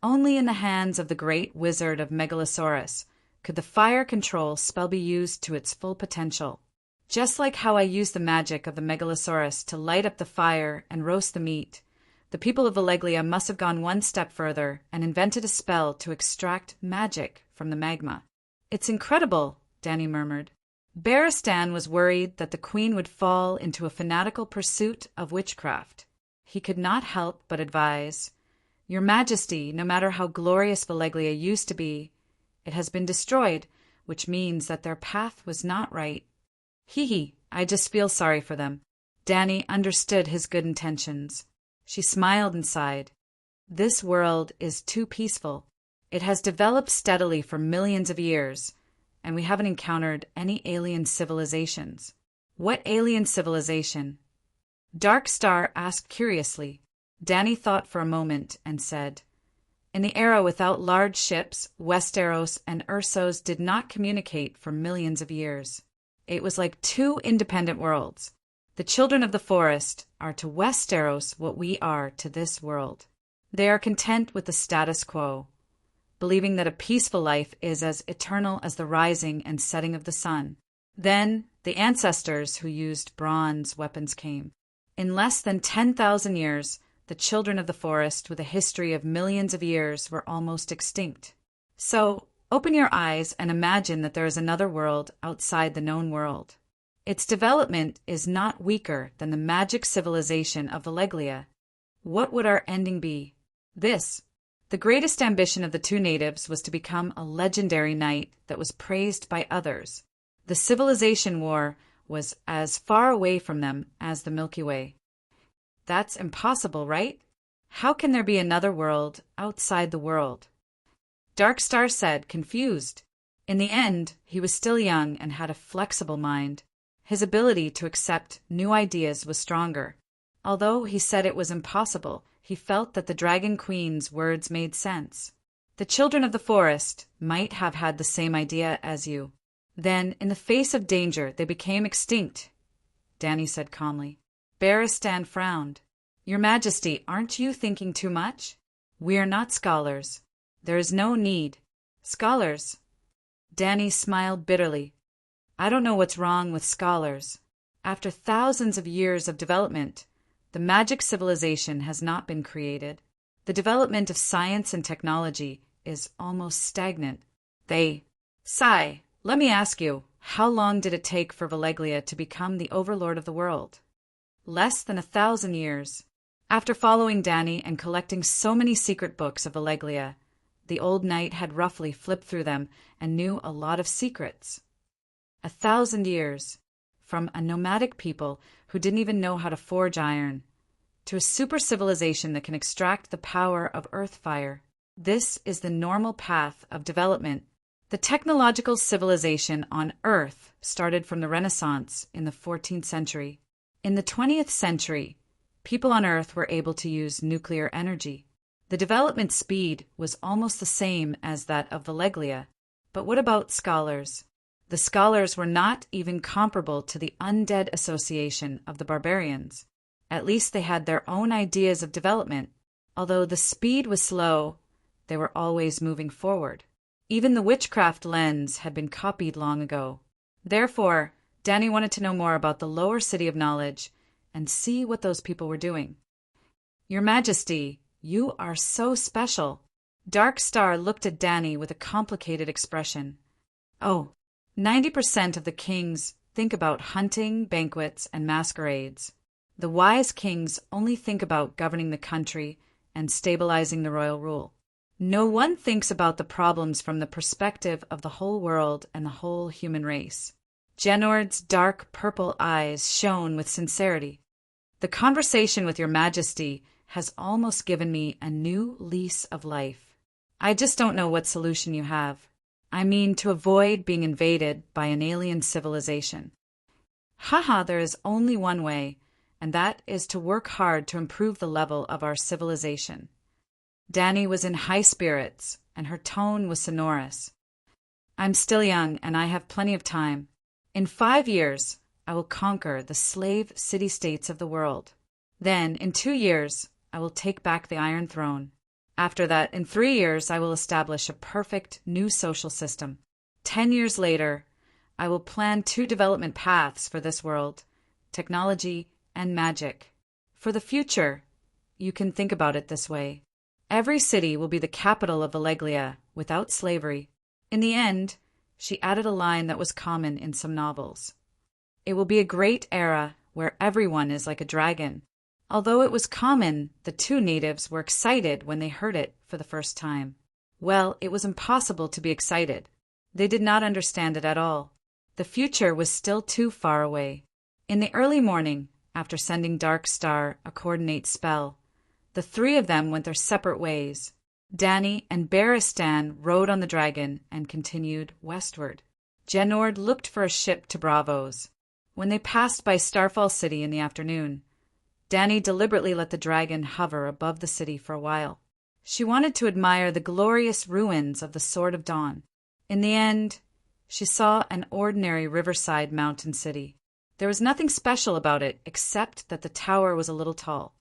Only in the hands of the great wizard of Megalosaurus could the fire control spell be used to its full potential. Just like how I used the magic of the Megalosaurus to light up the fire and roast the meat, the people of Valeglia must have gone one step further and invented a spell to extract magic from the magma. It's incredible, Danny murmured. Barristan was worried that the queen would fall into a fanatical pursuit of witchcraft. He could not help but advise, "Your Majesty, no matter how glorious Valeglia used to be, it has been destroyed, which means that their path was not right." Hee, I just feel sorry for them. Danny understood his good intentions. She smiled and sighed. This world is too peaceful. It has developed steadily for millions of years, and we haven't encountered any alien civilizations. What alien civilization? Dark Star asked curiously. Danny thought for a moment and said, "In the era without large ships, Westeros and Ursos did not communicate for millions of years. It was like two independent worlds. The children of the forest are to Westeros what we are to this world. They are content with the status quo, believing that a peaceful life is as eternal as the rising and setting of the sun. Then the ancestors who used bronze weapons came. In less than 10,000 years, the children of the forest with a history of millions of years were almost extinct. So, open your eyes and imagine that there is another world outside the known world. Its development is not weaker than the magic civilization of Valeglia. What would our ending be? This. The greatest ambition of the two natives was to become a legendary knight that was praised by others. The civilization war was as far away from them as the Milky Way. That's impossible, right? How can there be another world outside the world? Darkstar said, confused. In the end, he was still young and had a flexible mind. His ability to accept new ideas was stronger. Although he said it was impossible, he felt that the Dragon Queen's words made sense. The children of the forest might have had the same idea as you. Then, in the face of danger, they became extinct, Danny said calmly. Barristan frowned. Your Majesty, aren't you thinking too much? We are not scholars. There is no need. Scholars? Danny smiled bitterly. I don't know what's wrong with scholars. After thousands of years of development, the magic civilization has not been created. The development of science and technology is almost stagnant. Sigh, let me ask you, how long did it take for Valeglia to become the overlord of the world? Less than 1,000 years. After following Danny and collecting so many secret books of Valeglia, the old knight had roughly flipped through them and knew a lot of secrets. 1,000 years. From a nomadic people who didn't even know how to forge iron, to a super civilization that can extract the power of earth fire. This is the normal path of development. The technological civilization on Earth started from the Renaissance in the 14th century. In the 20th century, people on Earth were able to use nuclear energy. The development speed was almost the same as that of Valeglia. But what about scholars? The scholars were not even comparable to the undead association of the barbarians. At least they had their own ideas of development. Although the speed was slow, they were always moving forward. Even the witchcraft lens had been copied long ago. Therefore, Danny wanted to know more about the lower city of knowledge and see what those people were doing. Your Majesty, you are so special. Dark Star looked at Danny with a complicated expression. Oh, 90% of the kings think about hunting, banquets, and masquerades. The wise kings only think about governing the country and stabilizing the royal rule. No one thinks about the problems from the perspective of the whole world and the whole human race. Genord's dark purple eyes shone with sincerity. The conversation with your Majesty has almost given me a new lease of life. I just don't know what solution you have. I mean, to avoid being invaded by an alien civilization. There is only one way, and that is to work hard to improve the level of our civilization. Danny was in high spirits, and her tone was sonorous. I'm still young, and I have plenty of time. In 5 years, I will conquer the slave city-states of the world. Then, in 2 years, I will take back the Iron Throne. After that, in 3 years, I will establish a perfect new social system. 10 years later, I will plan 2 development paths for this world, technology and magic. For the future, you can think about it this way. Every city will be the capital of Valeglia without slavery. In the end, She added a line that was common in some novels. It will be a great era where everyone is like a dragon. Although it was common, the two natives were excited when they heard it for the first time. Well, it was impossible to be excited. They did not understand it at all. The future was still too far away. In the early morning, after sending Dark Star a coordinate spell, the three of them went their separate ways. Danny and Barristan rode on the dragon and continued westward. Genord looked for a ship to Bravos. When they passed by Starfall City in the afternoon, Danny deliberately let the dragon hover above the city for a while. She wanted to admire the glorious ruins of the Sword of Dawn. In the end, she saw an ordinary riverside mountain city. There was nothing special about it except that the tower was a little tall.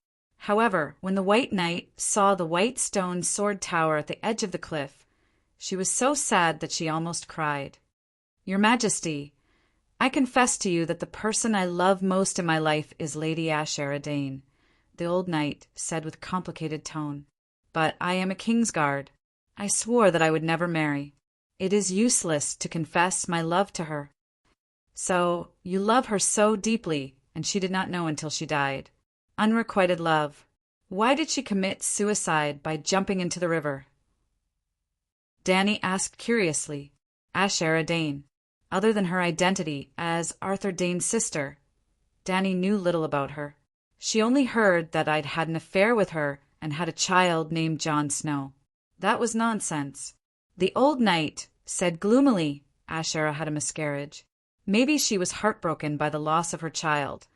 However, when the White Knight saw the white stone sword tower at the edge of the cliff, she was so sad that she almost cried. "Your Majesty, I confess to you that the person I love most in my life is Lady Asher Dane," the old knight said with complicated tone. "But I am a Kingsguard. I swore that I would never marry. It is useless to confess my love to her." "So, you love her so deeply, and she did not know until she died. Unrequited love. Why did she commit suicide by jumping into the river?" Danny asked curiously. Asher Dane. Other than her identity as Arthur Dane's sister, Danny knew little about her. She only heard that I'd had an affair with her and had a child named Jon Snow. That was nonsense. The old knight said gloomily Asher had a miscarriage. Maybe she was heartbroken by the loss of her child.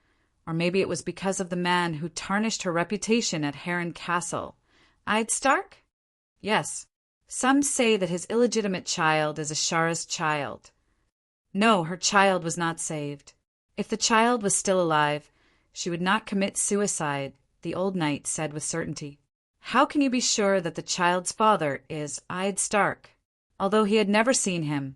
Or maybe it was because of the man who tarnished her reputation at Heron Castle. Ide Stark? Yes. Some say that his illegitimate child is Ashara's child. No, her child was not saved. If the child was still alive, she would not commit suicide, the old knight said with certainty. How can you be sure that the child's father is Ide Stark? Although he had never seen him,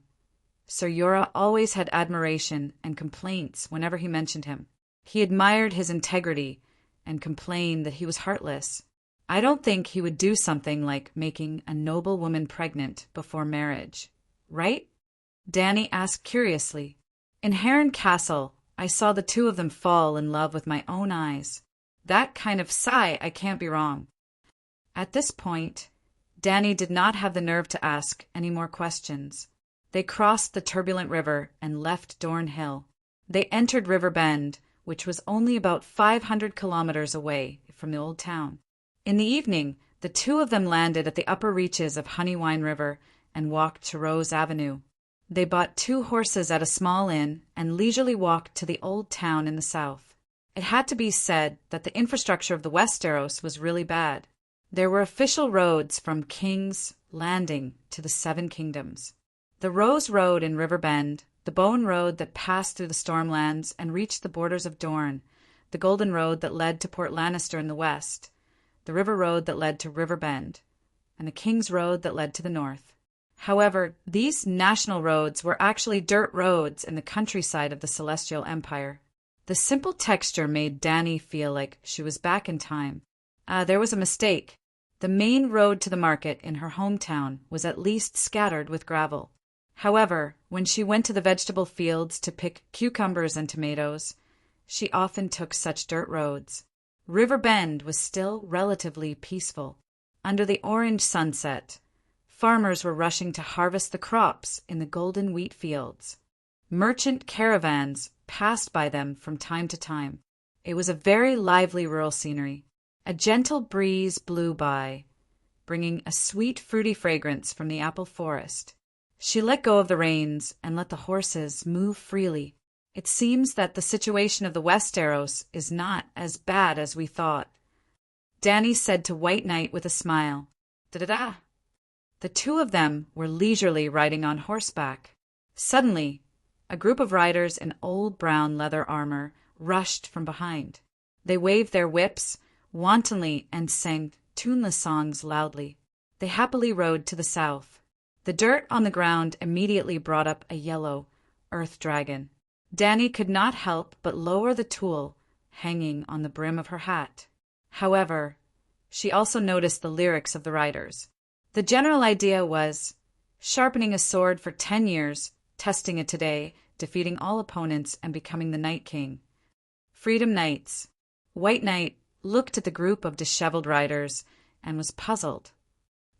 Sir Jorah always had admiration and complaints whenever he mentioned him. He admired his integrity and complained that he was heartless. I don't think he would do something like making a noble woman pregnant before marriage. Right? Danny asked curiously. In Heron Castle, I saw the two of them fall in love with my own eyes. That kind of sigh, I can't be wrong. At this point, Danny did not have the nerve to ask any more questions. They crossed the turbulent river and left Dorne Hill. They entered River Bend, which was only about 500 kilometers away from the old town. In the evening, the two of them landed at the upper reaches of Honeywine River and walked to Rose Avenue. They bought 2 horses at a small inn and leisurely walked to the old town in the south. It had to be said that the infrastructure of the Westeros was really bad. There were official roads from King's Landing to the 7 Kingdoms. The Rose Road in River Bend, the Bone Road that passed through the Stormlands and reached the borders of Dorne, the Golden Road that led to Port Lannister in the west, the River Road that led to River Bend, and the King's Road that led to the north. However, these national roads were actually dirt roads in the countryside of the Celestial Empire. The simple texture made Danny feel like she was back in time. There was a mistake. The main road to the market in her hometown was at least scattered with gravel. However, when she went to the vegetable fields to pick cucumbers and tomatoes, she often took such dirt roads. River Bend was still relatively peaceful. Under the orange sunset, farmers were rushing to harvest the crops in the golden wheat fields. Merchant caravans passed by them from time to time. It was a very lively rural scenery. A gentle breeze blew by, bringing a sweet, fruity fragrance from the apple forest. She let go of the reins and let the horses move freely. It seems that the situation of the Westeros is not as bad as we thought. Danny said to White Knight with a smile, "Da-da-da." The two of them were leisurely riding on horseback. Suddenly, a group of riders in old brown leather armor rushed from behind. They waved their whips wantonly and sang tuneless songs loudly. They happily rode to the south. The dirt on the ground immediately brought up a yellow earth dragon. Danny could not help but lower the tool hanging on the brim of her hat. However, she also noticed the lyrics of the riders. The general idea was, sharpening a sword for 10 years testing it today, defeating all opponents and becoming the Night King. Freedom Knights. White Knight looked at the group of disheveled riders and was puzzled.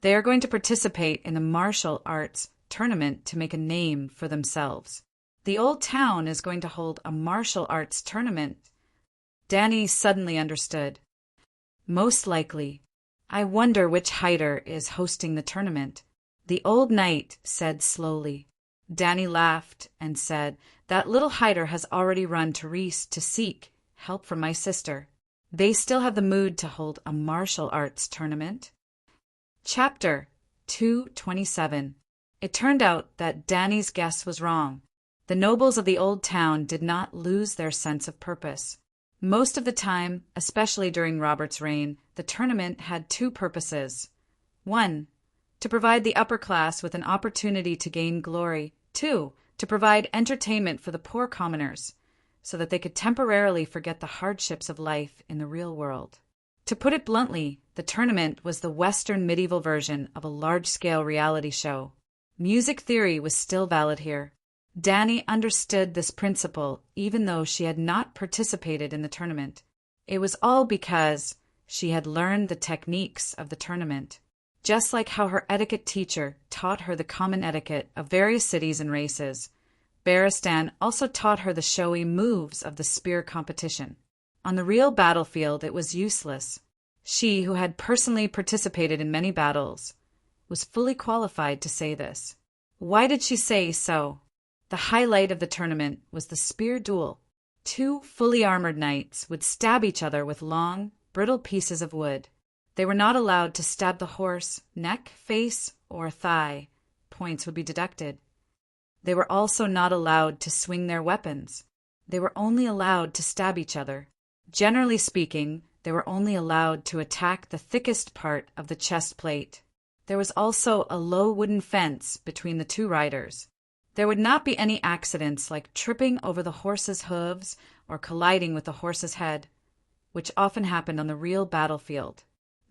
They are going to participate in a martial arts tournament to make a name for themselves. The old town is going to hold a martial arts tournament. Danny suddenly understood. Most likely. I wonder which hider is hosting the tournament. The old knight said slowly. Danny laughed and said, That little hider has already run to Reese to seek help from my sister. They still have the mood to hold a martial arts tournament. Chapter 227. It turned out that Danny's guess was wrong. The nobles of the old town did not lose their sense of purpose. Most of the time, especially during Robert's reign, the tournament had two purposes. 1. To provide the upper class with an opportunity to gain glory. 2. To provide entertainment for the poor commoners, so that they could temporarily forget the hardships of life in the real world. To put it bluntly, the tournament was the Western medieval version of a large-scale reality show. Music theory was still valid here. Danny understood this principle even though she had not participated in the tournament. It was all because she had learned the techniques of the tournament. Just like how her etiquette teacher taught her the common etiquette of various cities and races, Barristan also taught her the showy moves of the spear competition. On the real battlefield it was useless. She, who had personally participated in many battles, was fully qualified to say this. Why did she say so? The highlight of the tournament was the spear duel. Two fully armored knights would stab each other with long, brittle pieces of wood. They were not allowed to stab the horse, neck, face, or thigh. Points would be deducted. They were also not allowed to swing their weapons. They were only allowed to stab each other. Generally speaking, they were only allowed to attack the thickest part of the chest plate. There was also a low wooden fence between the two riders. There would not be any accidents like tripping over the horse's hooves or colliding with the horse's head, which often happened on the real battlefield.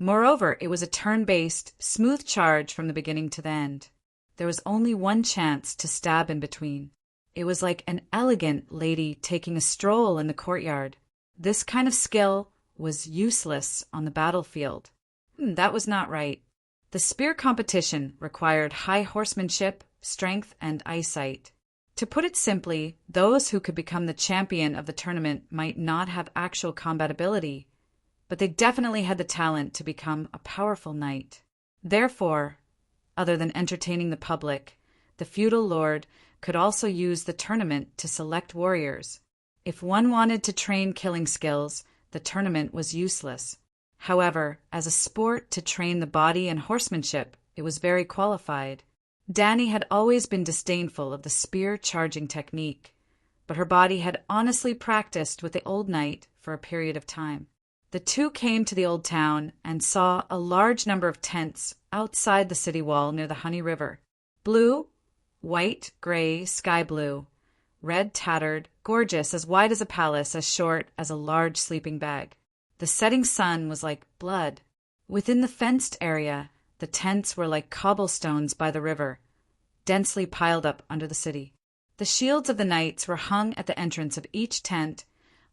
Moreover, it was a turn-based, smooth charge from the beginning to the end. There was only one chance to stab in between. It was like an elegant lady taking a stroll in the courtyard. This kind of skill was useless on the battlefield. That was not right. The spear competition required high horsemanship, strength, and eyesight. To put it simply, those who could become the champion of the tournament might not have actual combat ability, but they definitely had the talent to become a powerful knight. Therefore, other than entertaining the public, the feudal lord could also use the tournament to select warriors. If one wanted to train killing skills, the tournament was useless. However, as a sport to train the body and horsemanship, it was very qualified. Danny had always been disdainful of the spear-charging technique, but her body had honestly practiced with the old knight for a period of time. The two came to the old town and saw a large number of tents outside the city wall near the Honey River. Blue, white, gray, sky blue, red tattered, gorgeous, as wide as a palace, as short as a large sleeping bag. The setting sun was like blood. Within the fenced area, the tents were like cobblestones by the river, densely piled up under the city. The shields of the knights were hung at the entrance of each tent.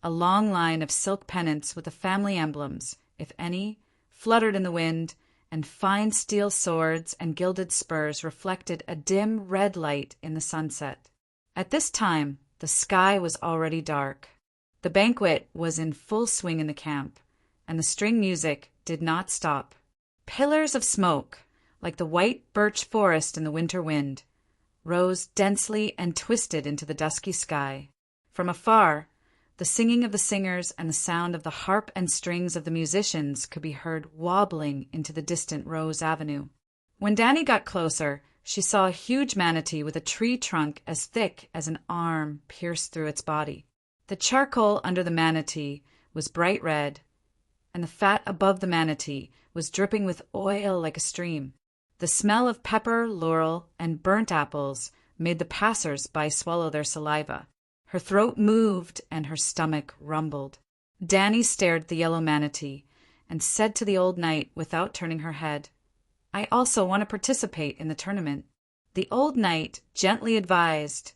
A long line of silk pennants with the family emblems, if any, fluttered in the wind, and fine steel swords and gilded spurs reflected a dim red light in the sunset. At this time, the sky was already dark. The banquet was in full swing in the camp, and the string music did not stop. Pillars of smoke, like the white birch forest in the winter wind, rose densely and twisted into the dusky sky. From afar, the singing of the singers and the sound of the harp and strings of the musicians could be heard wobbling into the distant Rose Avenue. When Danny got closer, she saw a huge manatee with a tree trunk as thick as an arm pierced through its body. The charcoal under the manatee was bright red, and the fat above the manatee was dripping with oil like a stream. The smell of pepper, laurel, and burnt apples made the passers-by swallow their saliva. Her throat moved and her stomach rumbled. Danny stared at the yellow manatee and said to the old knight without turning her head, "I also want to participate in the tournament." The old knight gently advised,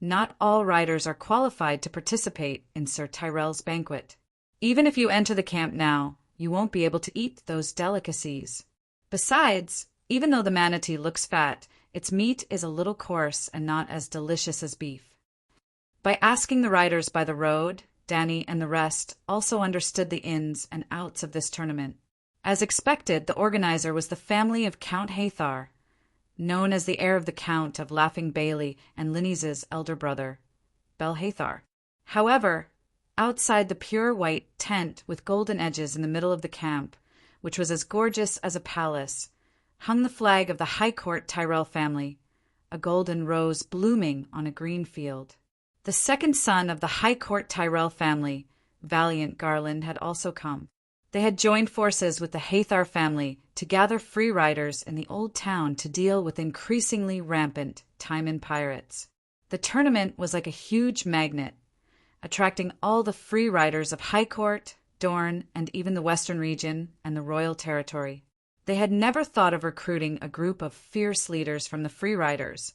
"Not all riders are qualified to participate in Sir Tyrell's banquet. Even if you enter the camp now, you won't be able to eat those delicacies. Besides, even though the manatee looks fat, its meat is a little coarse and not as delicious as beef." By asking the riders by the road, Danny and the rest also understood the ins and outs of this tournament. As expected, the organizer was the family of Count Hathar, known as the heir of the Count of Laughing Bailey and Linny's elder brother, Bel Hathar. However, outside the pure white tent with golden edges in the middle of the camp, which was as gorgeous as a palace, hung the flag of the High Court Tyrell family, a golden rose blooming on a green field. The second son of the High Court Tyrell family, Valiant Garland, had also come. They had joined forces with the Hathar family to gather free riders in the old town to deal with increasingly rampant Taiman pirates. The tournament was like a huge magnet, attracting all the free riders of High Court, Dorne, and even the Western region and the Royal Territory. They had never thought of recruiting a group of fierce leaders from the free riders,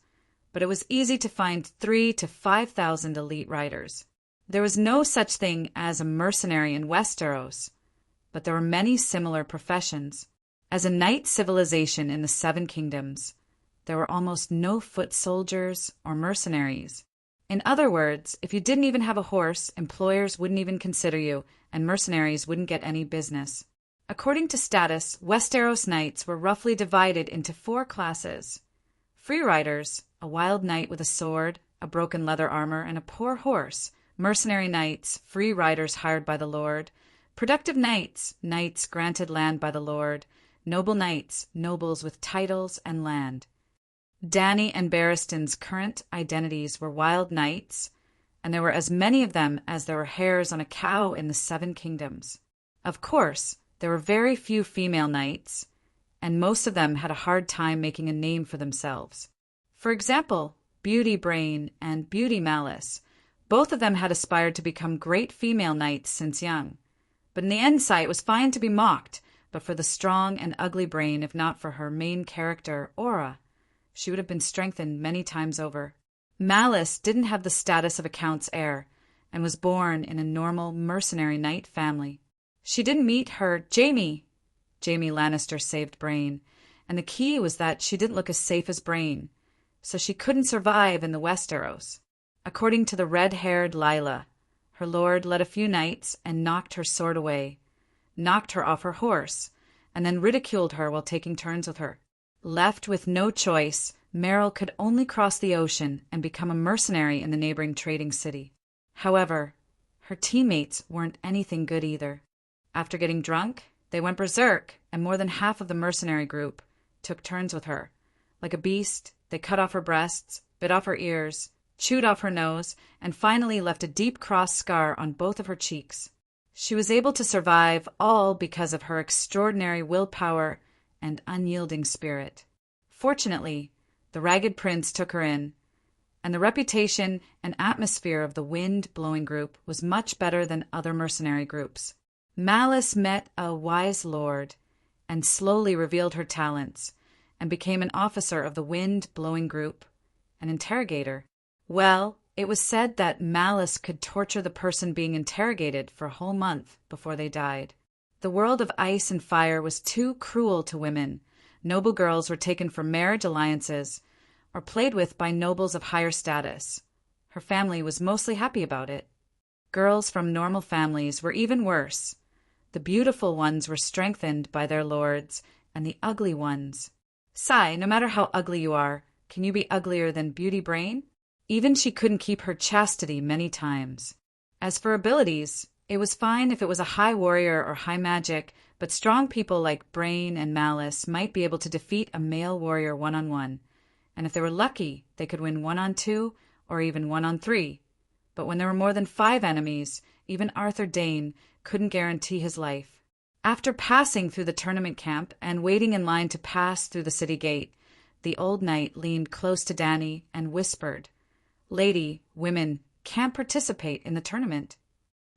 but it was easy to find 3,000 to 5,000 elite riders. There was no such thing as a mercenary in Westeros, but there were many similar professions. As a knight civilization in the Seven Kingdoms, there were almost no foot soldiers or mercenaries. In other words, if you didn't even have a horse, employers wouldn't even consider you, and mercenaries wouldn't get any business. According to status, Westeros knights were roughly divided into 4 classes. Free riders, a wild knight with a sword, a broken leather armor, and a poor horse. Mercenary knights, free riders hired by the lord. Productive knights, knights granted land by the lord. Noble knights, nobles with titles and land. Danny and Barristan's current identities were wild knights, and there were as many of them as there were hairs on a cow in the Seven Kingdoms. Of course, there were very few female knights, and most of them had a hard time making a name for themselves. For example, Beauty Brain and Beauty Malice, both of them had aspired to become great female knights since young. But in the end sight, it was fine to be mocked, but for the strong and ugly Brain, if not for her main character, Aura, she would have been strengthened many times over. Malice didn't have the status of a count's heir, and was born in a normal mercenary knight family. She didn't meet her Jaime Lannister saved Brain, and the key was that she didn't look as safe as Brain, so she couldn't survive in the Westeros. According to the red-haired Lila, her lord led a few knights and knocked her sword away, knocked her off her horse, and then ridiculed her while taking turns with her. Left with no choice, Meryl could only cross the ocean and become a mercenary in the neighboring trading city. However, her teammates weren't anything good either. After getting drunk, they went berserk, and more than half of the mercenary group took turns with her. Like a beast, they cut off her breasts, bit off her ears, chewed off her nose, and finally left a deep cross scar on both of her cheeks. She was able to survive, all because of her extraordinary willpower and unyielding spirit. Fortunately, the Ragged Prince took her in, and the reputation and atmosphere of the wind-blowing group was much better than other mercenary groups. Malice met a wise lord and slowly revealed her talents and became an officer of the wind-blowing group, an interrogator. Well, it was said that Malice could torture the person being interrogated for a whole month before they died. The world of ice and fire was too cruel to women. Noble girls were taken for marriage alliances or played with by nobles of higher status. Her family was mostly happy about it. Girls from normal families were even worse. The beautiful ones were strengthened by their lords, and the ugly ones. Sigh, no matter how ugly you are, can you be uglier than Beauty Brain? Even she couldn't keep her chastity many times. As for abilities, it was fine if it was a high warrior or high magic, but strong people like Brain and Malice might be able to defeat a male warrior one-on-one, and if they were lucky, they could win 1-on-2 or even 1-on-3. But when there were more than 5 enemies, even Arthur Dane couldn't guarantee his life. After passing through the tournament camp and waiting in line to pass through the city gate, the old knight leaned close to Dany and whispered, "Lady, women can't participate in the tournament."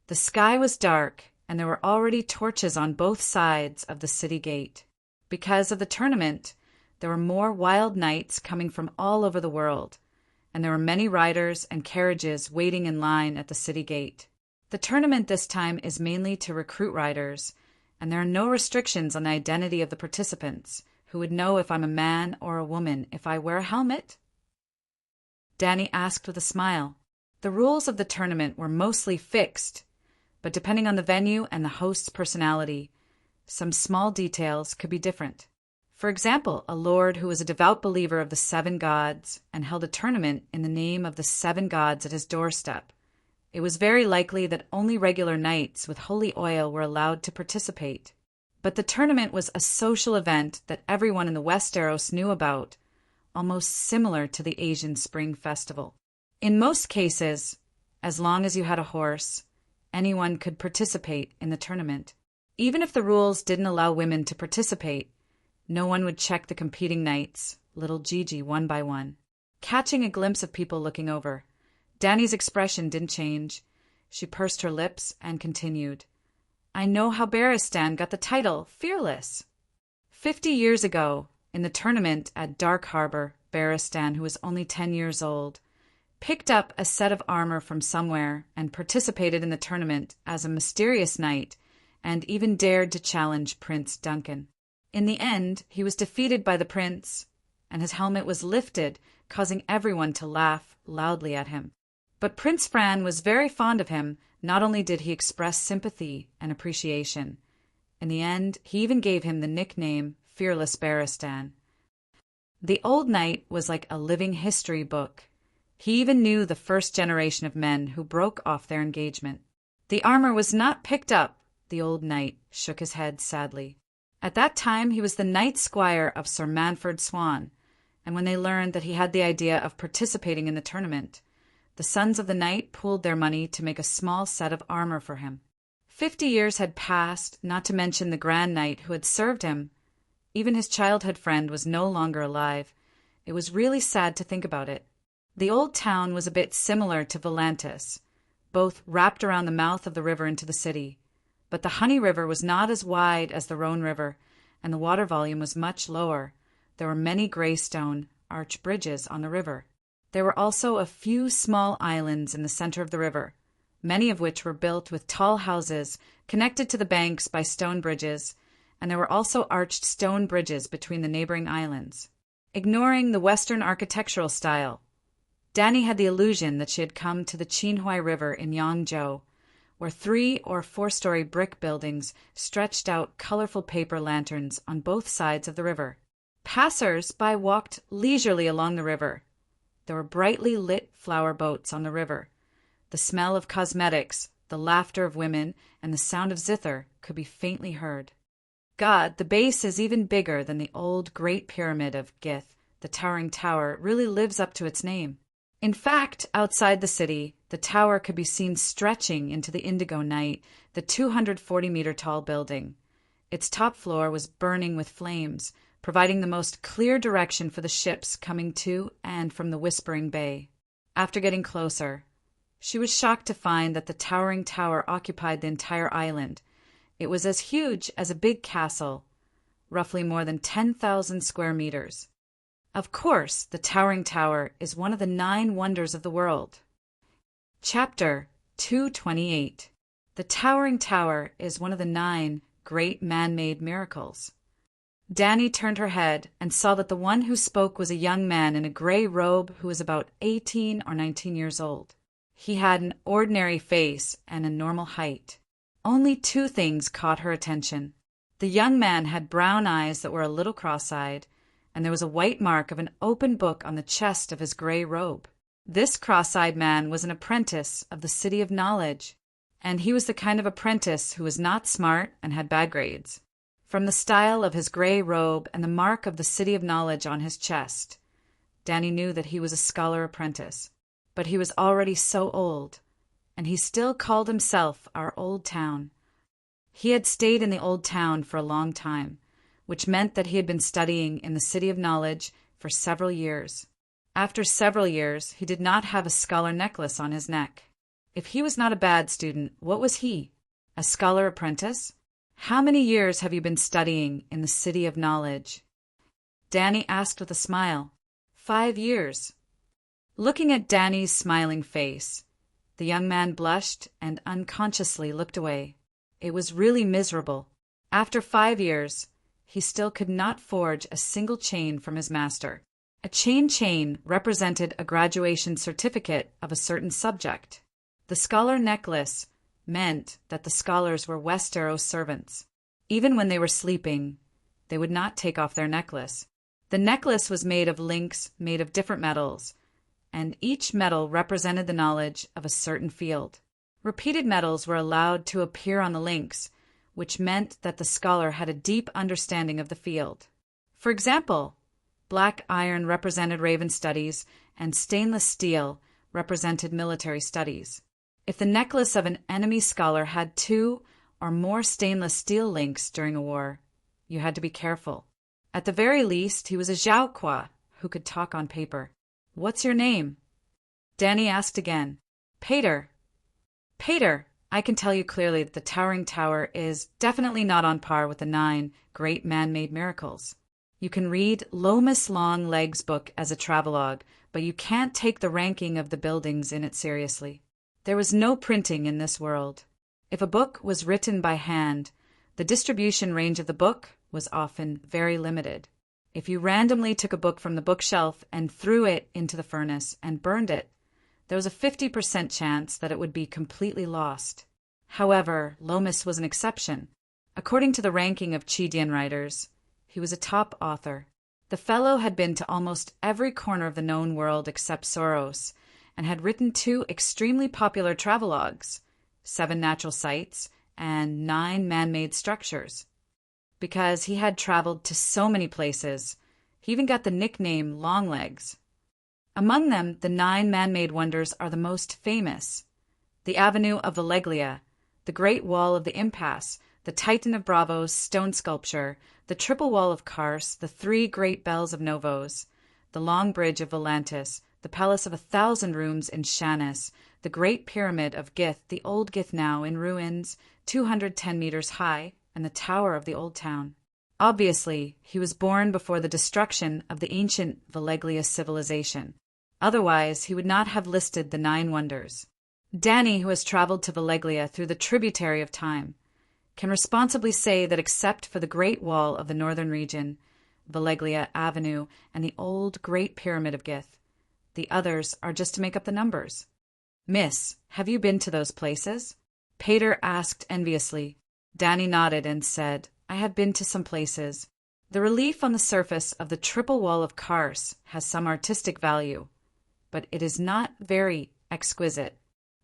The sky was dark, and there were already torches on both sides of the city gate. Because of the tournament, There were more wild knights coming from all over the world, and there were many riders and carriages waiting in line at the city gate. The tournament this time is mainly to recruit riders, and there are no restrictions on the identity of the participants, who would know if I'm a man or a woman if I wear a helmet? Danny asked with a smile. The rules of the tournament were mostly fixed, but depending on the venue and the host's personality, some small details could be different. For example, a lord who was a devout believer of the 7 gods and held a tournament in the name of the 7 gods at his doorstep. It was very likely that only regular knights with holy oil were allowed to participate. But the tournament was a social event that everyone in the Westeros knew about, almost similar to the Asian Spring Festival. In most cases, as long as you had a horse, anyone could participate in the tournament. Even if the rules didn't allow women to participate, no one would check the competing knights, little Gigi one by one. Catching a glimpse of people looking over, Danny's expression didn't change. She pursed her lips and continued. I know how Barristan got the title, Fearless. 50 years ago, in the tournament at Dark Harbor, Barristan, who was only 10 years old, picked up a set of armor from somewhere and participated in the tournament as a mysterious knight and even dared to challenge Prince Duncan. In the end, he was defeated by the prince, and his helmet was lifted, causing everyone to laugh loudly at him. But Prince Fran was very fond of him. Not only did he express sympathy and appreciation, in the end, he even gave him the nickname Fearless Barristan. The old knight was like a living history book. He even knew the first generation of men who broke off their engagement. The armor was not picked up. The old knight shook his head sadly. At that time, he was the knight squire of Sir Manfred Swan, and when they learned that he had the idea of participating in the tournament, the sons of the knight pooled their money to make a small set of armor for him. 50 years had passed, not to mention the grand knight who had served him. Even his childhood friend was no longer alive. It was really sad to think about it. The old town was a bit similar to Volantis, both wrapped around the mouth of the river into the city. But the Honey River was not as wide as the Rhone River, and the water volume was much lower. There were many gray stone arch bridges on the river. There were also a few small islands in the center of the river, many of which were built with tall houses connected to the banks by stone bridges, and there were also arched stone bridges between the neighboring islands. Ignoring the Western architectural style, Danny had the illusion that she had come to the Qinhuai River in Yangzhou, where 3- or 4-story brick buildings stretched out colorful paper lanterns on both sides of the river. Passers-by walked leisurely along the river. There were brightly lit flower boats on the river. The smell of cosmetics, the laughter of women, and the sound of zither could be faintly heard. God, the base is even bigger than the old Great Pyramid of Gith. The towering tower really lives up to its name. In fact, outside the city, the tower could be seen stretching into the indigo night, the 240-meter-tall building. Its top floor was burning with flames, providing the most clear direction for the ships coming to and from the Whispering Bay. After getting closer, she was shocked to find that the towering tower occupied the entire island. It was as huge as a big castle, roughly more than 10,000 square meters. Of course, the towering tower is one of the 9 wonders of the world. Chapter 228. The towering tower is one of the 9 great man-made miracles. Danny turned her head and saw that the one who spoke was a young man in a gray robe who was about 18 or 19 years old. He had an ordinary face and a normal height. Only 2 things caught her attention. The young man had brown eyes that were a little cross-eyed, and there was a white mark of an open book on the chest of his gray robe. This cross-eyed man was an apprentice of the City of Knowledge, and he was the kind of apprentice who was not smart and had bad grades. From the style of his gray robe and the mark of the City of Knowledge on his chest, Danny knew that he was a scholar apprentice. But he was already so old, and he still called himself our old town. He had stayed in the old town for a long time, which meant that he had been studying in the City of Knowledge for several years. After several years, he did not have a scholar necklace on his neck. If he was not a bad student, what was he? A scholar apprentice? How many years have you been studying in the City of Knowledge? Danny asked with a smile. 5 years. Looking at Danny's smiling face, the young man blushed and unconsciously looked away. It was really miserable. After 5 years, he still could not forge a single chain from his master. A chain represented a graduation certificate of a certain subject. The scholar necklace meant that the scholars were Westeros servants. Even when they were sleeping, they would not take off their necklace. The necklace was made of links made of different metals, and each metal represented the knowledge of a certain field. Repeated metals were allowed to appear on the links, which meant that the scholar had a deep understanding of the field. For example, black iron represented Raven studies, and stainless steel represented military studies. If the necklace of an enemy scholar had 2 or more stainless steel links during a war, you had to be careful. At the very least, he was a Xiaoqua who could talk on paper. "What's your name?" Danny asked again. "Pater." "Pater, I can tell you clearly that the Towering Tower is definitely not on par with the 9 great man-made miracles. You can read Lomas Longleg's book as a travelogue, but you can't take the ranking of the buildings in it seriously. There was no printing in this world. If a book was written by hand, the distribution range of the book was often very limited. If you randomly took a book from the bookshelf and threw it into the furnace and burned it, there was a 50% chance that it would be completely lost. However, Lomas was an exception. According to the ranking of Chidian writers, he was a top author. The fellow had been to almost every corner of the known world except Soros, and had written 2 extremely popular travelogues, 7 natural sights, and 9 man-made structures. Because he had traveled to so many places, he even got the nickname Longlegs. Among them, the 9 man-made wonders are the most famous: the Avenue of Valeglia, the Great Wall of the Impasse, the Titan of Bravos stone sculpture, the Triple Wall of Kars, the 3 Great Bells of Novos, the Long Bridge of Volantis, the Palace of 1,000 Rooms in Shannis, the Great Pyramid of Gith, the Old Gith now in ruins, 210 meters high, and the Tower of the Old Town. Obviously, he was born before the destruction of the ancient Valeglia civilization. Otherwise, he would not have listed the 9 wonders. Danny, who has traveled to Valeglia through the tributary of time, can responsibly say that except for the Great Wall of the northern region, Valeglia Avenue, and the old Great Pyramid of Gith, the others are just to make up the numbers. "Miss, have you been to those places?" Pater asked enviously. Danny nodded and said, "I have been to some places. The relief on the surface of the Triple Wall of Kars has some artistic value, but it is not very exquisite.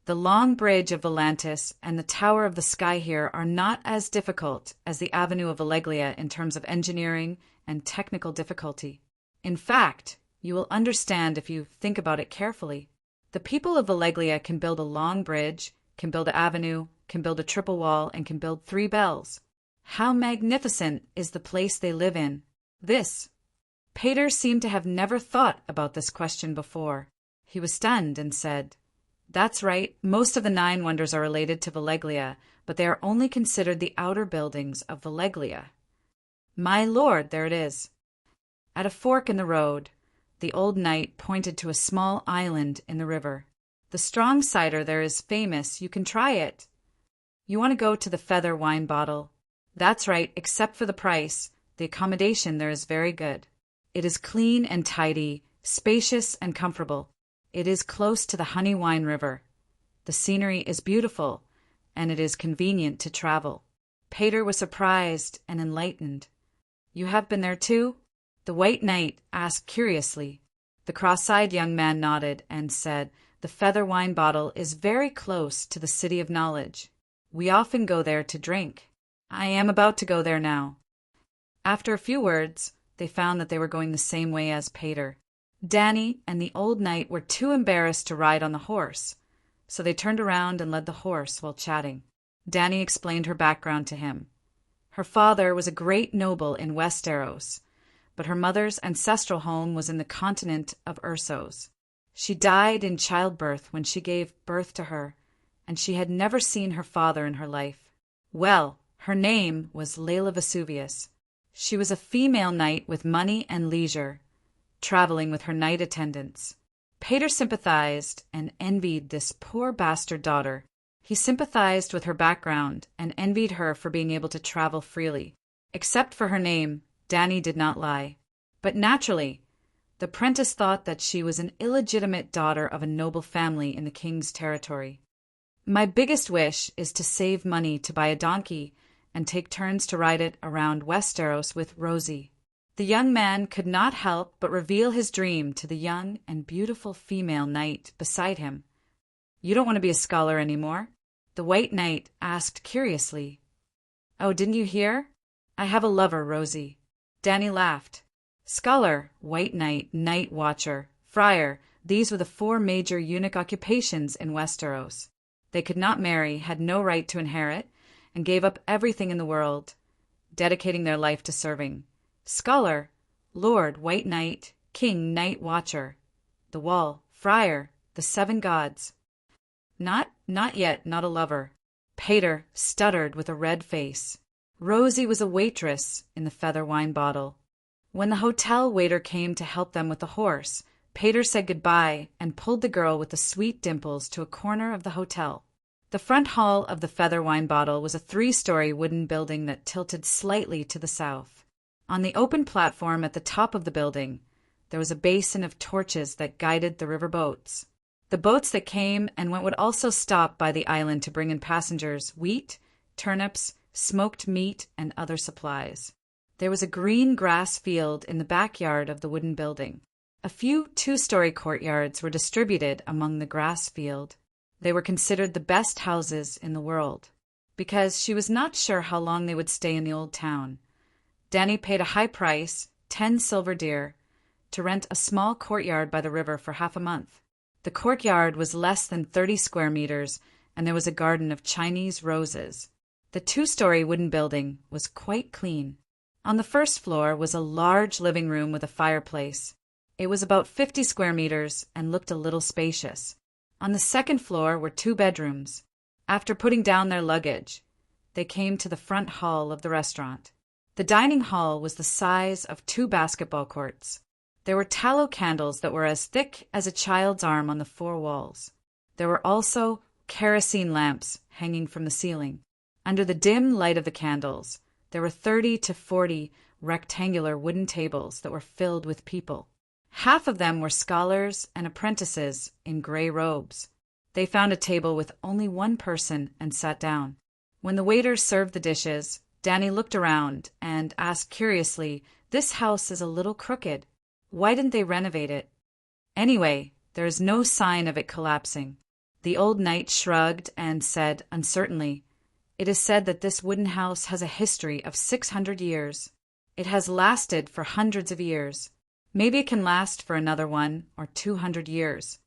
The Long Bridge of Volantis and the Tower of the Sky here are not as difficult as the Avenue of Valeglia in terms of engineering and technical difficulty. In fact, you will understand if you think about it carefully. The people of Valeglia can build a long bridge, can build an avenue, can build a triple wall, and can build 3 bells. How magnificent is the place they live in! This." Pater seemed to have never thought about this question before. He was stunned and said, "That's right, most of the 9 wonders are related to Valeglia, but they are only considered the outer buildings of Valeglia. My lord, there it is." At a fork in the road, the old knight pointed to a small island in the river. "The strong cider there is famous, you can try it. You want to go to the Feather Wine Bottle. That's right, except for the price, the accommodation there is very good. It is clean and tidy, spacious and comfortable. It is close to the Honey Wine River. The scenery is beautiful, and it is convenient to travel." Pater was surprised and enlightened. "You have been there too?" The White Knight asked curiously. The cross-eyed young man nodded and said, "The Feather Wine Bottle is very close to the City of Knowledge. We often go there to drink. I am about to go there now." After a few words, they found that they were going the same way as Pater. Danny and the old knight were too embarrassed to ride on the horse, so they turned around and led the horse while chatting. Danny explained her background to him. Her father was a great noble in Westeros, but her mother's ancestral home was in the continent of Ursos. She died in childbirth when she gave birth to her, and she had never seen her father in her life. Well, her name was Layla Vesuvius. She was a female knight with money and leisure, traveling with her knight attendants. Peter sympathized and envied this poor bastard daughter. He sympathized with her background and envied her for being able to travel freely. Except for her name, Dany did not lie. But naturally, the prentice thought that she was an illegitimate daughter of a noble family in the king's territory. My biggest wish is to save money to buy a donkey and take turns to ride it around Westeros with Rosie. The young man could not help but reveal his dream to the young and beautiful female knight beside him. "You don't want to be a scholar anymore?" The White Knight asked curiously. "Oh, didn't you hear? I have a lover, Rosie." Dany laughed. Scholar, White Knight, Night Watcher, Friar, these were the 4 major eunuch occupations in Westeros. They could not marry, had no right to inherit, and gave up everything in the world, dedicating their life to serving. Scholar, Lord, White Knight, King, Night Watcher. The Wall, Friar, the 7 gods. Not yet, not a lover. Peter stuttered with a red face. Rosie was a waitress in the feather wine bottle. When the hotel waiter came to help them with the horse, Peter said goodbye and pulled the girl with the sweet dimples to a corner of the hotel. The front hall of the feather wine bottle was a 3-story wooden building that tilted slightly to the south. On the open platform at the top of the building, there was a basin of torches that guided the river boats. The boats that came and went would also stop by the island to bring in passengers, wheat, turnips, smoked meat, and other supplies. There was a green grass field in the backyard of the wooden building. A few 2-story courtyards were distributed among the grass field. They were considered the best houses in the world. Because she was not sure how long they would stay in the old town, Dany paid a high price, 10 silver dear, to rent a small courtyard by the river for half a month. The courtyard was less than 30 square meters, and there was a garden of Chinese roses. The 2-story wooden building was quite clean. On the first floor was a large living room with a fireplace. It was about 50 square meters and looked a little spacious. On the second floor were 2 bedrooms. After putting down their luggage, they came to the front hall of the restaurant. The dining hall was the size of 2 basketball courts. There were tallow candles that were as thick as a child's arm on the 4 walls. There were also kerosene lamps hanging from the ceiling. Under the dim light of the candles, there were 30 to 40 rectangular wooden tables that were filled with people. Half of them were scholars and apprentices in gray robes. They found a table with only 1 person and sat down. When the waiter served the dishes, Dany looked around and asked curiously, "This house is a little crooked. Why didn't they renovate it? Anyway, there is no sign of it collapsing." The old knight shrugged and said uncertainly, "It is said that this wooden house has a history of 600 years. It has lasted for hundreds of years. Maybe it can last for another 1 or 200 years.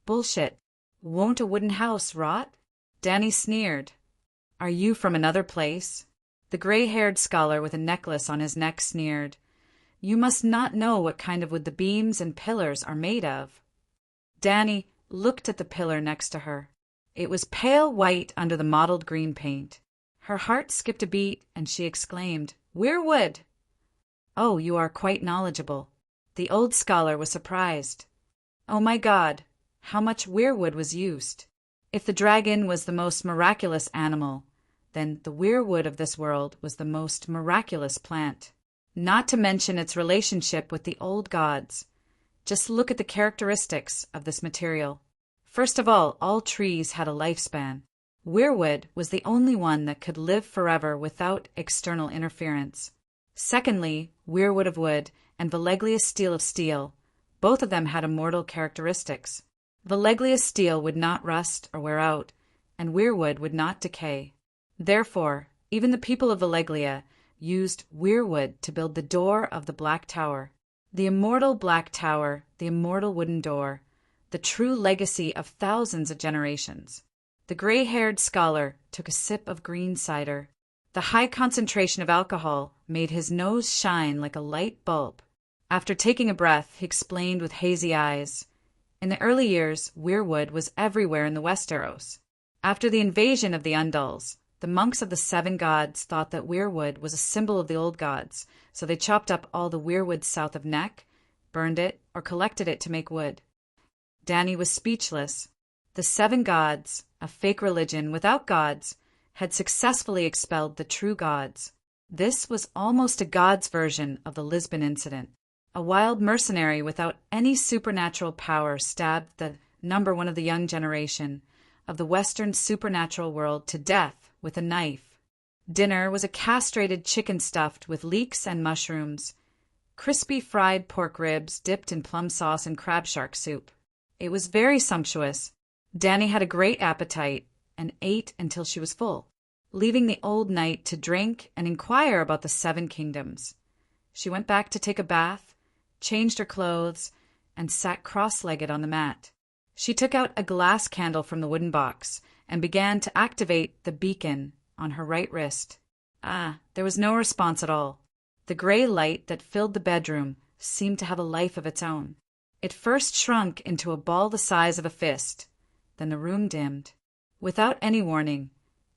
Bullshit. Won't a wooden house rot?" Dany sneered. "Are you from another place?" The gray-haired scholar with a necklace on his neck sneered. "You must not know what kind of wood the beams and pillars are made of." Dany looked at the pillar next to her. It was pale white under the mottled green paint. Her heart skipped a beat, and she exclaimed, "Weirwood!" "Oh, you are quite knowledgeable." The old scholar was surprised. "Oh my God, how much weirwood was used! If the dragon was the most miraculous animal, then the weirwood of this world was the most miraculous plant. Not to mention its relationship with the old gods. Just look at the characteristics of this material. First of all trees had a lifespan. Weirwood was the only one that could live forever without external interference. Secondly, weirwood of wood and Veleglious steel of steel, both of them had immortal characteristics. Veleglious steel would not rust or wear out, and weirwood would not decay. Therefore, even the people of Valeglia used weirwood to build the door of the Black Tower. The immortal Black Tower, the immortal wooden door, the true legacy of thousands of generations. The gray-haired scholar took a sip of green cider. The high concentration of alcohol made his nose shine like a light bulb. After taking a breath, he explained with hazy eyes, "In the early years, weirwood was everywhere in the Westeros. After the invasion of the Undals, The monks of the seven gods thought that weirwood was a symbol of the old gods, so they chopped up all the weirwood south of Neck, burned it, or collected it to make wood. Danny was speechless. The seven gods, a fake religion without gods, had successfully expelled the true gods. This was almost a god's version of the Lisbon incident. A wild mercenary without any supernatural power stabbed the number one of the young generation of the Western supernatural world to death with a knife. Dinner was a castrated chicken stuffed with leeks and mushrooms, crispy fried pork ribs dipped in plum sauce and crab shark soup. It was very sumptuous. Danny had a great appetite and ate until she was full, leaving the old knight to drink and inquire about the seven kingdoms. She went back to take a bath, changed her clothes, and sat cross-legged on the mat. She took out a glass candle from the wooden box and began to activate the beacon on her right wrist. There was no response at all. The gray light that filled the bedroom seemed to have a life of its own. It first shrunk into a ball the size of a fist. Then the room dimmed. Without any warning,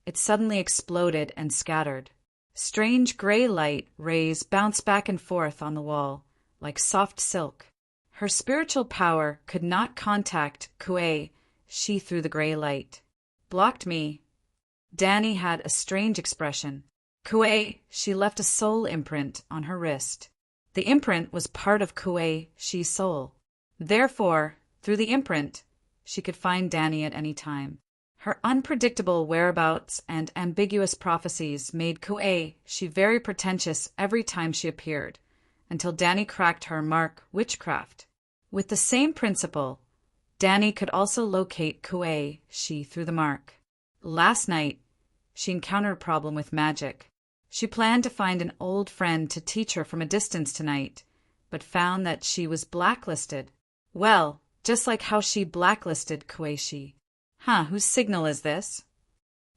it suddenly exploded and scattered. Strange gray light rays bounced back and forth on the wall, like soft silk. Her spiritual power could not contact Kuei, she through the gray light. Blocked me. Danny had a strange expression. Kuei, she left a soul imprint on her wrist. The imprint was part of Kuei, she's soul. Therefore, through the imprint, she could find Danny at any time. Her unpredictable whereabouts and ambiguous prophecies made Kuei, she very pretentious every time she appeared, until Danny cracked her mark witchcraft. With the same principle, Danny could also locate Kuei, she through the mark. Last night, she encountered a problem with magic. She planned to find an old friend to teach her from a distance tonight, but found that she was blacklisted. Well, just like how she blacklisted Kuei-shi. Whose signal is this?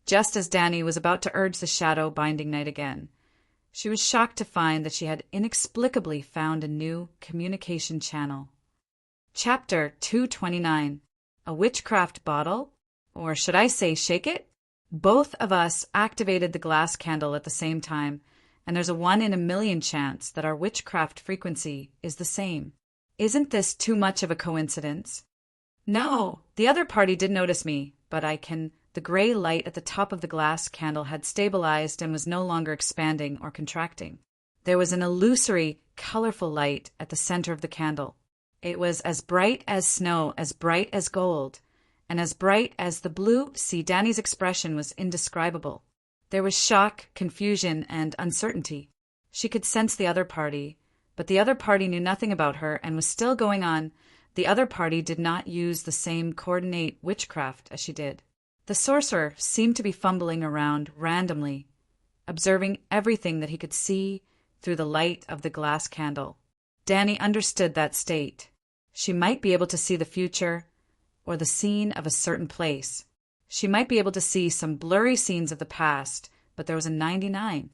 Just as Danny was about to urge the shadow binding night again, she was shocked to find that she had inexplicably found a new communication channel. Chapter 229. A witchcraft bottle? Or should I say shake it? Both of us activated the glass candle at the same time, and there's a 1 in a million chance that our witchcraft frequency is the same. Isn't this too much of a coincidence? No, the other party did notice me, but the gray light at the top of the glass candle had stabilized and was no longer expanding or contracting. There was an illusory, colorful light at the center of the candle. It was as bright as snow, as bright as gold, and as bright as the blue. Danny's expression was indescribable. There was shock, confusion, and uncertainty. She could sense the other party, but the other party knew nothing about her and was still going on. The other party did not use the same coordinate witchcraft as she did. The sorcerer seemed to be fumbling around randomly, observing everything that he could see through the light of the glass candle. Danny understood that state. She might be able to see the future or the scene of a certain place. She might be able to see some blurry scenes of the past, but there was a 99%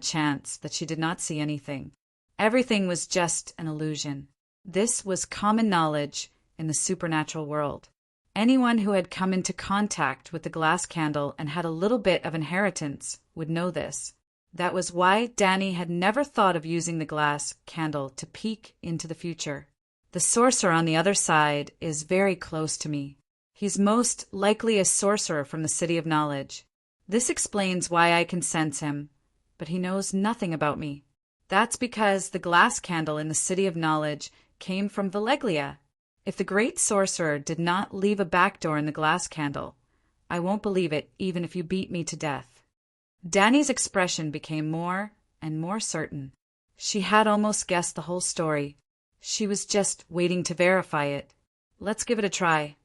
chance that she did not see anything. Everything was just an illusion. This was common knowledge in the supernatural world. Anyone who had come into contact with the glass candle and had a little bit of inheritance would know this. That was why Danny had never thought of using the glass candle to peek into the future. The sorcerer on the other side is very close to me. He's most likely a sorcerer from the City of Knowledge. This explains why I can sense him, but he knows nothing about me. That's because the glass candle in the City of Knowledge came from Valeglia. If the great sorcerer did not leave a back door in the glass candle, I won't believe it even if you beat me to death. Danny's expression became more and more certain. She had almost guessed the whole story. She was just waiting to verify it. Let's give it a try.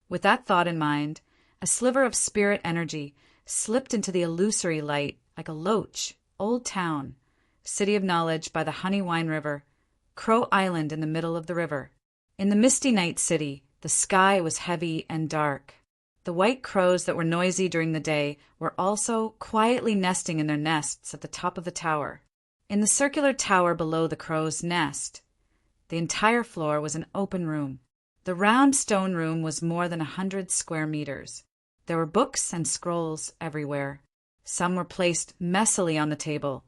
With that thought in mind, a sliver of spirit energy slipped into the illusory light like a loach. Old town, City of Knowledge by the Honey Wine River, Crow Island in the middle of the river. In the misty night city, the sky was heavy and dark. The white crows that were noisy during the day were also quietly nesting in their nests at the top of the tower. In the circular tower below the crow's nest, the entire floor was an open room. The round stone room was more than 100 square meters. There were books and scrolls everywhere. Some were placed messily on the table,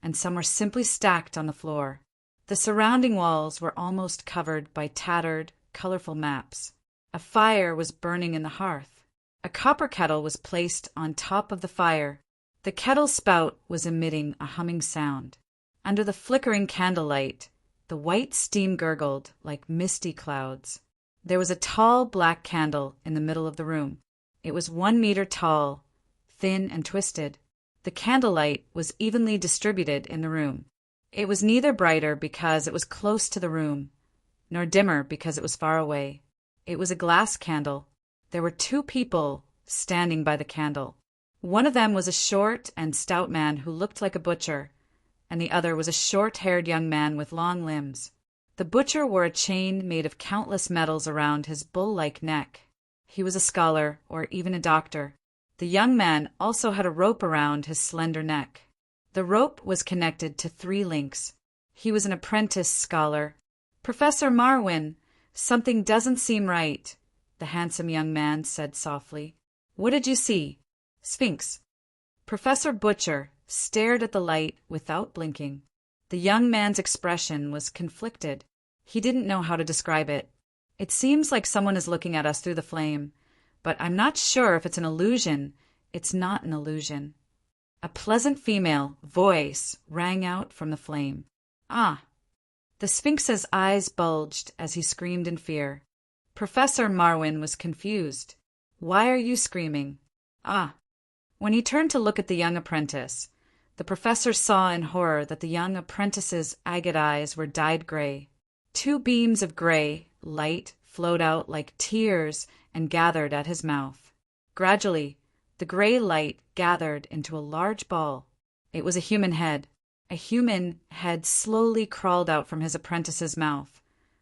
and some were simply stacked on the floor. The surrounding walls were almost covered by tattered, colorful maps. A fire was burning in the hearth. A copper kettle was placed on top of the fire. The kettle spout was emitting a humming sound. Under the flickering candlelight, the white steam gurgled like misty clouds. There was a tall black candle in the middle of the room. It was 1 meter tall, thin and twisted. The candlelight was evenly distributed in the room. It was neither brighter because it was close to the room, nor dimmer because it was far away. It was a glass candle. There were 2 people standing by the candle. One of them was a short and stout man who looked like a butcher, and the other was a short-haired young man with long limbs. The butcher wore a chain made of countless metals around his bull-like neck. He was a scholar, or even a doctor. The young man also had a rope around his slender neck. The rope was connected to 3 links. He was an apprentice scholar. "Professor Marwin, something doesn't seem right," the handsome young man said softly. "What did you see?" "Sphinx." Professor Butcher stared at the light without blinking. The young man's expression was conflicted. He didn't know how to describe it. "It seems like someone is looking at us through the flame, but I'm not sure if it's an illusion." "It's not an illusion." A pleasant female voice rang out from the flame. "Ah!" The Sphinx's eyes bulged as he screamed in fear. Professor Marwin was confused. "Why are you screaming?" "Ah!" When he turned to look at the young apprentice, the professor saw in horror that the young apprentice's agate eyes were dyed gray. 2 beams of gray light flowed out like tears and gathered at his mouth. Gradually, the gray light gathered into a large ball. It was a human head. A human head slowly crawled out from his apprentice's mouth,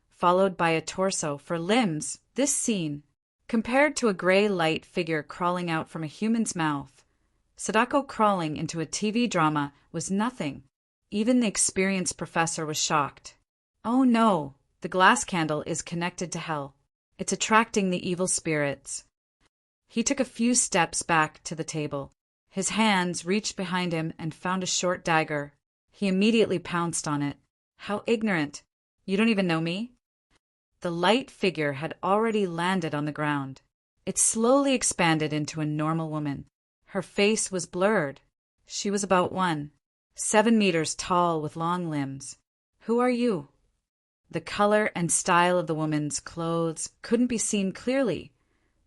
followed by a torso for limbs. This scene, compared to a gray light figure crawling out from a human's mouth, Sadako crawling into a TV drama, was nothing. Even the experienced professor was shocked. "Oh no, the glass candle is connected to hell. It's attracting the evil spirits." He took a few steps back to the table. His hands reached behind him and found a short dagger. He immediately pounced on it. "How ignorant! You don't even know me?" The light figure had already landed on the ground. It slowly expanded into a normal woman. Her face was blurred. She was about 7 meters tall with long limbs. "Who are you?" The color and style of the woman's clothes couldn't be seen clearly,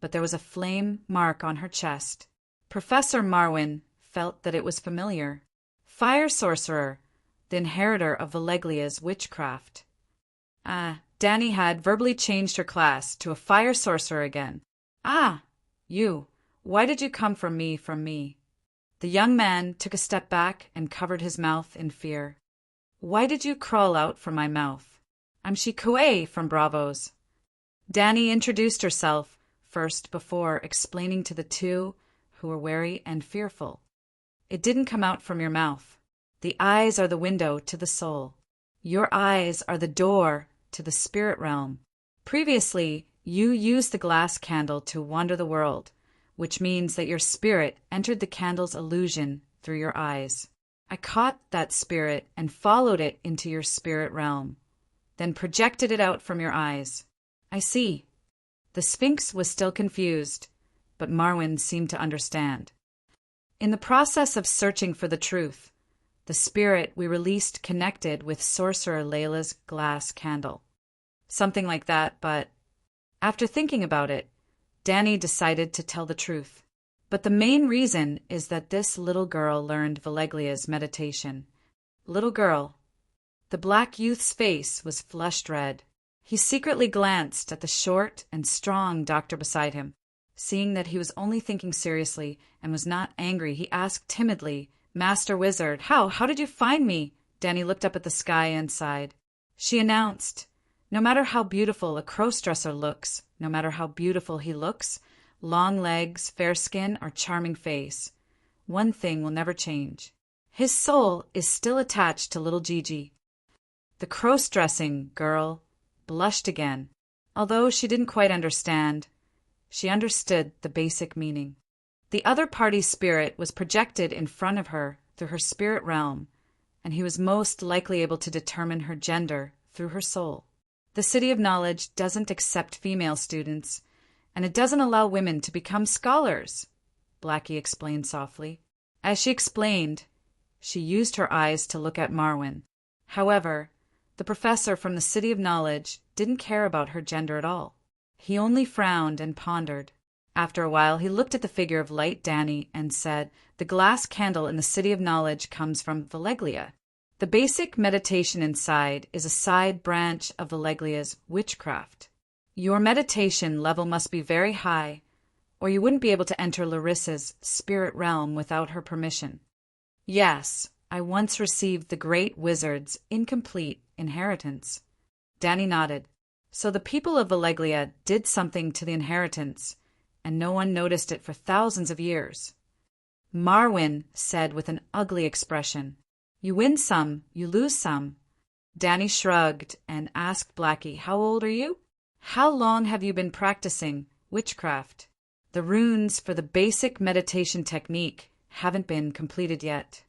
but there was a flame mark on her chest. Professor Marwin felt that it was familiar. "Fire sorcerer, the inheritor of Valeglia's witchcraft." Danny had verbally changed her class to a fire sorcerer again. "Ah, you. Why did you come from me, The young man took a step back and covered his mouth in fear. "Why did you crawl out from my mouth?" "I'm Shikue from Bravos." Danny introduced herself first before explaining to the 2 who were wary and fearful. "It didn't come out from your mouth. The eyes are the window to the soul. Your eyes are the door to the spirit realm. Previously, you used the glass candle to wander the world, which means that your spirit entered the candle's illusion through your eyes. I caught that spirit and followed it into your spirit realm, then projected it out from your eyes." "I see." The Sphinx was still confused, but Marwin seemed to understand. "In the process of searching for the truth, the spirit we released connected with Sorcerer Layla's glass candle." Something like that, but after thinking about it, Danny decided to tell the truth. "But the main reason is that this little girl learned Valeglia's meditation." "Little girl." The black youth's face was flushed red. He secretly glanced at the short and strong doctor beside him. Seeing that he was only thinking seriously and was not angry, he asked timidly, "Master Wizard, how did you find me?" Danny looked up at the sky and sighed. She announced, "No matter how beautiful a cross-dresser looks, no matter how beautiful he looks, long legs, fair skin, or charming face, one thing will never change. His soul is still attached to little Gigi." The cross-dressing girl blushed again. Although she didn't quite understand, She understood the basic meaning. The other party's spirit was projected in front of her through her spirit realm, and he was most likely able to determine her gender through her soul. The City of Knowledge doesn't accept female students, and it doesn't allow women to become scholars, Blackie explained softly. As she explained, she used her eyes to look at Marwin. However, the professor from the City of Knowledge didn't care about her gender at all. He only frowned and pondered. After a while, he looked at the figure of light Danny and said, "The glass candle in the City of Knowledge comes from Valeglia. The basic meditation inside is a side branch of Valeglia's witchcraft. Your meditation level must be very high, or you wouldn't be able to enter Larissa's spirit realm without her permission. Yes, I once received the great wizard's incomplete inheritance." Danny nodded. So the people of Valeglia did something to the inheritance, and no one noticed it for thousands of years. Marwin said with an ugly expression, "You win some, you lose some." Danny shrugged and asked Blackie, "How old are you? How long have you been practicing witchcraft?" "The runes for the basic meditation technique haven't been completed yet."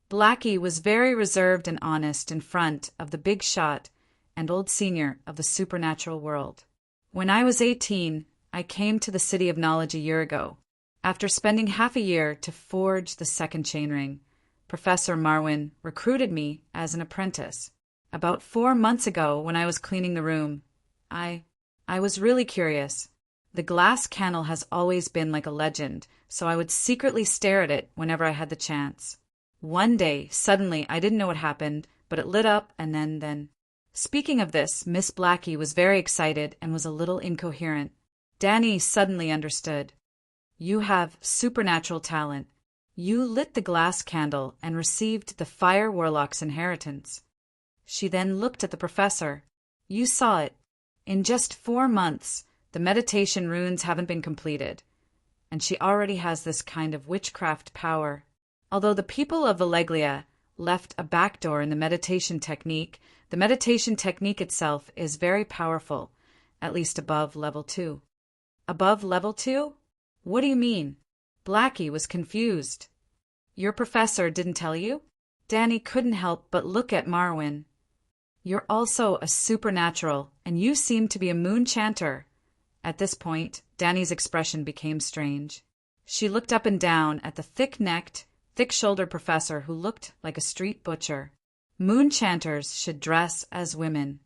Blackie was very reserved and honest in front of the big shot and old senior of the supernatural world. "When I was 18, I came to the City of Knowledge a year ago. After spending half a year to forge the second chainring, Professor Marwin recruited me as an apprentice. About 4 months ago, when I was cleaning the room, I was really curious. The glass candle has always been like a legend, so I would secretly stare at it whenever I had the chance. One day, suddenly, I didn't know what happened, but it lit up and then. Speaking of this, Miss Blackie was very excited and was a little incoherent. Danny suddenly understood. "You have supernatural talent. You lit the glass candle and received the Fire Warlock's inheritance." She then looked at the professor. "You saw it. In just 4 months, the meditation runes haven't been completed, and she already has this kind of witchcraft power. Although the people of Valeglia left a backdoor in the meditation technique itself is very powerful, at least above level 2. "Above level 2? What do you mean?" Blackie was confused. "Your professor didn't tell you?" Danny couldn't help but look at Marwin. "You're also a supernatural, and you seem to be a moon chanter." At this point, Danny's expression became strange. She looked up and down at the thick-necked, thick-shouldered professor who looked like a street butcher. Moon chanters should dress as women.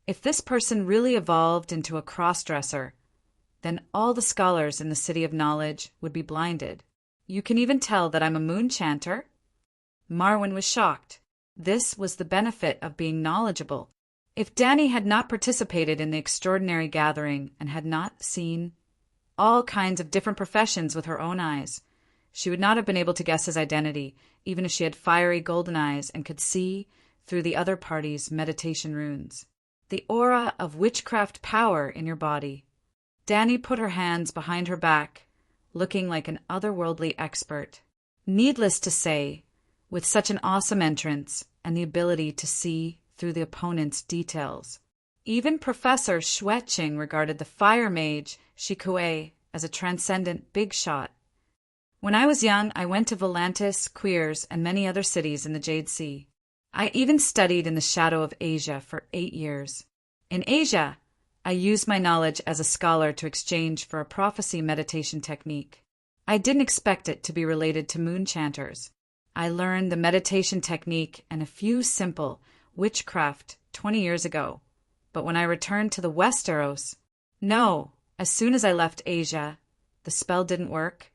If this person really evolved into a cross-dresser, then all the scholars in the City of Knowledge would be blinded. "You can even tell that I'm a moon chanter?" Marwin was shocked. This was the benefit of being knowledgeable. If Danny had not participated in the extraordinary gathering and had not seen all kinds of different professions with her own eyes, she would not have been able to guess his identity, even if she had fiery golden eyes and could see through the other party's meditation runes. The aura of witchcraft power in your body. Danny put her hands behind her back, looking like an otherworldly expert. Needless to say, with such an awesome entrance and the ability to see through the opponent's details. Even Professor Schwetching regarded the fire mage Shikue as a transcendent big shot. "When I was young, I went to Volantis, Queers, and many other cities in the Jade Sea. I even studied in the shadow of Asia for 8 years. In Asia, I used my knowledge as a scholar to exchange for a prophecy meditation technique. I didn't expect it to be related to moon chanters. I learned the meditation technique and a few simple witchcraft 20 years ago. But when I returned to the Westeros, as soon as I left Asia, the spell didn't work,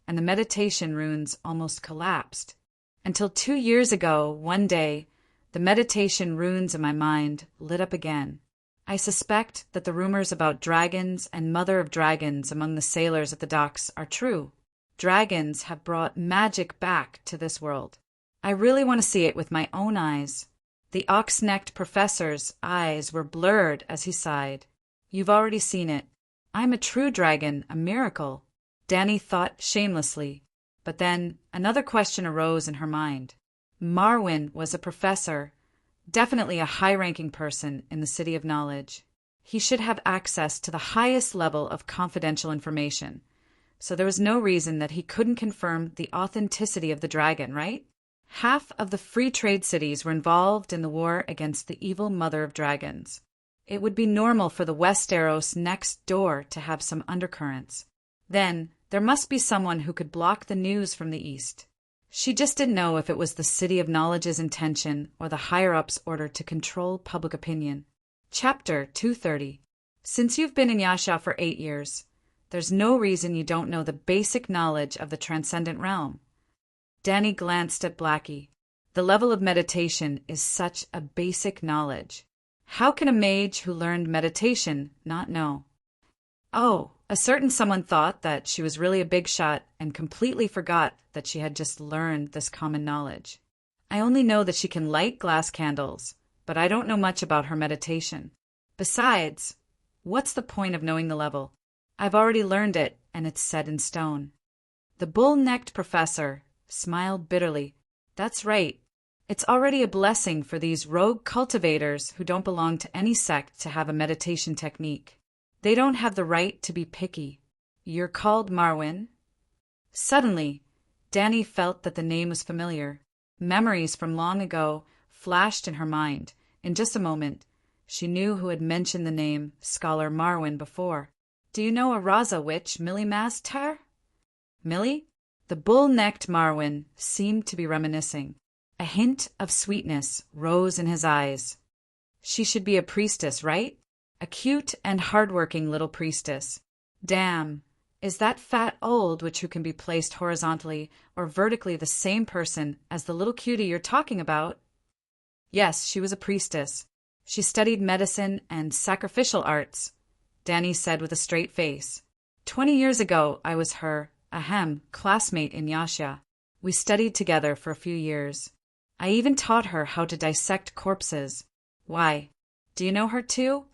and the meditation runes almost collapsed. Until 2 years ago, one day, the meditation runes in my mind lit up again. I suspect that the rumors about dragons and mother of dragons among the sailors at the docks are true. Dragons have brought magic back to this world. I really want to see it with my own eyes." The ox-necked professor's eyes were blurred as he sighed. "You've already seen it. I'm a true dragon, a miracle," Danny thought shamelessly. But then another question arose in her mind. Marwin was a professor, definitely a high-ranking person in the City of Knowledge. He should have access to the highest level of confidential information. So there was no reason that he couldn't confirm the authenticity of the dragon, right? Half of the free trade cities were involved in the war against the evil mother of dragons. It would be normal for the Westeros next door to have some undercurrents. Then, there must be someone who could block the news from the east. She just didn't know if it was the City of Knowledge's intention or the higher-ups' order to control public opinion. Chapter 230. Since you've been in Yasha for 8 years, there's no reason you don't know the basic knowledge of the transcendent realm. Dany glanced at Blackie. The level of meditation is such a basic knowledge. How can a mage who learned meditation not know? Oh, a certain someone thought that she was really a big shot and completely forgot that she had just learned this common knowledge. I only know that she can light glass candles, but I don't know much about her meditation. Besides, what's the point of knowing the level? I've already learned it, and it's set in stone. The bull-necked professor smiled bitterly. That's right. It's already a blessing for these rogue cultivators who don't belong to any sect to have a meditation technique. They don't have the right to be picky. You're called Marwyn? Suddenly, Dany felt that the name was familiar. Memories from long ago flashed in her mind. In just a moment, she knew who had mentioned the name Scholar Marwyn before. Do you know a Raza witch, Millie Master? Millie? The bull-necked Marwyn seemed to be reminiscing. A hint of sweetness rose in his eyes. She should be a priestess, right? A cute and hard-working little priestess. Damn, is that fat old witch who can be placed horizontally or vertically the same person as the little cutie you're talking about? Yes, she was a priestess. She studied medicine and sacrificial arts, Dany said with a straight face. 20 years ago, I was her, classmate in Yasha. We studied together for a few years. I even taught her how to dissect corpses. Why? Do you know her too?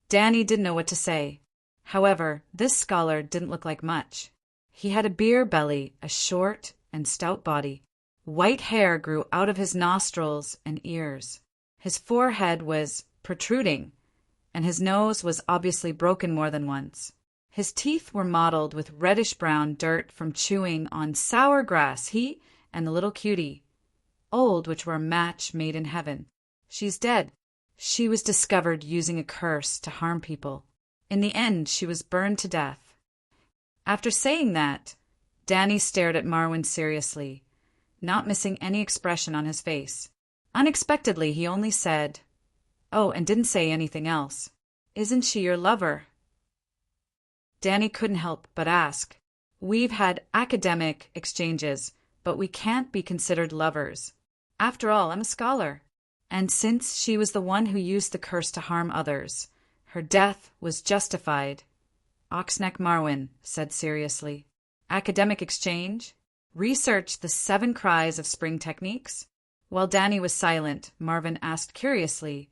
Dany didn't know what to say. However, this scholar didn't look like much. He had a beer belly, a short and stout body. White hair grew out of his nostrils and ears. His forehead was protruding, and his nose was obviously broken more than once. His teeth were mottled with reddish-brown dirt from chewing on sour grass, he and the little cutie. Old, which were a match made in heaven. She's dead. She was discovered using a curse to harm people. In the end, she was burned to death. After saying that, Dany stared at Marwyn seriously, not missing any expression on his face. Unexpectedly, he only said, "Oh, and didn't say anything else. Isn't she your lover?" Dany couldn't help but ask. We've had academic exchanges, but we can't be considered lovers. After all, I'm a scholar. And since she was the one who used the curse to harm others, her death was justified. Oxneck Marwyn said seriously. Academic exchange? Research the 7 cries of spring techniques? While Dany was silent, Marvin asked curiously,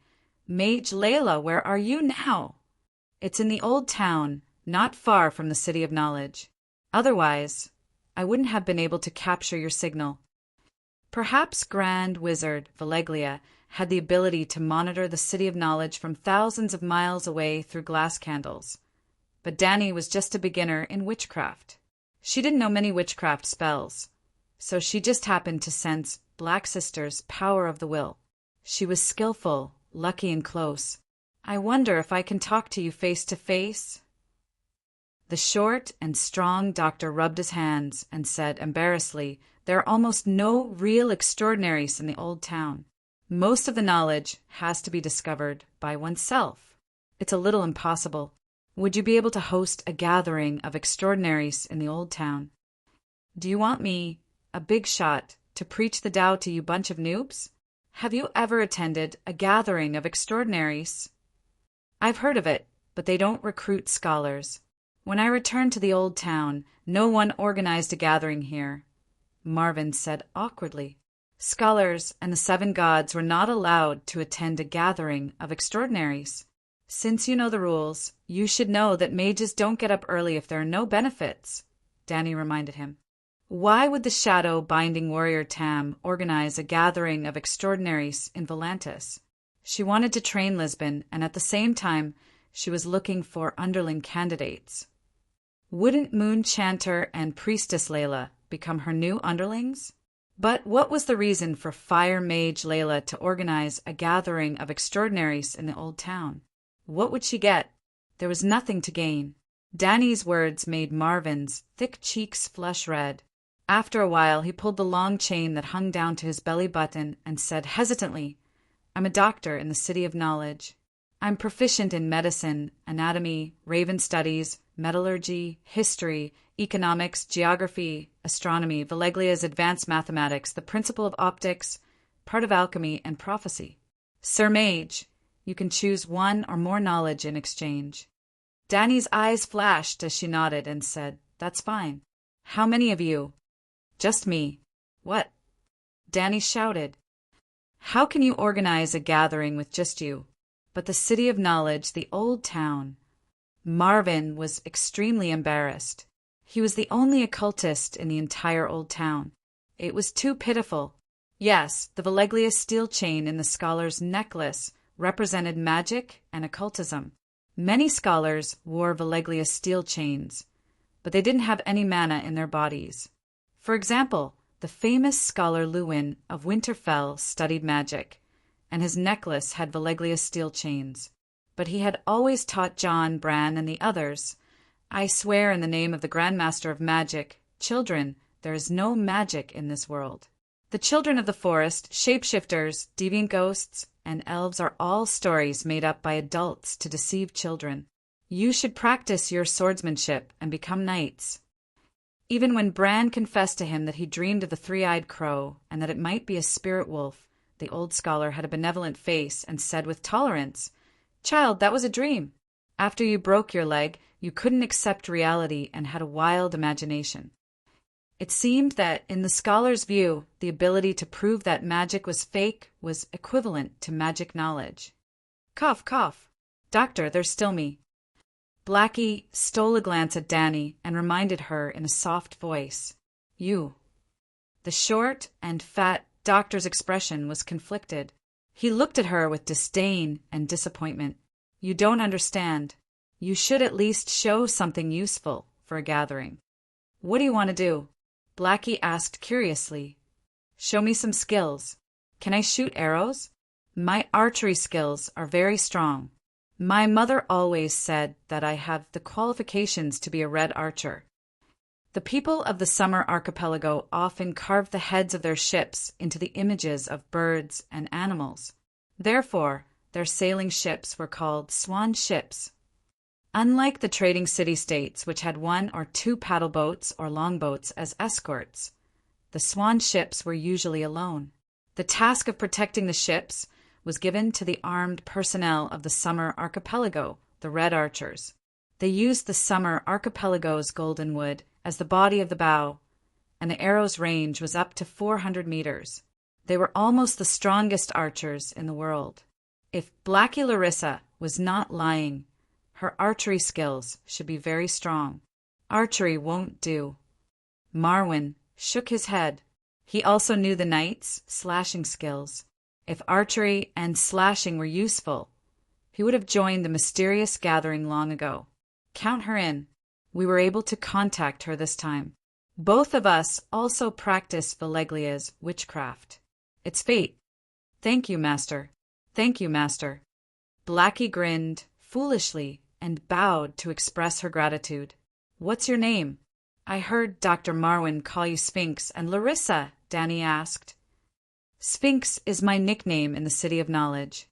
Mage Layla, where are you now? It's in the old town, not far from the City of Knowledge. Otherwise, I wouldn't have been able to capture your signal. Perhaps Grand Wizard Valeglia had the ability to monitor the City of Knowledge from thousands of miles away through glass candles. But Dany was just a beginner in witchcraft. She didn't know many witchcraft spells, so she just happened to sense Black Sister's power of the will. She was skillful, lucky and close. I wonder if I can talk to you face to face? The short and strong doctor rubbed his hands and said embarrassedly, there are almost no real extraordinaries in the old town. Most of the knowledge has to be discovered by oneself. It's a little impossible. Would you be able to host a gathering of extraordinaries in the old town? Do you want me, a big shot, to preach the Tao to you bunch of noobs? Have you ever attended a gathering of extraordinaries? I've heard of it, but they don't recruit scholars. When I returned to the old town, no one organized a gathering here, Marvin said awkwardly. Scholars and the 7 gods were not allowed to attend a gathering of extraordinaries. Since you know the rules, you should know that mages don't get up early if there are no benefits, Dany reminded him. Why would the shadow-binding warrior Tam organize a gathering of extraordinaries in Volantis? She wanted to train Lisbon, and at the same time, She was looking for underling candidates. Wouldn't Moon Chanter and Priestess Layla become her new underlings? But what was the reason for Fire Mage Layla to organize a gathering of extraordinaries in the old town? What would she get? There was nothing to gain. Danny's words made Marvin's thick cheeks flush red. After a while, he pulled the long chain that hung down to his belly button and said hesitantly, "I'm a doctor in the City of Knowledge. I'm proficient in medicine, anatomy, raven studies, metallurgy, history, economics, geography, astronomy, Veleglia's advanced mathematics, the principle of optics, part of alchemy, and prophecy. Sir Mage, you can choose one or more knowledge in exchange." Danny's eyes flashed as she nodded and said, "That's fine. How many of you?" "Just me." "What?" Danny shouted. "How can you organize a gathering with just you?" But the City of Knowledge, the old town. Marvin was extremely embarrassed. He was the only occultist in the entire old town. It was too pitiful. Yes, the Veleglia steel chain in the scholar's necklace represented magic and occultism. Many scholars wore Veleglia steel chains, but they didn't have any mana in their bodies. For example, the famous scholar Lewin of Winterfell studied magic, and his necklace had Veleglia steel chains. But he had always taught John, Bran, and the others, "I swear in the name of the Grand Master of Magic, children, there is no magic in this world. The children of the forest, shapeshifters, deviant ghosts, and elves are all stories made up by adults to deceive children. You should practice your swordsmanship and become knights." Even when Bran confessed to him that he dreamed of the three-eyed crow and that it might be a spirit wolf, the old scholar had a benevolent face and said with tolerance, "Child, that was a dream. After you broke your leg, you couldn't accept reality and had a wild imagination." It seemed that, in the scholar's view, the ability to prove that magic was fake was equivalent to magic knowledge. "Cough, cough. Doctor, there's still me." Blackie stole a glance at Danny and reminded her in a soft voice, "You." The short and fat doctor's expression was conflicted. He looked at her with disdain and disappointment. "You don't understand. You should at least show something useful for a gathering." "What do you want to do?" Blackie asked curiously. "Show me some skills. Can I shoot arrows? My archery skills are very strong. My mother always said that I have the qualifications to be a red archer." The people of the Summer Archipelago often carved the heads of their ships into the images of birds and animals. Therefore, their sailing ships were called swan ships. Unlike the trading city-states, which had one or two paddle boats or longboats as escorts, the swan ships were usually alone. The task of protecting the ships was given to the armed personnel of the Summer Archipelago, the Red Archers. They used the Summer Archipelago's golden wood as the body of the bow, and the arrow's range was up to 400 meters. They were almost the strongest archers in the world. If Blackie Larissa was not lying, her archery skills should be very strong. Archery won't do. Marwyn shook his head. He also knew the knight's slashing skills. If archery and slashing were useful, he would have joined the mysterious gathering long ago. Count her in. We were able to contact her this time. Both of us also practice Veleglia's witchcraft. It's fate. Thank you, Master. Thank you, Master. Blackie grinned foolishly and bowed to express her gratitude. What's your name? I heard Dr. Marwyn call you Sphinx and Larissa, Danny asked. Sphinx is my nickname in the City of Knowledge.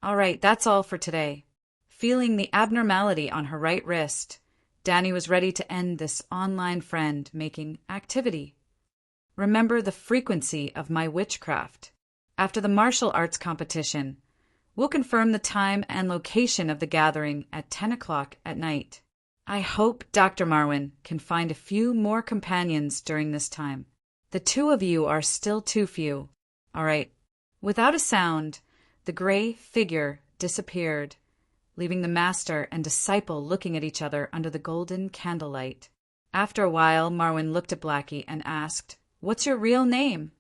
All right, that's all for today. Feeling the abnormality on her right wrist, Danny was ready to end this online friend-making activity. Remember the frequency of my witchcraft. After the martial arts competition, we'll confirm the time and location of the gathering at 10 o'clock at night. I hope Dr. Marwyn can find a few more companions during this time. The two of you are still too few. All right. Without a sound, the gray figure disappeared, leaving the master and disciple looking at each other under the golden candlelight. After a while, Marwyn looked at Blackie and asked, What's your real name?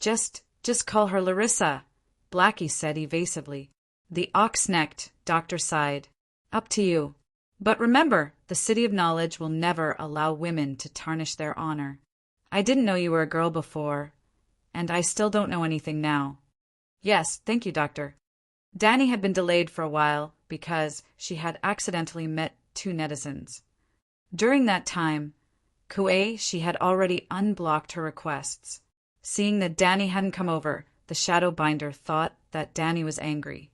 Just call her Larissa, Blackie said evasively. The ox-necked doctor sighed. Up to you. But remember, the City of Knowledge will never allow women to tarnish their honor. I didn't know you were a girl before, and I still don't know anything now. Yes, thank you, Doctor. Danny had been delayed for a while because she had accidentally met two netizens. During that time, she had already unblocked her requests. Seeing that Danny hadn't come over, the shadow binder thought that Danny was angry.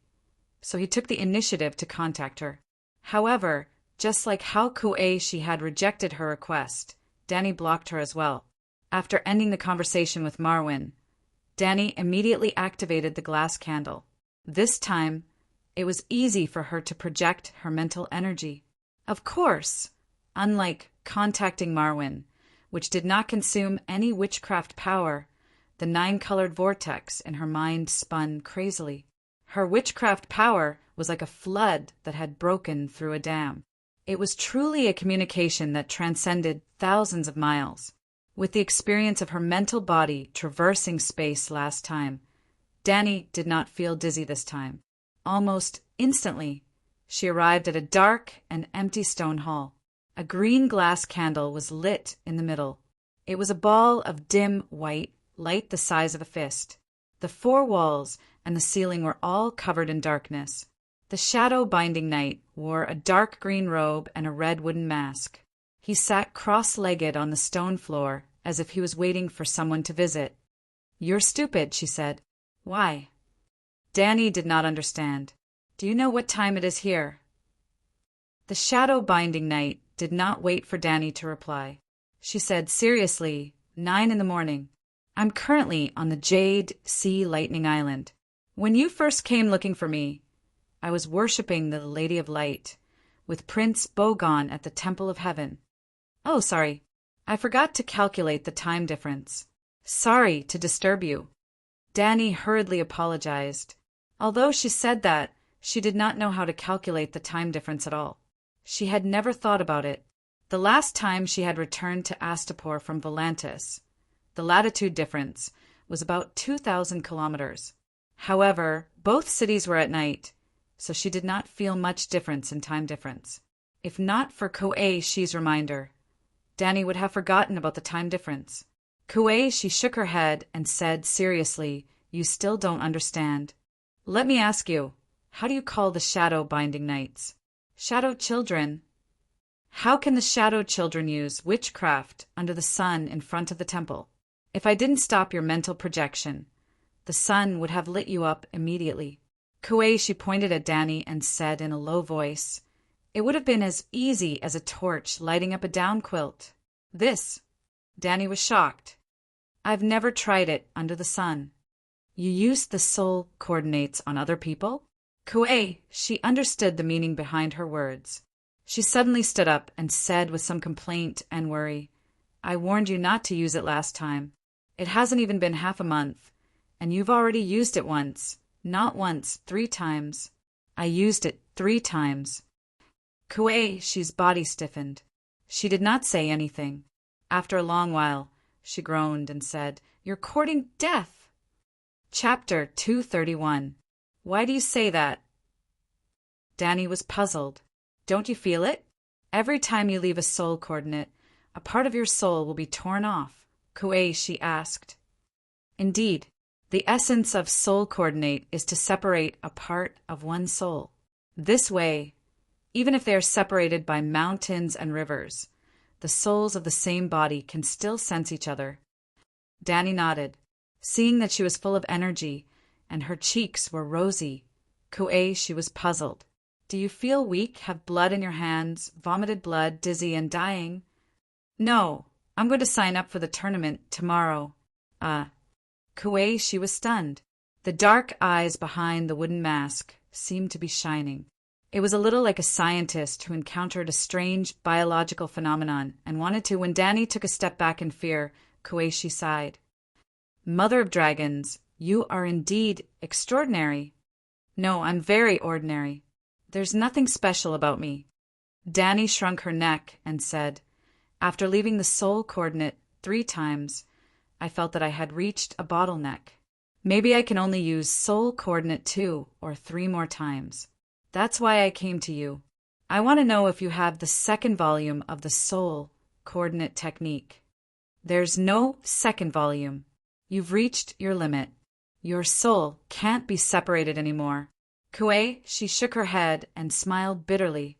So he took the initiative to contact her. However, just like how she had rejected her request, Danny blocked her as well. After ending the conversation with Marwin, Danny immediately activated the glass candle. This time, it was easy for her to project her mental energy. Of course, unlike contacting Marwin, which did not consume any witchcraft power, the 9-colored vortex in her mind spun crazily. Her witchcraft power was like a flood that had broken through a dam. It was truly a communication that transcended thousands of miles. With the experience of her mental body traversing space last time, Danny did not feel dizzy this time. Almost instantly, she arrived at a dark and empty stone hall. A green glass candle was lit in the middle. It was a ball of dim white light the size of a fist. The 4 walls and the ceiling were all covered in darkness. The shadow-binding knight wore a dark green robe and a red wooden mask. He sat cross-legged on the stone floor as if he was waiting for someone to visit. "You're stupid," she said. "Why?" Danny did not understand. "Do you know what time it is here?" The shadow-binding knight did not wait for Danny to reply. She said seriously, 9 in the morning. "I'm currently on the Jade Sea Lightning Island. When you first came looking for me, I was worshipping the Lady of Light, with Prince Bogon at the Temple of Heaven. Oh, sorry. I forgot to calculate the time difference. Sorry to disturb you." Danny hurriedly apologized. Although she said that, she did not know how to calculate the time difference at all. She had never thought about it. The last time she had returned to Astapor from Volantis, the latitude difference was about 2,000 kilometers. However, both cities were at night, so she did not feel much difference in time difference. If not for Koei-shi's reminder, Danny would have forgotten about the time difference. Koei-shi shook her head and said seriously, "You still don't understand. Let me ask you, how do you call the shadow binding knights? Shadow children. How can the shadow children use witchcraft under the sun in front of the temple? If I didn't stop your mental projection, the sun would have lit you up immediately." Koei-shi pointed at Danny and said in a low voice, "It would have been as easy as a torch lighting up a down quilt." This. Danny was shocked. "I've never tried it under the sun." "You used the soul coordinates on other people?" She understood the meaning behind her words. She suddenly stood up and said with some complaint and worry, "I warned you not to use it last time. It hasn't even been half a month, and you've already used it once. Not once, 3 times. I used it 3 times. Koei-shi's body stiffened. She did not say anything. After a long while, she groaned and said, "You're courting death." Chapter 231. Why do you say that? Danny was puzzled. Don't you feel it? Every time you leave a soul coordinate, a part of your soul will be torn off, Koei-shi asked. Indeed, the essence of soul coordinate is to separate a part of one soul. This way, even if they are separated by mountains and rivers, the souls of the same body can still sense each other. Danny nodded. Seeing that she was full of energy and her cheeks were rosy, Koei-shi was puzzled. "Do you feel weak, have blood in your hands, vomited blood, dizzy, and dying?" "No, I'm going to sign up for the tournament tomorrow." Koei-shi was stunned. The dark eyes behind the wooden mask seemed to be shining. It was a little like a scientist who encountered a strange biological phenomenon and wanted to. When Danny took a step back in fear, Koei-shi sighed. "Mother of Dragons, you are indeed extraordinary." "No, I'm very ordinary. There's nothing special about me." Danny shrunk her neck and said, "After leaving the soul coordinate 3 times, I felt that I had reached a bottleneck. Maybe I can only use soul coordinate 2 or 3 more times. That's why I came to you. I want to know if you have the second volume of the Soul Coordinate Technique. There's no second volume. You've reached your limit. Your soul can't be separated anymore. Kuei, she shook her head and smiled bitterly.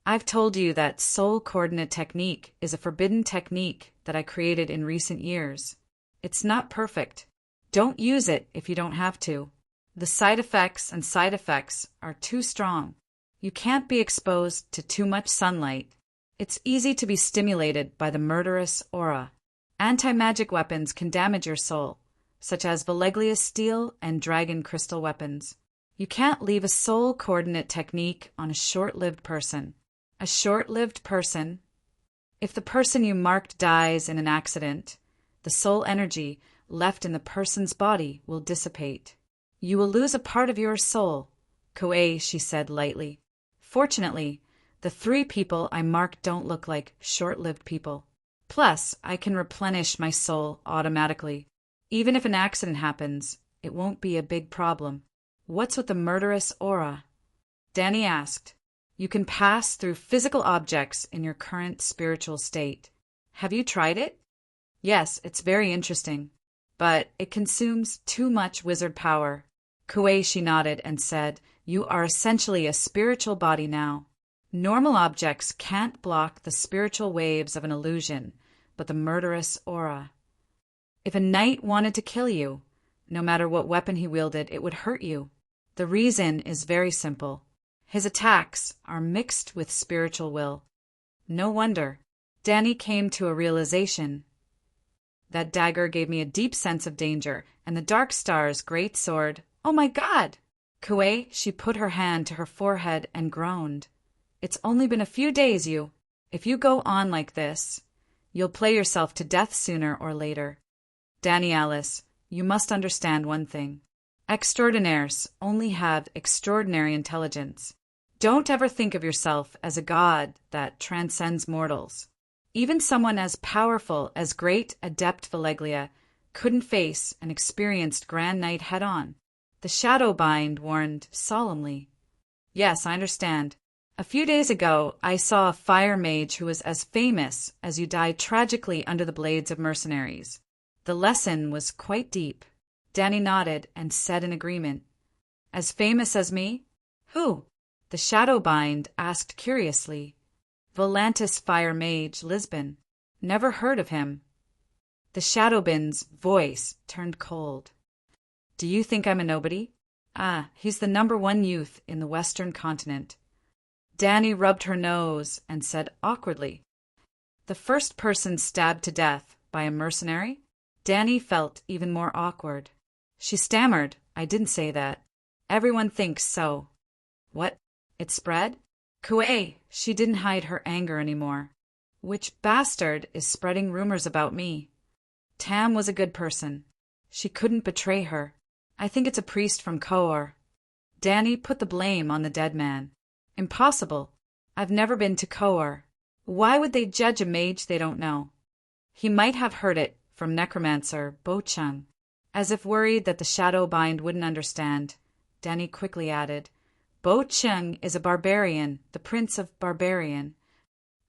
I've told you that Soul Coordinate Technique is a forbidden technique that I created in recent years. It's not perfect. Don't use it if you don't have to. The side effects are too strong. You can't be exposed to too much sunlight. It's easy to be stimulated by the murderous aura. Anti-magic weapons can damage your soul, such as Veleglia steel and dragon crystal weapons. You can't leave a soul coordinate technique on a short-lived person. A short-lived person? If the person you marked dies in an accident, the soul energy left in the person's body will dissipate. You will lose a part of your soul, Kuei, she said lightly. Fortunately, the 3 people I marked don't look like short-lived people. Plus, I can replenish my soul automatically. Even if an accident happens, it won't be a big problem. What's with the murderous aura? Danny asked. You can pass through physical objects in your current spiritual state. Have you tried it? Yes, it's very interesting. But it consumes too much wizard power. Kuei, she nodded and said, You are essentially a spiritual body now. Normal objects can't block the spiritual waves of an illusion, but the murderous aura. If a knight wanted to kill you, no matter what weapon he wielded, it would hurt you. The reason is very simple. His attacks are mixed with spiritual will. No wonder. Danny came to a realization. That dagger gave me a deep sense of danger, and the Dark Star's great sword. Oh my God! Kuei, she put her hand to her forehead and groaned. It's only been a few days, you. If you go on like this, you'll play yourself to death sooner or later. Danny Alice, you must understand one thing. Extraordinaires only have extraordinary intelligence. Don't ever think of yourself as a god that transcends mortals. Even someone as powerful as great Adept Veleglia couldn't face an experienced Grand Knight head-on. The Shadowbind warned solemnly. Yes, I understand. A few days ago, I saw a fire mage who was as famous as you died tragically under the blades of mercenaries. The lesson was quite deep. Danny nodded and said in agreement. As famous as me? Who? The Shadowbind asked curiously. Volantis fire mage Lisbon. Never heard of him. The Shadowbind's voice turned cold. Do you think I'm a nobody? He's the #1 youth in the Western continent. Danny rubbed her nose and said awkwardly, The first person stabbed to death by a mercenary? Danny felt even more awkward. She stammered, I didn't say that. Everyone thinks so. What? It spread? Kuei, she didn't hide her anger anymore. Which bastard is spreading rumors about me? Tam was a good person. She couldn't betray her. I think it's a priest from Koor. Danny put the blame on the dead man. Impossible. I've never been to Koor. Why would they judge a mage they don't know? He might have heard it from necromancer Bo Chung. As if worried that the Shadowbind wouldn't understand, Danny quickly added, Bo Chung is a barbarian, the prince of barbarian.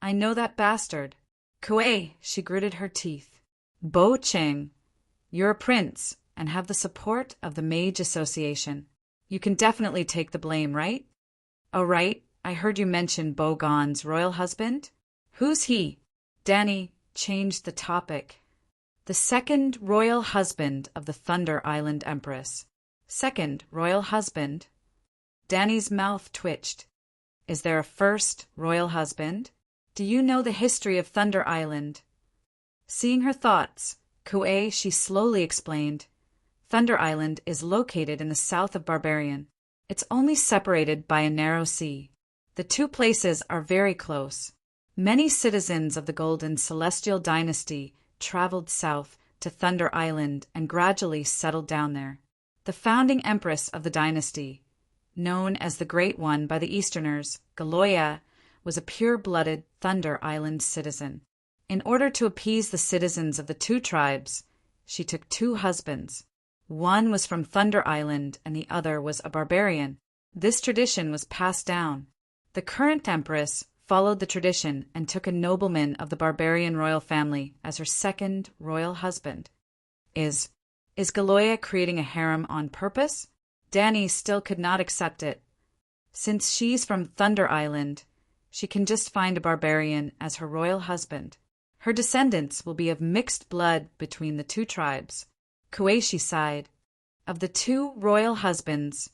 I know that bastard. Kuei, she gritted her teeth. Bo Chung, you're a prince and have the support of the Mage Association. You can definitely take the blame, right? Oh, right. I heard you mention Bogon's royal husband. Who's he? Danny changed the topic. The second royal husband of the Thunder Island Empress. Second royal husband? Danny's mouth twitched. Is there a first royal husband? Do you know the history of Thunder Island? Seeing her thoughts, Kuei, she slowly explained. Thunder Island is located in the south of Barbarian. It's only separated by a narrow sea. The two places are very close. Many citizens of the Golden Celestial Dynasty traveled south to Thunder Island and gradually settled down there. The founding empress of the dynasty, known as the Great One by the Easterners, Galoya, was a pure-blooded Thunder Island citizen. In order to appease the citizens of the two tribes, she took 2 husbands. One was from Thunder Island and the other was a barbarian. This tradition was passed down. The current empress followed the tradition and took a nobleman of the barbarian royal family as her second royal husband. Is Galoya creating a harem on purpose? Danny still could not accept it. Since she's from Thunder Island, she can just find a barbarian as her royal husband. Her descendants will be of mixed blood between the two tribes. Kueishi sighed. Of the two royal husbands,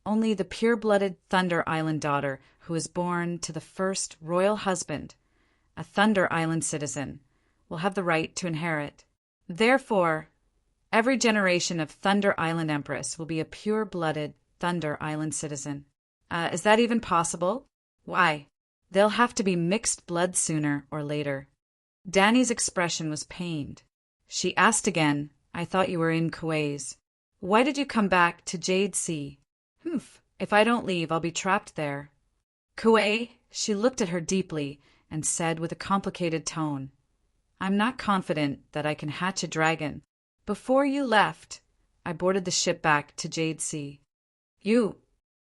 only the pure-blooded Thunder Island daughter, who is born to the first royal husband, a Thunder Island citizen, will have the right to inherit. Therefore, every generation of Thunder Island Empress will be a pure-blooded Thunder Island citizen. Is that even possible? Why? They'll have to be mixed blood sooner or later. Danny's expression was pained. She asked again, I thought you were in Kuei's. Why did you come back to Jade Sea? Humph, if I don't leave, I'll be trapped there. Kuei, she looked at her deeply and said with a complicated tone, I'm not confident that I can hatch a dragon. Before you left, I boarded the ship back to Jade Sea.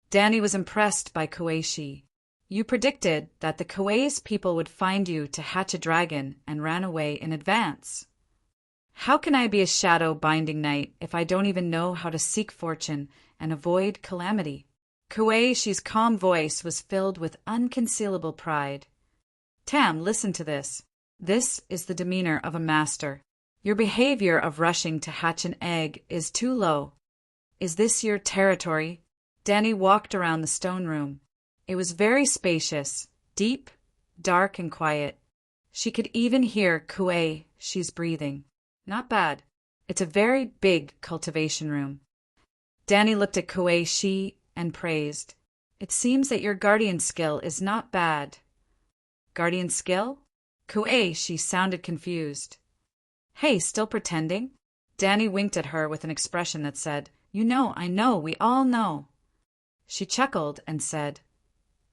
Danny was impressed by Kueishi. You predicted that the Kuei's people would find you to hatch a dragon and ran away in advance. How can I be a shadow binding knight if I don't even know how to seek fortune and avoid calamity? Kueishi's calm voice was filled with unconcealable pride. Tam, listen to this. This is the demeanor of a master. Your behavior of rushing to hatch an egg is too low. Is this your territory? Danny walked around the stone room. It was very spacious, deep, dark, and quiet. She could even hear Kueishi's breathing. Not bad. It's a very big cultivation room. Danny looked at Kueishi and praised. It seems that your guardian skill is not bad. Guardian skill? Kueishi sounded confused. Hey, still pretending? Danny winked at her with an expression that said, I know, we all know. She chuckled and said,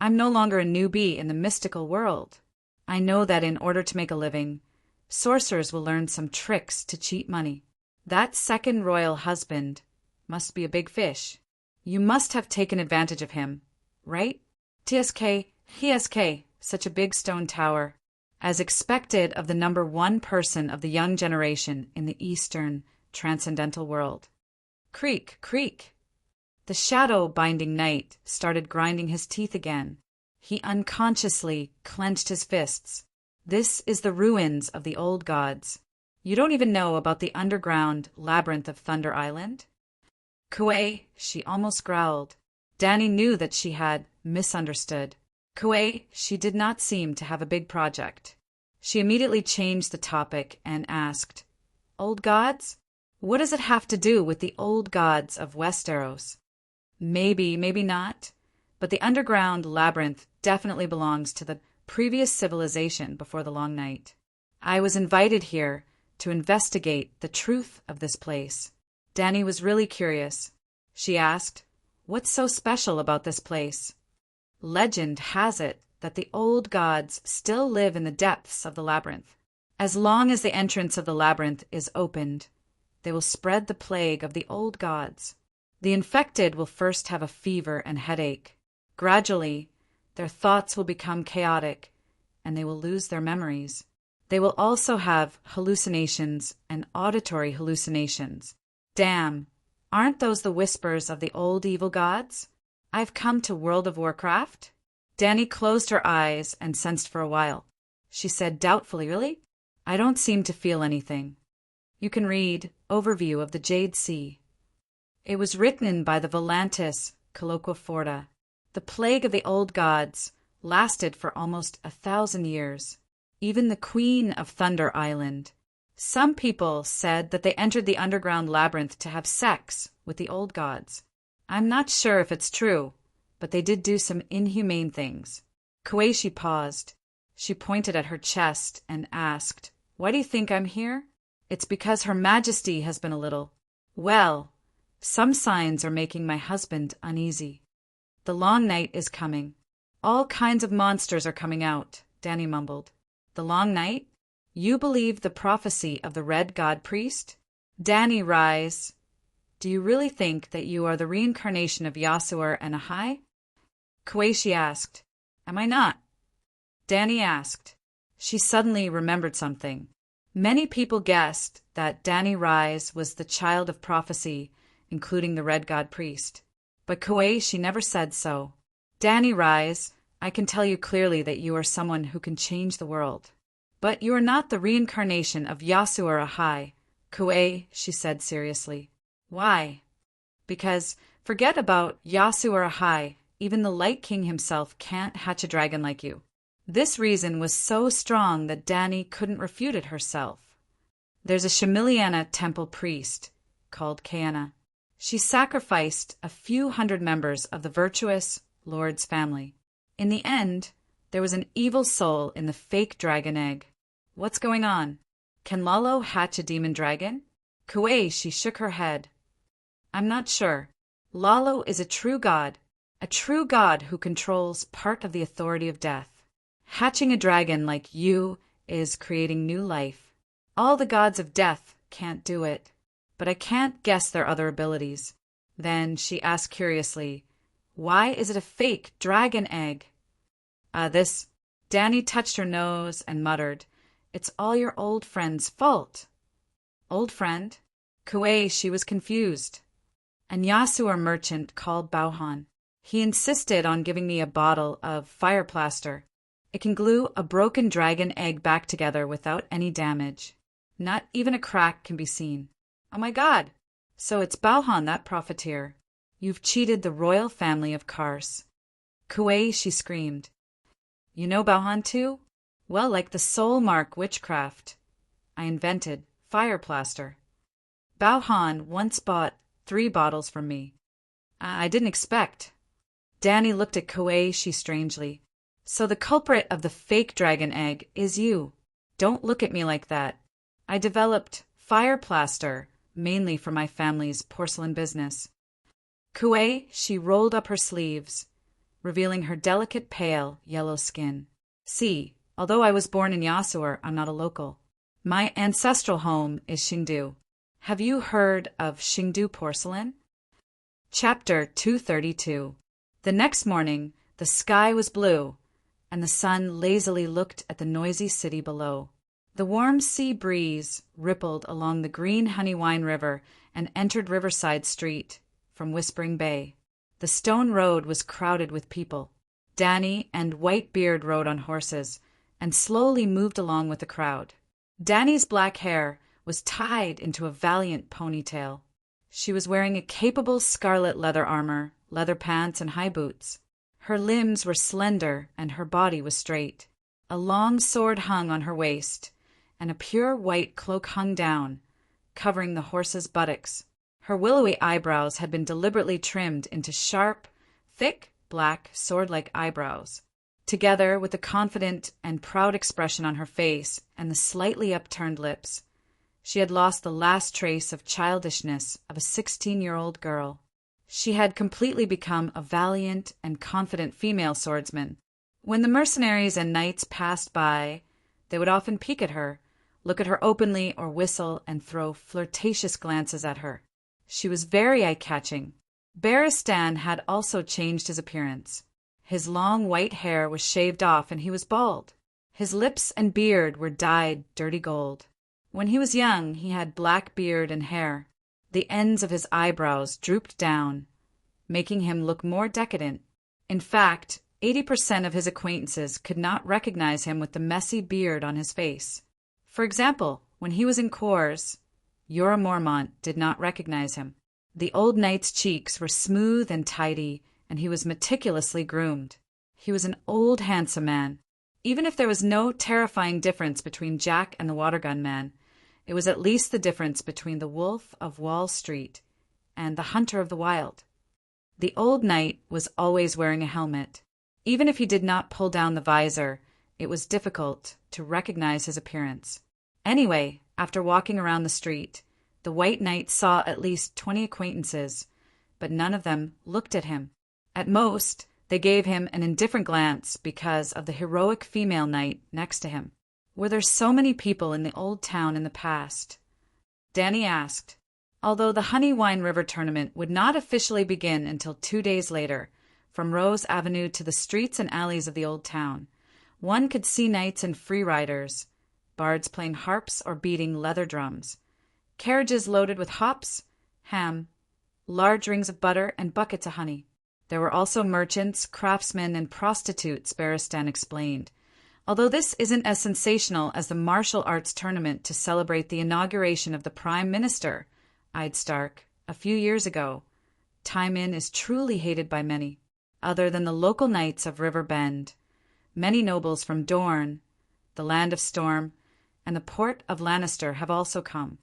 I'm no longer a newbie in the mystical world. I know that in order to make a living, sorcerers will learn some tricks to cheat money. That second royal husband must be a big fish. You must have taken advantage of him, right? TSK, such a big stone tower, as expected of the number one person of the young generation in the Eastern transcendental world. Creak, creak. The shadow-binding knight started grinding his teeth again. He unconsciously clenched his fists. This is the ruins of the old gods. You don't even know about the underground labyrinth of Thunder Island? Kuei, she almost growled. Danny knew that she had misunderstood. Kuei, she did not seem to have a big project. She immediately changed the topic and asked, Old gods? What does it have to do with the old gods of Westeros? Maybe, maybe not, but the underground labyrinth definitely belongs to the previous civilization before the Long Night. I was invited here to investigate the truth of this place. Danny was really curious. She asked, What's so special about this place? Legend has it that the old gods still live in the depths of the labyrinth. As long as the entrance of the labyrinth is opened, they will spread the plague of the old gods. The infected will first have a fever and headache. Gradually, their thoughts will become chaotic, and they will lose their memories. They will also have hallucinations and auditory hallucinations. Damn, aren't those the whispers of the old evil gods? I've come to World of Warcraft? Danny closed her eyes and sensed for a while. She said doubtfully, Really? I don't seem to feel anything. You can read Overview of the Jade Sea. It was written by the Volantis Colloquiforta. The plague of the old gods lasted for almost 1,000 years. Even the Queen of Thunder Island. Some people said that they entered the underground labyrinth to have sex with the old gods. I'm not sure if it's true, but they did do some inhumane things. Kueishi paused. She pointed at her chest and asked, Why do you think I'm here? It's because Her Majesty has been a little. Well, some signs are making my husband uneasy. The long night is coming. All kinds of monsters are coming out, Danny mumbled. The long night? You believe the prophecy of the Red God Priest? Danny, rise. Do you really think that you are the reincarnation of Yasuo and Ahai? Kueishi asked, Am I not?" Danny asked. She suddenly remembered something. Many people guessed that Danny Rise was the child of prophecy, including the Red God Priest. But Kuei, she never said so. "Danny Rise, I can tell you clearly that you are someone who can change the world. But you are not the reincarnation of Yasuo Ahai, Kuei," she said seriously. "Why?" "Because, forget about Yasuo Ahai, even the Light King himself can't hatch a dragon like you." This reason was so strong that Danny couldn't refute it herself. "There's a Shamiliana temple priest called Kaena. She sacrificed a few hundred members of the virtuous Lord's family. In the end, there was an evil soul in the fake dragon egg. What's going on? Can Lalo hatch a demon dragon?" Kuei, she shook her head. "I'm not sure. Lalo is a true god who controls part of the authority of death. Hatching a dragon like you is creating new life. All the gods of death can't do it, but I can't guess their other abilities." Then she asked curiously, "Why is it a fake dragon egg?" Danny touched her nose and muttered, "It's all your old friend's fault." "Old friend?" Kuei, she was confused. "An Yasuo merchant called Bauhan. He insisted on giving me a bottle of fire plaster. It can glue a broken dragon egg back together without any damage. Not even a crack can be seen." "Oh my God! So it's Bauhan, that profiteer. You've cheated the royal family of Kars." Kuei, she screamed. "You know Bauhan too? Well, like the soul mark witchcraft. I invented fire plaster. Bauhan once bought 3 bottles from me. I didn't expect." Danny looked at Kuei, she strangely. "So the culprit of the fake dragon egg is you. Don't look at me like that. I developed fire plaster mainly for my family's porcelain business." Kuei, she rolled up her sleeves, revealing her delicate pale yellow skin. "See, although I was born in Yasuo, I'm not a local. My ancestral home is Xingdu. Have you heard of Xingdu porcelain?" Chapter 232. The next morning, the sky was blue, and the sun lazily looked at the noisy city below. The warm sea breeze rippled along the green Honeywine River and entered Riverside Street from Whispering Bay. The stone road was crowded with people. Danny and Whitebeard rode on horses and slowly moved along with the crowd. Danny's black hair was tied into a valiant ponytail. She was wearing a capable scarlet leather armor, leather pants, and high boots. Her limbs were slender and her body was straight. A long sword hung on her waist, and a pure white cloak hung down, covering the horse's buttocks. Her willowy eyebrows had been deliberately trimmed into sharp, thick, black, sword-like eyebrows. Together with the confident and proud expression on her face and the slightly upturned lips, she had lost the last trace of childishness of a 16-year-old girl. She had completely become a valiant and confident female swordsman. When the mercenaries and knights passed by, they would often peek at her, look at her openly, or whistle and throw flirtatious glances at her. She was very eye-catching. Barristan had also changed his appearance. His long white hair was shaved off and he was bald. His lips and beard were dyed dirty gold. When he was young, he had black beard and hair. The ends of his eyebrows drooped down, making him look more decadent. In fact, 80% of his acquaintances could not recognize him with the messy beard on his face. For example, when he was in Kors, Yora Mormont did not recognize him. The old knight's cheeks were smooth and tidy, and he was meticulously groomed. He was an old, handsome man. Even if there was no terrifying difference between Jack and the Watergun Man, it was at least the difference between the Wolf of Wall Street and the Hunter of the Wild. The old knight was always wearing a helmet. Even if he did not pull down the visor, it was difficult to recognize his appearance. Anyway, after walking around the street, the White Knight saw at least 20 acquaintances, but none of them looked at him. At most, they gave him an indifferent glance because of the heroic female knight next to him. Were there so many people in the old town in the past? Danny asked. Although the Honeywine River tournament would not officially begin until 2 days later, from Rose Avenue to the streets and alleys of the old town. One could see knights and free riders, bards playing harps or beating leather drums, carriages loaded with hops, ham, large rings of butter, and buckets of honey. There were also merchants, craftsmen, and prostitutes, Barristan explained. Although this isn't as sensational as the martial arts tournament to celebrate the inauguration of the Prime Minister, eyed Stark, a few years ago, Time Inn is truly hated by many, other than the local knights of River Bend. Many nobles from Dorne, the Land of Storm, and the port of Lannister have also come.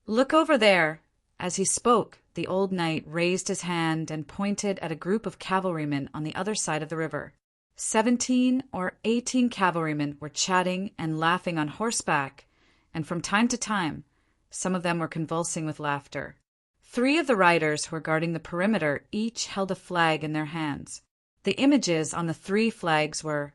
Look over there! As he spoke, the old knight raised his hand and pointed at a group of cavalrymen on the other side of the river. 17 or 18 cavalrymen were chatting and laughing on horseback, and from time to time, some of them were convulsing with laughter. 3 of the riders who were guarding the perimeter each held a flag in their hands. The images on the 3 flags were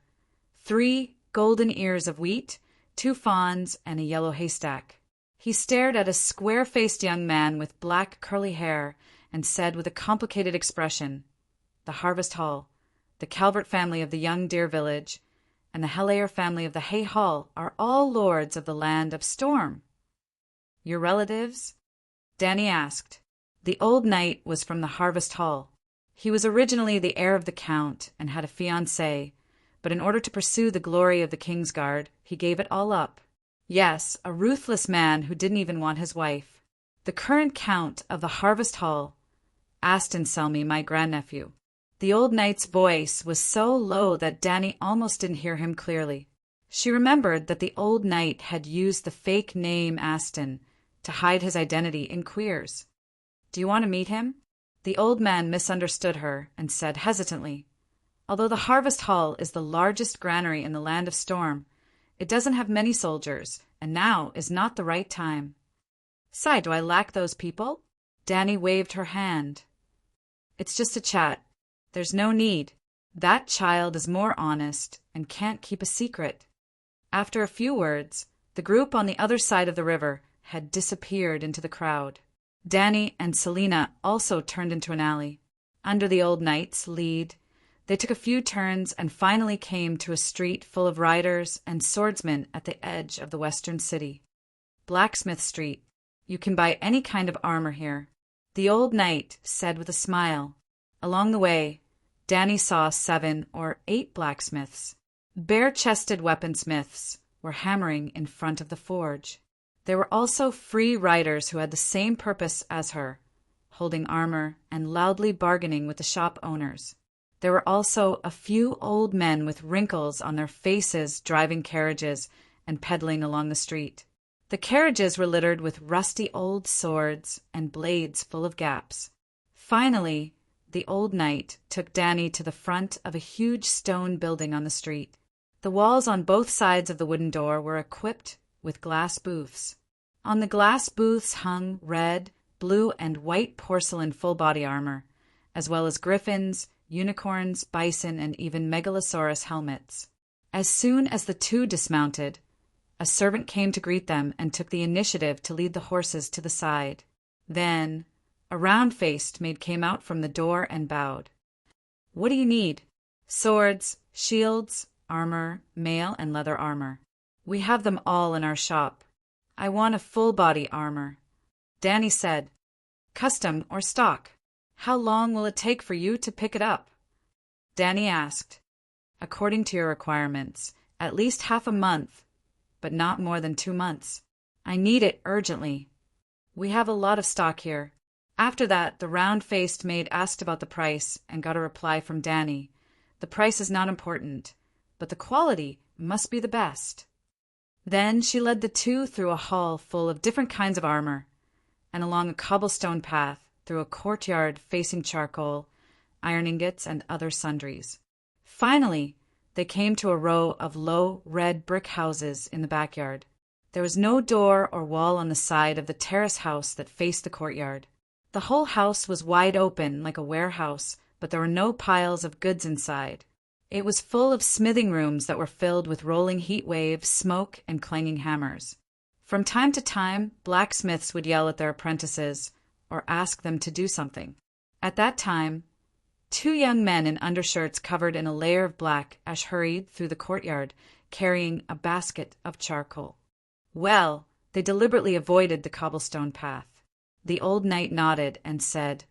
3 golden ears of wheat, 2 fawns, and a yellow haystack. He stared at a square-faced young man with black curly hair and said with a complicated expression, "The Harvest Hall, the Calvert family of the Young Deer Village, and the Hellayer family of the Hay Hall are all lords of the Land of Storm." "Your relatives?" Dany asked. The old knight was from the Harvest Hall. He was originally the heir of the Count and had a fiancée, but in order to pursue the glory of the Kingsguard, he gave it all up. Yes, a ruthless man who didn't even want his wife. The current Count of the Harvest Hall, Aston Selmy, my grandnephew. The old knight's voice was so low that Dany almost didn't hear him clearly. She remembered that the old knight had used the fake name Aston to hide his identity in Queers. "Do you want to meet him?" The old man misunderstood her and said hesitantly, "Although the Harvest Hall is the largest granary in the Land of Storm, it doesn't have many soldiers, and now is not the right time." "Sigh, do I lack those people?" Dany waved her hand. "It's just a chat. There's no need. That child is more honest and can't keep a secret." After a few words, the group on the other side of the river had disappeared into the crowd. Dany and Selena also turned into an alley. Under the old knight's lead, they took a few turns and finally came to a street full of riders and swordsmen at the edge of the western city. Blacksmith Street. You can buy any kind of armor here, the old knight said with a smile. Along the way, Dany saw 7 or 8 blacksmiths. Bare-chested weaponsmiths were hammering in front of the forge. There were also free riders who had the same purpose as her, holding armor and loudly bargaining with the shop owners. There were also a few old men with wrinkles on their faces driving carriages and peddling along the street. The carriages were littered with rusty old swords and blades full of gaps. Finally, the old knight took Dany to the front of a huge stone building on the street. The walls on both sides of the wooden door were equipped with glass booths. On the glass booths hung red, blue, and white porcelain full-body armor, as well as griffins, unicorns, bison, and even megalosaurus helmets. As soon as the 2 dismounted, a servant came to greet them and took the initiative to lead the horses to the side. Then, a round-faced maid came out from the door and bowed. "What do you need?" "Swords, shields, armor, mail, and leather armor. We have them all in our shop. I want a full-body armor." Dany said, "Custom or stock? How long will it take for you to pick it up?" Dany asked, "According to your requirements, at least half a month, but not more than 2 months. I need it urgently. We have a lot of stock here." After that, the round-faced maid asked about the price and got a reply from Dany. The price is not important, but the quality must be the best. Then she led the 2 through a hall full of different kinds of armor, and along a cobblestone path through a courtyard facing charcoal, iron ingots, and other sundries. Finally, they came to a row of low red brick houses in the backyard. There was no door or wall on the side of the terrace house that faced the courtyard. The whole house was wide open like a warehouse, but there were no piles of goods inside. It was full of smithing rooms that were filled with rolling heat waves, smoke, and clanging hammers. From time to time, blacksmiths would yell at their apprentices or ask them to do something. At that time, Two young men in undershirts covered in a layer of black ash hurried through the courtyard, carrying a basket of charcoal. Well, they deliberately avoided the cobblestone path. The old knight nodded and said,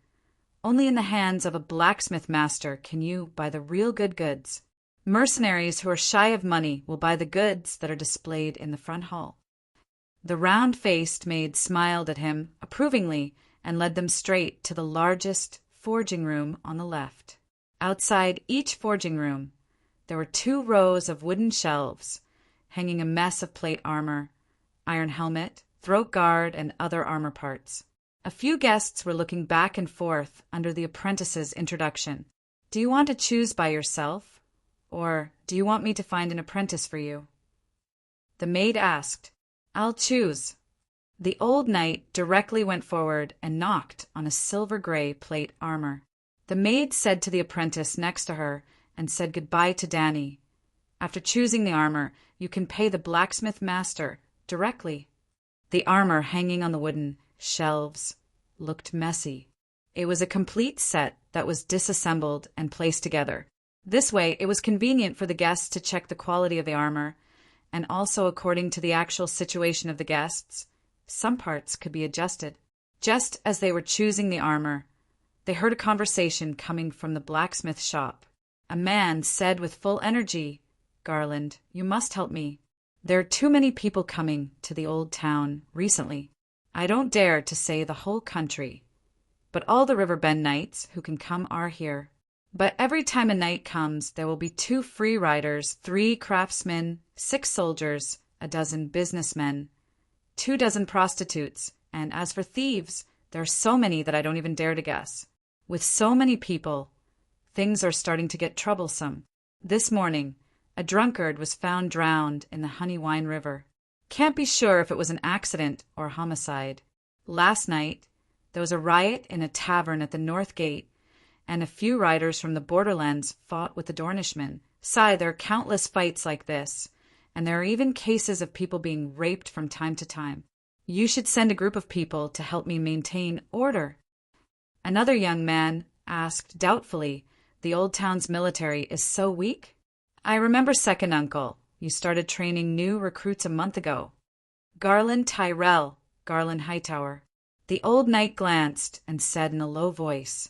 "Only in the hands of a blacksmith master can you buy the real good goods. Mercenaries who are shy of money will buy the goods that are displayed in the front hall." The round-faced maid smiled at him approvingly and led them straight to the largest forging room on the left. Outside each forging room, there were 2 rows of wooden shelves, hanging a mess of plate armor, iron helmet, throat guard, and other armor parts. A few guests were looking back and forth under the apprentice's introduction. "Do you want to choose by yourself, or do you want me to find an apprentice for you?" The maid asked. "I'll choose." The old knight directly went forward and knocked on a silver-gray plate armor. The maid said to the apprentice next to her and said goodbye to Danny. "After choosing the armor, you can pay the blacksmith master directly." The armor hanging on the wooden shelves looked messy. It was a complete set that was disassembled and placed together. This way, it was convenient for the guests to check the quality of the armor, and also according to the actual situation of the guests, some parts could be adjusted. Just as they were choosing the armor, they heard a conversation coming from the blacksmith shop. A man said with full energy, "Garland, you must help me. There are too many people coming to the old town recently. I don't dare to say the whole country, but all the Riverbend knights who can come are here. But every time a knight comes, there will be 2 free riders, 3 craftsmen, 6 soldiers, a dozen businessmen, 24 prostitutes, and as for thieves, there are so many that I don't even dare to guess. With so many people, things are starting to get troublesome. This morning, a drunkard was found drowned in the Honey Wine River. Can't be sure if it was an accident or homicide. Last night, there was a riot in a tavern at the North Gate, and a few riders from the borderlands fought with the Dornishmen. There are countless fights like this, and there are even cases of people being raped from time to time. You should send a group of people to help me maintain order." Another young man asked doubtfully, "The old town's military is so weak?" "I remember, second uncle. You started training new recruits a month ago." "Garland Tyrell, Garland Hightower." The old knight glanced and said in a low voice.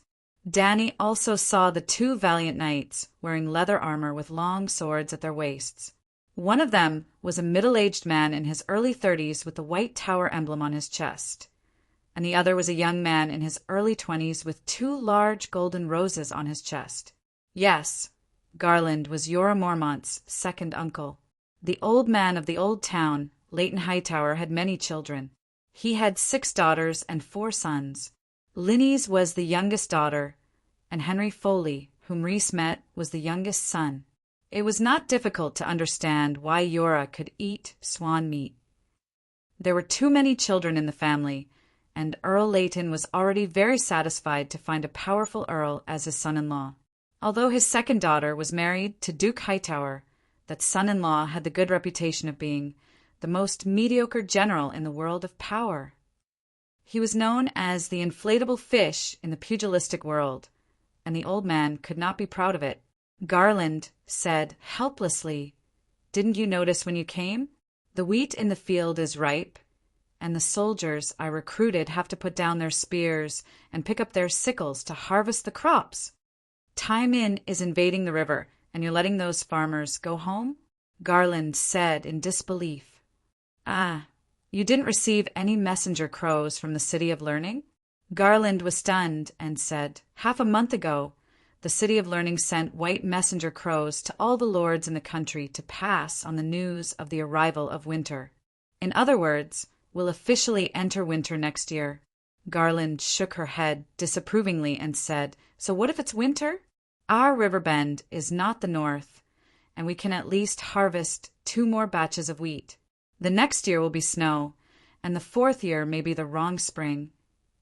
Danny also saw the 2 valiant knights wearing leather armor with long swords at their waists. One of them was a middle-aged man in his early 30s with the white tower emblem on his chest, and the other was a young man in his early 20s with 2 large golden roses on his chest. Yes, Garland was Jorah Mormont's second uncle. The old man of the old town, Leighton Hightower, had many children. He had 6 daughters and 4 sons. Linny's was the youngest daughter, and Henry Foley, whom Rhys met, was the youngest son. It was not difficult to understand why Jorah could eat swan meat. There were too many children in the family, and Earl Leighton was already very satisfied to find a powerful earl as his son-in-law. Although his second daughter was married to Duke Hightower, that son-in-law had the good reputation of being the most mediocre general in the world of power. He was known as the inflatable fish in the pugilistic world, and the old man could not be proud of it. Garland said helplessly, "Didn't you notice when you came? The wheat in the field is ripe, and the soldiers I recruited have to put down their spears and pick up their sickles to harvest the crops. Timon is invading the river, and you're letting those farmers go home?" Garland said in disbelief, "Ah, you didn't receive any messenger crows from the City of Learning?" Garland was stunned and said, "Half a month ago, the City of Learning sent white messenger crows to all the lords in the country to pass on the news of the arrival of winter. In other words, we'll officially enter winter next year." Garland shook her head disapprovingly and said, "So what if it's winter? Our Riverbend is not the north, and we can at least harvest 2 more batches of wheat. The next year will be snow, and the 4th year may be the wrong spring,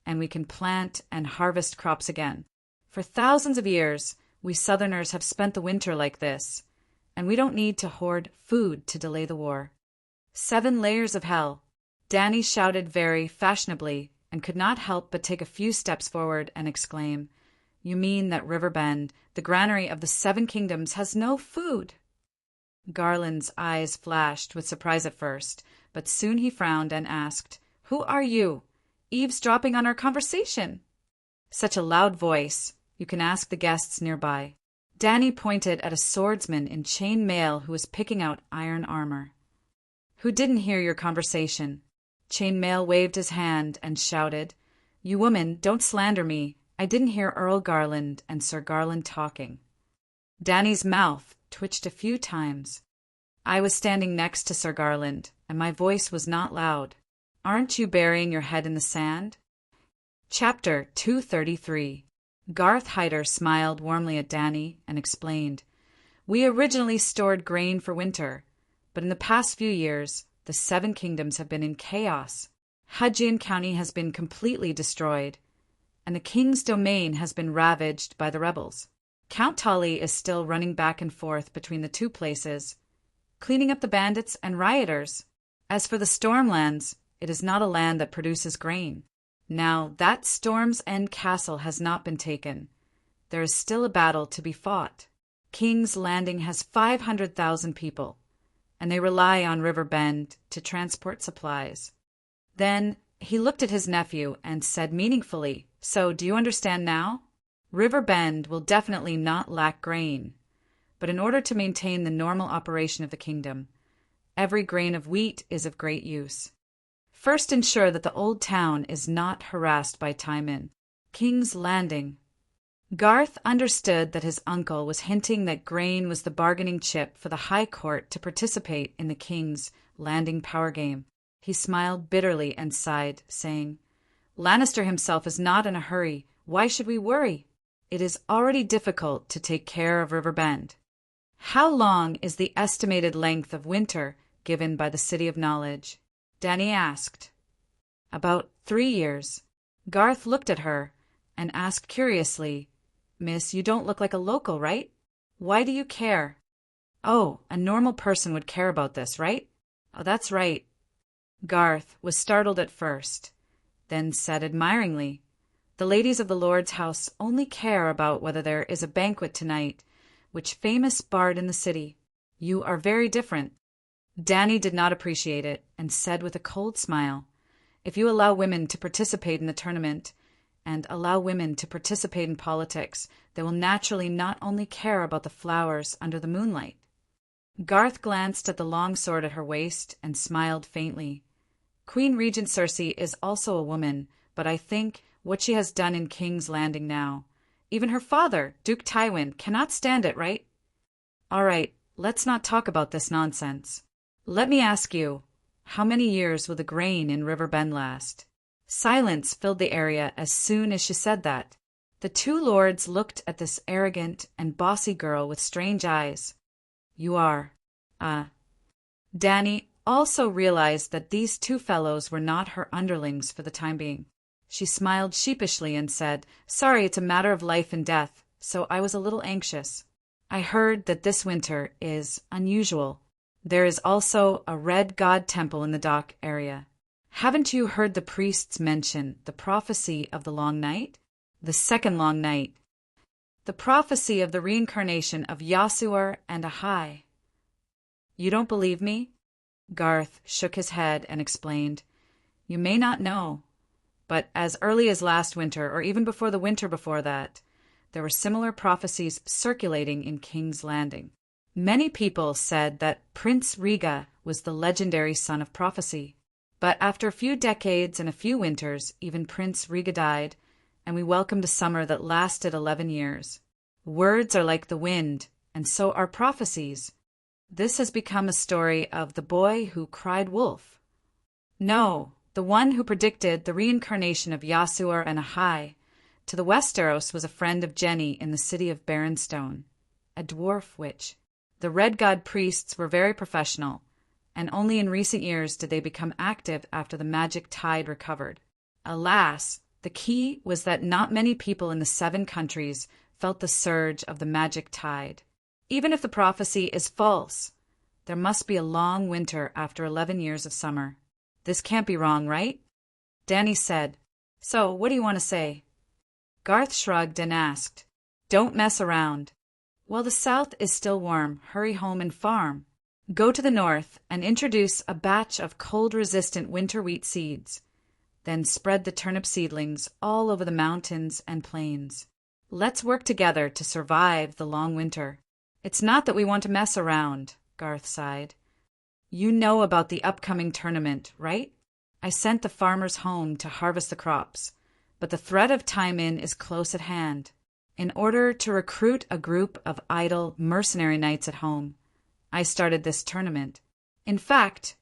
and we can plant and harvest crops again. For thousands of years, we Southerners have spent the winter like this, and we don't need to hoard food to delay the war." 7 layers of hell. Danny shouted very fashionably and could not help but take a few steps forward and exclaim, You mean that Riverbend, the granary of the 7 kingdoms, has no food? Garland's eyes flashed with surprise at first, but soon he frowned and asked, "Who are you? Eavesdropping on our conversation?" "Such a loud voice. You can ask the guests nearby." Danny pointed at a swordsman in chain mail who was picking out iron armor. "Who didn't hear your conversation?" Chain mail waved his hand and shouted, "You woman, don't slander me. I didn't hear Earl Garland and Sir Garland talking." Danny's mouth twitched a few times. "I was standing next to Sir Garland, and my voice was not loud. Aren't you burying your head in the sand?" Chapter 233. Garth Hyder smiled warmly at Danny and explained, "We originally stored grain for winter, but in the past few years, the 7 kingdoms have been in chaos. Hadjian County has been completely destroyed, and the king's domain has been ravaged by the rebels. Count Tully is still running back and forth between the 2 places, cleaning up the bandits and rioters. As for the Stormlands, it is not a land that produces grain. Now that Storm's End Castle has not been taken, there is still a battle to be fought. King's Landing has 500,000 people, and they rely on Riverbend to transport supplies." Then he looked at his nephew and said meaningfully, "So, do you understand now? Riverbend will definitely not lack grain, but in order to maintain the normal operation of the kingdom, every grain of wheat is of great use. First, ensure that the old town is not harassed by Timon. King's Landing." Garth understood that his uncle was hinting that grain was the bargaining chip for the High Court to participate in the King's Landing power game. He smiled bitterly and sighed, saying, "Lannister himself is not in a hurry. Why should we worry? It is already difficult to take care of Riverbend." "How long is the estimated length of winter given by the City of Knowledge?" Danny asked. "About 3 years." Garth looked at her and asked curiously, "Miss, you don't look like a local, right? Why do you care?" "Oh, a normal person would care about this, right?" "Oh, that's right." Garth was startled at first, then said admiringly, "The ladies of the Lord's house only care about whether there is a banquet tonight, which famous bard in the city. You are very different." Danny did not appreciate it and said with a cold smile, "If you allow women to participate in the tournament and allow women to participate in politics, they will naturally not only care about the flowers under the moonlight." Garth glanced at the long sword at her waist and smiled faintly. "Queen Regent Cersei is also a woman, but I think what she has done in King's Landing now, even her father, Duke Tywin, cannot stand it, right? All right, let's not talk about this nonsense. Let me ask you, how many years will the grain in Riverbend last?" Silence filled the area as soon as she said that. The 2 lords looked at this arrogant and bossy girl with strange eyes. "You are, Danny also realized that these 2 fellows were not her underlings for the time being. She smiled sheepishly and said, "Sorry, it's a matter of life and death, so I was a little anxious. I heard that this winter is unusual. There is also a Red God temple in the dock area. Haven't you heard the priests mention the prophecy of the long night? The second long night. The prophecy of the reincarnation of Yasuar and Ahai." "You don't believe me?" Garth shook his head and explained, "You may not know, but as early as last winter, or even before the winter before that, there were similar prophecies circulating in King's Landing. Many people said that Prince Riga was the legendary son of prophecy. But after a few decades and a few winters, even Prince Riga died, and we welcomed a summer that lasted 11 years. Words are like the wind, and so are prophecies. This has become a story of the boy who cried wolf. No, the one who predicted the reincarnation of Yasuar and Ahai to the Westeros was a friend of Jenny in the city of Barrenstone, a dwarf witch. The Red God priests were very professional, and only in recent years did they become active after the magic tide recovered. Alas, the key was that not many people in the 7 countries felt the surge of the magic tide. Even if the prophecy is false, there must be a long winter after 11 years of summer. This can't be wrong, right?" Danny said, "So, what do you want to say?" Garth shrugged and asked, "Don't mess around. While the south is still warm, hurry home and farm. Go to the north and introduce a batch of cold-resistant winter wheat seeds. Then spread the turnip seedlings all over the mountains and plains. Let's work together to survive the long winter." "It's not that we want to mess around," Garth sighed. "You know about the upcoming tournament, right? I sent the farmers home to harvest the crops, but the threat of time-in is close at hand. In order to recruit a group of idle, mercenary knights at home, I started this tournament. In fact,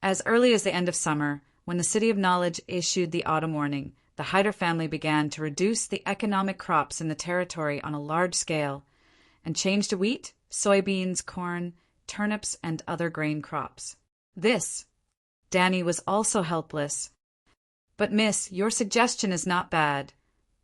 as early as the end of summer, when the City of Knowledge issued the autumn warning, the Hyder family began to reduce the economic crops in the territory on a large scale and change to wheat, soybeans, corn, turnips, and other grain crops. Danny was also helpless. "But miss, your suggestion is not bad,"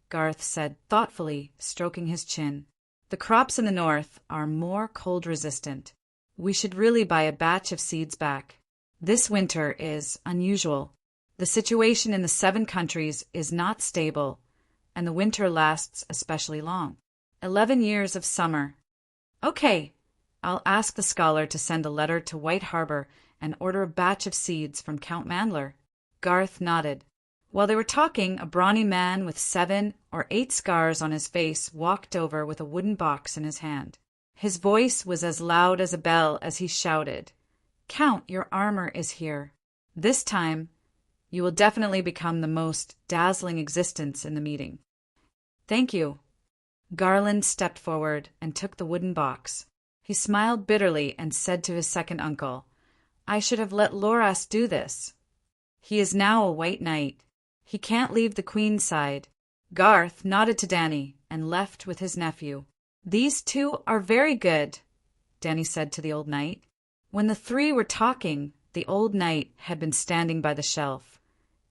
Garth said thoughtfully, stroking his chin. "The crops in the north are more cold-resistant. We should really buy a batch of seeds back. This winter is unusual. The situation in the 7 countries is not stable, and the winter lasts especially long. 11 years of summer. Okay, I'll ask the scholar to send a letter to White Harbor and order a batch of seeds from Count Mandler." Garth nodded. While they were talking, a brawny man with 7 or 8 scars on his face walked over with a wooden box in his hand. His voice was as loud as a bell as he shouted, "Count, your armor is here. This time, you will definitely become the most dazzling existence in the meeting." "Thank you." Garland stepped forward and took the wooden box. He smiled bitterly and said to his second uncle, "I should have let Loras do this. He is now a white knight. He can't leave the Queen's side." Garth nodded to Danny and left with his nephew. "These 2 are very good," Danny said to the old knight. When the 3 were talking, the old knight had been standing by the shelf,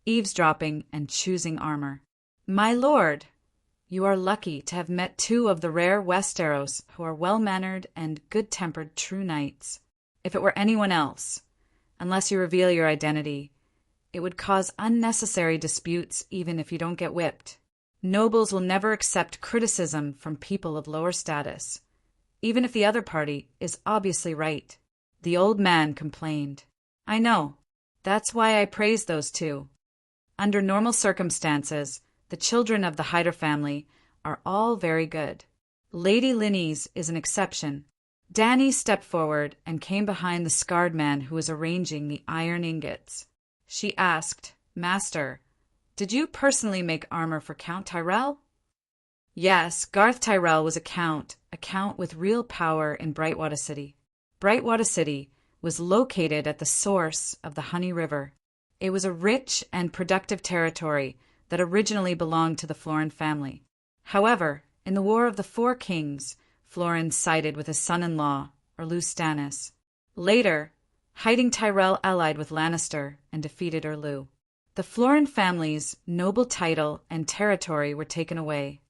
eavesdropping and choosing armor. "My lord, you are lucky to have met 2 of the rare Westeros who are well-mannered and good-tempered true knights. If it were anyone else, unless you reveal your identity, it would cause unnecessary disputes even if you don't get whipped. Nobles will never accept criticism from people of lower status, even if the other party is obviously right." The old man complained. "I know. That's why I praise those 2. Under normal circumstances, the children of the Hyder family are all very good. Lady Linney's is an exception." Danny stepped forward and came behind the scarred man who was arranging the iron ingots. She asked, "Master, did you personally make armor for Count Tyrell?" "Yes, Garth Tyrell was a count with real power in Brightwater City. Brightwater City was located at the source of the Honey River. It was a rich and productive territory that originally belonged to the Florin family. However, in the War of the 4 Kings, Florin sided with his son-in-law, Erlu Stannis. Later, Hiding Tyrell allied with Lannister and defeated Erlu. The Florin family's noble title and territory were taken away.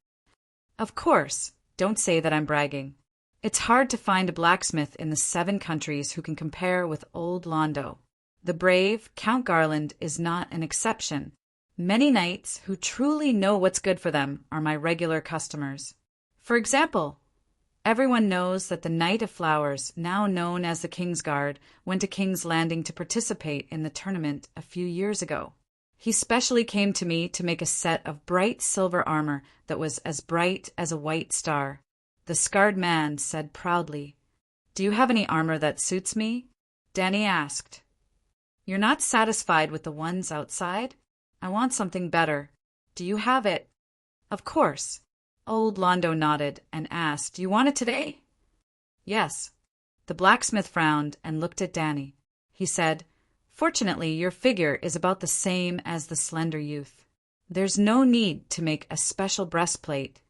Of course, don't say that I'm bragging. It's hard to find a blacksmith in the 7 countries who can compare with old Londo. The brave Count Garland is not an exception. Many knights who truly know what's good for them are my regular customers. For example, everyone knows that the Knight of Flowers, now known as the Kingsguard, went to King's Landing to participate in the tournament a few years ago. He specially came to me to make a set of bright silver armor that was as bright as a white star. The scarred man said proudly, "Do you have any armor that suits me?" Danny asked, "You're not satisfied with the ones outside? I want something better. Do you have it?" "Of course." Old Londo nodded and asked, "Do you want it today?" "Yes." The blacksmith frowned and looked at Danny. He said, "Fortunately, your figure is about the same as the slender youth. There's no need to make a special breastplate."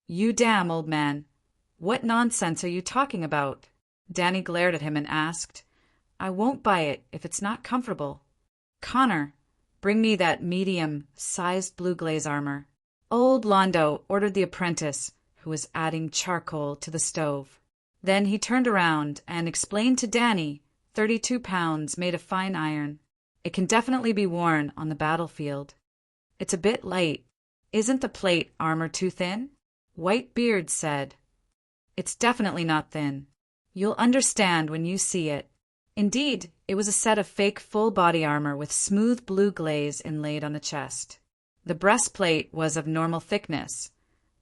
"You damn, old man. What nonsense are you talking about?" Danny glared at him and asked, "I won't buy it if it's not comfortable. Connor, bring me that medium-sized blue glaze armor." Old Londo ordered the apprentice, who was adding charcoal to the stove. Then he turned around and explained to Danny, 32 pounds made of fine iron. It can definitely be worn on the battlefield. It's a bit light. Isn't the plate armor too thin? Whitebeard said, It's definitely not thin. You'll understand when you see it. Indeed, it was a set of fake full-body armor with smooth blue glaze inlaid on the chest. The breastplate was of normal thickness,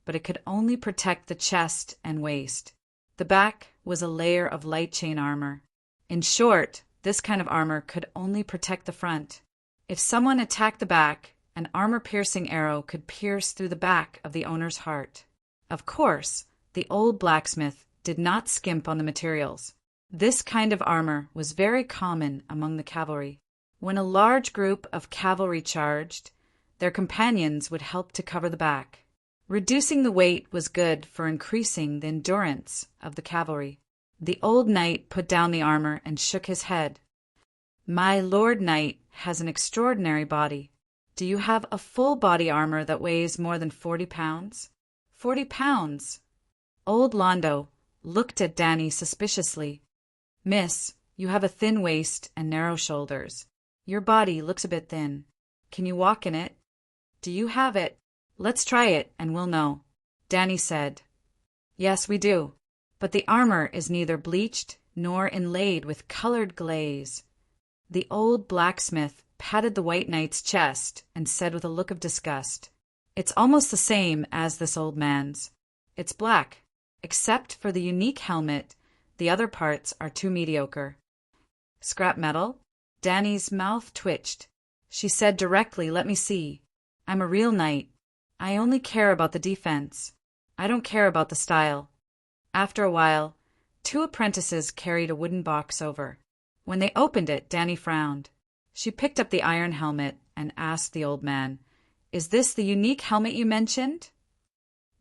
but it could only protect the chest and waist. The back was a layer of light chain armor. In short, this kind of armor could only protect the front. If someone attacked the back, an armor-piercing arrow could pierce through the back of the owner's heart. Of course, the old blacksmith did not skimp on the materials. This kind of armor was very common among the cavalry. When a large group of cavalry charged, their companions would help to cover the back. Reducing the weight was good for increasing the endurance of the cavalry. The old knight put down the armor and shook his head. My lord knight has an extraordinary body. Do you have a full body armor that weighs more than 40 pounds? 40 pounds. Old Londo looked at Danny suspiciously. Miss, you have a thin waist and narrow shoulders. Your body looks a bit thin. Can you walk in it? Do you have it? Let's try it and we'll know. Danny said, Yes, we do. But the armor is neither bleached nor inlaid with colored glaze. The old blacksmith patted the white knight's chest and said with a look of disgust, It's almost the same as this old man's. It's black, except for the unique helmet. The other parts are too mediocre. Scrap metal? Danny's mouth twitched. She said directly, Let me see. I'm a real knight. I only care about the defense. I don't care about the style. After a while, 2 apprentices carried a wooden box over. When they opened it, Danny frowned. She picked up the iron helmet and asked the old man, Is this the unique helmet you mentioned?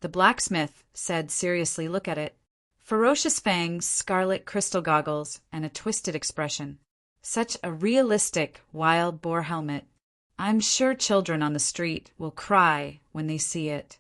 The blacksmith said seriously, Look at it. Ferocious fangs, scarlet crystal goggles, and a twisted expression. Such a realistic wild boar helmet. I'm sure children on the street will cry when they see it.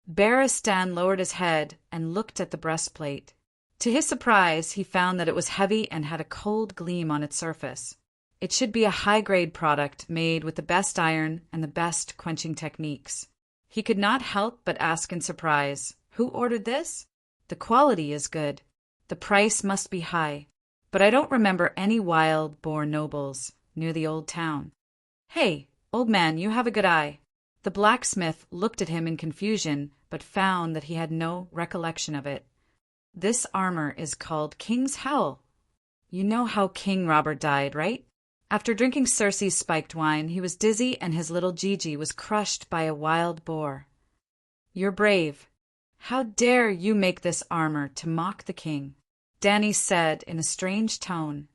Barristan lowered his head and looked at the breastplate. To his surprise, he found that it was heavy and had a cold gleam on its surface. It should be a high-grade product made with the best iron and the best quenching techniques. He could not help but ask in surprise, Who ordered this? The quality is good. The price must be high. But I don't remember any wild boar nobles near the old town. Hey, old man, you have a good eye. The blacksmith looked at him in confusion, but found that he had no recollection of it. This armor is called King's Howl. You know how King Robert died, right? After drinking Cersei's spiked wine, he was dizzy and his little Gigi was crushed by a wild boar. You're brave. How dare you make this armor to mock the king? Danny said in a strange tone.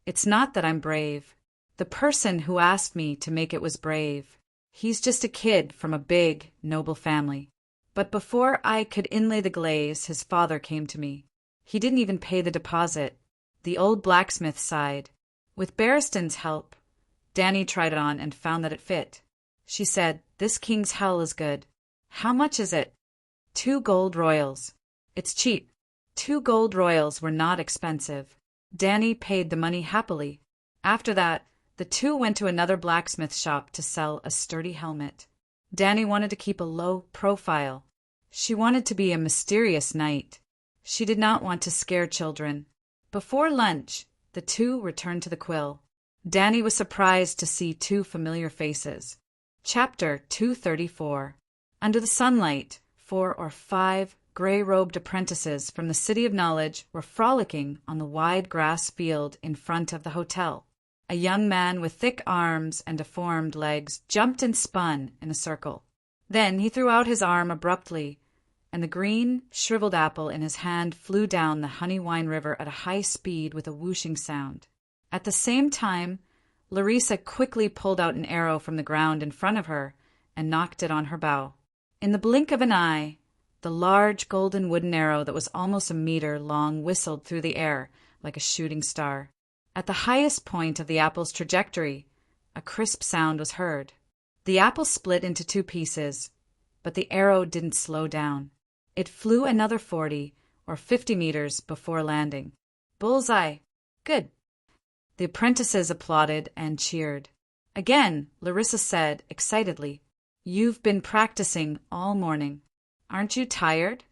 It's not that I'm brave. The person who asked me to make it was brave. He's just a kid from a big, noble family. But before I could inlay the glaze, his father came to me. He didn't even pay the deposit. The old blacksmith sighed. With Barristan's help, Danny tried it on and found that it fit. She said, This King's Howl is good. How much is it? 2 gold royals. It's cheap. 2 gold royals were not expensive. Danny paid the money happily. After that, the 2 went to another blacksmith shop to sell a sturdy helmet. Danny wanted to keep a low profile. She wanted to be a mysterious knight. She did not want to scare children. Before lunch, the 2 returned to the quill. Danny was surprised to see 2 familiar faces. Chapter 234. Under the sunlight, 4 or 5 gray-robed apprentices from the City of Knowledge were frolicking on the wide grass field in front of the hotel. A young man with thick arms and deformed legs jumped and spun in a circle. Then he threw out his arm abruptly, and the green, shriveled apple in his hand flew down the honey wine river at a high speed with a whooshing sound. At the same time, Larissa quickly pulled out an arrow from the ground in front of her and knocked it on her bow. In the blink of an eye, the large golden wooden arrow that was almost a meter long whistled through the air like a shooting star. At the highest point of the apple's trajectory, a crisp sound was heard. The apple split into 2 pieces, but the arrow didn't slow down. It flew another 40 or 50 meters before landing. Bullseye! Good! The apprentices applauded and cheered. Again, Larissa said, excitedly, You've been practicing all morning. Aren't you tired?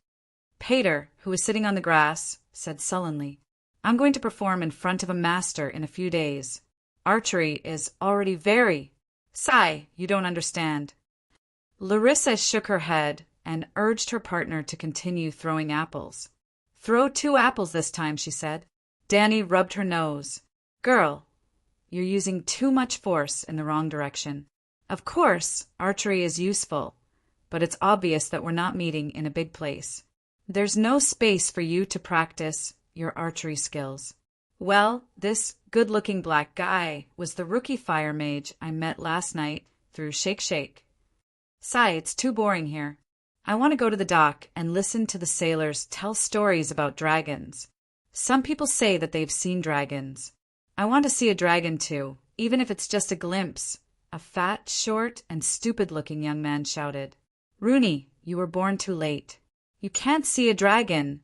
Pater, who was sitting on the grass, said sullenly, I'm going to perform in front of a master in a few days. Archery is already very— Sigh, you don't understand. Larissa shook her head and urged her partner to continue throwing apples. Throw 2 apples this time, she said. Danny rubbed her nose. Girl, you're using too much force in the wrong direction. Of course, archery is useful, but it's obvious that we're not meeting in a big place. There's no space for you to practice your archery skills. Well, this good-looking black guy was the rookie fire mage I met last night through Shake Shake. Sigh, it's too boring here. I want to go to the dock and listen to the sailors tell stories about dragons. Some people say that they've seen dragons. I want to see a dragon too, even if it's just a glimpse. A fat, short, and stupid-looking young man shouted. Rooney, you were born too late. You can't see a dragon,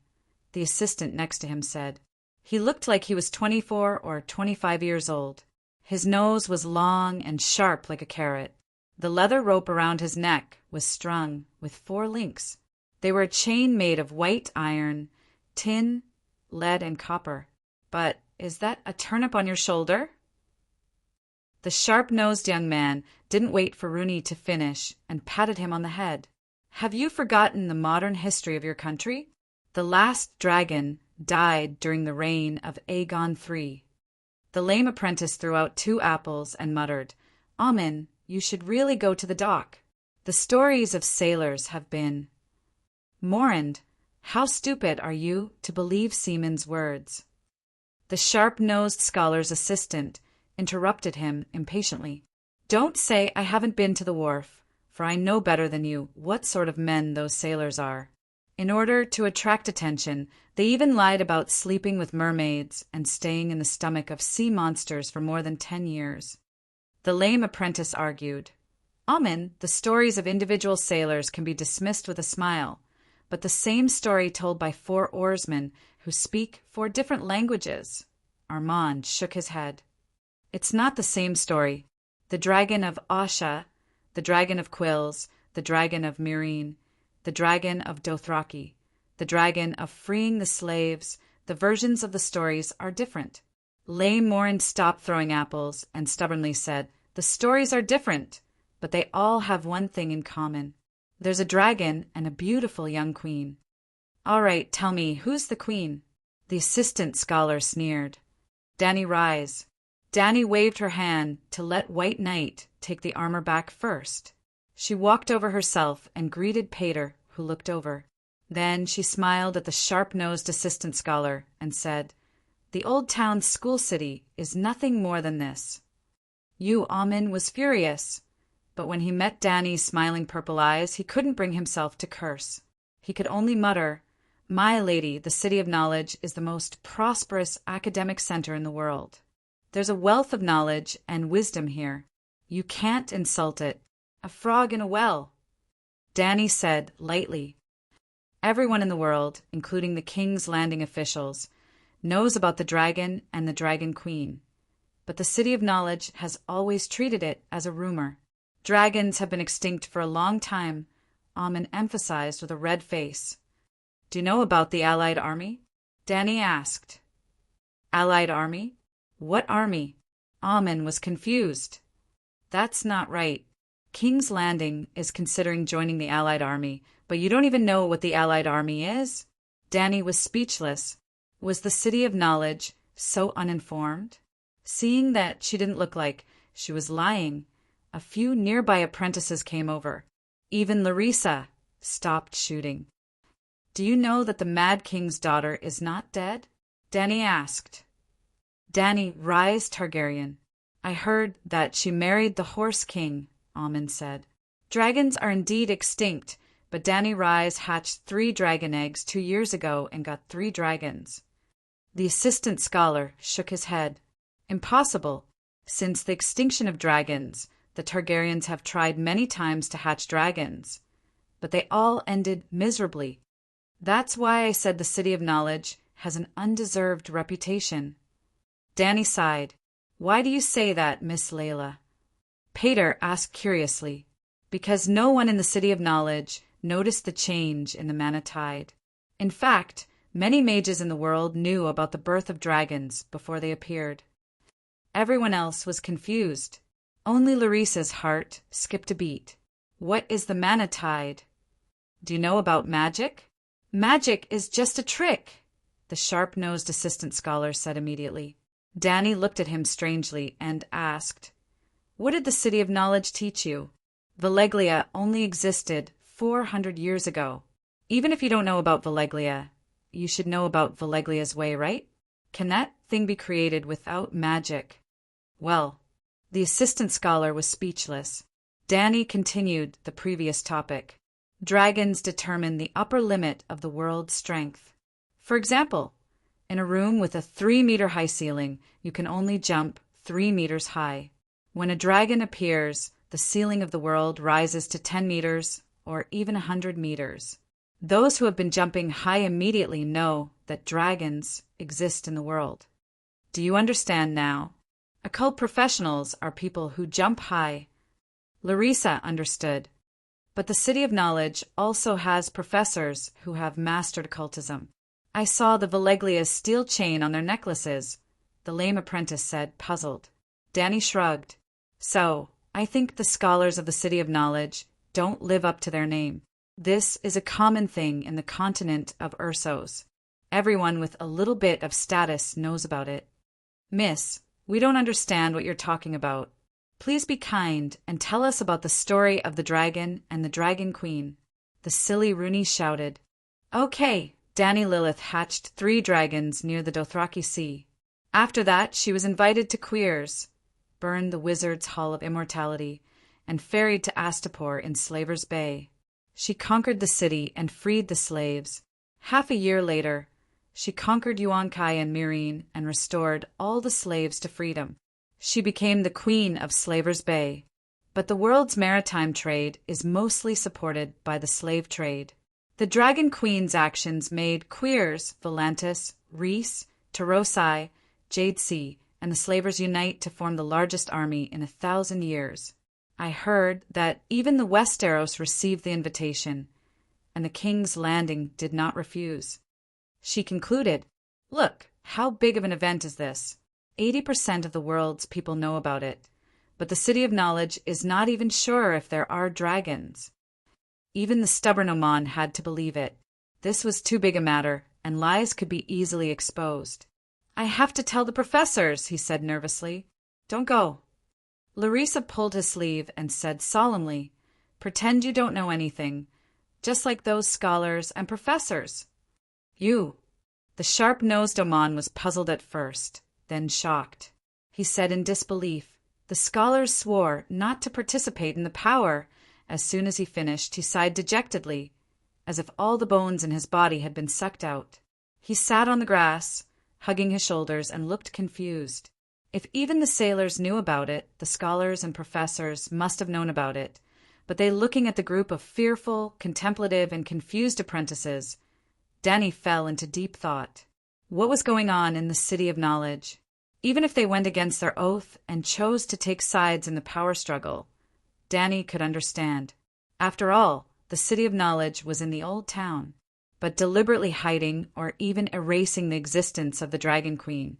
the assistant next to him said. He looked like he was 24 or 25 years old. His nose was long and sharp like a carrot. The leather rope around his neck was strung with 4 links. They were a chain made of white iron, tin, lead, and copper. But is that a turnip on your shoulder? The sharp-nosed young man didn't wait for Rooney to finish and patted him on the head. Have you forgotten the modern history of your country? The last dragon died during the reign of Aegon III. The lame apprentice threw out 2 apples and muttered, Amen, you should really go to the dock. The stories of sailors have been— Morand, how stupid are you to believe seamen's words? The sharp-nosed scholar's assistant interrupted him impatiently. Don't say I haven't been to the wharf, for I know better than you what sort of men those sailors are. In order to attract attention, they even lied about sleeping with mermaids and staying in the stomach of sea monsters for more than 10 years. The lame apprentice argued, Amen, the stories of individual sailors can be dismissed with a smile, but the same story told by 4 oarsmen who speak 4 different languages. Armand shook his head. It's not the same story. The dragon of Asha, the dragon of Quills, the dragon of Myrine, the dragon of Dothraki, the dragon of freeing the slaves, the versions of the stories are different. Lame Morand stopped throwing apples and stubbornly said, The stories are different, but they all have one thing in common. There's a dragon and a beautiful young queen. All right, tell me, who's the queen? The assistant scholar sneered. Danny Rise. Danny waved her hand to let White Knight take the armor back first. She walked over herself and greeted Pater, who looked over. Then she smiled at the sharp-nosed assistant scholar and said, The old town school city is nothing more than this. Amen was furious, but when he met Danny's smiling purple eyes, he couldn't bring himself to curse. He could only mutter, My lady, the city of knowledge is the most prosperous academic center in the world. There's a wealth of knowledge and wisdom here. You can't insult it. A frog in a well. Danny said lightly, Everyone in the world, including the King's Landing officials, knows about the dragon and the dragon queen. But the City of Knowledge has always treated it as a rumor. Dragons have been extinct for a long time, Amen emphasized with a red face. Do you know about the Allied army? Danny asked. Allied army? What army? Amen was confused. That's not right. King's Landing is considering joining the Allied army, but you don't even know what the Allied army is? Danny was speechless. Was the City of Knowledge so uninformed? Seeing that she didn't look like she was lying, a few nearby apprentices came over. Even Larissa stopped shooting. Do you know that the Mad King's daughter is not dead? Danny asked. Danny Rise Targaryen. I heard that she married the Horse King, Amen said. Dragons are indeed extinct, but Danny Rise hatched 3 dragon eggs 2 years ago and got 3 dragons. The assistant scholar shook his head. Impossible. Since the extinction of dragons, the Targaryens have tried many times to hatch dragons, but they all ended miserably. That's why I said the City of Knowledge has an undeserved reputation. Danny sighed. Why do you say that, Miss Layla? Pater asked curiously. because no one in the City of Knowledge noticed the change in the mana tide. In fact, many mages in the world knew about the birth of dragons before they appeared. Everyone else was confused. Only Larissa's heart skipped a beat. What is the mana tide? Do you know about magic? Magic is just a trick, the sharp-nosed assistant scholar said immediately. Danny looked at him strangely and asked, "What did the City of Knowledge teach you? Valeglia only existed 400 years ago. Even if you don't know about Valeglia, you should know about Valeglia's way, right? Can that thing be created without magic?" Well, the assistant scholar was speechless. Danny continued the previous topic. Dragons determine the upper limit of the world's strength. For example, in a room with a 3-meter-high ceiling, you can only jump 3 meters high. When a dragon appears, the ceiling of the world rises to 10 meters or even 100 meters. Those who have been jumping high immediately know that dragons exist in the world. Do you understand now? Occult professionals are people who jump high. Larissa understood. But the City of Knowledge also has professors who have mastered occultism. I saw the Valeglia's steel chain on their necklaces, the lame apprentice said, puzzled. Danny shrugged. So, I think the scholars of the City of Knowledge don't live up to their name. This is a common thing in the continent of Ursos. Everyone with a little bit of status knows about it. Miss, we don't understand what you're talking about. Please be kind and tell us about the story of the dragon and the dragon queen. The silly Rooney shouted. Okay, Danny Lilith hatched 3 dragons near the Dothraki Sea. After that, she was invited to Queers, burned the wizard's Hall of Immortality, and ferried to Astapor in Slaver's Bay. She conquered the city and freed the slaves. Half a year later, she conquered Yuan-Kai and Myrene and restored all the slaves to freedom. She became the queen of Slaver's Bay. But the world's maritime trade is mostly supported by the slave trade. The Dragon Queen's actions made Queers, Volantis, Reese, Tarosai, Jadesea, and the slavers unite to form the largest army in 1,000 years. I heard that even the Westeros received the invitation, and the King's Landing did not refuse. She concluded, "Look, how big of an event is this? 80% of the world's people know about it, but the City of Knowledge is not even sure if there are dragons." Even the stubborn Oman had to believe it. This was too big a matter, and lies could be easily exposed. "I have to tell the professors," he said nervously. "Don't go." Larissa pulled his sleeve and said solemnly, "Pretend you don't know anything, just like those scholars and professors." "You." The sharp-nosed Oman was puzzled at first, then shocked. He said in disbelief, "The scholars swore not to participate in the power." As soon as he finished, he sighed dejectedly, as if all the bones in his body had been sucked out. He sat on the grass, hugging his shoulders, and looked confused. If even the sailors knew about it, the scholars and professors must have known about it. But they, looking at the group of fearful, contemplative, and confused apprentices, Danny fell into deep thought. What was going on in the City of Knowledge? Even if they went against their oath and chose to take sides in the power struggle, Danny could understand. After all, the City of Knowledge was in the old town. But deliberately hiding or even erasing the existence of the Dragon Queen,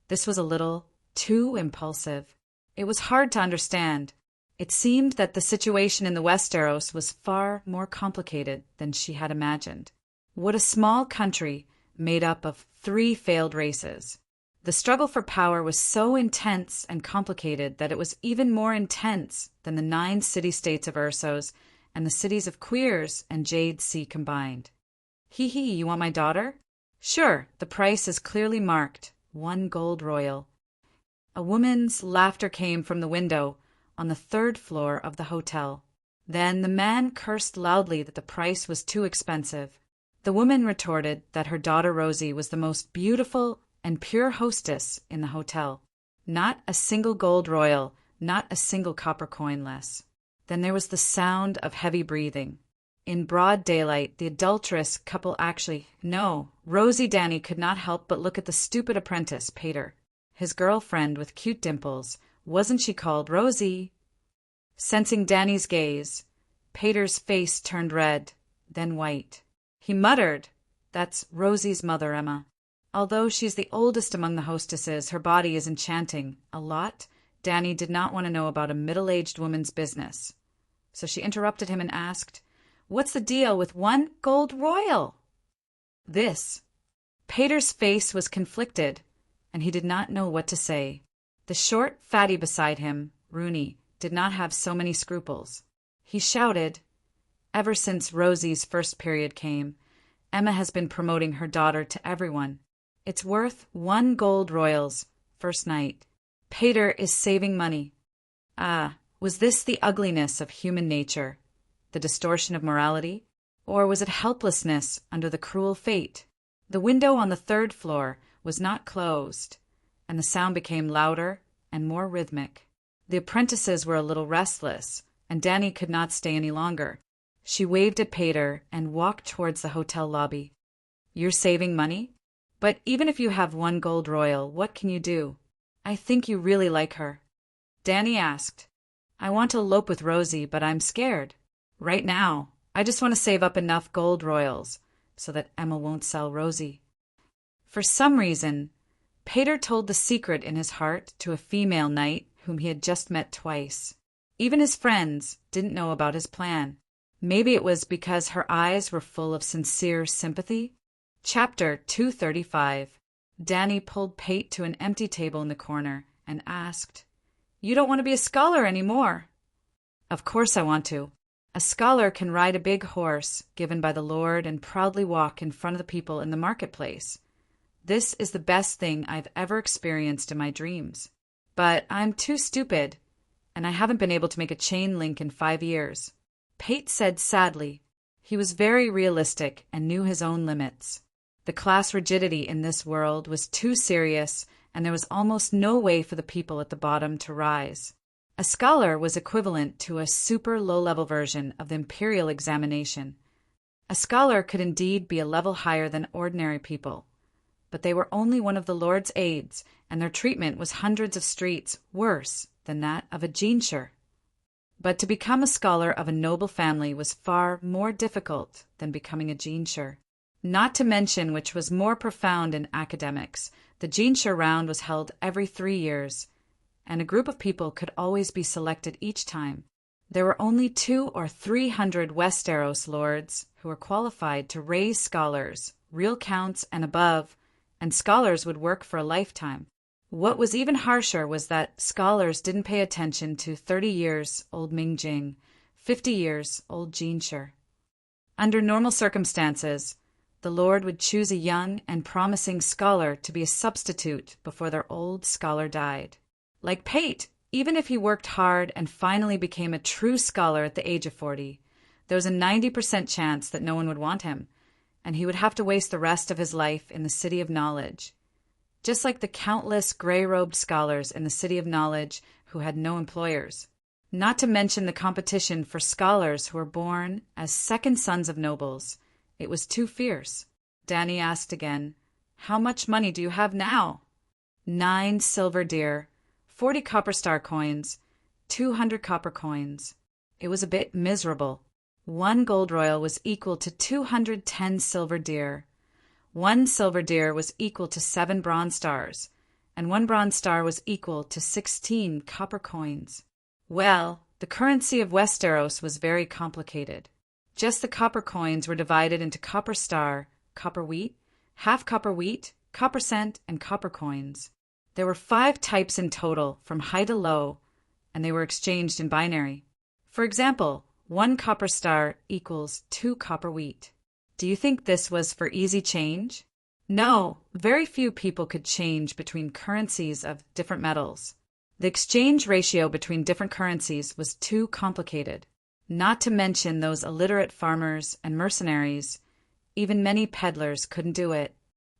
this was a little too impulsive. It was hard to understand. It seemed that the situation in the Westeros was far more complicated than she had imagined. What a small country made up of 3 failed races. The struggle for power was so intense and complicated that it was even more intense than the 9 city-states of Ursos and the cities of Queers and Jadesea combined. "Hee, you want my daughter?" "Sure, the price is clearly marked, 1 gold royal." A woman's laughter came from the window on the 3rd floor of the hotel. Then the man cursed loudly that the price was too expensive. The woman retorted that her daughter Rosie was the most beautiful and pure hostess in the hotel. Not a single gold royal, not a single copper coin less. Then there was the sound of heavy breathing. In broad daylight, the adulterous couple No, Rosie Danny could not help but look at the stupid apprentice, Pater. His girlfriend with cute dimples. Wasn't she called Rosie? Sensing Danny's gaze, Pater's face turned red, then white. He muttered, "That's Rosie's mother, Emma. Although she's the oldest among the hostesses, her body is enchanting. A lot." Danny did not want to know about a middle-aged woman's business. So she interrupted him and asked, "What's the deal with 1 gold royal?" This. Pater's face was conflicted, and he did not know what to say. The short fatty beside him, Rooney, did not have so many scruples. He shouted, "Ever since Rosie's first period came, Emma has been promoting her daughter to everyone. It's worth 1 gold royals, first night. Pater is saving money." Ah, was this the ugliness of human nature, the distortion of morality, or was it helplessness under the cruel fate? The window on the 3rd floor was not closed, and the sound became louder and more rhythmic. The apprentices were a little restless, and Danny could not stay any longer. She waved at Pater and walked towards the hotel lobby. "You're saving money? But even if you have 1 gold royal, what can you do? I think you really like her." Danny asked, "I want to elope with Rosie, but I'm scared. Right now, I just want to save up enough gold royals so that Emma won't sell Rosie." For some reason, Pater told the secret in his heart to a female knight whom he had just met twice. Even his friends didn't know about his plan. Maybe it was because her eyes were full of sincere sympathy. Chapter 235. Danny pulled Pate to an empty table in the corner and asked, "You don't want to be a scholar anymore?" "Of course I want to. A scholar can ride a big horse given by the Lord and proudly walk in front of the people in the marketplace. This is the best thing I've ever experienced in my dreams. But I'm too stupid, and I haven't been able to make a chain link in 5 years." Pate said sadly. He was very realistic and knew his own limits. The class rigidity in this world was too serious, and there was almost no way for the people at the bottom to rise. A scholar was equivalent to a super low-level version of the imperial examination. A scholar could indeed be a level higher than ordinary people, but they were only one of the Lord's aides, and their treatment was hundreds of streets worse than that of a gencher. But to become a scholar of a noble family was far more difficult than becoming a gencher. Not to mention, which was more profound in academics, the gencher round was held every 3 years, and a group of people could always be selected each time. There were only 200 or 300 Westeros lords who were qualified to raise scholars, real counts and above, and scholars would work for a lifetime. What was even harsher was that scholars didn't pay attention to 30 years old Mingjing, 50 years old gencher. Under normal circumstances, the Lord would choose a young and promising scholar to be a substitute before their old scholar died. Like Pate, even if he worked hard and finally became a true scholar at the age of 40, there was a 90% chance that no one would want him, and he would have to waste the rest of his life in the City of Knowledge. Just like the countless gray-robed scholars in the City of Knowledge who had no employers. Not to mention the competition for scholars who were born as second sons of nobles. It was too fierce. Danny asked again, "How much money do you have now?" 9 silver deer, 40 copper star coins, 200 copper coins. It was a bit miserable. 1 gold royal was equal to 210 silver deer. 1 silver deer was equal to 7 bronze stars, and 1 bronze star was equal to 16 copper coins. Well, the currency of Westeros was very complicated. Just the copper coins were divided into copper star, copper wheat, half copper wheat, copper cent, and copper coins. There were 5 types in total, from high to low, and they were exchanged in binary. For example, 1 copper star equals 2 copper wheat. Do you think this was for easy change? No, very few people could change between currencies of different metals. The exchange ratio between different currencies was too complicated. Not to mention those illiterate farmers and mercenaries. Even many peddlers couldn't do it.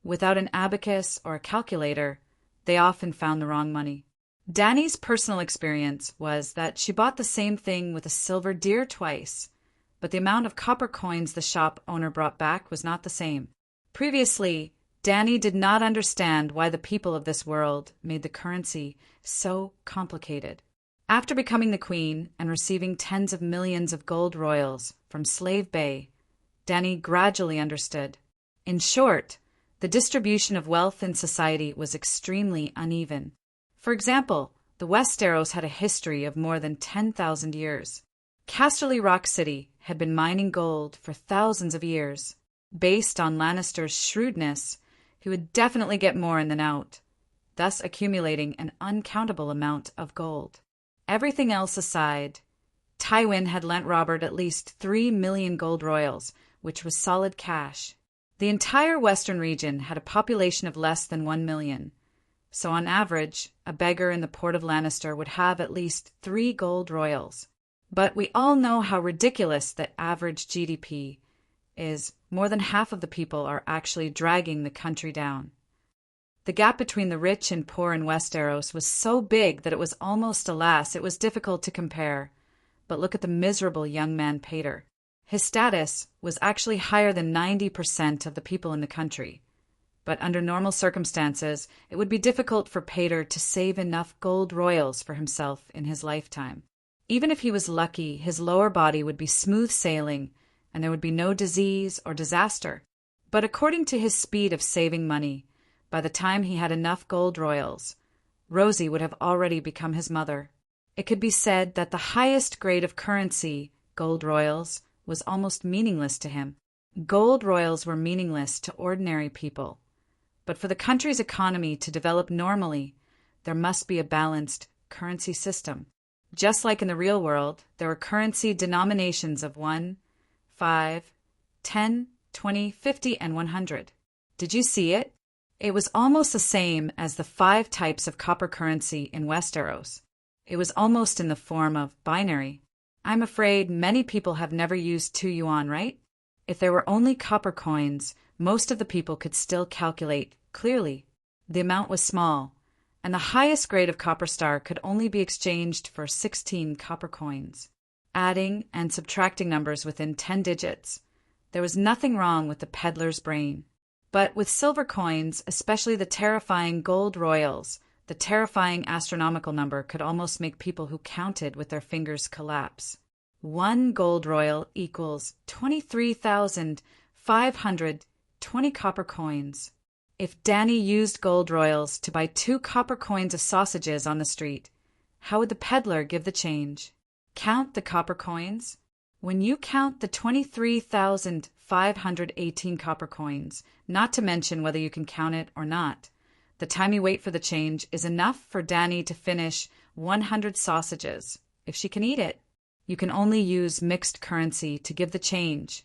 Without an abacus or a calculator, they often found the wrong money. Danny's personal experience was that she bought the same thing with a silver deer twice, but the amount of copper coins the shop owner brought back was not the same. Previously, Danny did not understand why the people of this world made the currency so complicated. After becoming the queen and receiving tens of millions of gold royals from Slave Bay, Dany gradually understood. In short, the distribution of wealth in society was extremely uneven. For example, the Westeros had a history of more than 10,000 years. Casterly Rock City had been mining gold for thousands of years. Based on Lannister's shrewdness, he would definitely get more in than out, thus accumulating an uncountable amount of gold. Everything else aside, Tywin had lent Robert at least 3 million gold royals, which was solid cash. The entire western region had a population of less than 1 million, so on average, a beggar in the port of Lannister would have at least 3 gold royals. But we all know how ridiculous that average GDP is. More than half of the people are actually dragging the country down. The gap between the rich and poor in Westeros was so big that it was almost, alas, it was difficult to compare. But look at the miserable young man Pater. His status was actually higher than 90% of the people in the country. But under normal circumstances, it would be difficult for Pater to save enough gold royals for himself in his lifetime. Even if he was lucky, his lower body would be smooth sailing, and there would be no disease or disaster. But according to his speed of saving money, by the time he had enough gold royals, Rosie would have already become his mother. It could be said that the highest grade of currency, gold royals, was almost meaningless to him. Gold royals were meaningless to ordinary people. But for the country's economy to develop normally, there must be a balanced currency system. Just like in the real world, there were currency denominations of 1, 5, 10, 20, 50, and 100. Did you see it? It was almost the same as the 5 types of copper currency in Westeros. It was almost in the form of binary. I'm afraid many people have never used 2 yuan, right? If there were only copper coins, most of the people could still calculate clearly. The amount was small, and the highest grade of copper star could only be exchanged for 16 copper coins. Adding and subtracting numbers within 10 digits. There was nothing wrong with the peddler's brain. But with silver coins, especially the terrifying gold royals, the terrifying astronomical number could almost make people who counted with their fingers collapse. 1 gold royal equals 23,520 copper coins. If Dany used gold royals to buy 2 copper coins of sausages on the street, how would the peddler give the change? Count the copper coins? When you count the 23,518 copper coins, not to mention whether you can count it or not, the time you wait for the change is enough for Dany to finish 100 sausages, if she can eat it. You can only use mixed currency to give the change,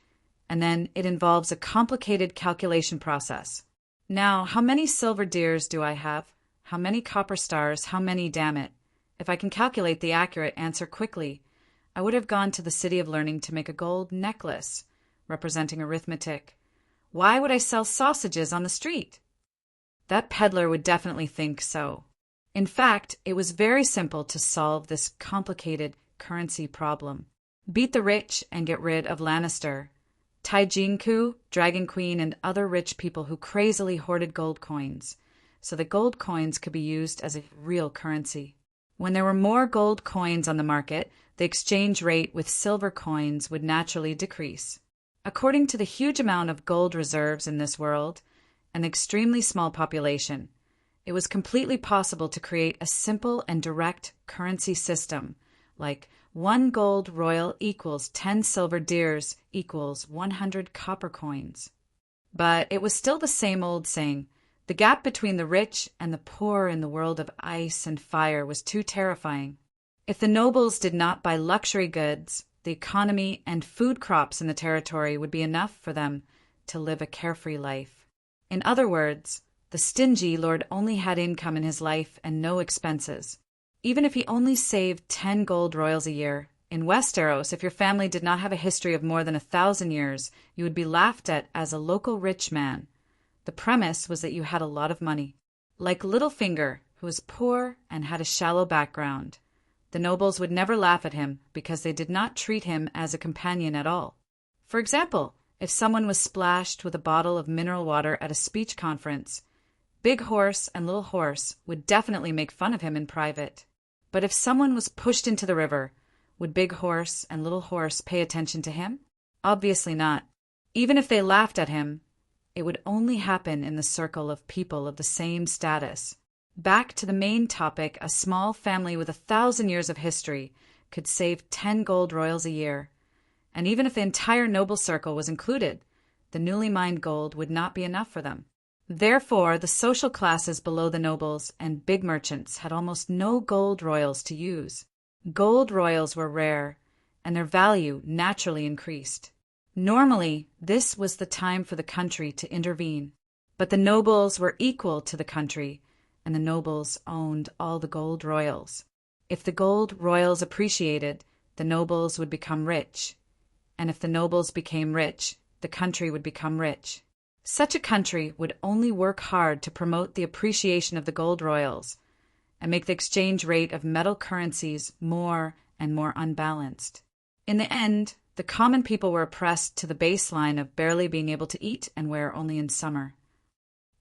and then it involves a complicated calculation process. Now, how many silver deers do I have? How many copper stars? How many, damn it? If I can calculate the accurate answer quickly, I would have gone to the City of Learning to make a gold necklace representing arithmetic. Why would I sell sausages on the street? That peddler would definitely think so. In fact, it was very simple to solve this complicated currency problem. Beat the rich and get rid of Lannister, Taijinku, Dragon Queen, and other rich people who crazily hoarded gold coins, so that gold coins could be used as a real currency. When there were more gold coins on the market, the exchange rate with silver coins would naturally decrease. According to the huge amount of gold reserves in this world, an extremely small population, it was completely possible to create a simple and direct currency system, like 1 gold royal equals 10 silver deers equals 100 copper coins. But it was still the same old saying. The gap between the rich and the poor in the world of ice and fire was too terrifying. If the nobles did not buy luxury goods, the economy and food crops in the territory would be enough for them to live a carefree life. In other words, the stingy lord only had income in his life and no expenses. Even if he only saved 10 gold royals a year, in Westeros, if your family did not have a history of more than 1,000 years, you would be laughed at as a local rich man. The premise was that you had a lot of money. Like Littlefinger, who was poor and had a shallow background. The nobles would never laugh at him because they did not treat him as a companion at all. For example, if someone was splashed with a bottle of mineral water at a speech conference, Big Horse and Little Horse would definitely make fun of him in private. But if someone was pushed into the river, would Big Horse and Little Horse pay attention to him? Obviously not. Even if they laughed at him, it would only happen in the circle of people of the same status. Back to the main topic, a small family with 1,000 years of history could save 10 gold royals a year. And even if the entire noble circle was included, the newly mined gold would not be enough for them. Therefore, the social classes below the nobles and big merchants had almost no gold royals to use. Gold royals were rare, and their value naturally increased. Normally, this was the time for the country to intervene. But the nobles were equal to the country, and the nobles owned all the gold royals. If the gold royals appreciated, the nobles would become rich. And if the nobles became rich, the country would become rich. Such a country would only work hard to promote the appreciation of the gold royals and make the exchange rate of metal currencies more and more unbalanced. In the end, the common people were oppressed to the baseline of barely being able to eat and wear only in summer.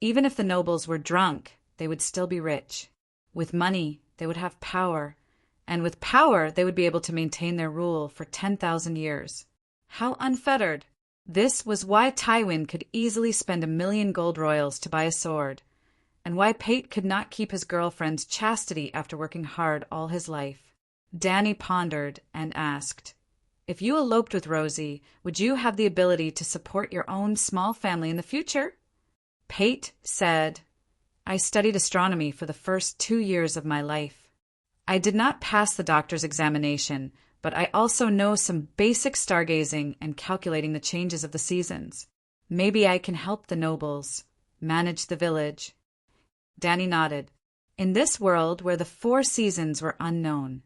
Even if the nobles were drunk, they would still be rich. With money, they would have power, and with power, they would be able to maintain their rule for 10,000 years. How unfettered! This was why Tywin could easily spend 1,000,000 gold royals to buy a sword, and why Pate could not keep his girlfriend's chastity after working hard all his life. Dany pondered and asked, "If you eloped with Rosie, would you have the ability to support your own small family in the future?" Pate said, "I studied astronomy for the first 2 years of my life. I did not pass the doctor's examination, but I also know some basic stargazing and calculating the changes of the seasons. Maybe I can help the nobles manage the village." Dany nodded. In this world where the 4 seasons were unknown,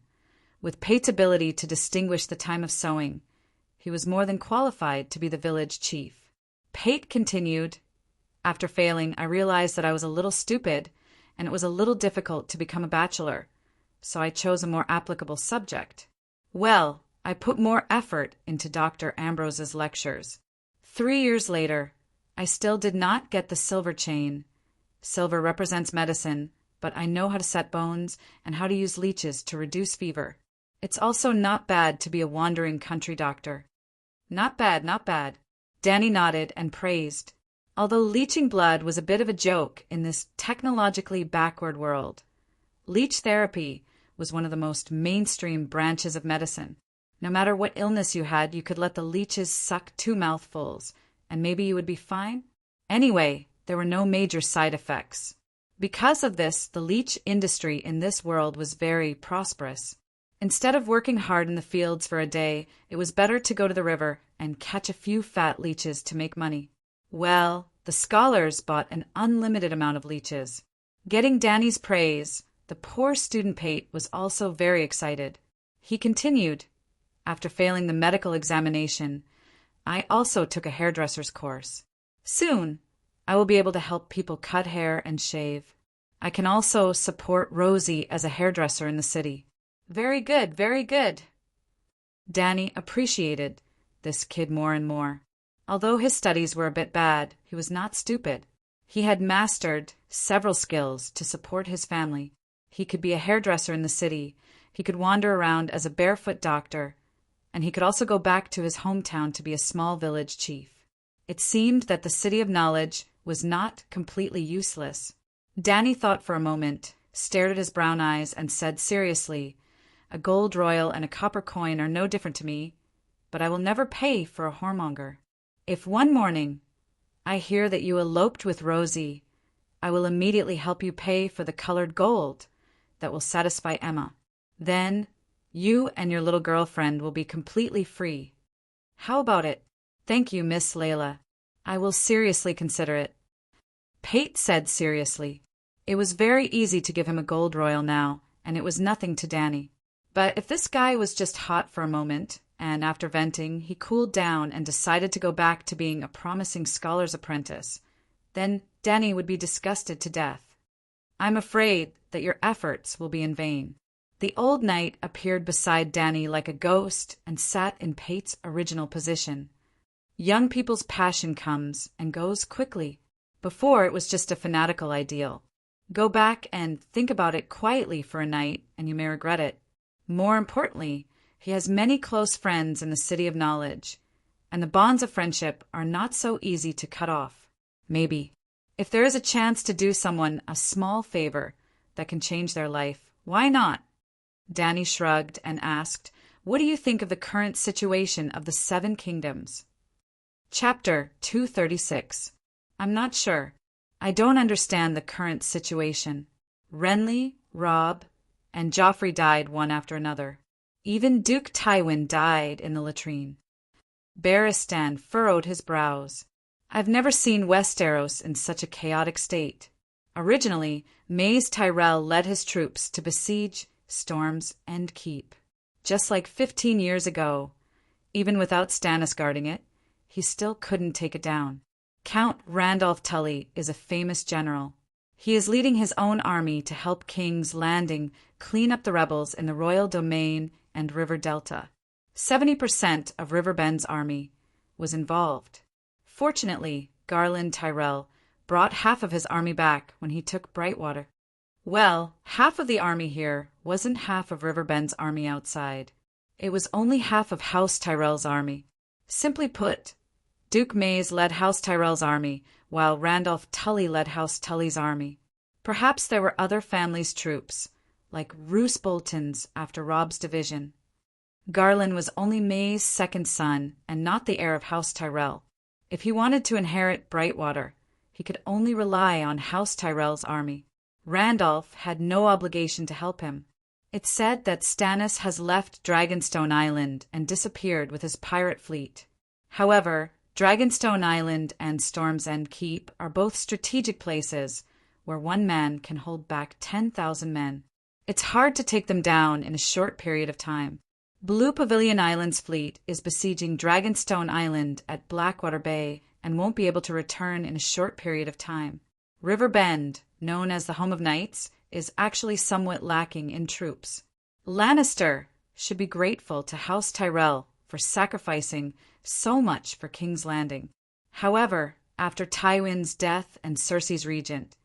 with Pate's ability to distinguish the time of sowing, he was more than qualified to be the village chief. Pate continued, "After failing, I realized that I was a little stupid, and it was a little difficult to become a bachelor, so I chose a more applicable subject. Well, I put more effort into Dr. Ambrose's lectures. 3 years later, I still did not get the silver chain. Silver represents medicine, but I know how to set bones and how to use leeches to reduce fever. It's also not bad to be a wandering country doctor." "Not bad, not bad." Dany nodded and praised. Although leeching blood was a bit of a joke in this technologically backward world, leech therapy was one of the most mainstream branches of medicine. No matter what illness you had, you could let the leeches suck 2 mouthfuls, and maybe you would be fine. Anyway, there were no major side effects. Because of this, the leech industry in this world was very prosperous. Instead of working hard in the fields for a day, it was better to go to the river and catch a few fat leeches to make money. Well, the scholars bought an unlimited amount of leeches. Getting Dany's praise, the poor student Pate was also very excited. He continued, "After failing the medical examination, I also took a hairdresser's course. Soon, I will be able to help people cut hair and shave. I can also support Rosie as a hairdresser in the city." "Very good, very good." Dany appreciated this kid more and more. Although his studies were a bit bad, he was not stupid. He had mastered several skills to support his family. He could be a hairdresser in the city, he could wander around as a barefoot doctor, and he could also go back to his hometown to be a small village chief. It seemed that the City of Knowledge was not completely useless. Dany thought for a moment, stared at his brown eyes, and said seriously, "A gold royal and a copper coin are no different to me, but I will never pay for a whoremonger. If one morning I hear that you eloped with Rosie, I will immediately help you pay for the colored gold that will satisfy Emma. Then you and your little girlfriend will be completely free. How about it?" "Thank you, Miss Layla. I will seriously consider it." Pate said seriously. It was very easy to give him a gold royal now, and it was nothing to Dany. But if this guy was just hot for a moment, and after venting, he cooled down and decided to go back to being a promising scholar's apprentice, then Dany would be disgusted to death. "I'm afraid that your efforts will be in vain." The old knight appeared beside Dany like a ghost and sat in Pate's original position. Young people's passion comes and goes quickly. Before, it was just a fanatical ideal. Go back and think about it quietly for a night, and you may regret it. More importantly, he has many close friends in the City of Knowledge, and the bonds of friendship are not so easy to cut off. Maybe. If there is a chance to do someone a small favor that can change their life, why not? Danny shrugged and asked, "What do you think of the current situation of the Seven Kingdoms?" Chapter 236. I'm not sure. I don't understand the current situation. Renly, Robb, and Joffrey died one after another. Even Duke Tywin died in the latrine. Barristan furrowed his brows. I've never seen Westeros in such a chaotic state. Originally, Mace Tyrell led his troops to besiege Storm's End Keep. Just like 15 years ago, even without Stannis guarding it, he still couldn't take it down. Count Randolph Tully is a famous general. He is leading his own army to help King's Landing clean up the rebels in the Royal Domain and River Delta. 70% of Riverbend's army was involved. Fortunately, Garland Tyrell brought half of his army back when he took Brightwater. Well, half of the army here wasn't half of Riverbend's army outside. It was only half of House Tyrell's army. Simply put, Duke Mays led House Tyrell's army, while Randolph Tully led House Tully's army. Perhaps there were other families' troops, like Roose Bolton's after Robb's division. Garland was only Mays' second son and not the heir of House Tyrell. If he wanted to inherit Brightwater, he could only rely on House Tyrell's army. Randolph had no obligation to help him. It's said that Stannis has left Dragonstone Island and disappeared with his pirate fleet. However, Dragonstone Island and Storm's End Keep are both strategic places where one man can hold back 10,000 men. It's hard to take them down in a short period of time. Blue Pavilion Island's fleet is besieging Dragonstone Island at Blackwater Bay and won't be able to return in a short period of time. River Bend, known as the Home of Knights, is actually somewhat lacking in troops. Lannister should be grateful to House Tyrell for sacrificing so much for King's Landing. However, after Tywin's death and Cersei's regent,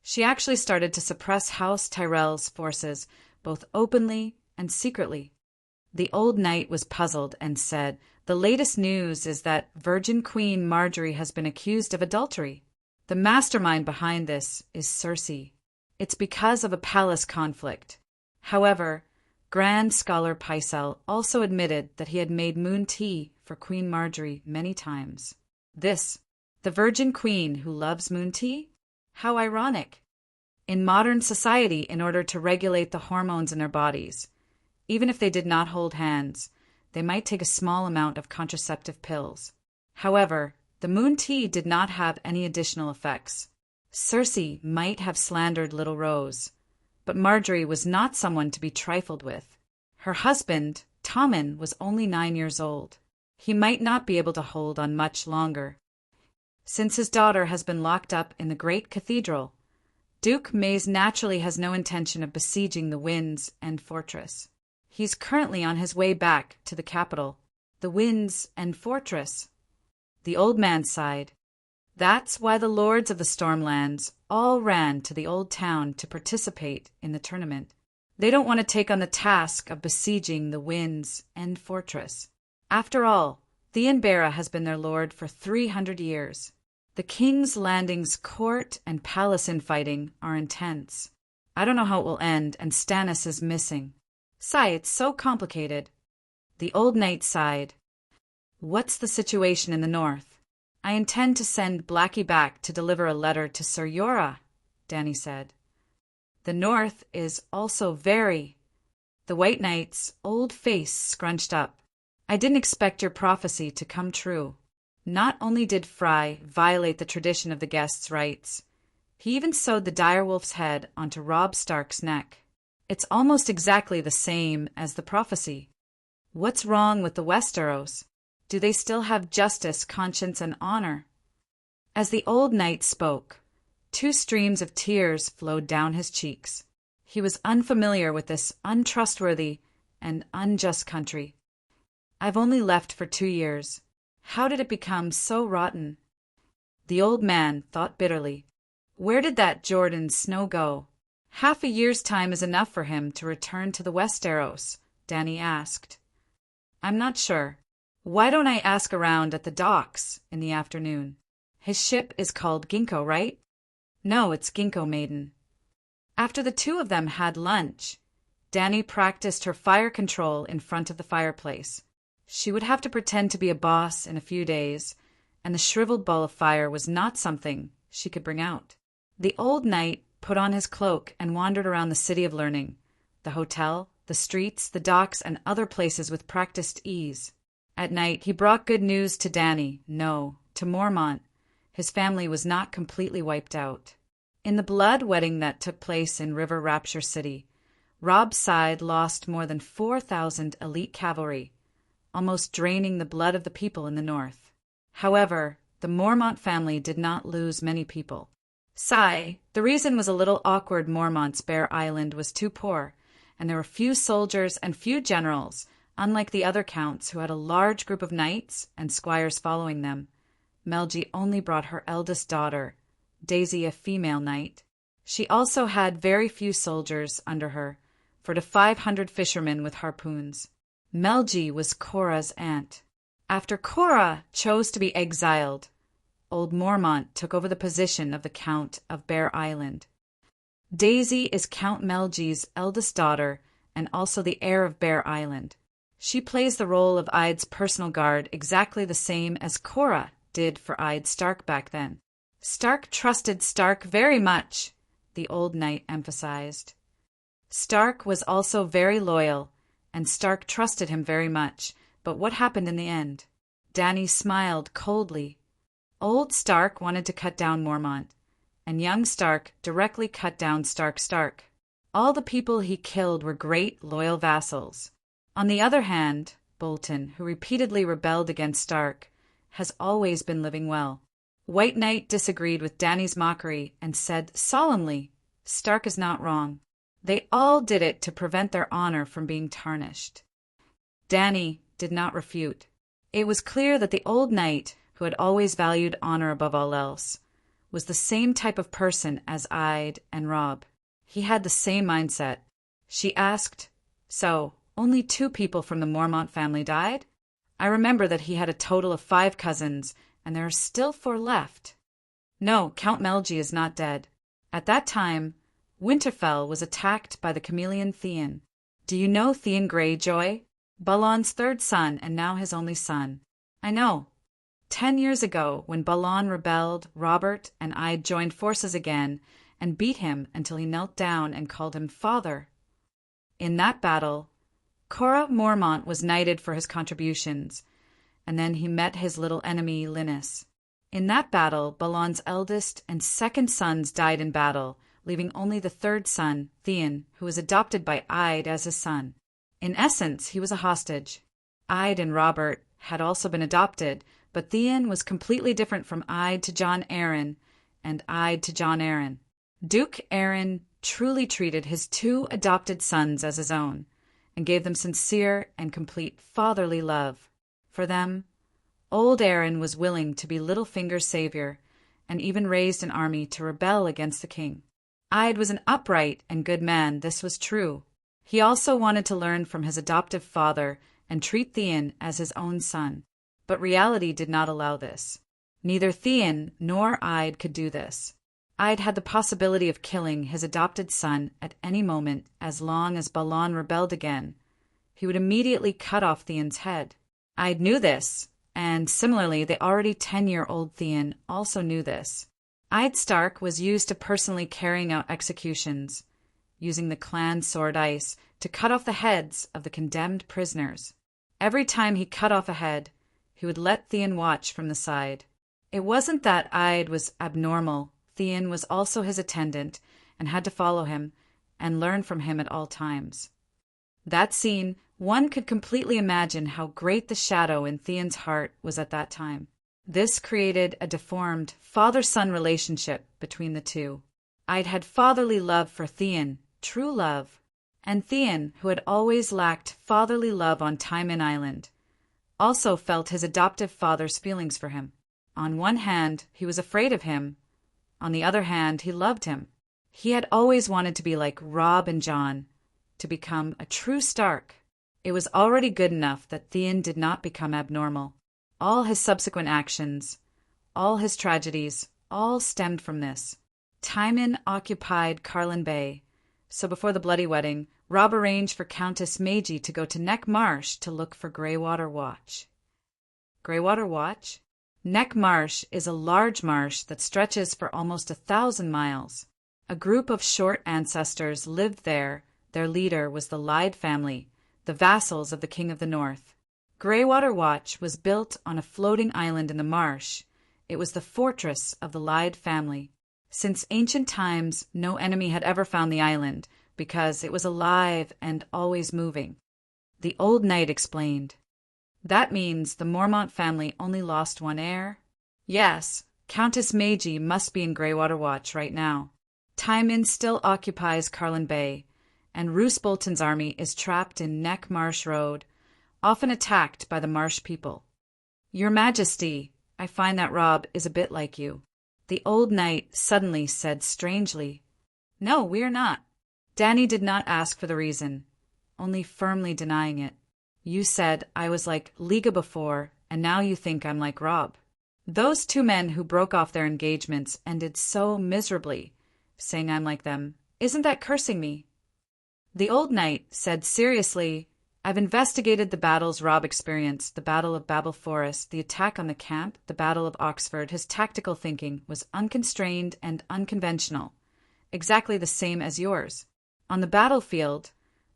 she actually started to suppress House Tyrell's forces both openly and secretly. The old knight was puzzled and said, "The latest news is that Virgin Queen Margaery has been accused of adultery. The mastermind behind this is Cersei. It's because of a palace conflict." However, Grand Scholar Pycelle also admitted that he had made moon tea for Queen Margaery many times. This, the Virgin Queen who loves moon tea? How ironic. In modern society, in order to regulate the hormones in their bodies, even if they did not hold hands, they might take a small amount of contraceptive pills. However, the moon tea did not have any additional effects. Cersei might have slandered Little Rose, but Margaery was not someone to be trifled with. Her husband, Tommen, was only 9 years old. He might not be able to hold on much longer. Since his daughter has been locked up in the great cathedral, Duke Mays naturally has no intention of besieging the Winds End Fortress. He's currently on his way back to the capital, the Winds End Fortress. The old man sighed. That's why the lords of the Stormlands all ran to the old town to participate in the tournament. They don't want to take on the task of besieging the Winds End Fortress. After all, Theon Bera has been their lord for 300 years. The King's Landing's court and palace infighting are intense. I don't know how it will end, and Stannis is missing. It's so complicated. The old knight sighed. What's the situation in the north? I intend to send Blackie back to deliver a letter to Sir Jorah, Danny said. The north is also very... The White Knight's old face scrunched up. I didn't expect your prophecy to come true. Not only did Fry violate the tradition of the guest's rights, he even sewed the direwolf's head onto Robb Stark's neck. It's almost exactly the same as the prophecy. What's wrong with the Westeros? Do they still have justice, conscience, and honor? As the old knight spoke, 2 streams of tears flowed down his cheeks. He was unfamiliar with this untrustworthy and unjust country. I've only left for 2 years. How did it become so rotten? The old man thought bitterly. Where did that Jordan Snow go? Half a year's time is enough for him to return to the Westeros, Dany asked. I'm not sure. Why don't I ask around at the docks in the afternoon? His ship is called Ginkgo, right? No, it's Ginkgo Maiden. After the two of them had lunch, Dany practiced her fire control in front of the fireplace. She would have to pretend to be a boss in a few days, and the shriveled ball of fire was not something she could bring out. The old knight put on his cloak and wandered around the city of learning, the hotel, the streets, the docks, and other places with practiced ease. At night, he brought good news to Dany. No, to Mormont. His family was not completely wiped out. In the blood wedding that took place in River Rapture City, Robb's side lost more than 4,000 elite cavalry, almost draining the blood of the people in the north. However, the Mormont family did not lose many people. Sigh, the reason was a little awkward. Mormont's Bear Island was too poor, and there were few soldiers and few generals, unlike the other counts who had a large group of knights and squires following them. Melji only brought her eldest daughter, Daisy, a female knight. She also had very few soldiers under her, for to 500 fishermen with harpoons. Melji was Cora's aunt. After Cora chose to be exiled, old Mormont took over the position of the Count of Bear Island. Daisy is Count Melji's eldest daughter and also the heir of Bear Island. She plays the role of Eid's personal guard exactly the same as Cora did for Eid Stark back then. Stark trusted Stark very much, the old knight emphasized. Stark was also very loyal, and Stark trusted him very much, but what happened in the end? Dany smiled coldly. Old Stark wanted to cut down Mormont, and young Stark directly cut down Stark. All the people he killed were great, loyal vassals. On the other hand, Bolton, who repeatedly rebelled against Stark, has always been living well. White Knight disagreed with Dany's mockery and said solemnly, Stark is not wrong. They all did it to prevent their honor from being tarnished. Dany did not refute. It was clear that the old knight, who had always valued honor above all else, was the same type of person as Ide and Robb. He had the same mindset. She asked, So, only 2 people from the Mormont family died? I remember that he had a total of 5 cousins, and there are still 4 left. No, Count Melji is not dead. At that time, Winterfell was attacked by the chameleon Theon. Do you know Theon Greyjoy? Balon's 3rd son and now his only son. I know. 10 years ago, when Balon rebelled, Robert and I joined forces again and beat him until he knelt down and called him father. In that battle, Cora Mormont was knighted for his contributions, and then he met his little enemy Linus. In that battle, Balon's eldest and 2nd sons died in battle, leaving only the 3rd son, Theon, who was adopted by Ide as his son. In essence, he was a hostage. Ide and Robert had also been adopted, but Theon was completely different from Ide to Jon Arryn and Ide to Jon Arryn. Duke Arryn truly treated his 2 adopted sons as his own, and gave them sincere and complete fatherly love. For them, old Arryn was willing to be Littlefinger's savior, and even raised an army to rebel against the king. Ide was an upright and good man, this was true. He also wanted to learn from his adoptive father and treat Theon as his own son. But reality did not allow this. Neither Theon nor Ide could do this. Ide had the possibility of killing his adopted son at any moment as long as Balon rebelled again. He would immediately cut off Theon's head. Ide knew this, and similarly the already 10-year-old Theon also knew this. Ide Stark was used to personally carrying out executions, using the clan sword ice to cut off the heads of the condemned prisoners. Every time he cut off a head, he would let Theon watch from the side. It wasn't that Ide was abnormal. Theon was also his attendant and had to follow him and learn from him at all times. That scene, one could completely imagine how great the shadow in Theon's heart was at that time. This created a deformed father-son relationship between the two. Ide had fatherly love for Theon, true love, and Theon, who had always lacked fatherly love on Tywin Island, also felt his adoptive father's feelings for him. On one hand, he was afraid of him. On the other hand, he loved him. He had always wanted to be like Rob and John, to become a true Stark. It was already good enough that Theon did not become abnormal. All his subsequent actions, all his tragedies, all stemmed from this. Tywin occupied Carlin Bay, so before the bloody wedding, Robb arranged for Countess Magie to go to Neck Marsh to look for Greywater Watch. Greywater Watch? Neck Marsh is a large marsh that stretches for almost 1,000 miles. A group of short ancestors lived there. Their leader was the Lyde family, the vassals of the King of the North. Greywater Watch was built on a floating island in the marsh. It was the fortress of the Lyde family. Since ancient times, no enemy had ever found the island, because it was alive and always moving. The old knight explained. That means the Mormont family only lost one heir? Yes, Countess Magie must be in Greywater Watch right now. Tywin still occupies Carlin Bay, and Roose Bolton's army is trapped in Neck Marsh Road, often attacked by the marsh people. Your Majesty, I find that Robb is a bit like you. The old knight suddenly said strangely. No, we are not. Dany did not ask for the reason, only firmly denying it. You said I was like Liga before, and now you think I'm like Robb. Those two men who broke off their engagements ended so miserably, saying I'm like them. Isn't that cursing me? The old knight said seriously, I've investigated the battles Robb experienced, the Battle of Babel Forest, the attack on the camp, the Battle of Oxford. His tactical thinking was unconstrained and unconventional, exactly the same as yours. On the battlefield,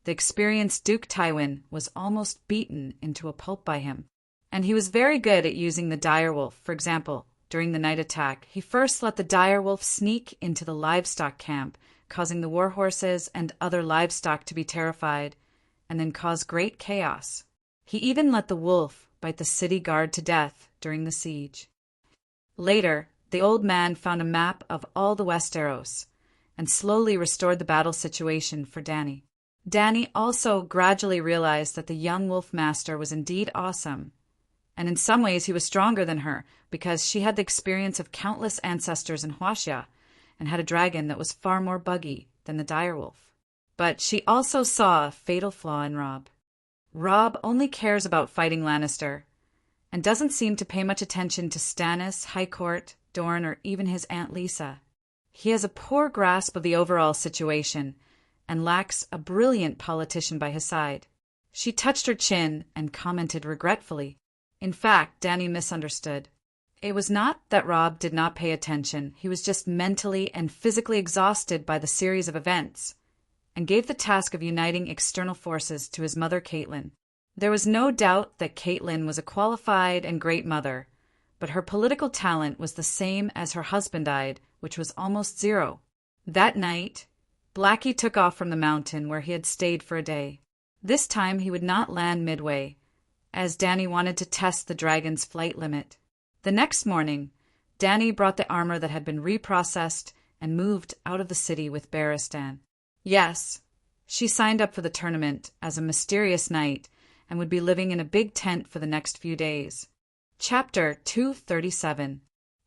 the experienced Duke Tywin was almost beaten into a pulp by him. And he was very good at using the direwolf. For example, during the night attack, he first let the direwolf sneak into the livestock camp, causing the war horses and other livestock to be terrified, and then cause great chaos. He even let the wolf bite the city guard to death during the siege. Later, the old man found a map of all the Westeros, and slowly restored the battle situation for Dany. Dany also gradually realized that the young wolf master was indeed awesome, and in some ways he was stronger than her because she had the experience of countless ancestors in Huasha and had a dragon that was far more buggy than the direwolf. But she also saw a fatal flaw in Robb. Robb only cares about fighting Lannister and doesn't seem to pay much attention to Stannis, High Court, Dorne, or even his Aunt Lisa. He has a poor grasp of the overall situation and lacks a brilliant politician by his side. She touched her chin and commented regretfully. In fact, Dany misunderstood. It was not that Robb did not pay attention. He was just mentally and physically exhausted by the series of events, and gave the task of uniting external forces to his mother Catelyn. There was no doubt that Catelyn was a qualified and great mother, but her political talent was the same as her husband died, which was almost zero. That night, Blackie took off from the mountain where he had stayed for a day. This time he would not land midway, as Dany wanted to test the dragon's flight limit. The next morning, Dany brought the armor that had been reprocessed and moved out of the city with Barristan. Yes, she signed up for the tournament as a mysterious knight and would be living in a big tent for the next few days. Chapter 237.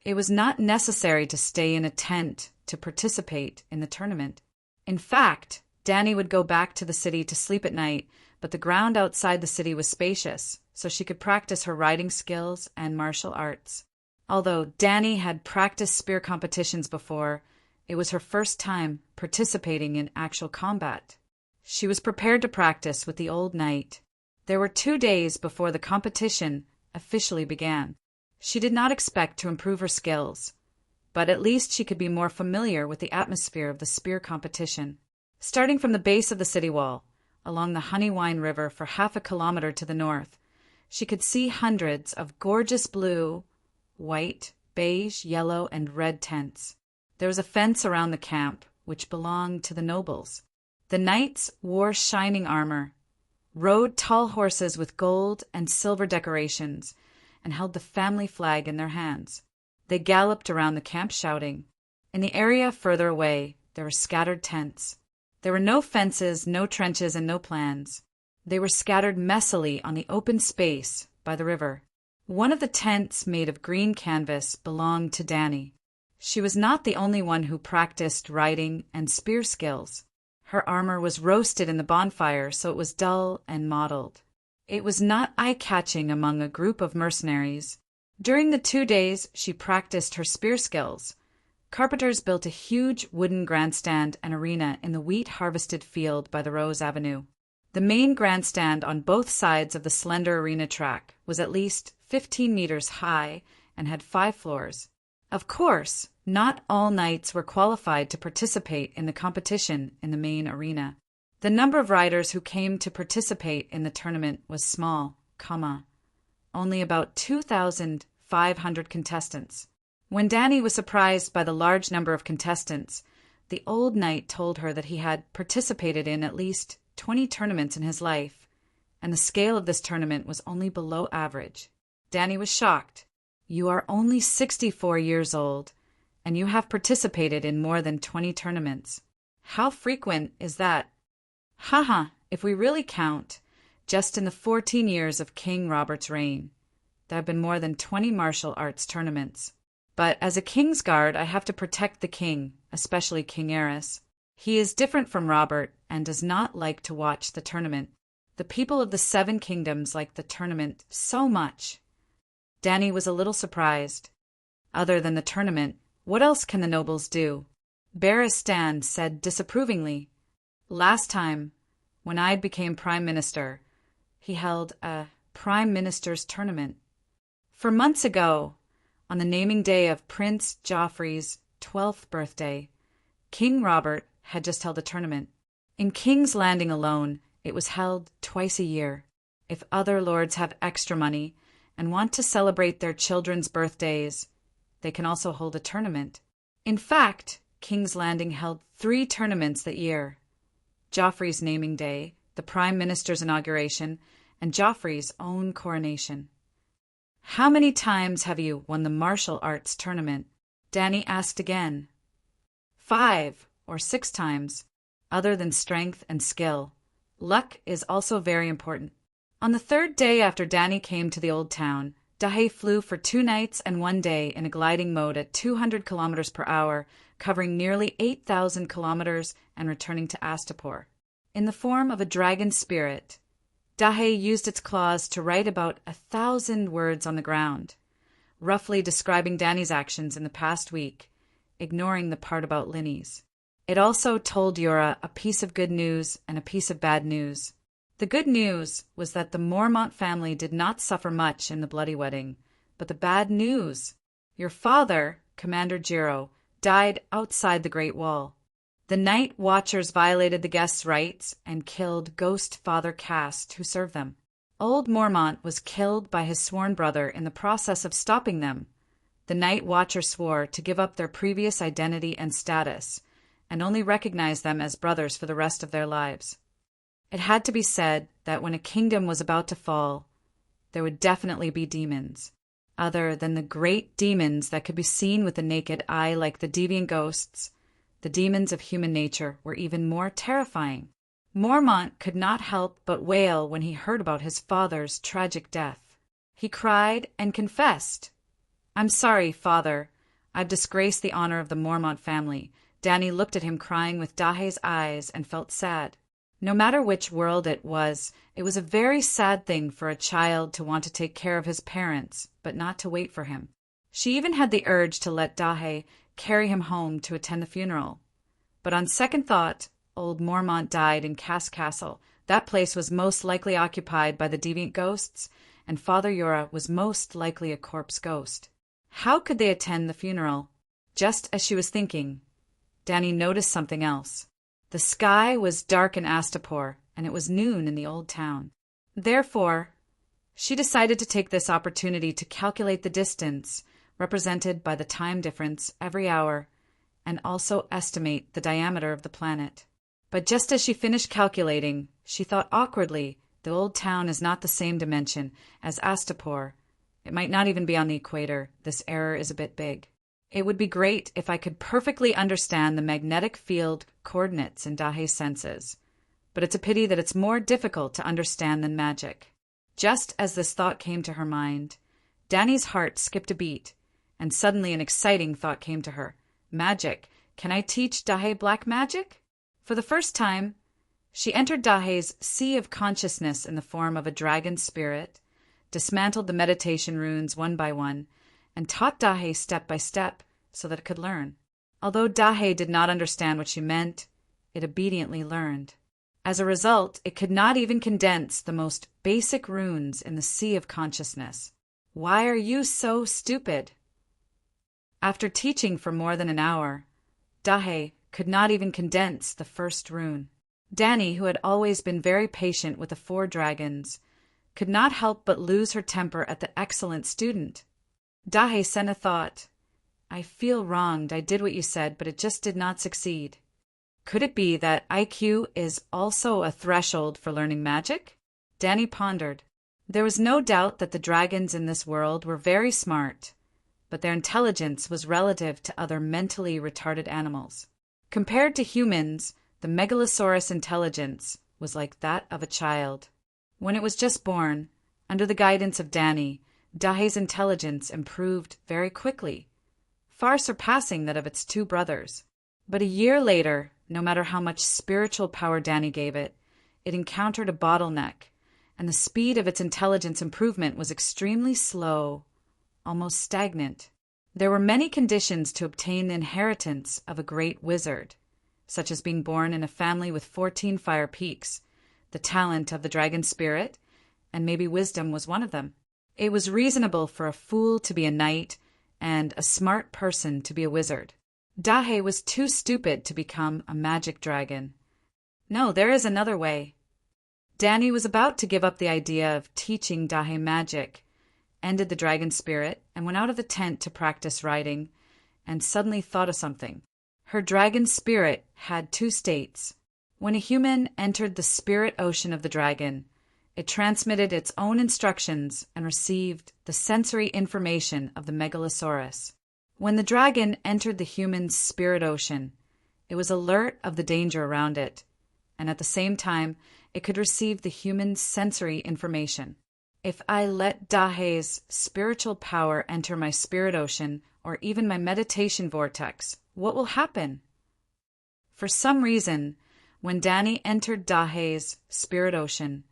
It was not necessary to stay in a tent to participate in the tournament. In fact, Dany would go back to the city to sleep at night, but the ground outside the city was spacious, so she could practice her riding skills and martial arts. Although Dany had practiced spear competitions before, it was her first time participating in actual combat. She was prepared to practice with the old knight. There were 2 days before the competition officially began. She did not expect to improve her skills, but at least she could be more familiar with the atmosphere of the spear competition. Starting from the base of the city wall, along the Honeywine River for half a kilometer to the north, she could see hundreds of gorgeous blue, white, beige, yellow, and red tents. There was a fence around the camp, which belonged to the nobles. The knights wore shining armor, rode tall horses with gold and silver decorations, and held the family flag in their hands. They galloped around the camp shouting. In the area further away, there were scattered tents. There were no fences, no trenches, and no plans. They were scattered messily on the open space by the river. One of the tents, made of green canvas, belonged to Dany. She was not the only one who practiced riding and spear skills. Her armor was roasted in the bonfire, so it was dull and mottled. It was not eye-catching among a group of mercenaries. During the 2 days, she practiced her spear skills. Carpenters built a huge wooden grandstand and arena in the wheat-harvested field by the Rose Avenue. The main grandstand on both sides of the slender arena track was at least 15 meters high and had 5 floors. Of course, not all knights were qualified to participate in the competition in the main arena. The number of riders who came to participate in the tournament was small, only about 2,500 contestants. When Danny was surprised by the large number of contestants, the old knight told her that he had participated in at least 20 tournaments in his life, and the scale of this tournament was only below average. Danny was shocked. "You are only 64 years old, and you have participated in more than 20 tournaments. How frequent is that?" If we really count, just in the 14 years of King Robert's reign, there have been more than 20 martial arts tournaments. But as a king's guard, I have to protect the king, especially King Aerys. He is different from Robert and does not like to watch the tournament. The people of the 7 kingdoms like the tournament so much. Danny was a little surprised. Other than the tournament, what else can the nobles do? Barristan said disapprovingly. "Last time, when I became prime minister, he held a prime minister's tournament. For months ago, on the naming day of Prince Joffrey's 12th birthday, King Robert had just held a tournament. In King's Landing alone, it was held twice a year. If other lords have extra money and want to celebrate their children's birthdays, they can also hold a tournament. In fact, King's Landing held 3 tournaments that year: Joffrey's naming day, the Prime Minister's inauguration, and Joffrey's own coronation." "How many times have you won the martial arts tournament?" Danny asked again. 5 or 6 times, other than strength and skill. Luck is also very important. On the 3rd day after Danny came to the old town, Dahe flew for 2 nights and 1 day in a gliding mode at 200 kilometers per hour, covering nearly 8,000 kilometers and returning to Astapor. In the form of a dragon spirit, Dahe used its claws to write about 1,000 words on the ground, roughly describing Danny's actions in the past week, ignoring the part about Linny's. It also told Yura a piece of good news and a piece of bad news. The good news was that the Mormont family did not suffer much in the bloody wedding, but the bad news, your father, Commander Jiro, died outside the Great Wall. The night watchers violated the guests' rights and killed Ghost Father Cast, who served them. Old Mormont was killed by his sworn brother in the process of stopping them. The night watchers swore to give up their previous identity and status, and only recognize them as brothers for the rest of their lives. It had to be said that when a kingdom was about to fall, there would definitely be demons. Other than the great demons that could be seen with the naked eye like the deviant ghosts, the demons of human nature were even more terrifying. Mormont could not help but wail when he heard about his father's tragic death. He cried and confessed. "I'm sorry, father. I've disgraced the honor of the Mormont family." Danny looked at him crying with Dahe's eyes and felt sad. No matter which world it was a very sad thing for a child to want to take care of his parents, but not to wait for him. She even had the urge to let Dahe carry him home to attend the funeral. But on second thought, old Mormont died in Cass Castle. That place was most likely occupied by the deviant ghosts, and Father Yura was most likely a corpse ghost. How could they attend the funeral? Just as she was thinking, Danny noticed something else. The sky was dark in Astapor, and it was noon in the old town. Therefore, she decided to take this opportunity to calculate the distance represented by the time difference every hour, and also estimate the diameter of the planet. But just as she finished calculating, she thought awkwardly, the old town is not the same dimension as Astapor. It might not even be on the equator. This error is a bit big. It would be great if I could perfectly understand the magnetic field coordinates in Dahe's senses, but it's a pity that it's more difficult to understand than magic. Just as this thought came to her mind, Danny's heart skipped a beat, and suddenly an exciting thought came to her. Magic. Can I teach Dahe black magic? For the first time, she entered Dahe's sea of consciousness in the form of a dragon spirit, dismantled the meditation runes one by one, and taught Dahe step by step so that it could learn. Although Dahe did not understand what she meant, it obediently learned. As a result, it could not even condense the most basic runes in the sea of consciousness. Why are you so stupid? After teaching for more than an hour, Dahe could not even condense the first rune. Danny, who had always been very patient with the 4 dragons, could not help but lose her temper at the excellent student. Dahe sent a thought. I feel wronged. I did what you said, but it just did not succeed. Could it be that IQ is also a threshold for learning magic? Danny pondered. There was no doubt that the dragons in this world were very smart, but their intelligence was relative to other mentally retarded animals. Compared to humans, the Megalosaurus intelligence was like that of a child. When it was just born, under the guidance of Danny, Dahe's intelligence improved very quickly, far surpassing that of its 2 brothers. But a year later, no matter how much spiritual power Danny gave it, it encountered a bottleneck, and the speed of its intelligence improvement was extremely slow, almost stagnant. There were many conditions to obtain the inheritance of a great wizard, such as being born in a family with 14 fire peaks, the talent of the dragon spirit, and maybe wisdom was one of them. It was reasonable for a fool to be a knight and a smart person to be a wizard. Dahe was too stupid to become a magic dragon. No, there is another way. Danny was about to give up the idea of teaching Dahe magic, ended the dragon spirit, and went out of the tent to practice riding, and suddenly thought of something. Her dragon spirit had 2 states. When a human entered the spirit ocean of the dragon, it transmitted its own instructions and received the sensory information of the Megalosaurus. When the dragon entered the human's spirit ocean, it was alert of the danger around it, and at the same time, it could receive the human's sensory information. If I let Dahe's spiritual power enter my spirit ocean or even my meditation vortex, what will happen? For some reason, when Danny entered Dahe's spirit ocean,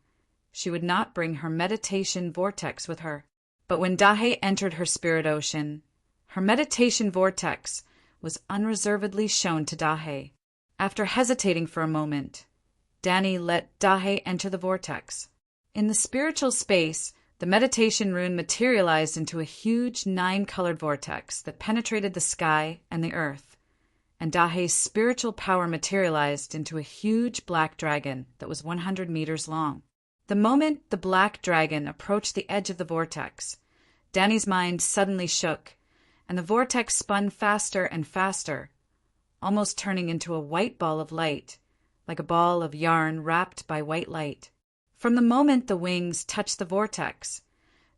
she would not bring her meditation vortex with her. But when Dahe entered her spirit ocean, her meditation vortex was unreservedly shown to Dahe. After hesitating for a moment, Danny let Dahe enter the vortex. In the spiritual space, the meditation rune materialized into a huge 9-colored vortex that penetrated the sky and the earth, and Dahe's spiritual power materialized into a huge black dragon that was 100 meters long. The moment the black dragon approached the edge of the vortex, Danny's mind suddenly shook, and the vortex spun faster and faster, almost turning into a white ball of light, like a ball of yarn wrapped by white light. From the moment the wings touched the vortex,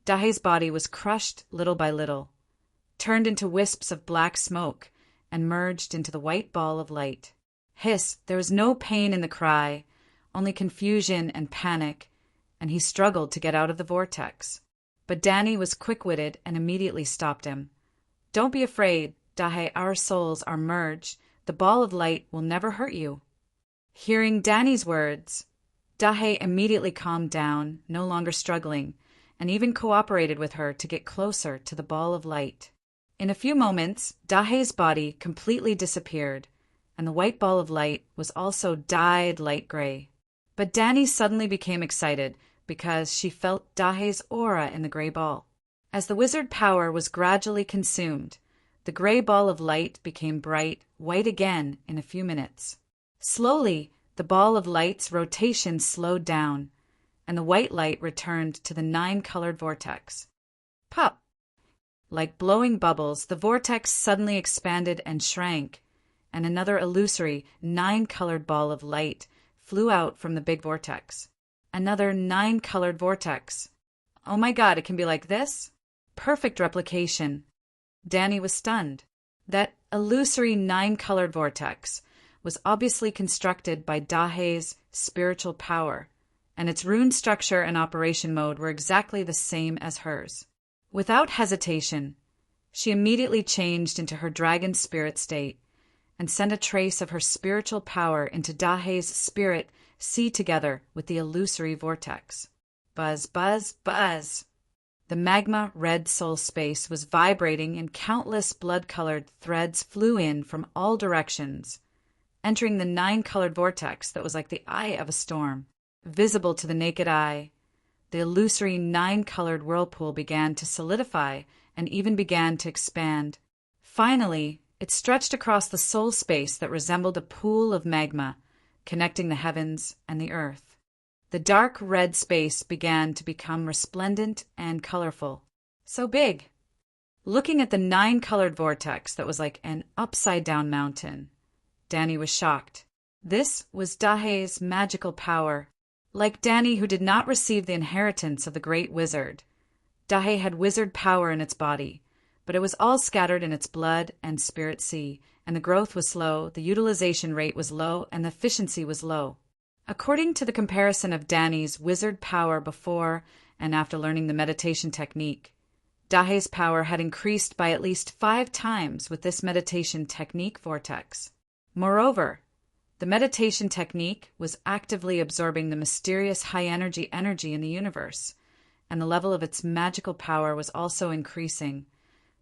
Dahe's body was crushed little by little, turned into wisps of black smoke, and merged into the white ball of light. Hiss! There was no pain in the cry, only confusion and panic, and he struggled to get out of the vortex. But Danny was quick-witted and immediately stopped him. Don't be afraid, Dahe, our souls are merged. The ball of light will never hurt you. Hearing Danny's words, Dahe immediately calmed down, no longer struggling, and even cooperated with her to get closer to the ball of light. In a few moments, Dahe's body completely disappeared, and the white ball of light was also dyed light gray. But Danny suddenly became excited because she felt Dahe's aura in the gray ball. As the wizard power was gradually consumed, the gray ball of light became bright white again in a few minutes. Slowly, the ball of light's rotation slowed down, and the white light returned to the 9-colored vortex. Pop! Like blowing bubbles, the vortex suddenly expanded and shrank, and another illusory 9-colored ball of light flew out from the big vortex. Another 9-colored vortex. Oh my God, it can be like this? Perfect replication. Danny was stunned. That illusory 9-colored vortex was obviously constructed by Dahe's spiritual power, and its rune structure and operation mode were exactly the same as hers. Without hesitation, She immediately changed into her dragon spirit state and sent a trace of her spiritual power into Dahe's spirit see together with the illusory vortex. Buzz, buzz, buzz. The magma red soul space was vibrating and countless blood-colored threads flew in from all directions, entering the 9-colored vortex that was like the eye of a storm. Visible to the naked eye, the illusory 9-colored whirlpool began to solidify and even began to expand. Finally, it stretched across the soul space that resembled a pool of magma, connecting the heavens and the earth. The dark red space began to become resplendent and colorful. So big. Looking at the 9-colored vortex that was like an upside-down mountain, Danny was shocked. This was Dahe's magical power. Like Danny, who did not receive the inheritance of the great wizard, Dahe had wizard power in its body, but it was all scattered in its blood and spirit sea, and the growth was slow, the utilization rate was low, and the efficiency was low. According to the comparison of Danny's wizard power before and after learning the meditation technique, Dahe's power had increased by at least 5 times with this meditation technique vortex. Moreover, the meditation technique was actively absorbing the mysterious high-energy in the universe, and the level of its magical power was also increasing.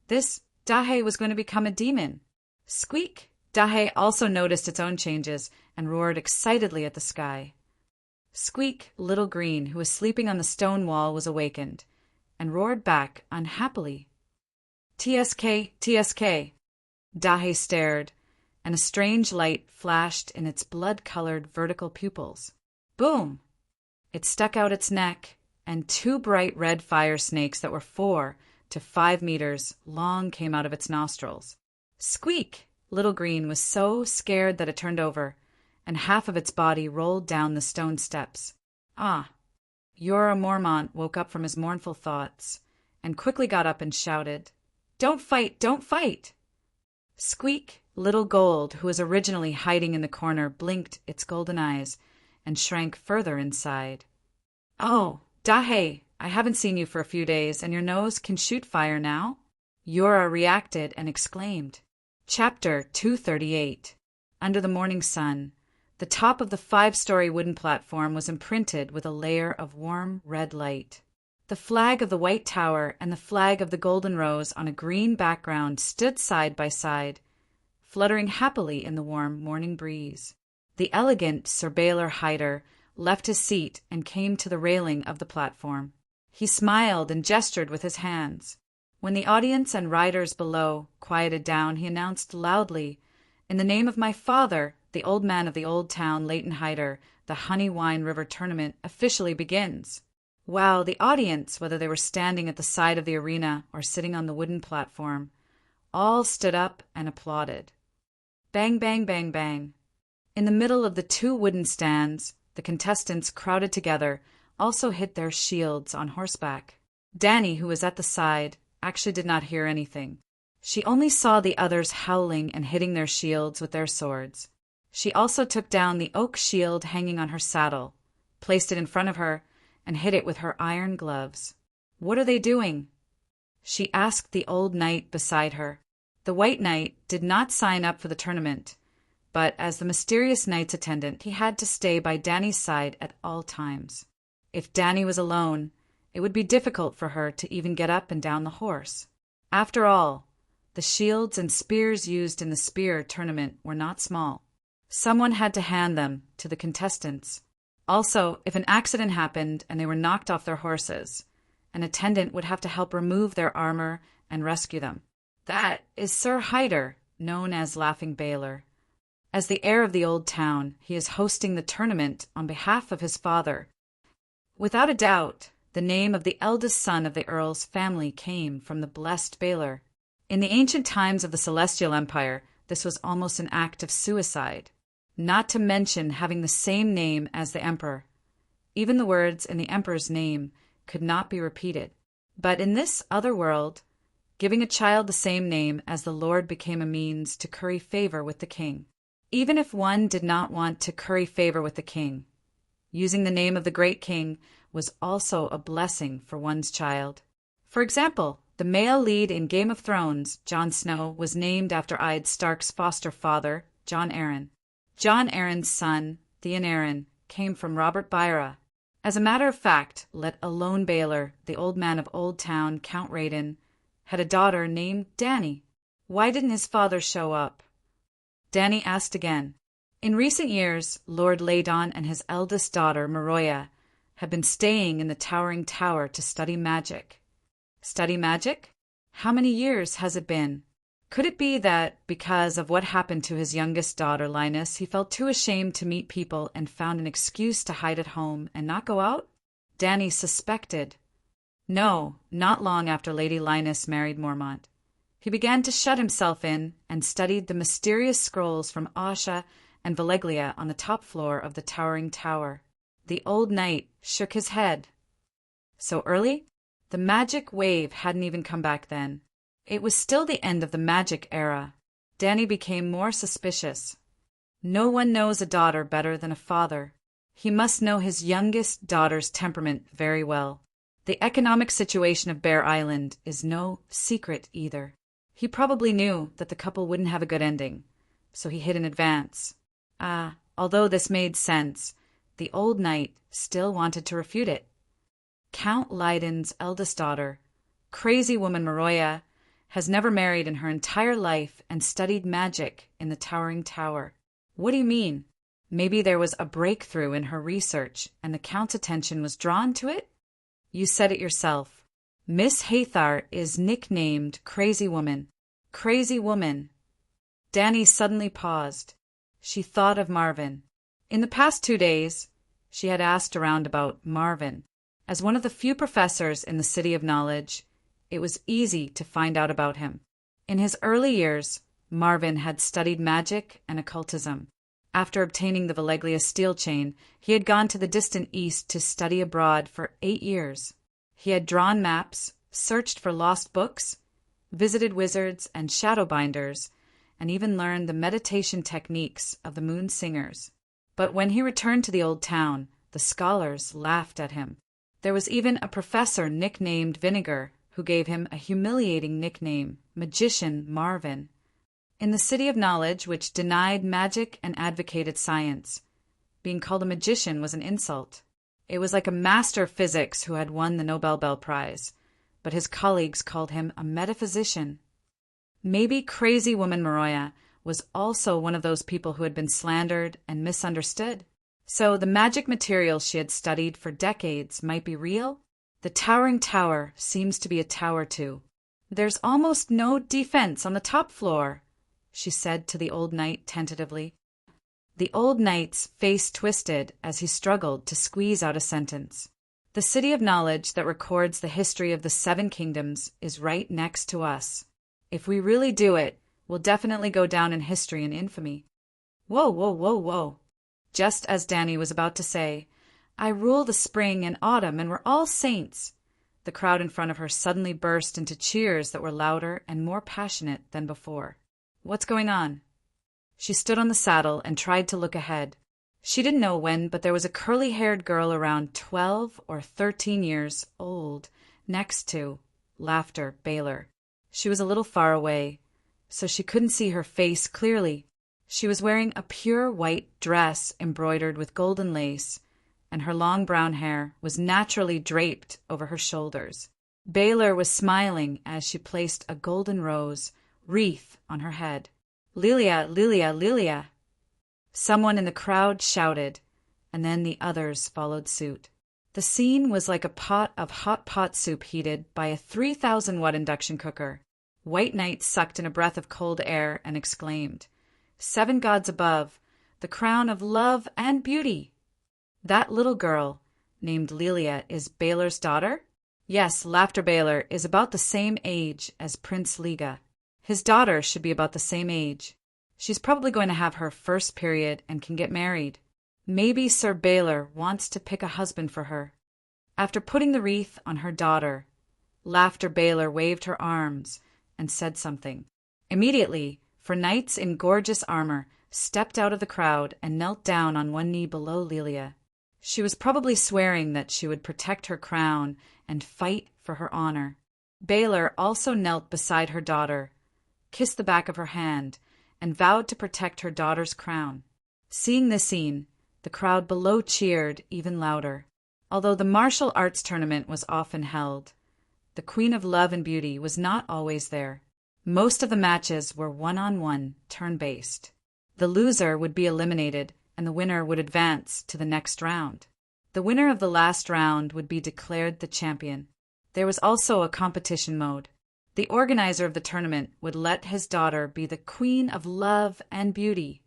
This Dahe was going to become a demon. Squeak! Dahe also noticed its own changes and roared excitedly at the sky. Squeak, Little Green, who was sleeping on the stone wall, was awakened and roared back unhappily. TSK, TSK. Dahe stared, and a strange light flashed in its blood-colored vertical pupils. Boom! It stuck out its neck, and 2 bright red fire snakes that were 4 to 5 meters long came out of its nostrils. Squeak! Little Green was so scared that it turned over, and half of its body rolled down the stone steps. Ah! Yora Mormont woke up from his mournful thoughts, and quickly got up and shouted, "Don't fight! Don't fight!" Squeak! Little Gold, who was originally hiding in the corner, blinked its golden eyes and shrank further inside. "Oh, Dahe, I haven't seen you for a few days, and your nose can shoot fire now?" Yora reacted and exclaimed. Chapter 238. Under the morning sun, the top of the 5-story wooden platform was imprinted with a layer of warm red light. The flag of the White Tower and the flag of the Golden Rose on a green background stood side by side, fluttering happily in the warm morning breeze. The elegant Sir Baylor Hyder left his seat and came to the railing of the platform. He smiled and gestured with his hands. When the audience and riders below quieted down, he announced loudly, "In the name of my father, the old man of the old town, Leighton Hyder, the Honey Wine River tournament officially begins." Wow, the audience, whether they were standing at the side of the arena or sitting on the wooden platform, all stood up and applauded. Bang, bang, bang, bang. In the middle of the 2 wooden stands, the contestants crowded together also hit their shields on horseback. Danny, who was at the side, actually did not hear anything. She only saw the others howling and hitting their shields with their swords. She also took down the oak shield hanging on her saddle, placed it in front of her, and hit it with her iron gloves. "What are they doing?" she asked the old knight beside her. The white knight did not sign up for the tournament, but as the mysterious knight's attendant, he had to stay by Danny's side at all times. If Danny was alone, it would be difficult for her to even get up and down the horse. After all, the shields and spears used in the spear tournament were not small. Someone had to hand them to the contestants. Also, if an accident happened and they were knocked off their horses, an attendant would have to help remove their armor and rescue them. That is Sir Hyder, known as Laughing Baylor. As the heir of the old town, he is hosting the tournament on behalf of his father. Without a doubt, the name of the eldest son of the Earl's family came from the blessed Baylor. In the ancient times of the Celestial Empire, this was almost an act of suicide, not to mention having the same name as the Emperor. Even the words in the Emperor's name could not be repeated. But in this other world, giving a child the same name as the Lord became a means to curry favor with the king. Even if one did not want to curry favor with the king, using the name of the great king was also a blessing for one's child. For example, The male lead in Game of Thrones, Jon Snow, was named after Ed Stark's foster father, Jon Arryn. Jon Arryn's son, Theon Arryn, came from Robert Byra. As a matter of fact, let alone Baelor, the old man of Old Town, Count Raiden, had a daughter named Dany. Why didn't his father show up? Dany asked again. In recent years, Lord Laedon and his eldest daughter, Meroya, had been staying in the Towering Tower to study magic. Study magic? How many years has it been? Could it be that, because of what happened to his youngest daughter, Linus, he felt too ashamed to meet people and found an excuse to hide at home and not go out? Dany suspected. No, not long after Lady Linus married Mormont. He began to shut himself in and studied the mysterious scrolls from Asha and Valeglia on the top floor of the Towering Tower. The old knight shook his head. So early? The magic wave hadn't even come back then. It was still the end of the magic era. Dany became more suspicious. No one knows a daughter better than a father. He must know his youngest daughter's temperament very well. The economic situation of Bear Island is no secret either. He probably knew that the couple wouldn't have a good ending, so he hid in advance. Although this made sense, the old knight still wanted to refute it. Count Laedon's eldest daughter, crazy woman Meroya, has never married in her entire life and studied magic in the Towering Tower. What do you mean? Maybe there was a breakthrough in her research and the Count's attention was drawn to it? You said it yourself. Miss Hathar is nicknamed Crazy Woman. Crazy Woman. Dany suddenly paused. She thought of Marvin. In the past 2 days, she had asked around about Marvin. As one of the few professors in the City of Knowledge, it was easy to find out about him. In his early years, Marvin had studied magic and occultism. After obtaining the Valeglia steel chain, he had gone to the distant east to study abroad for 8 years. He had drawn maps, searched for lost books, visited wizards and shadowbinders, and even learned the meditation techniques of the Moon Singers. But when he returned to the old town, the scholars laughed at him. There was even a professor nicknamed Vinegar who gave him a humiliating nickname, Magician Marvin. In the City of Knowledge, which denied magic and advocated science, being called a magician was an insult. It was like a master of physics who had won the Nobel Prize, but his colleagues called him a metaphysician. Maybe crazy woman Meroya was also one of those people who had been slandered and misunderstood. So the magic materials she had studied for decades might be real? The Towering Tower seems to be a tower too. There's almost no defense on the top floor, she said to the old knight tentatively. The old knight's face twisted as he struggled to squeeze out a sentence. The City of Knowledge that records the history of the 7 kingdoms is right next to us. If we really do it, we'll definitely go down in history and infamy. Whoa, whoa, whoa, whoa. Just as Dany was about to say, I rule the spring and autumn and we're all saints, the crowd in front of her suddenly burst into cheers that were louder and more passionate than before. What's going on? She stood on the saddle and tried to look ahead. She didn't know when, but there was a curly-haired girl around 12 or 13 years old next to Laughter Baelor. She was a little far away, so she couldn't see her face clearly. She was wearing a pure white dress embroidered with golden lace, and her long brown hair was naturally draped over her shoulders. Baelor was smiling as she placed a golden rose wreath on her head. Lilia, Lilia, Lilia! Someone in the crowd shouted, and then the others followed suit. The scene was like a pot of hot pot soup heated by a 3,000-watt induction cooker. White Knight sucked in a breath of cold air and exclaimed, 7 gods above, the crown of love and beauty! That little girl, named Lilia, is Baelor's daughter? Yes, Laughter Baelor is about the same age as Prince Liga. His daughter should be about the same age. She's probably going to have her first period and can get married. Maybe Sir Baelor wants to pick a husband for her. After putting the wreath on her daughter, Laughter Baelor waved her arms and said something. Immediately, 4 knights in gorgeous armor stepped out of the crowd and knelt down on one knee below Lilia. She was probably swearing that she would protect her crown and fight for her honor. Baylor also knelt beside her daughter, kissed the back of her hand, and vowed to protect her daughter's crown. Seeing this scene, the crowd below cheered even louder. Although the martial arts tournament was often held, the Queen of Love and Beauty was not always there. Most of the matches were one-on-one, turn-based. The loser would be eliminated, and the winner would advance to the next round. The winner of the last round would be declared the champion. There was also a competition mode. The organizer of the tournament would let his daughter be the Queen of Love and Beauty.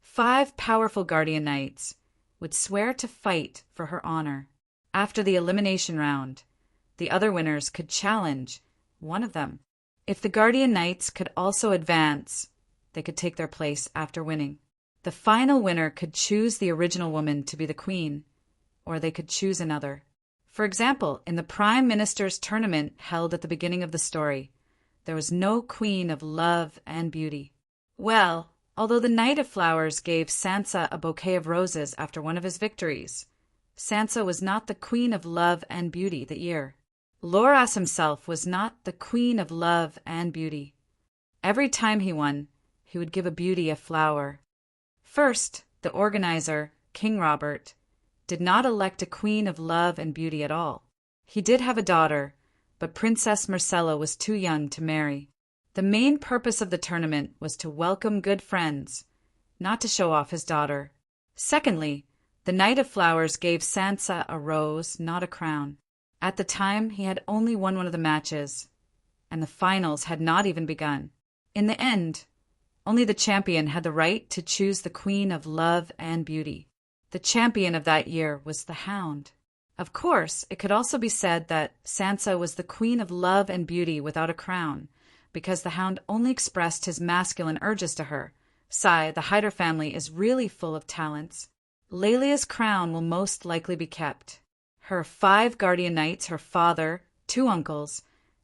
5 powerful guardian knights would swear to fight for her honor. After the elimination round, the other winners could challenge one of them. If the guardian knights could also advance, they could take their place after winning. The final winner could choose the original woman to be the queen, or they could choose another. For example, in the Prime Minister's tournament held at the beginning of the story, there was no Queen of Love and Beauty. Well, although the Knight of Flowers gave Sansa a bouquet of roses after one of his victories, Sansa was not the Queen of Love and Beauty that year. Loras himself was not the Queen of Love and Beauty. Every time he won, he would give a beauty a flower. First, the organizer, King Robert, did not elect a Queen of Love and Beauty at all. He did have a daughter, but Princess Marcella was too young to marry. The main purpose of the tournament was to welcome good friends, not to show off his daughter. Secondly, the Knight of Flowers gave Sansa a rose, not a crown. At the time, he had only won one of the matches, and the finals had not even begun. In the end, only the champion had the right to choose the Queen of Love and Beauty. The champion of that year was the Hound. Of course, it could also be said that Sansa was the Queen of Love and Beauty without a crown, because the Hound only expressed his masculine urges to her. Sigh, the Hyder family is really full of talents. Lelia's crown will most likely be kept. Her 5 guardian knights, her father, 2 uncles,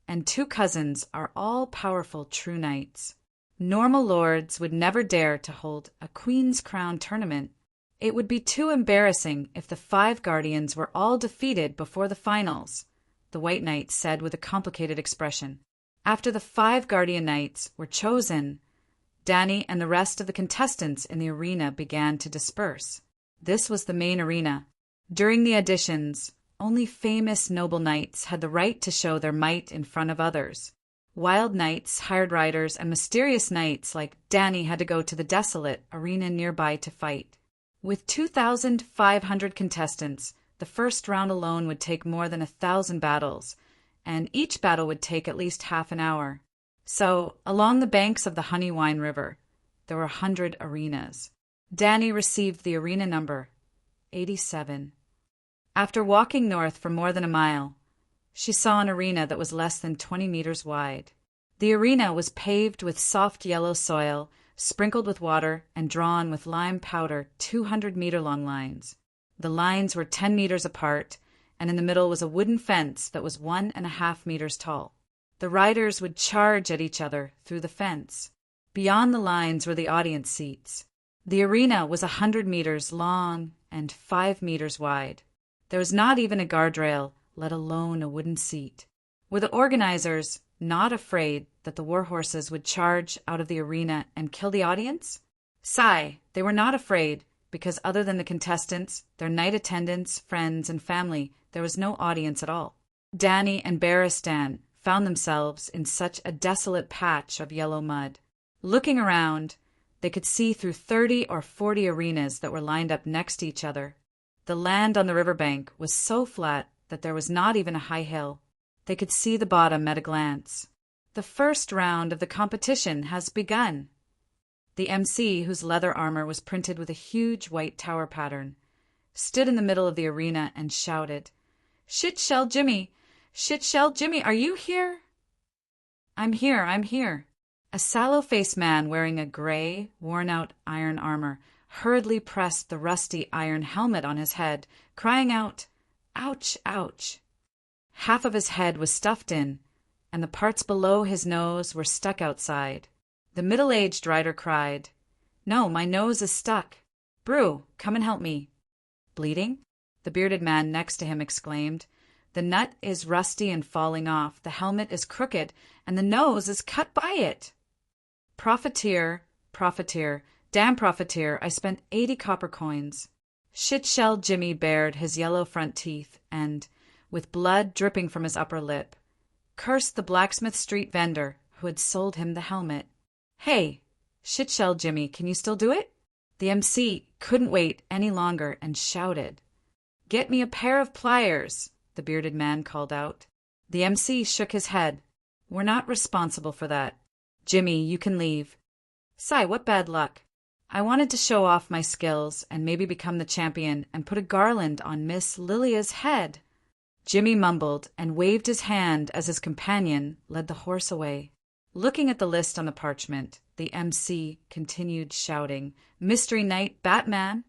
and 2 cousins are all powerful true knights. Normal lords would never dare to hold a Queen's Crown tournament. It would be too embarrassing if the 5 guardians were all defeated before the finals, the White Knight said with a complicated expression. After the 5 guardian knights were chosen, Dany and the rest of the contestants in the arena began to disperse. This was the main arena. During the auditions, only famous noble knights had the right to show their might in front of others. Wild knights, hired riders, and mysterious knights like Dany had to go to the desolate arena nearby to fight. With 2,500 contestants, the first round alone would take more than 1,000 battles, and each battle would take at least half an hour. So, along the banks of the Honeywine River, there were 100 arenas. Dany received the arena number 87. After walking north for more than a mile, she saw an arena that was less than 20 meters wide. The arena was paved with soft yellow soil, sprinkled with water, and drawn with lime powder 200-meter-long lines. The lines were 10 meters apart, and in the middle was a wooden fence that was 1.5 meters tall. The riders would charge at each other through the fence. Beyond the lines were the audience seats. The arena was 100 meters long and 5 meters wide. There was not even a guardrail, let alone a wooden seat. Were the organizers not afraid that the war horses would charge out of the arena and kill the audience? Sigh, they were not afraid, because other than the contestants, their knight attendants, friends, and family, there was no audience at all. Dany and Barristan found themselves in such a desolate patch of yellow mud. Looking around, they could see through 30 or 40 arenas that were lined up next to each other. The land on the riverbank was so flat that there was not even a high hill. They could see the bottom at a glance. The first round of the competition has begun. The MC, whose leather armor was printed with a huge white tower pattern, stood in the middle of the arena and shouted, "Shitshell Jimmy! Shitshell Jimmy, are you here?" I'm here. A sallow-faced man wearing a gray, worn-out iron armor hurriedly pressed the rusty iron helmet on his head, crying out, "Ouch, ouch." Half of his head was stuffed in, and the parts below his nose were stuck outside. The middle-aged rider cried, "No, my nose is stuck. Brew, come and help me." "Bleeding?" the bearded man next to him exclaimed. The nut is rusty and falling off, the helmet is crooked, and the nose is cut by it. Profiteer, profiteer, damn profiteer, I spent 80 copper coins. Shit-shell Jimmy bared his yellow front teeth and, with blood dripping from his upper lip, cursed the Blacksmith Street vendor who had sold him the helmet. Hey, Shit-shell Jimmy, can you still do it? The MC couldn't wait any longer and shouted. Get me a pair of pliers, the bearded man called out. The MC shook his head. We're not responsible for that. Jimmy, you can leave. Sigh, what bad luck. I wanted to show off my skills and maybe become the champion and put a garland on Miss Lilia's head. Jimmy mumbled and waved his hand as his companion led the horse away. Looking at the list on the parchment, the MC continued shouting, Mystery Knight Batman,